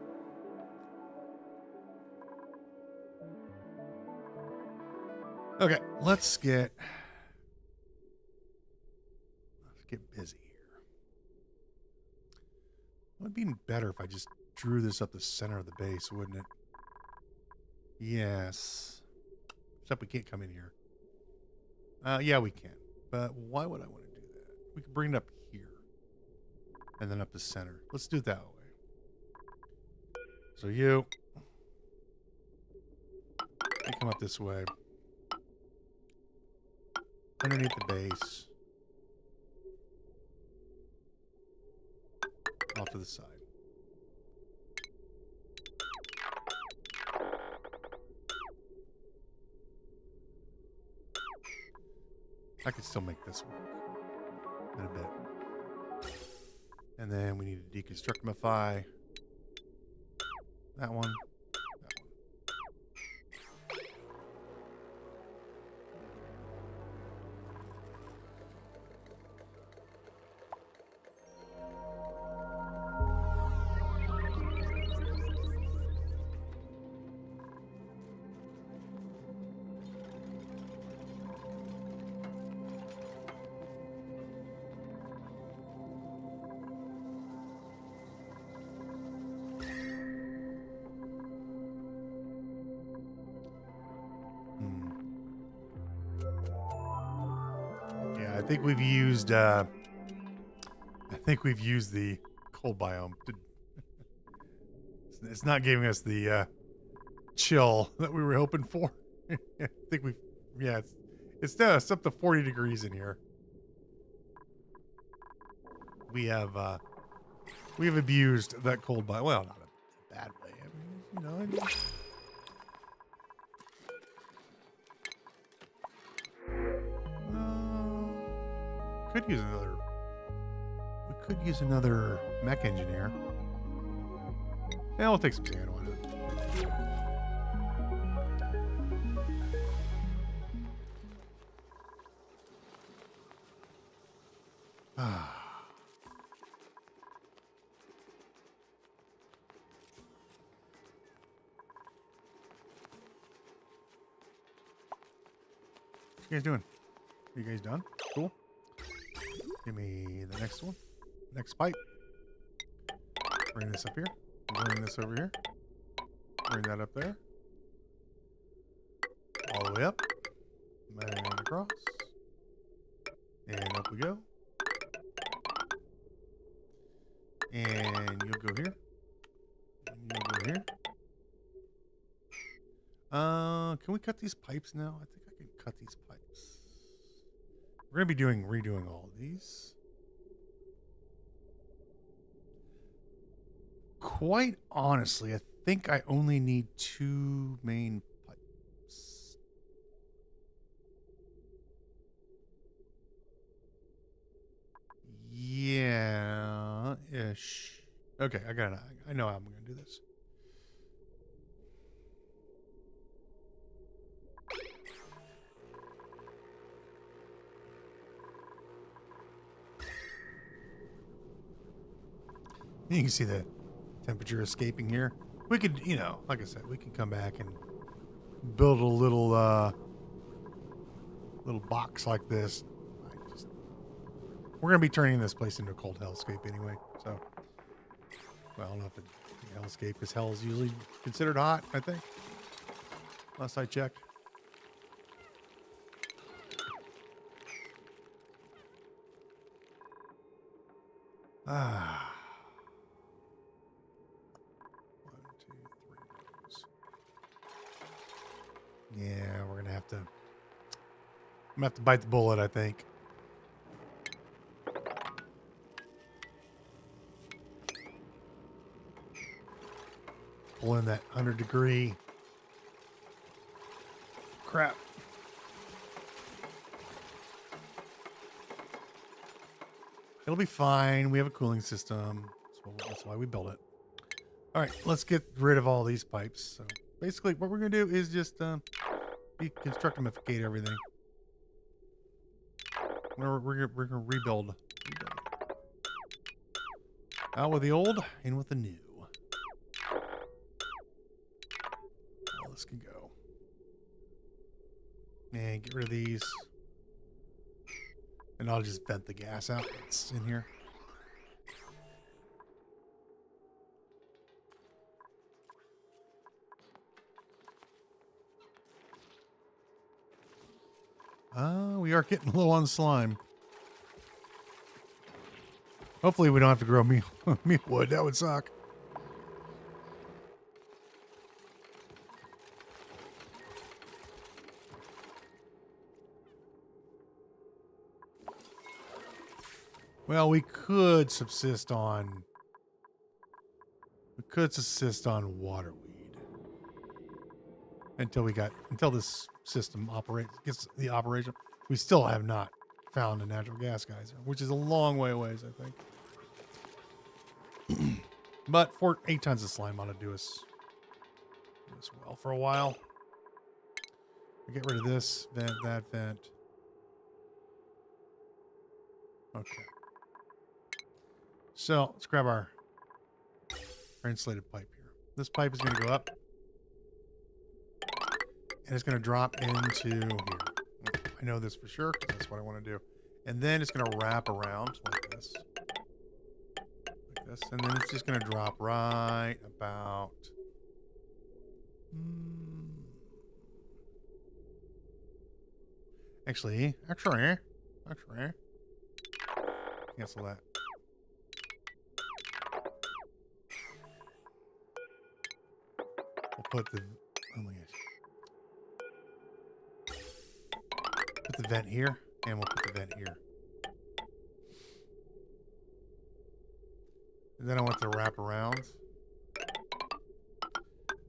Okay, let's get busy here. It would be better if I just drew this up the center of the base, wouldn't it? Yes. Except we can't come in here. Yeah, we can. But why would I want to do that? We could bring it up here. And then up the center. Let's do it that way. So you come up this way. Underneath the base. Off to the side. I could still make this work in a bit. And then we need to deconstructify that one. think we've used the cold biome. It's not giving us the chill that we were hoping for. I think it's up to 40 degrees in here. We have abused that cold biome. Well, not a bad way. I mean, could use another. We could use another mech engineer. Yeah, we'll take some sand on it. What you guys doing? Are you guys done? Cool. Give me the next one. Next pipe. Bring this up here. Bring this over here. Bring that up there. All the way up. And across. And up we go. And you'll go here. And you'll go here. Can we cut these pipes now? I think I can cut these pipes. We're going to be redoing all of these. Quite honestly, I think I only need 2 main pipes. Yeah, ish. Okay, I know how I'm going to do this. You can see the temperature escaping here. We could, like I said, we can come back and build a little box like this. We're going to be turning this place into a cold hellscape anyway. So, well, I don't know if it's hellscape, because hell is usually considered hot, I think. Last I checked. Ah. 1, 2, 3 rows. Yeah, we're gonna have to. I'm gonna have to bite the bullet, I think. Pull in that 100-degree crap. It'll be fine. We have a cooling system. That's why we built it. All right, let's get rid of all these pipes. So basically, what we're going to do is just deconstructificate everything. We're going to rebuild. Out with the old, in with the new. All this can go. And get rid of these. And I'll just vent the gas out that's in here. We are getting low on slime. Hopefully we don't have to grow meal wood. That would suck. Well, we could subsist on waterweed until this system gets the operation. We still have not found a natural gas geyser, which is a long way away, I think. But 8 tons of slime ought to do us well for a while. We get rid of this vent, that vent. Okay. So let's grab our insulated pipe here. This pipe is going to go up, and it's going to drop into here. I know this for sure because that's what I want to do. And then it's going to wrap around like this. Like this. And then it's just going to drop right about... Actually, Actually, cancel that. We'll put the, oh my gosh. Put the vent here, and we'll put the vent here. And then I want to wrap around.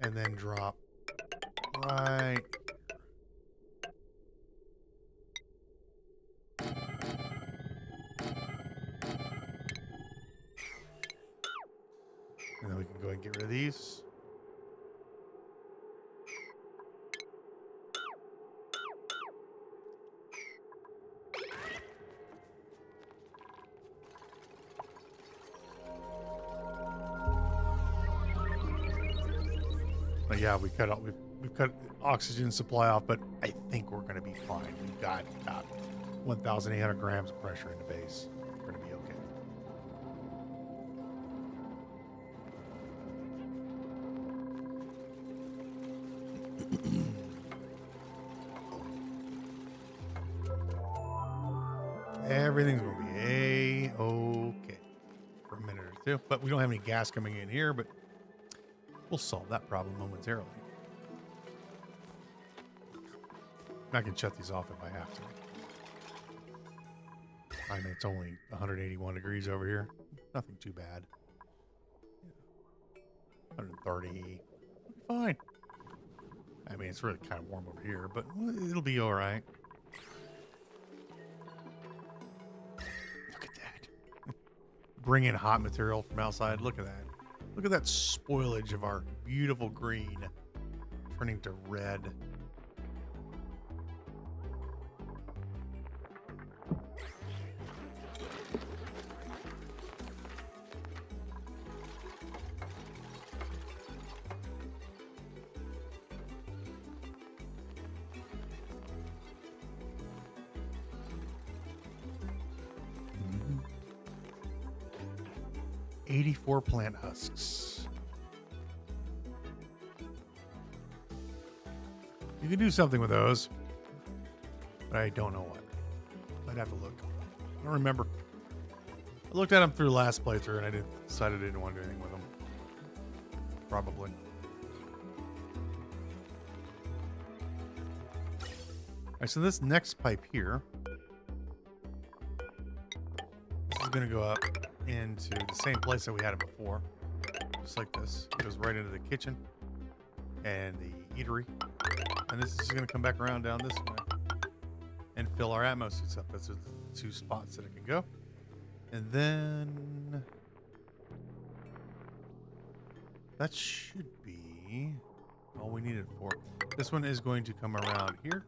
And then drop right. And then we can go ahead and get rid of these. But yeah, we've cut oxygen supply off, but I think we're going to be fine. We've got about 1,800 grams of pressure in the base. We're going to be okay. Everything's going to be A-okay for a minute or two. But we don't have any gas coming in here, but we'll solve that problem momentarily. I can shut these off if I have to. I mean, it's only 181 degrees over here. Nothing too bad. 130. Fine. I mean, it's really kind of warm over here, but it'll be all right. Look at that. Bring in hot material from outside. Look at that. Look at that spoilage of our beautiful green turning to red. Mm-hmm. 84 plant husks. You can do something with those, but I don't know what. I'd have to look. I don't remember. I looked at them through last playthrough and I decided I didn't want to do anything with them. Probably. Alright, so this next pipe here, this is going to go up into the same place that we had it before. Just like this. It goes right into the kitchen and the eatery. And this is just going to come back around down this way and fill our atmo suits up. That's the two spots that it can go. And then that should be all we need it for. This one is going to come around here.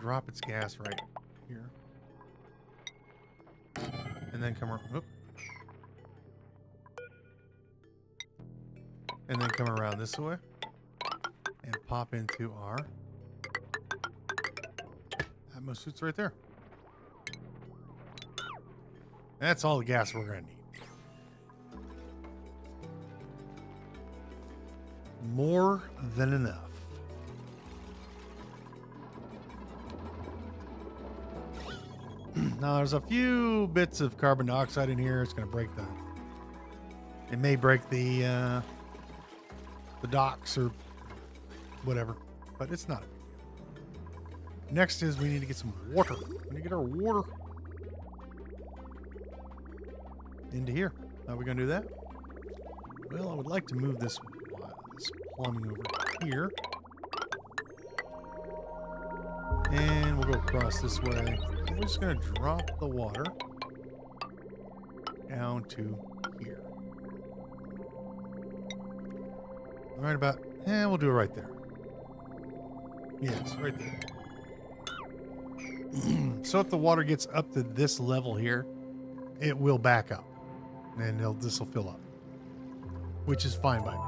Drop its gas right here. And then come around. Whoop. And then come around this way. And pop into our atmo suits right there. And that's all the gas we're going to need. More than enough. Now there's a few bits of carbon dioxide in here. It's going to break the... It may break the docks or whatever, but it's not a big deal. Next is we need to get some water. We need to get our water into here. How are we going to do that? Well, I would like to move this plumbing over here. And we'll go across this way. And we're just going to drop the water down to here. Right about, we'll do it right there. Yes, right there. So if the water gets up to this level here, it will back up. And this will fill up. Which is fine by me.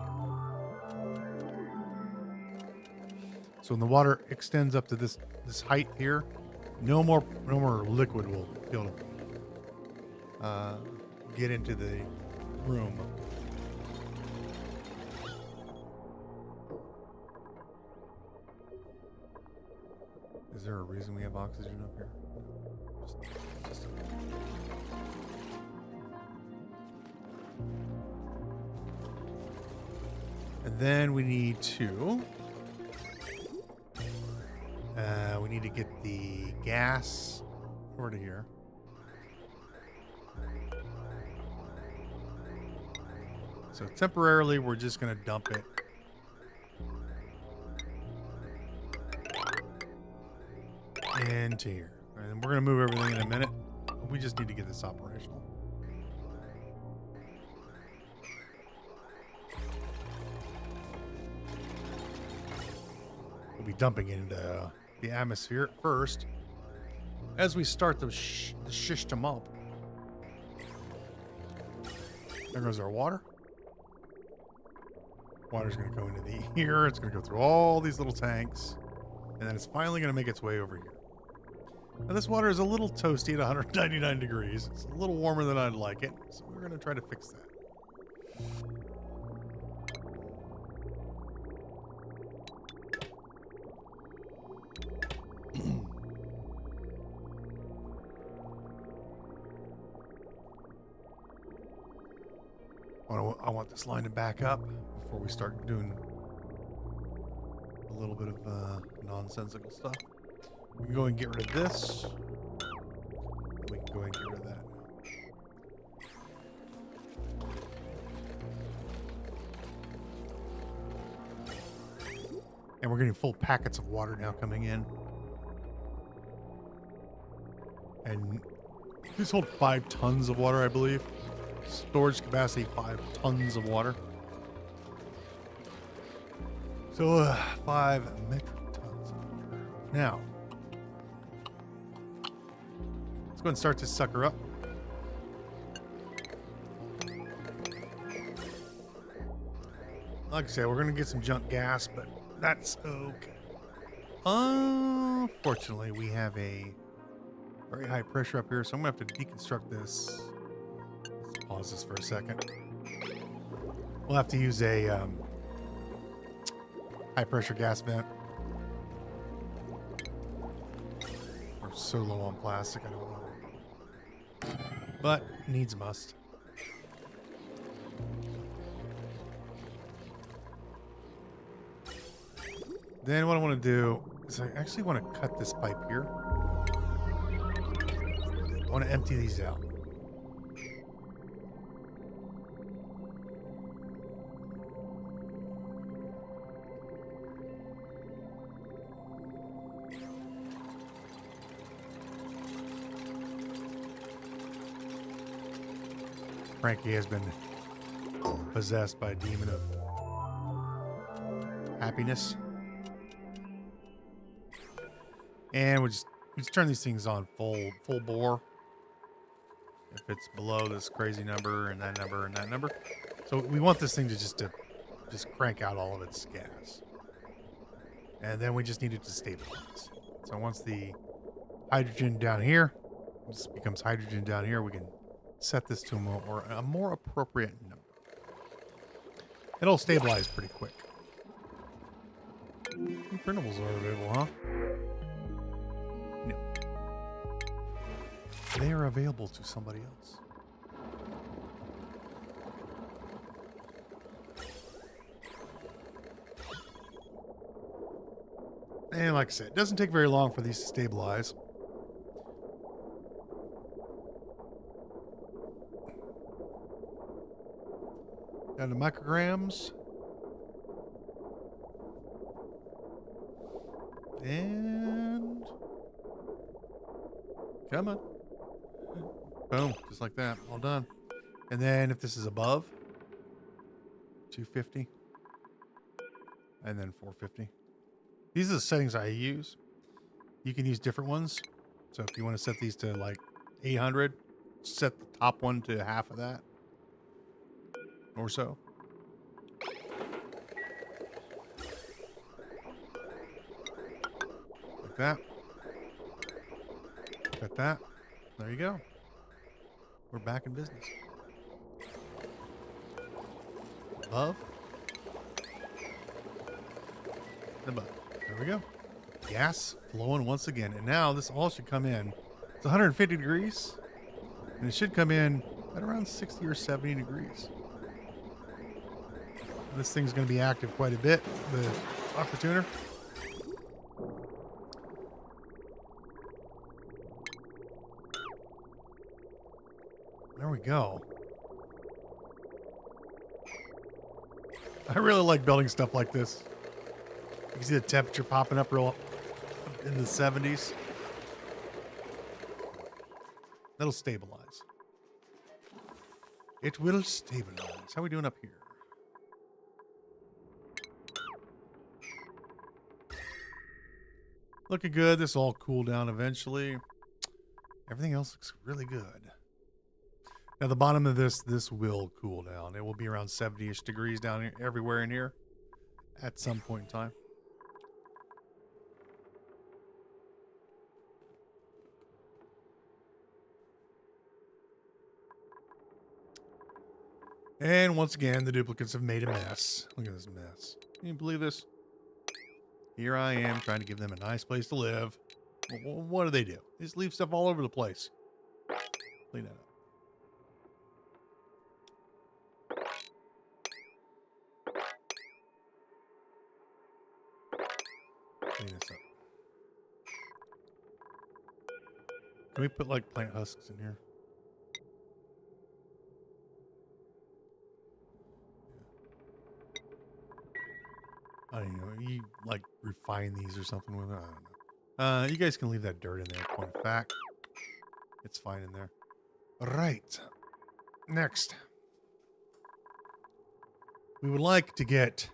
So when the water extends up to this height here, no more liquid will be able to get into the room. Is there a reason we have oxygen up here? Just and then we need to get the gas over to here. So temporarily, we're just going to dump it into here. And we're going to move everything in a minute. We just need to get this operational. We'll be dumping it into the atmosphere first as we start the system up. There goes our water. Water's going to go into the here. It's going to go through all these little tanks. And then it's finally going to make its way over here. Now this water is a little toasty at 199 degrees. It's a little warmer than I'd like it. So we're going to try to fix that. I want this line to back up before we start doing a little bit of nonsensical stuff. We can go and get rid of this. And we can go and get rid of that. And we're getting full packets of water now coming in. And these hold 5 tons of water, I believe. Storage capacity 5 tons of water. So 5 metric tons of water. Now, let's go and start this sucker up. Like I said, we're going to get some junk gas, but that's okay. Unfortunately, we have a very high pressure up here, so I'm going to have to deconstruct this. Let's pause this for a second. We'll have to use a high pressure gas vent. We're so low on plastic, I don't know. But needs must. Then what I want to do is I actually want to cut this pipe here. I want to empty these out. Frankie has been possessed by a demon of happiness. And we just turn these things on full bore. If it's below this crazy number and that number and that number. So we want this thing to just crank out all of its gas. And then we just need it to stabilize. So once the hydrogen down here, this becomes hydrogen down here, we can set this to a more appropriate number. It'll stabilize pretty quick. Printables are available, huh? No. They are available to somebody else. And like I said, it doesn't take very long for these to stabilize. Down to micrograms. And come on. Boom, just like that. All done. And then if this is above 250 and then 450. These are the settings I use. You can use different ones. So if you want to set these to like 800, set the top one to half of that. Or so. Like that. Got that. There you go. We're back in business. Above. Above. There we go. Gas flowing once again. And now this all should come in. It's 150 degrees. And it should come in at around 60 or 70 degrees. This thing's going to be active quite a bit. The aqua tuner. There we go. I really like building stuff like this. You can see the temperature popping up real in the 70s. That'll stabilize. It will stabilize. How are we doing up here? Looking good. This will all cool down eventually. Everything else looks really good. Now the bottom of this will cool down. It will be around 70-ish degrees down here, everywhere in here at some point in time. And once again, the duplicates have made a mess. Look at this mess. Can you believe this? Here I am trying to give them a nice place to live. What do? They just leave stuff all over the place. Clean that up. Clean this up. Can we put like plant husks in here? I don't know. You like refine these or something with it? I don't know. You guys can leave that dirt in there. Point of fact, it's fine in there. All right. Next, we would like to get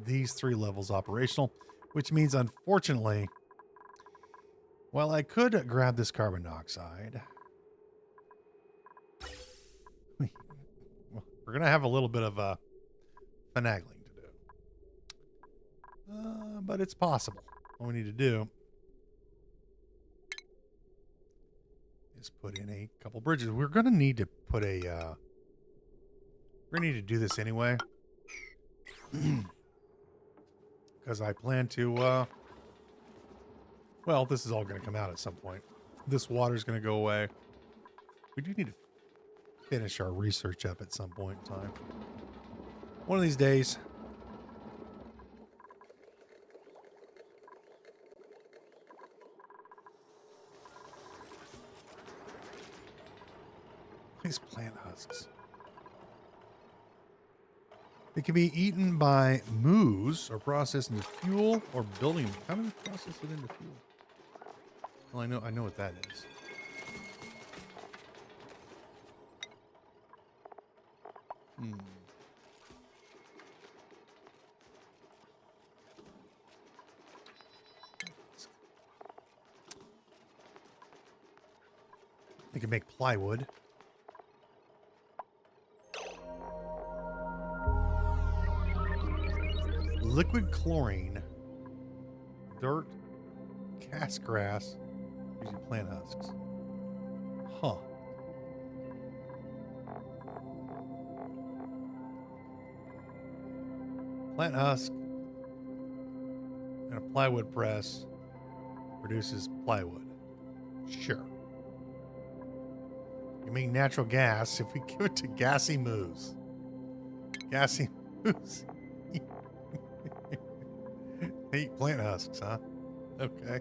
these 3 levels operational, which means, unfortunately, while I could grab this carbon dioxide, we're gonna have a little bit of finagling. But it's possible. All we need to do is put in a couple bridges. We're going to need to put a... we're going to need to do this anyway. Because I plan to... well, this is all going to come out at some point. This water's going to go away. We do need to finish our research up at some point in time. One of these days... these plant husks. It can be eaten by moose or processed into fuel or building. How do we process it into fuel? Well, I know what that is. They can make plywood. Liquid chlorine, dirt, cast grass, using plant husks. Huh. Plant husk and a plywood press produces plywood. Sure. You make natural gas if we give it to gassy moose. Gassy moose. They eat plant husks, huh? Okay.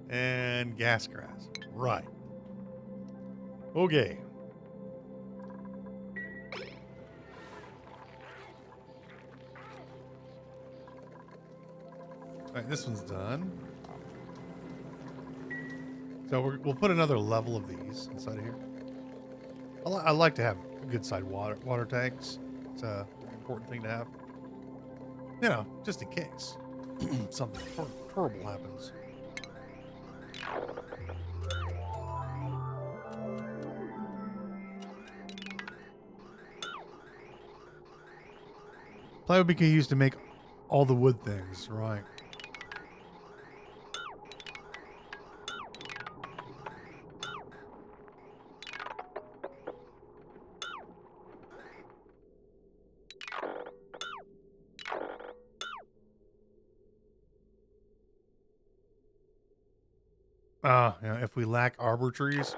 And gas grass. Right. Okay. All right, this one's done. So we'll put another level of these inside of here. I like to have a good side water tanks. It's an important thing to have. You know, just in case something horrible happens. Plywood can be used to make all the wood things, right? Yeah, if we lack arbor trees,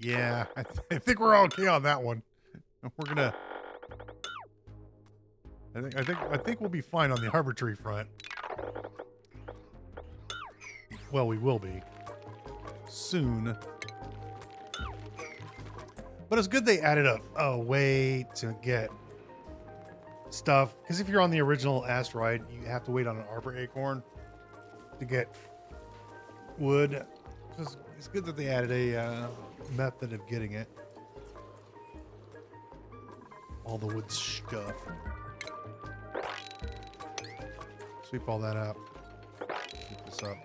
yeah, I think we're okay on that one. We're gonna. I think we'll be fine on the arbor tree front. Well, we will be soon. But it's good they added a way to get stuff, because if you're on the original asteroid, you have to wait on an arbor acorn to get wood. So it's good that they added a method of getting it. All the wood stuff. Sweep all that up. Keep this up.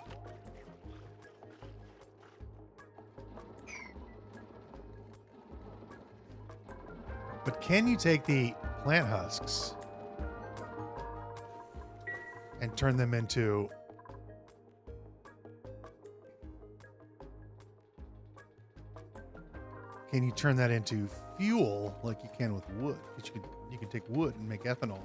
But can you take the plant husks and turn them into fuel like you can with wood? Because you can take wood and make ethanol.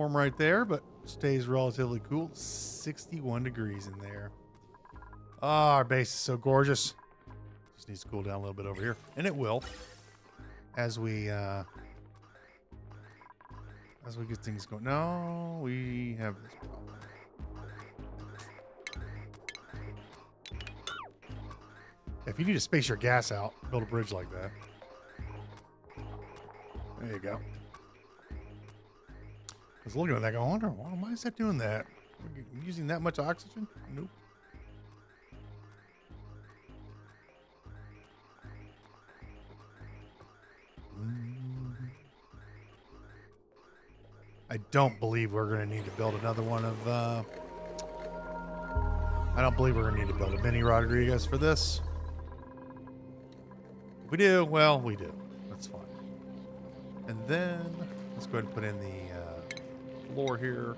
Right there, but stays relatively cool. 61 degrees in there. Oh, our base is so gorgeous. Just needs to cool down a little bit over here, and it will as we get things going. No, we have this problem. If you need to space your gas out, build a bridge like that. There you go. I was looking at that going, I wonder, why is that doing that? Using that much oxygen? Nope. I don't believe we're going to need to build another one of, I don't believe we're going to need to build a mini Rodriguez for this. If we do, well, we do. That's fine. And then let's go ahead and put in the floor here.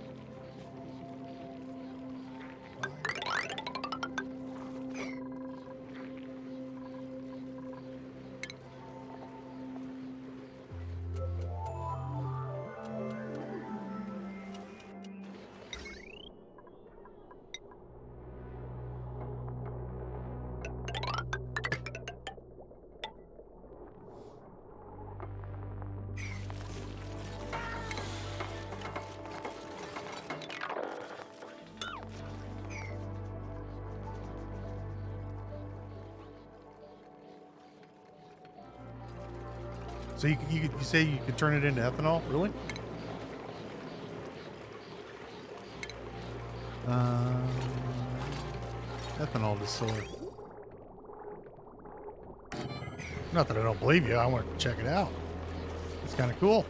So you say you could turn it into ethanol? Really? Ethanol distillery. Not that I don't believe you. I want to check it out. It's kind of cool.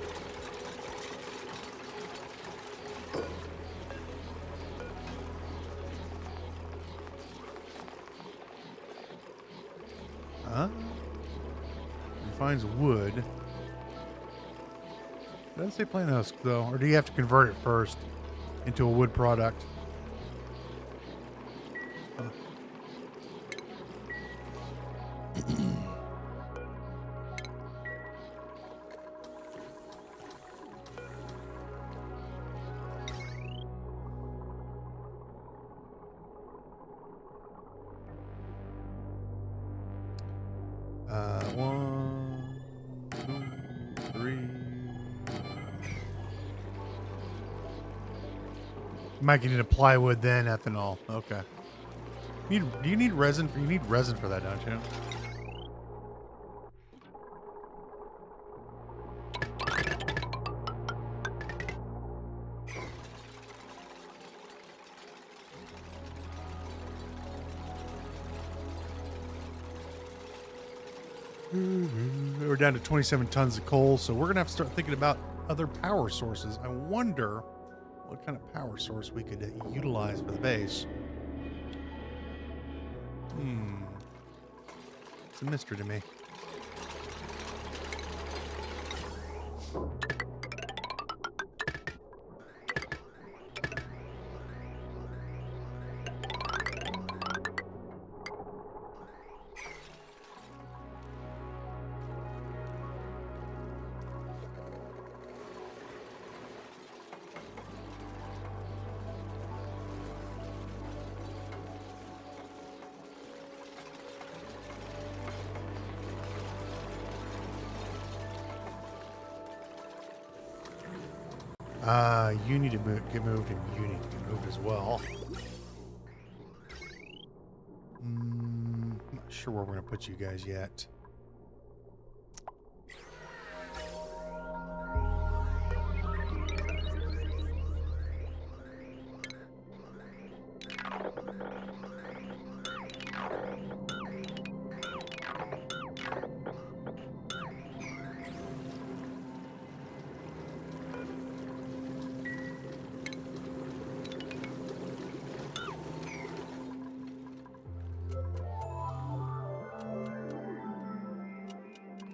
Refines wood. Doesn't say plant husk though, or do you have to convert it first into a wood product? One, two, three. Mike, you need a plywood, then ethanol. Okay. Do you need resin? You need resin for that, don't you? We're down to 27 tons of coal, so we're going to have to start thinking about other power sources. I wonder what kind of power source we could utilize for the base. It's a mystery to me. You need to get moved, and you need to get moved as well. I'm not sure where we're going to put you guys yet.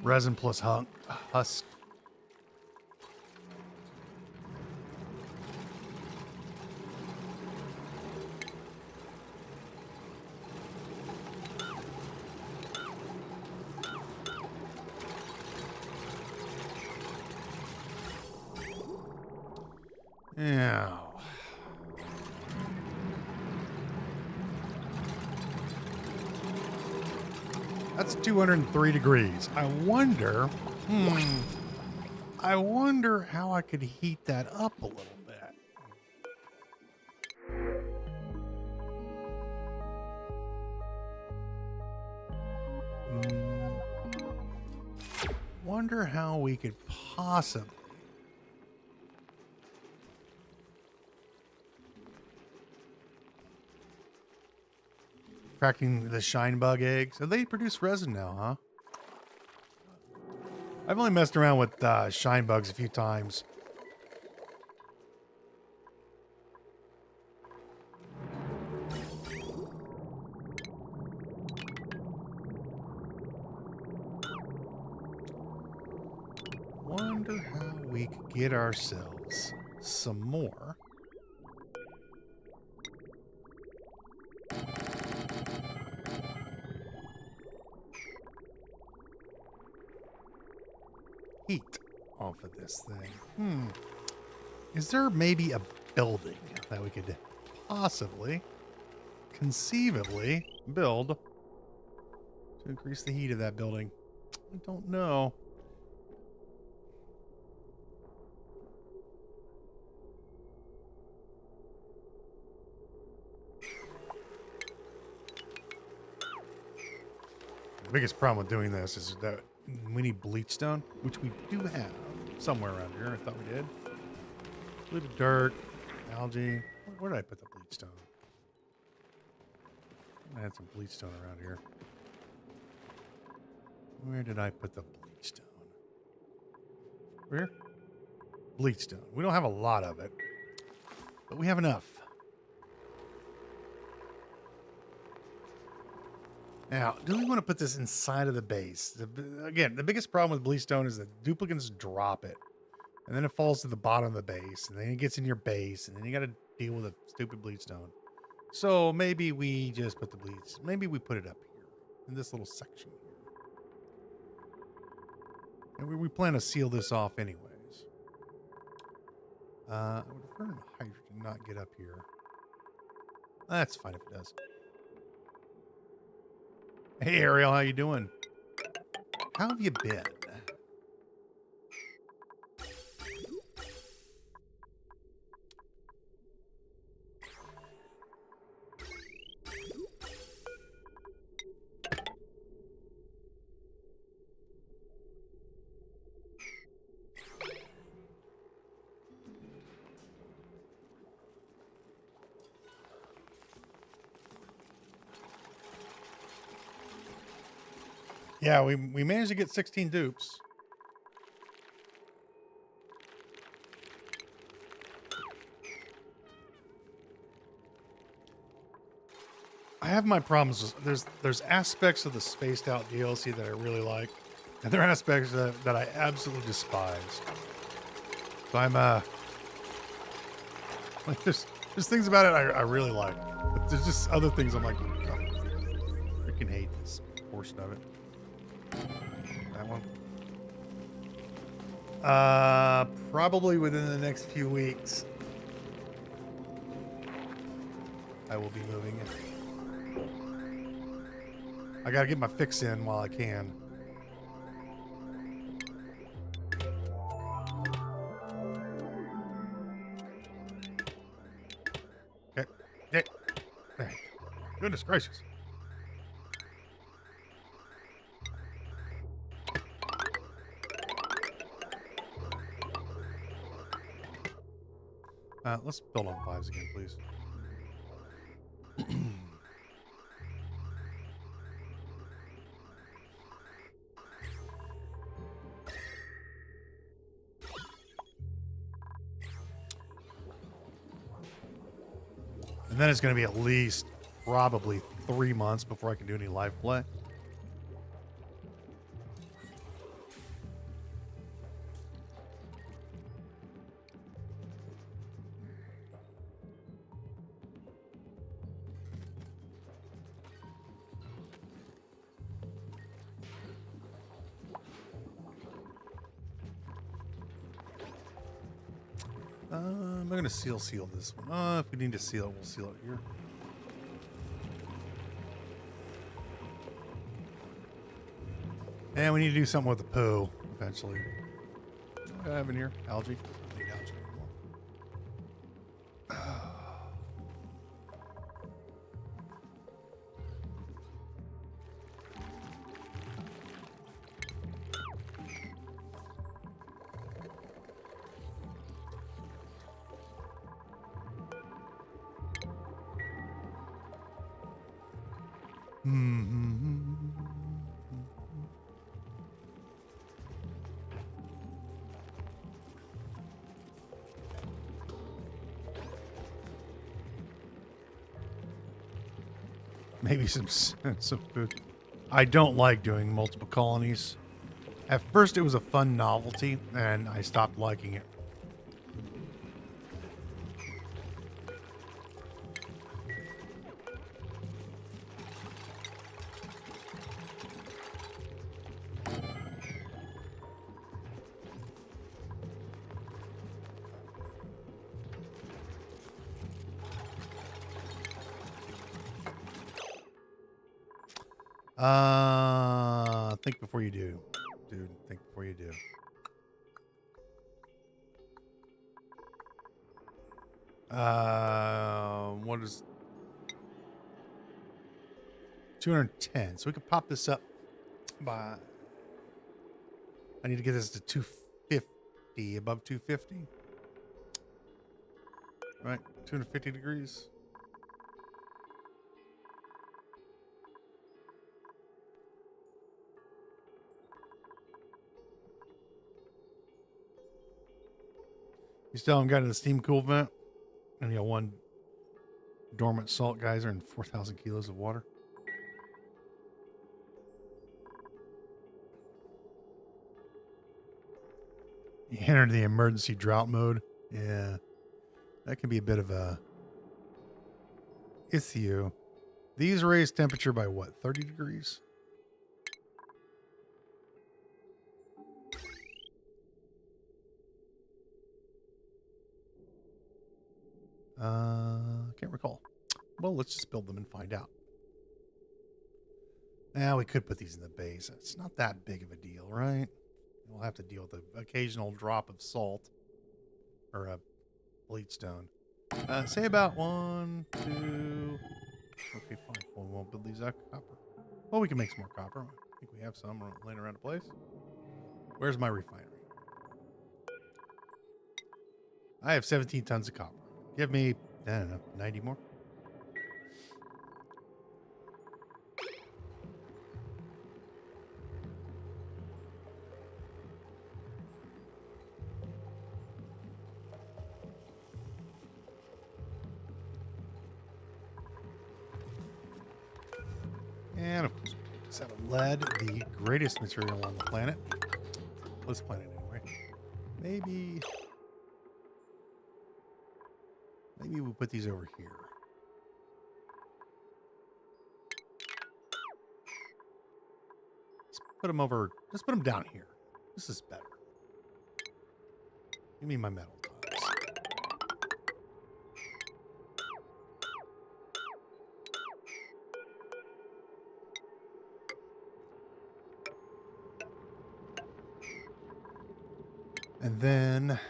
Resin plus husk. Yeah. That's 203 degrees. I wonder how I could heat that up a little bit. Wonder how we could possibly. Cracking the shine bug eggs. So they produce resin now, huh? I've only messed around with shine bugs a few times. Wonder how we could get ourselves some more. Heat off of this thing. Is there maybe a building that we could possibly, conceivably build to increase the heat of that building? I don't know. The biggest problem with doing this is that we need bleach stone, which we do have somewhere around here. I thought we did. A little dirt, algae. Where did I put the bleach stone? I had some bleach stone around here. Where did I put the bleach stone? Where? Bleach stone. We don't have a lot of it, but we have enough. Now, do we want to put this inside of the base? Again, the biggest problem with bleach stone is that duplicates drop it. And then it falls to the bottom of the base. And then it gets in your base. And then you got to deal with a stupid bleach stone. So maybe we just put the bleach. Maybe we put it up here. In this little section here. And we plan to seal this off anyways. I would prefer hydrogen not get up here. That's fine if it does. Hey, Ariel, how you doing? How have you been? Yeah, we managed to get 16 dupes. I have my problems. There's aspects of the spaced out DLC that I really like, and there are aspects that I absolutely despise. So I'm like there's things about it I really like, but there's just other things I'm like, oh, freaking hate this portion of it. That one. Probably within the next few weeks, I will be moving it. I gotta get my fix in while I can. Okay. Okay. Hey. Goodness gracious. Let's build on 5s again, please. And then it's going to be at least probably 3 months before I can do any live play. I'm going to seal this one. If we need to seal it, we'll seal it here. And we need to do something with the poo eventually. What do I have in here? Algae. I don't need algae anymore. Maybe some food. I don't like doing multiple colonies. At first, it was a fun novelty, and I stopped liking it. Think before you do, dude. Think before you do. What is 210? So we could pop this up by. I need to get this to 250, above 250. Right, 250 degrees. You still haven't gotten the steam cool vent? And you got one dormant salt geyser and 4,000 kilos of water. You enter the emergency drought mode. Yeah. That can be a bit of a issue. These raise temperature by what? 30 degrees? Can't recall. Well, let's just build them and find out. Now we could put these in the base. It's not that big of a deal, right? We'll have to deal with the occasional drop of salt or a bleach stone. Say about 1, 2. Okay, fine. Well, we won't build these out copper. Well, we can make some more copper. I think we have some laying around the place. Where's my refinery? I have 17 tons of copper. Give me, I don't know, 90 more. And of course, let's have lead, the greatest material on the planet. This planet anyway. Maybe we'll put these over here. Let's put them over. Let's put them down here. This is better. Give me my metal tiles. And then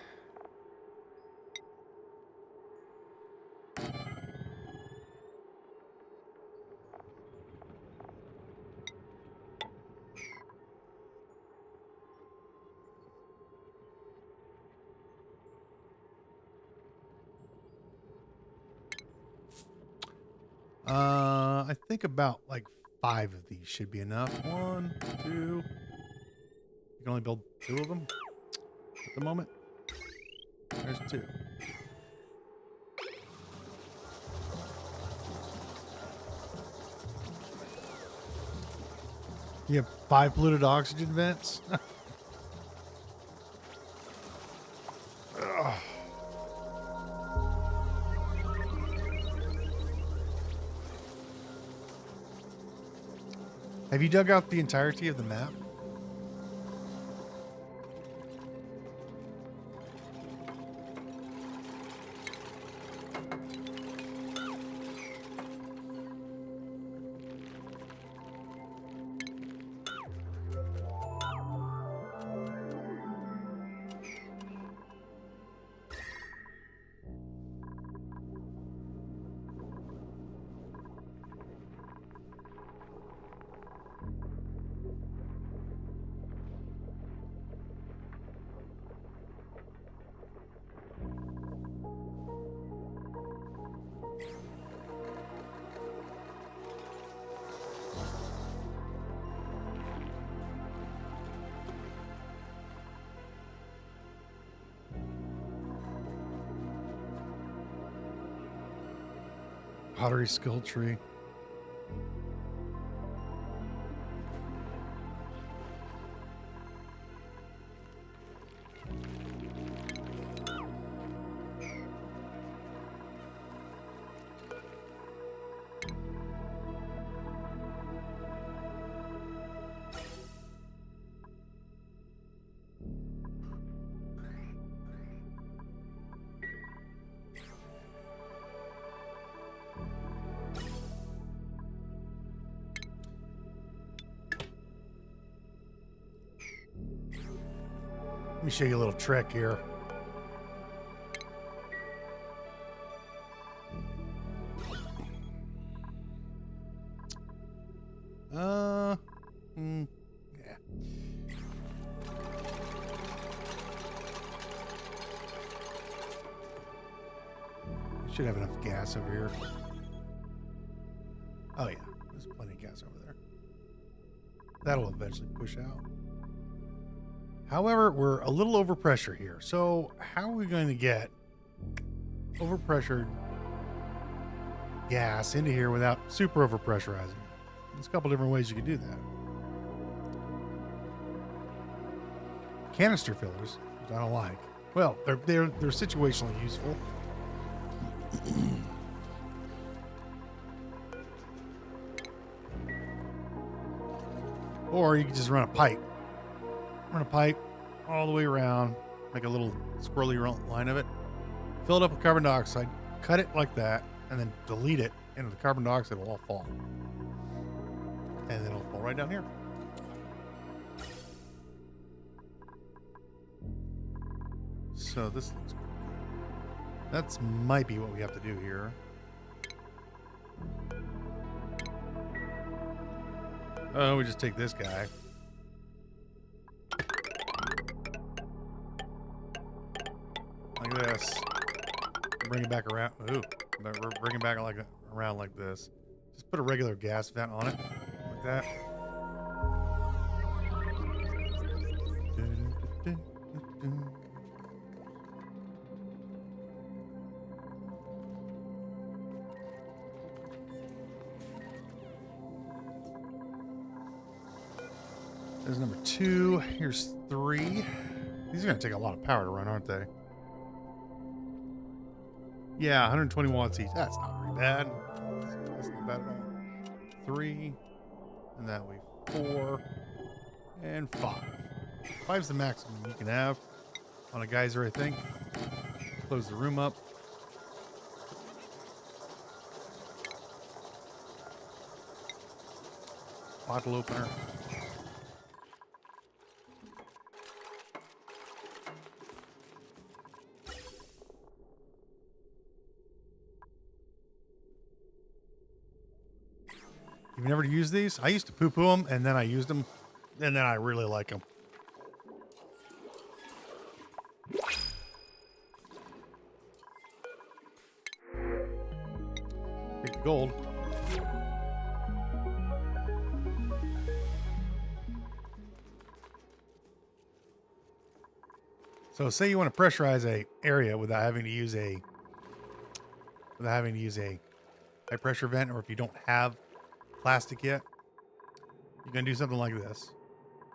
I think about like 5 of these should be enough. 1, 2. You can only build 2 of them at the moment. There's 2. You have 5 polluted oxygen vents? Have you dug out the entirety of the map? Pottery skill tree. Let me show you a little trick here. Yeah. Should have enough gas over here. Oh yeah, there's plenty of gas over there. That'll eventually push out. However, we're a little overpressure here. So how are we going to get overpressured gas into here without super overpressurizing? There's a couple different ways you could do that. Canister fillers, which I don't like. Well, they're situationally useful. Or you could just run a pipe. Run a pipe all the way around, make a little squirrely line of it, fill it up with carbon dioxide, cut it like that, and then delete it, and the carbon dioxide will all fall. And then it'll fall right down here. So this looks pretty good. That's might be what we have to do here. Oh, we just take this guy. Like this. Bring it back around. Ooh, bring it back around like this. Just put a regular gas vent on it, like that. There's number 2. Here's 3. These are going to take a lot of power to run, aren't they? Yeah, 120 watts each. That's not very bad. That's not bad at all. 3. And that way 4. And 5. 5's the maximum you can have on a geyser, I think. Close the room up. Bottle opener. You've never used these? I used to poo-poo them, and then I used them, and then I really like them. Take the gold. So say you want to pressurize a area without having to use a high pressure vent, or if you don't have plastic yet, you can do something like this.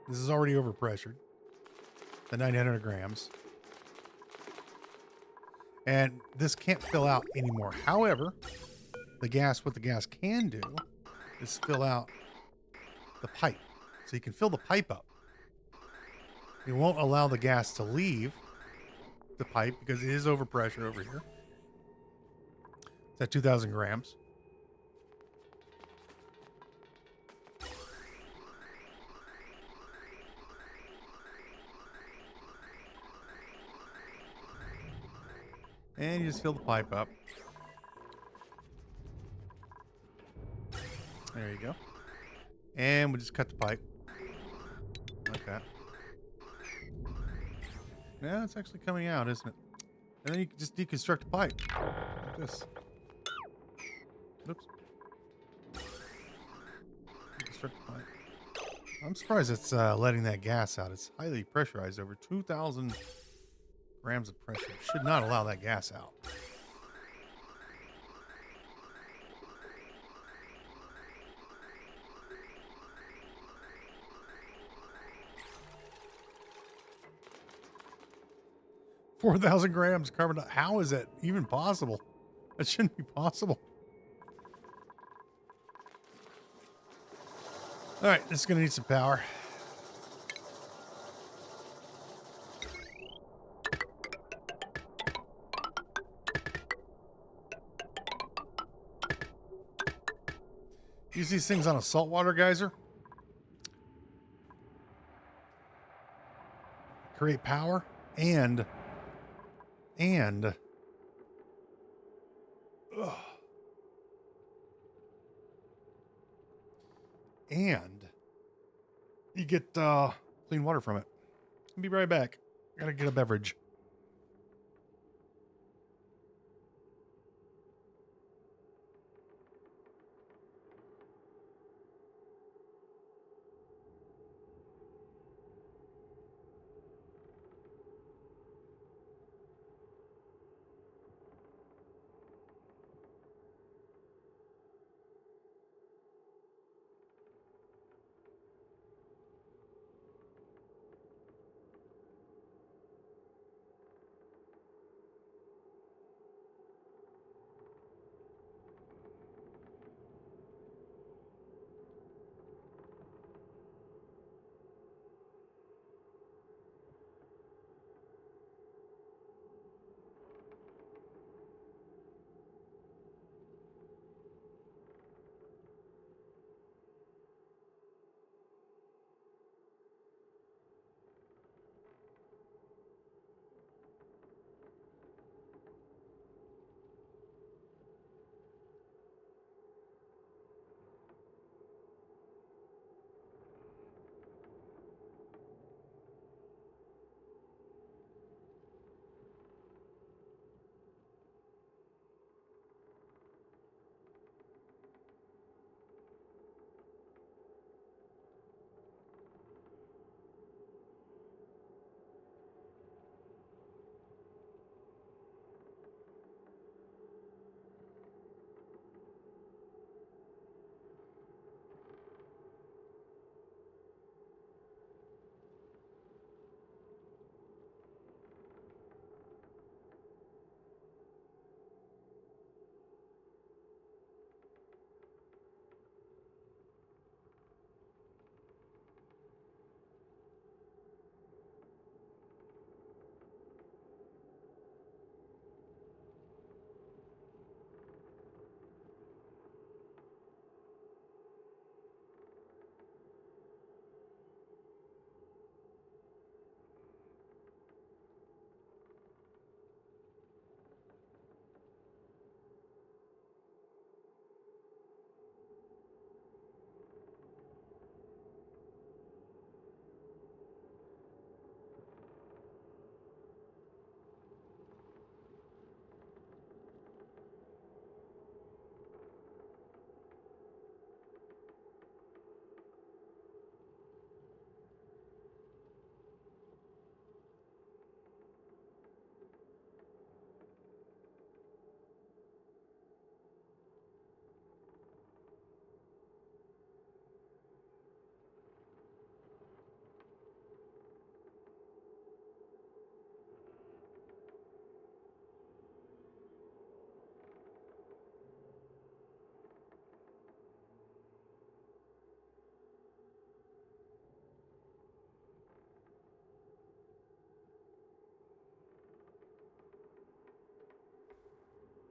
This is already overpressured, the 900 grams. And this can't fill out anymore. However, what the gas can do is fill out the pipe. So you can fill the pipe up. It won't allow the gas to leave the pipe because it is overpressure over here. It's at 2,000 grams. And you just fill the pipe up. There you go. And we just cut the pipe. Like that. Yeah, it's actually coming out, isn't it? And then you can just deconstruct the pipe. Like this. Oops. Deconstruct the pipe. I'm surprised it's letting that gas out. It's highly pressurized, over 2,000 grams of pressure. Should not allow that gas out. $4,000 grams of carbon dioxide. How is that even possible? That shouldn't be possible. All right, this is going to need some power. Use these things on a saltwater geyser. Create power and you get clean water from it. I'll be right back. I gotta get a beverage.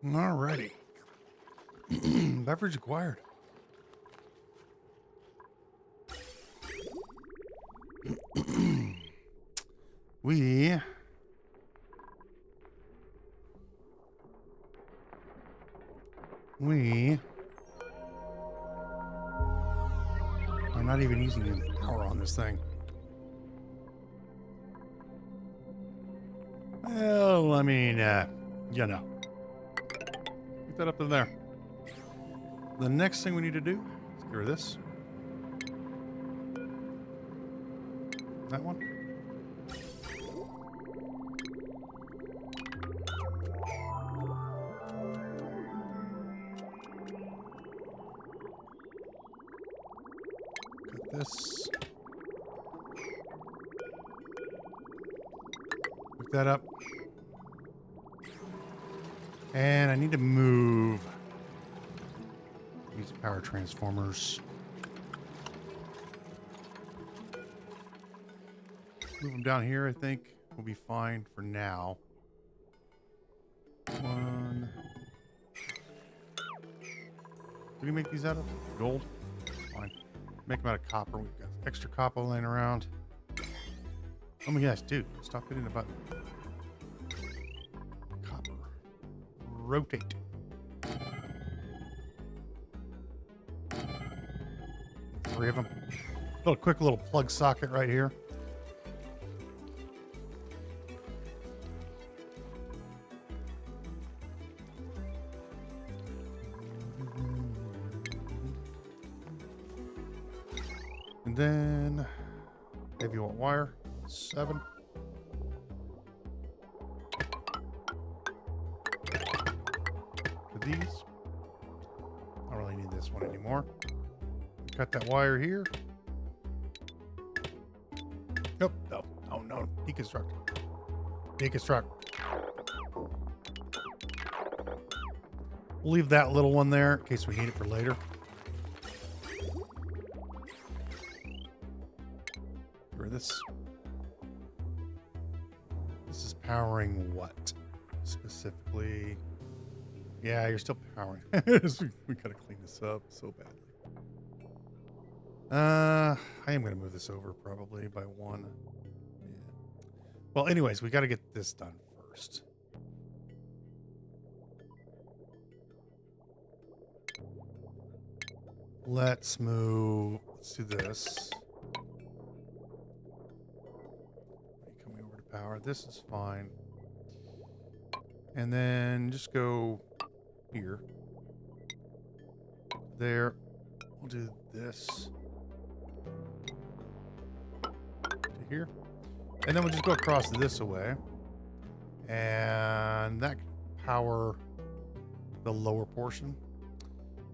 Alrighty. Beverage acquired. We are not even using any power on this thing. Well, I mean, you know. Get that up in there. The next thing we need to do is get rid of this. That one. Cut this. Pick that up. And I need to move these power transformers. Move them down here, I think. We'll be fine for now. One. What do you make these out of? Gold? Fine. Make them out of copper. We've got extra copper laying around. Oh my gosh, dude. Stop hitting the button. Copper. Rotate. Three of them. Little quick little plug socket right here. And then heavy watt wire, 7. For these, I don't really need this one anymore. Cut that wire here. Nope, no, oh no, deconstruct. Deconstruct. We'll leave that little one there in case we need it for later. This is powering what specifically? Yeah, you're still powering. We gotta clean this up so badly. I am gonna move this over probably by 1. Yeah. Well, anyways, we gotta get this done first. Let's do this. Power. This is fine. And then just go here. There. We'll do this. To here. And then we'll just go across this away. And that can power the lower portion.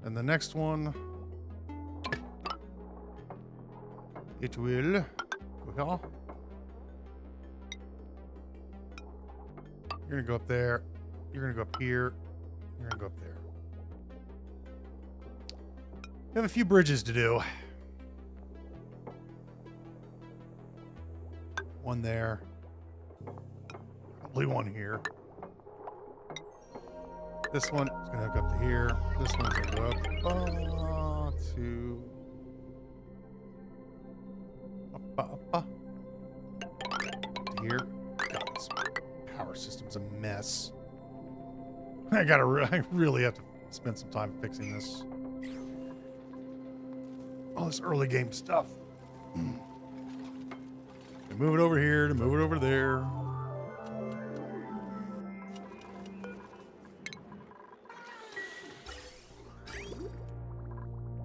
And the next one, it will go here. You're gonna go up there. You're gonna go up here. You're gonna go up there. We have a few bridges to do. One there. Probably one here. This one is gonna hook up to here. This one's gonna go up to here. God, this power system's a mess. I really have to spend some time fixing this. All this early game stuff. To move it over here, to move it over there.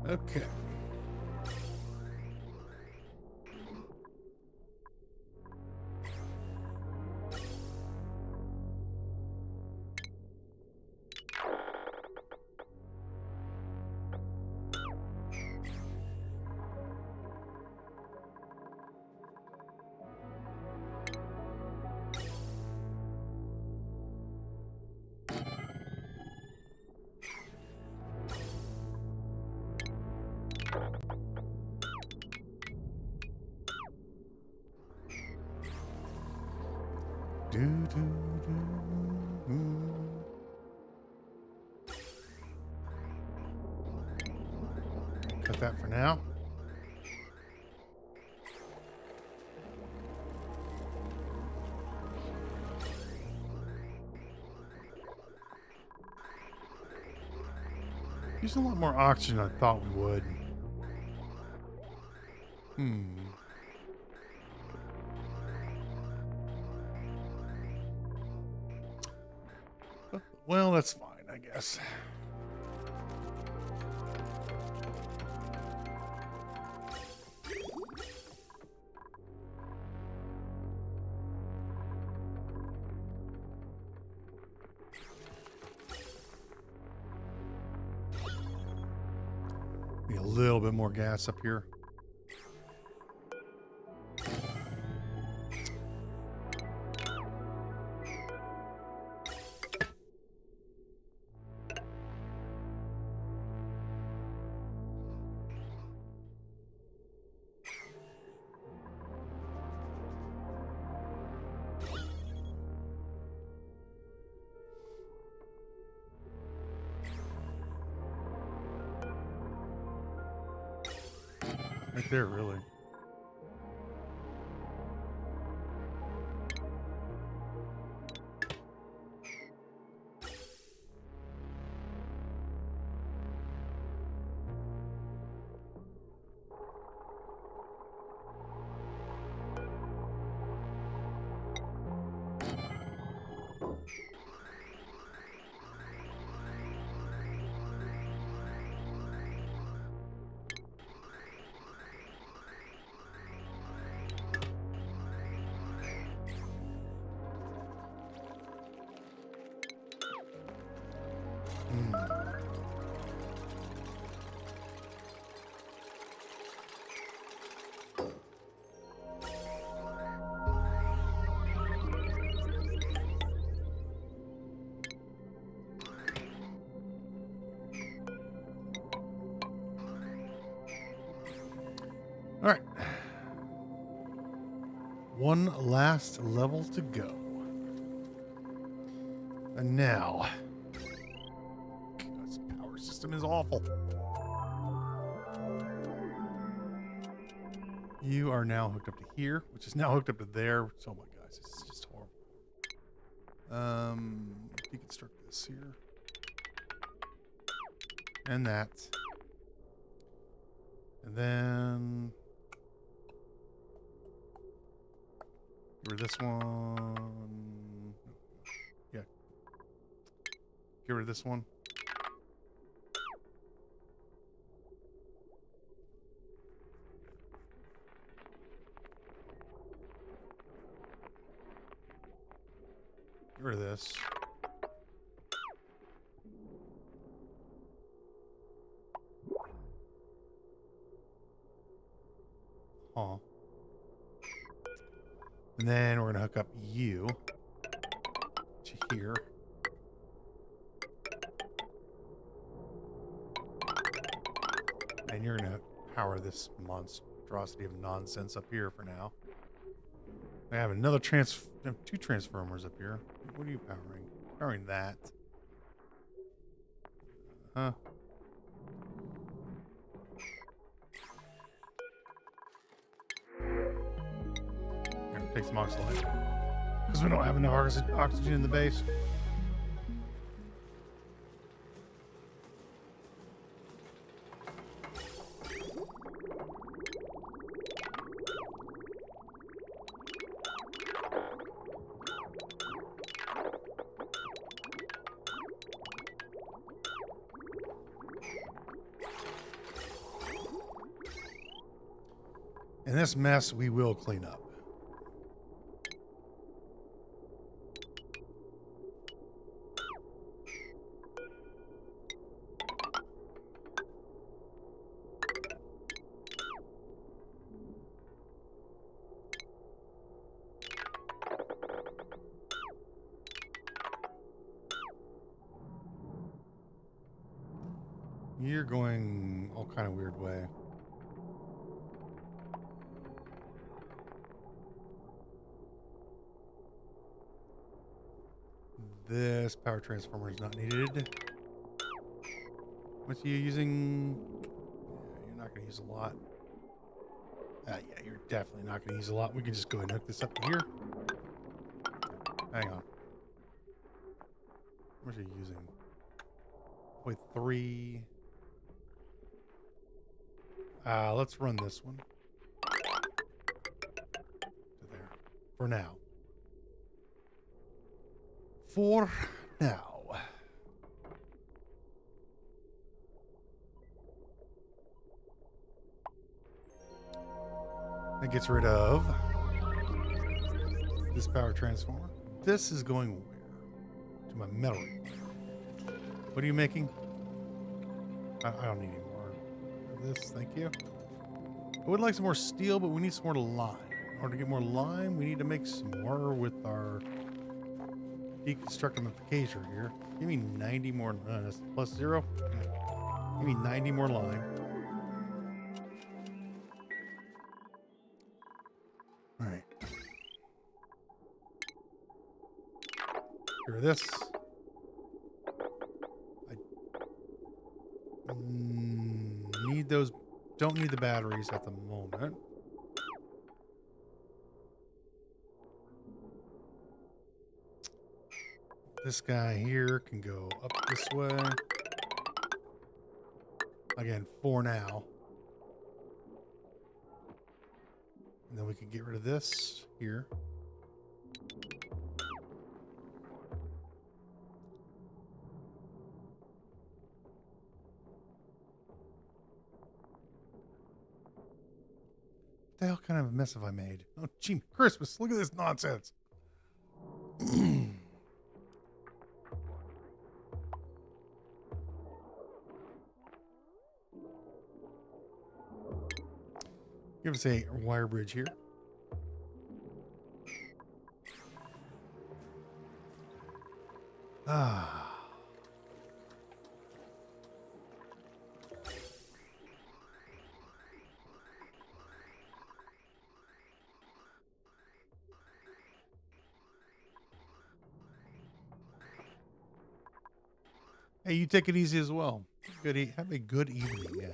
Okay. with that for now. Using a lot more oxygen than I thought we would. Well, that's fine, I guess. Need a little bit more gas up here. Right there, really. All right. One last level to go. And now, this power system is awful. You are now hooked up to here, which is now hooked up to there. Oh my gosh, this is just horrible. Deconstruct this here. And that. And then get rid of this one. Yeah. Get rid of this one. Get rid of this. Huh. And then we're going to hook up you to here. And you're going to power this monstrosity of nonsense up here for now. I have another two transformers up here. What are you powering? Powering that. Huh. Here, take some oxalate. Because we don't have enough oxygen in the base. And this mess we will clean up. You're going all kind of weird way. This power transformer is not needed. What's you using? Yeah, you're not not going to use a lot. Yeah, you're definitely not going to use a lot. We can just go ahead and hook this up to here. Hang on. How much are you using? Wait, 3. Let's run this one. To there. For now. For now. That gets rid of this power transformer. This is going where? To my metal. What are you making? I don't need any more of this, thank you. I would like some more steel, but we need some more lime. In order to get more lime, we need to make some more with our deconstructification here. Give me 90 more, that's plus 0. Give me 90 more lime. All right. Get rid of this. I need those. Don't need the batteries at the moment. This guy here can go up this way. Again, for now. And then we can get rid of this here. What the hell kind of a mess have I made? Oh, gee, Christmas, look at this nonsense. Give us a wire bridge here. Hey, you take it easy as well. Have a good evening, yeah.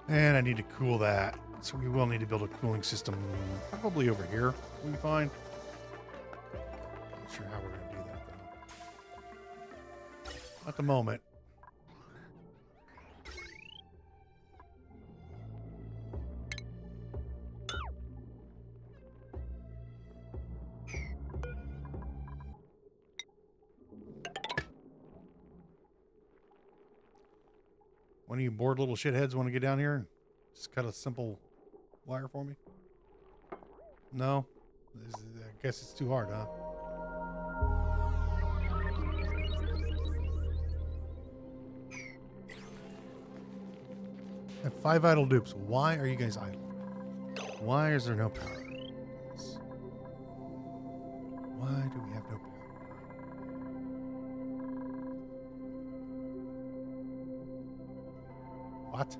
And I need to cool that. So we will need to build a cooling system probably over here. Will be fine. Not sure how we're going to do that, though. At the moment. One of you bored little shitheads want to get down here and just cut a simple wire for me? No? I guess it's too hard, huh? I have 5 idle dupes. Why are you guys idle? Why is there no power? Why do we have no power? What?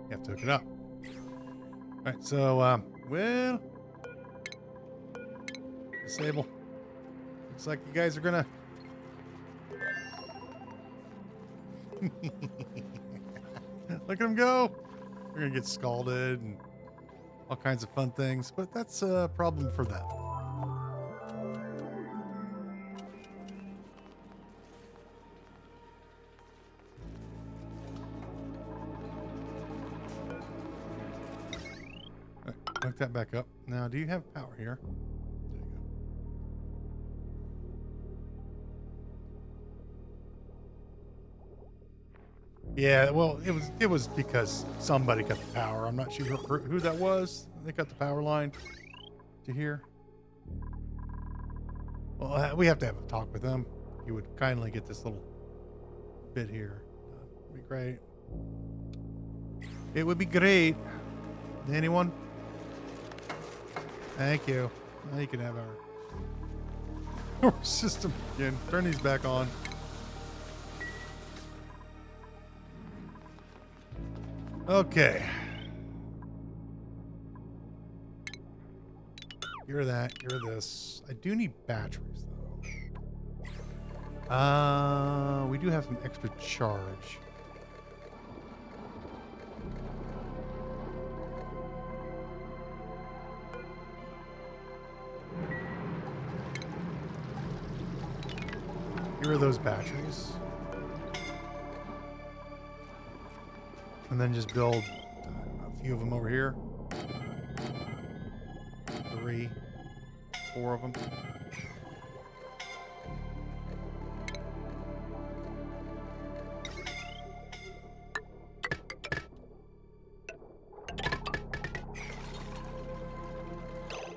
You have to hook it up. All right, so, well, disable. Looks like you guys are gonna. Look at them go. They're gonna get scalded and all kinds of fun things, but that's a problem for them. Hook that back up. Now, do you have power here? There you go. Yeah, well, it was because somebody cut the power. I'm not sure who that was. They cut the power line to here. Well, we have to have a talk with them. You would kindly get this little bit here. Would be great. It would be great. Anyone? Thank you. Now you can have our system again. Turn these back on. Okay. You're that. You're this. I do need batteries, though. We do have some extra charge. Here are those batteries. And then just build a few of them over here. 3, 4 of them.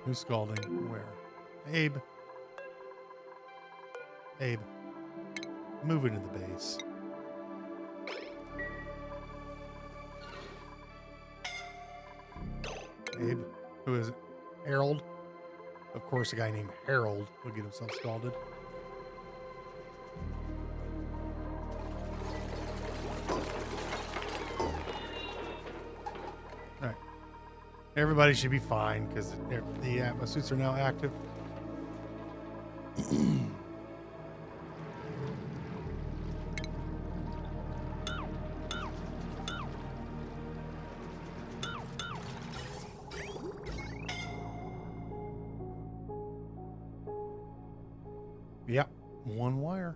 Who's scalding? Where? Abe. Abe. Move into the base. Abe. Who is it? Harold. Of course, a guy named Harold will get himself scalded. Alright. Everybody should be fine because the Atmos suits are now active. Yep, one wire.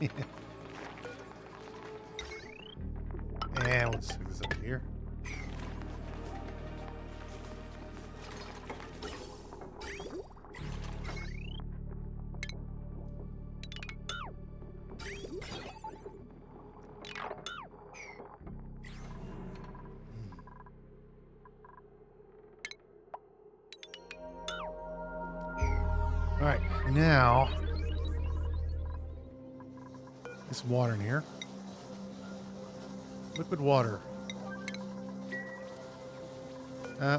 And we'll just stick this up here. All right, now this water in here. Liquid water.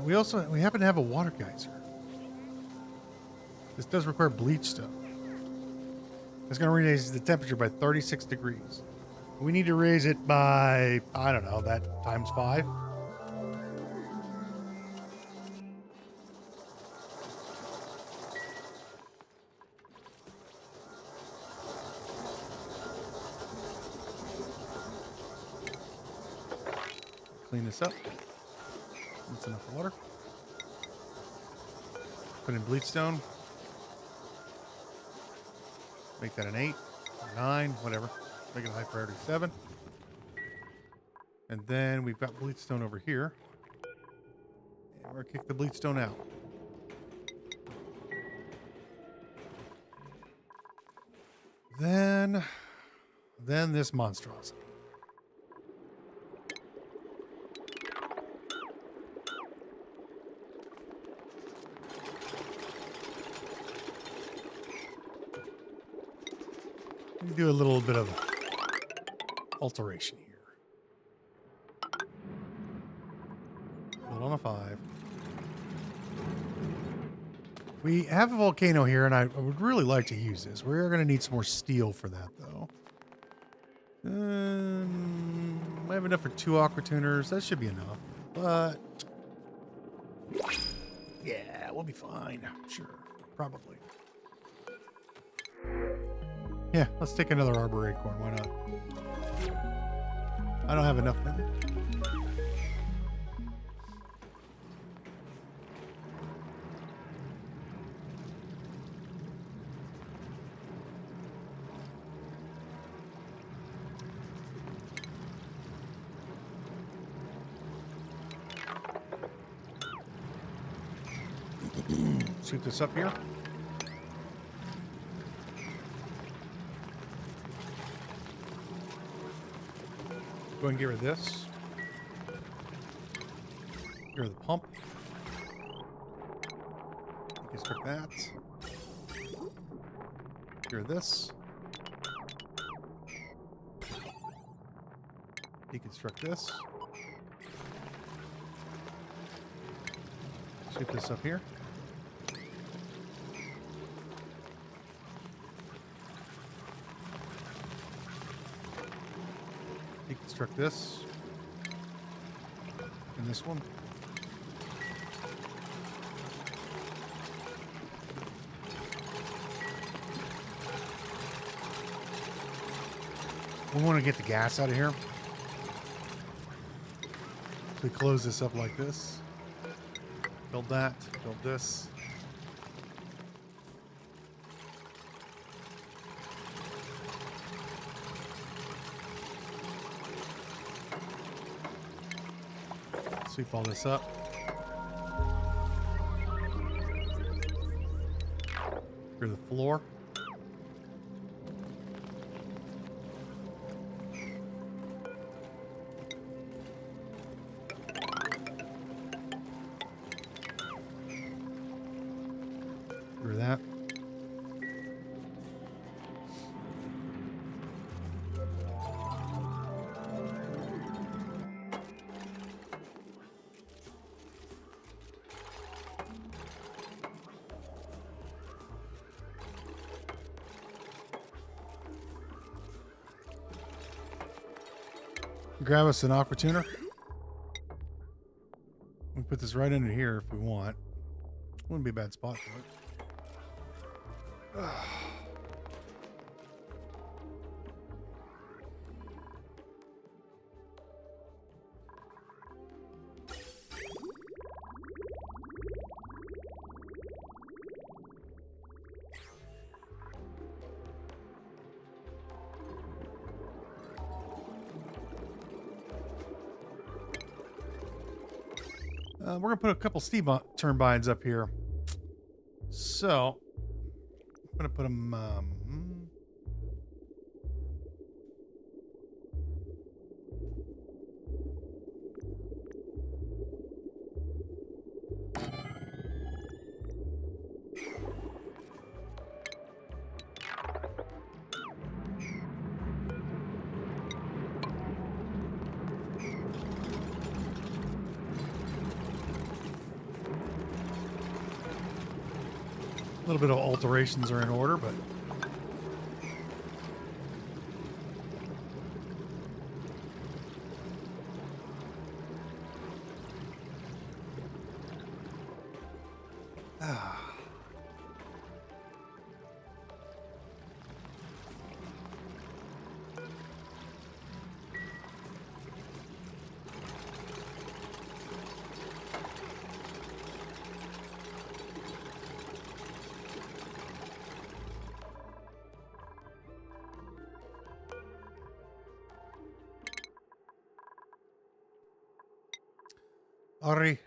We happen to have a water geyser. This does require bleach stone. It's going to raise the temperature by 36 degrees. We need to raise it by, I don't know, that times 5. Clean this up. That's enough water. Put in bleach stone. Make that an 8, 9, whatever. Make it a high priority 7. And then we've got bleach stone over here. And we're gonna kick the bleach stone out. Then this monstrosity. Do a little bit of alteration here. Build on a 5. We have a volcano here, and I would really like to use this. We're going to need some more steel for that, though. I have enough for 2 aqua tuners. That should be enough. But yeah, we'll be fine. Sure, probably. Yeah, let's take another arbor acorn. Why not? I don't have enough of it. Scoop this up here. Go ahead and get rid of this. Get rid of the pump. Deconstruct that. Get rid of this. Deconstruct this. Scoop this up here. Deconstruct this. And this one. We want to get the gas out of here. So we close this up like this. Build that. Build this. Sweep all this up. Clear the floor. Clear that. Grab us an aqua tuner. We can put this right under here if we want. Wouldn't be a bad spot for it. We're going to put a couple steam turbines up here. So, I'm going to put them... a little bit of alterations are in order, but Ari.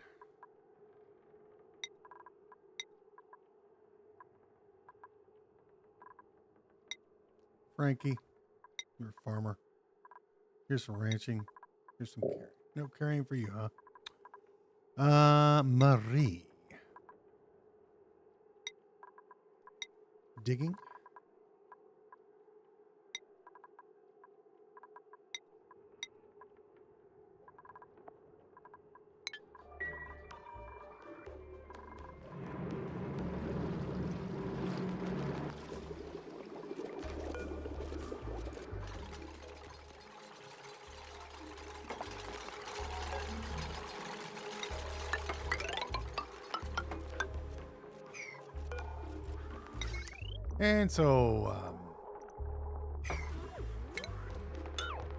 Frankie, you're a farmer. Here's some ranching. Here's some carrying. No carrying for you, huh? Marie. Digging. And so,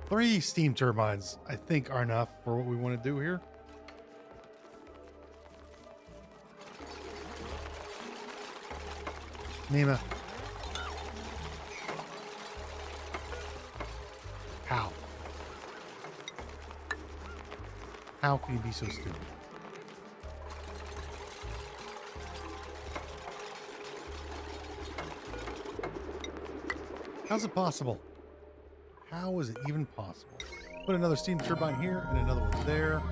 3 steam turbines, I think, are enough for what we want to do here. Nima. How? How can you be so stupid? How's it possible? How is it even possible? Put another steam turbine here and another one there.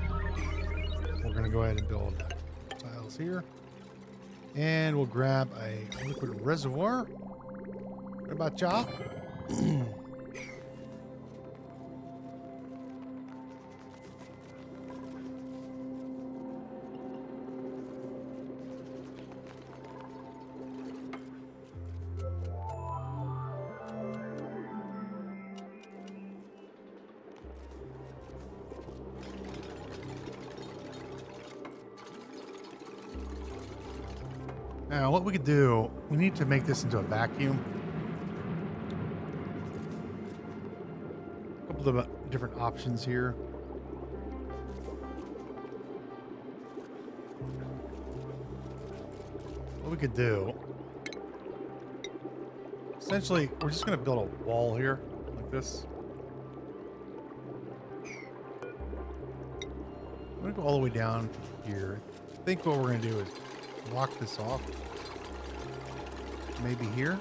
We're going to go ahead and build tiles here. And we'll grab a liquid reservoir. What about y'all? Now, what we could do, we need to make this into a vacuum. A couple of different options here. What we could do, essentially, we're just going to build a wall here, like this. I'm going to go all the way down to here. I think what we're going to do is block this off. Maybe here.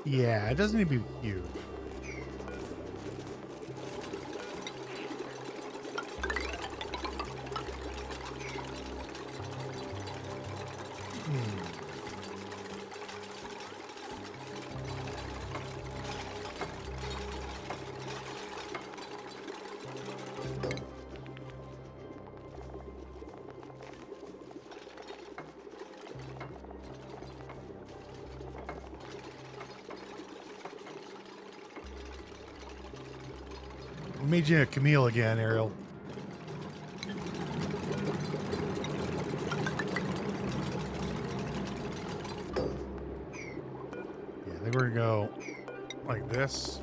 Yeah, it doesn't need to be huge. Made you a Camille again, Ariel. Yeah, they were gonna go like this.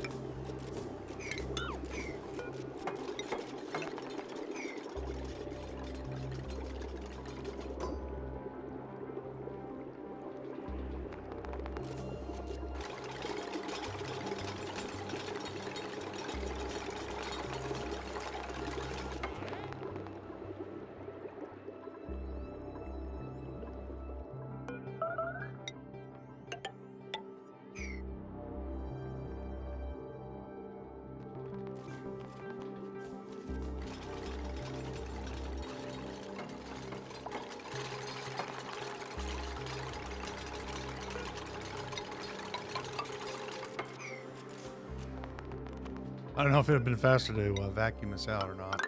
I don't know if it would have been faster to vacuum this out or not.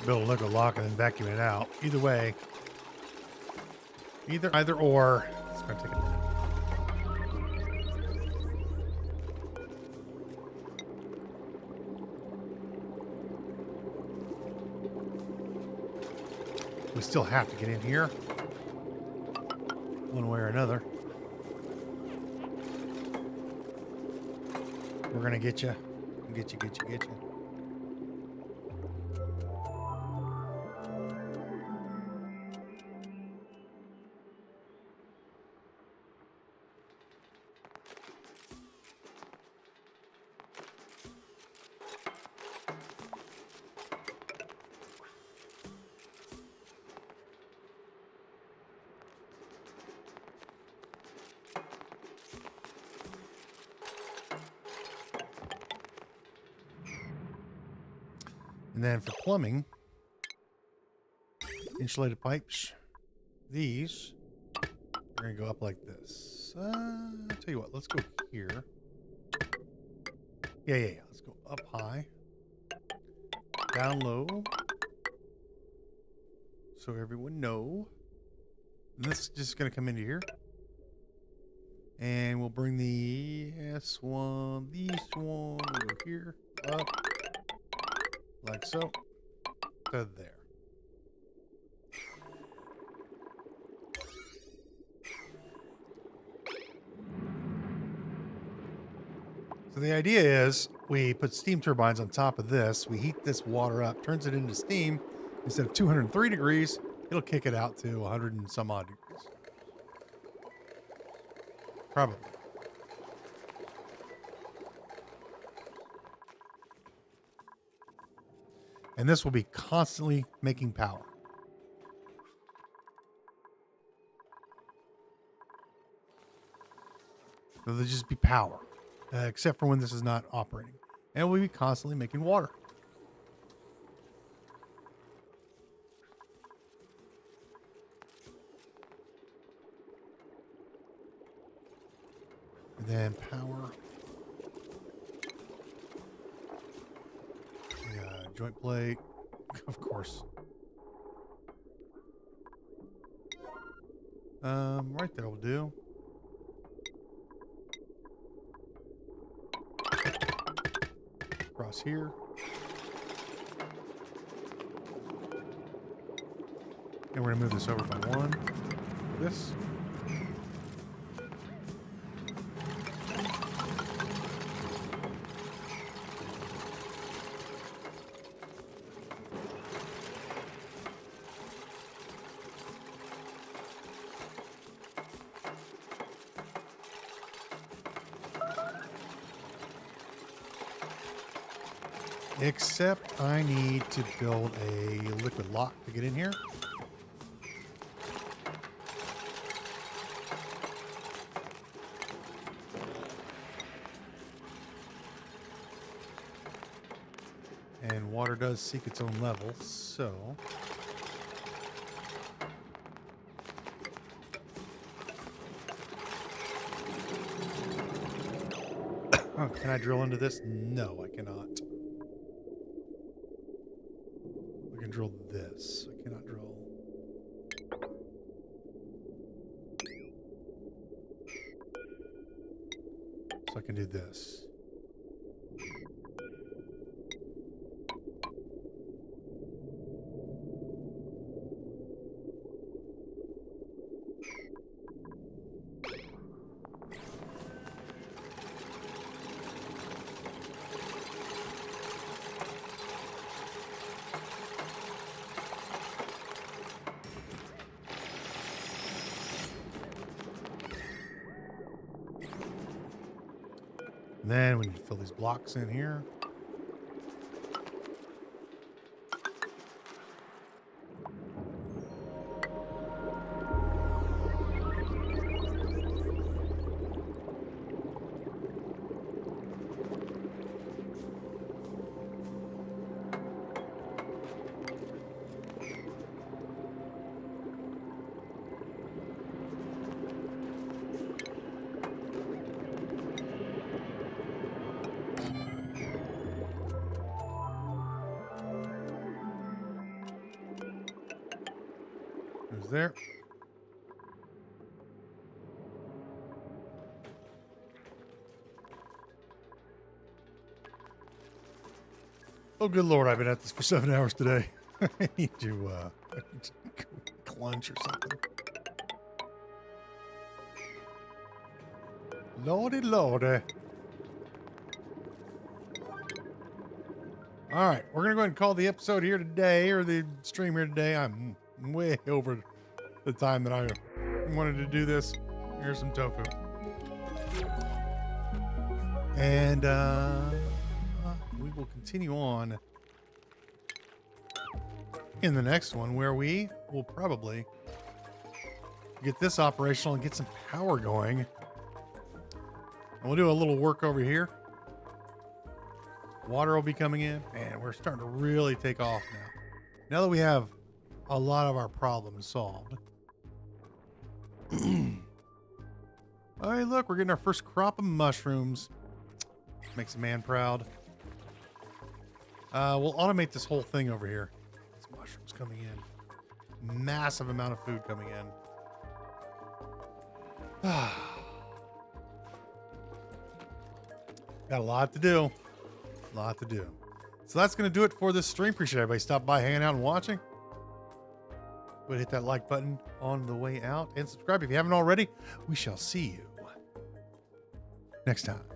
Build a liquor lock and then vacuum it out. Either way. Either or. It's going to take a minute. We still have to get in here. One way or another. We're going to get you. Get you. And then for plumbing, insulated pipes, these are going to go up like this. I'll tell you what, let's go here. Yeah. Let's go up high, down low, so everyone know. And this is just going to come into here. And we'll bring the S1, this one over here, up. Like so, to there. the idea is we put steam turbines on top of this. We heat this water up, turns it into steam. Instead of 203 degrees, it'll kick it out to 100 and some odd degrees. Probably. And this will be constantly making power. So there'll just be power, except for when this is not operating. And we'll be constantly making water. And then power. Joint plate, of course. Right there will do. Across here. And we're gonna move this over by one. This. Except I need to build a liquid lock to get in here. And water does seek its own level, so... Oh, can I drill into this? No, I cannot. I can drill this. I cannot drill. So I can do this. And then we need to fill these blocks in here. There's there. Oh, good Lord, I've been at this for 7 hours today. I need to go lunch or something. Lordy, lordy. All right, we're going to go ahead and call the episode here today, or the stream here today. I'm way over the time that I wanted to do this. Here's some tofu. And we will continue on in the next one, where we will probably get this operational and get some power going. And we'll do a little work over here. Water will be coming in, and we're starting to really take off now. Now that we have a lot of our problems solved. All right, look, we're getting our first crop of mushrooms. Makes a man proud. We'll automate this whole thing over here. These mushrooms coming in. Massive amount of food coming in. Got a lot to do. A lot to do. So that's going to do it for this stream. Appreciate everybody stopping by, hanging out, and watching. Go ahead and hit that like button on the way out and subscribe if you haven't already. We shall see you next time.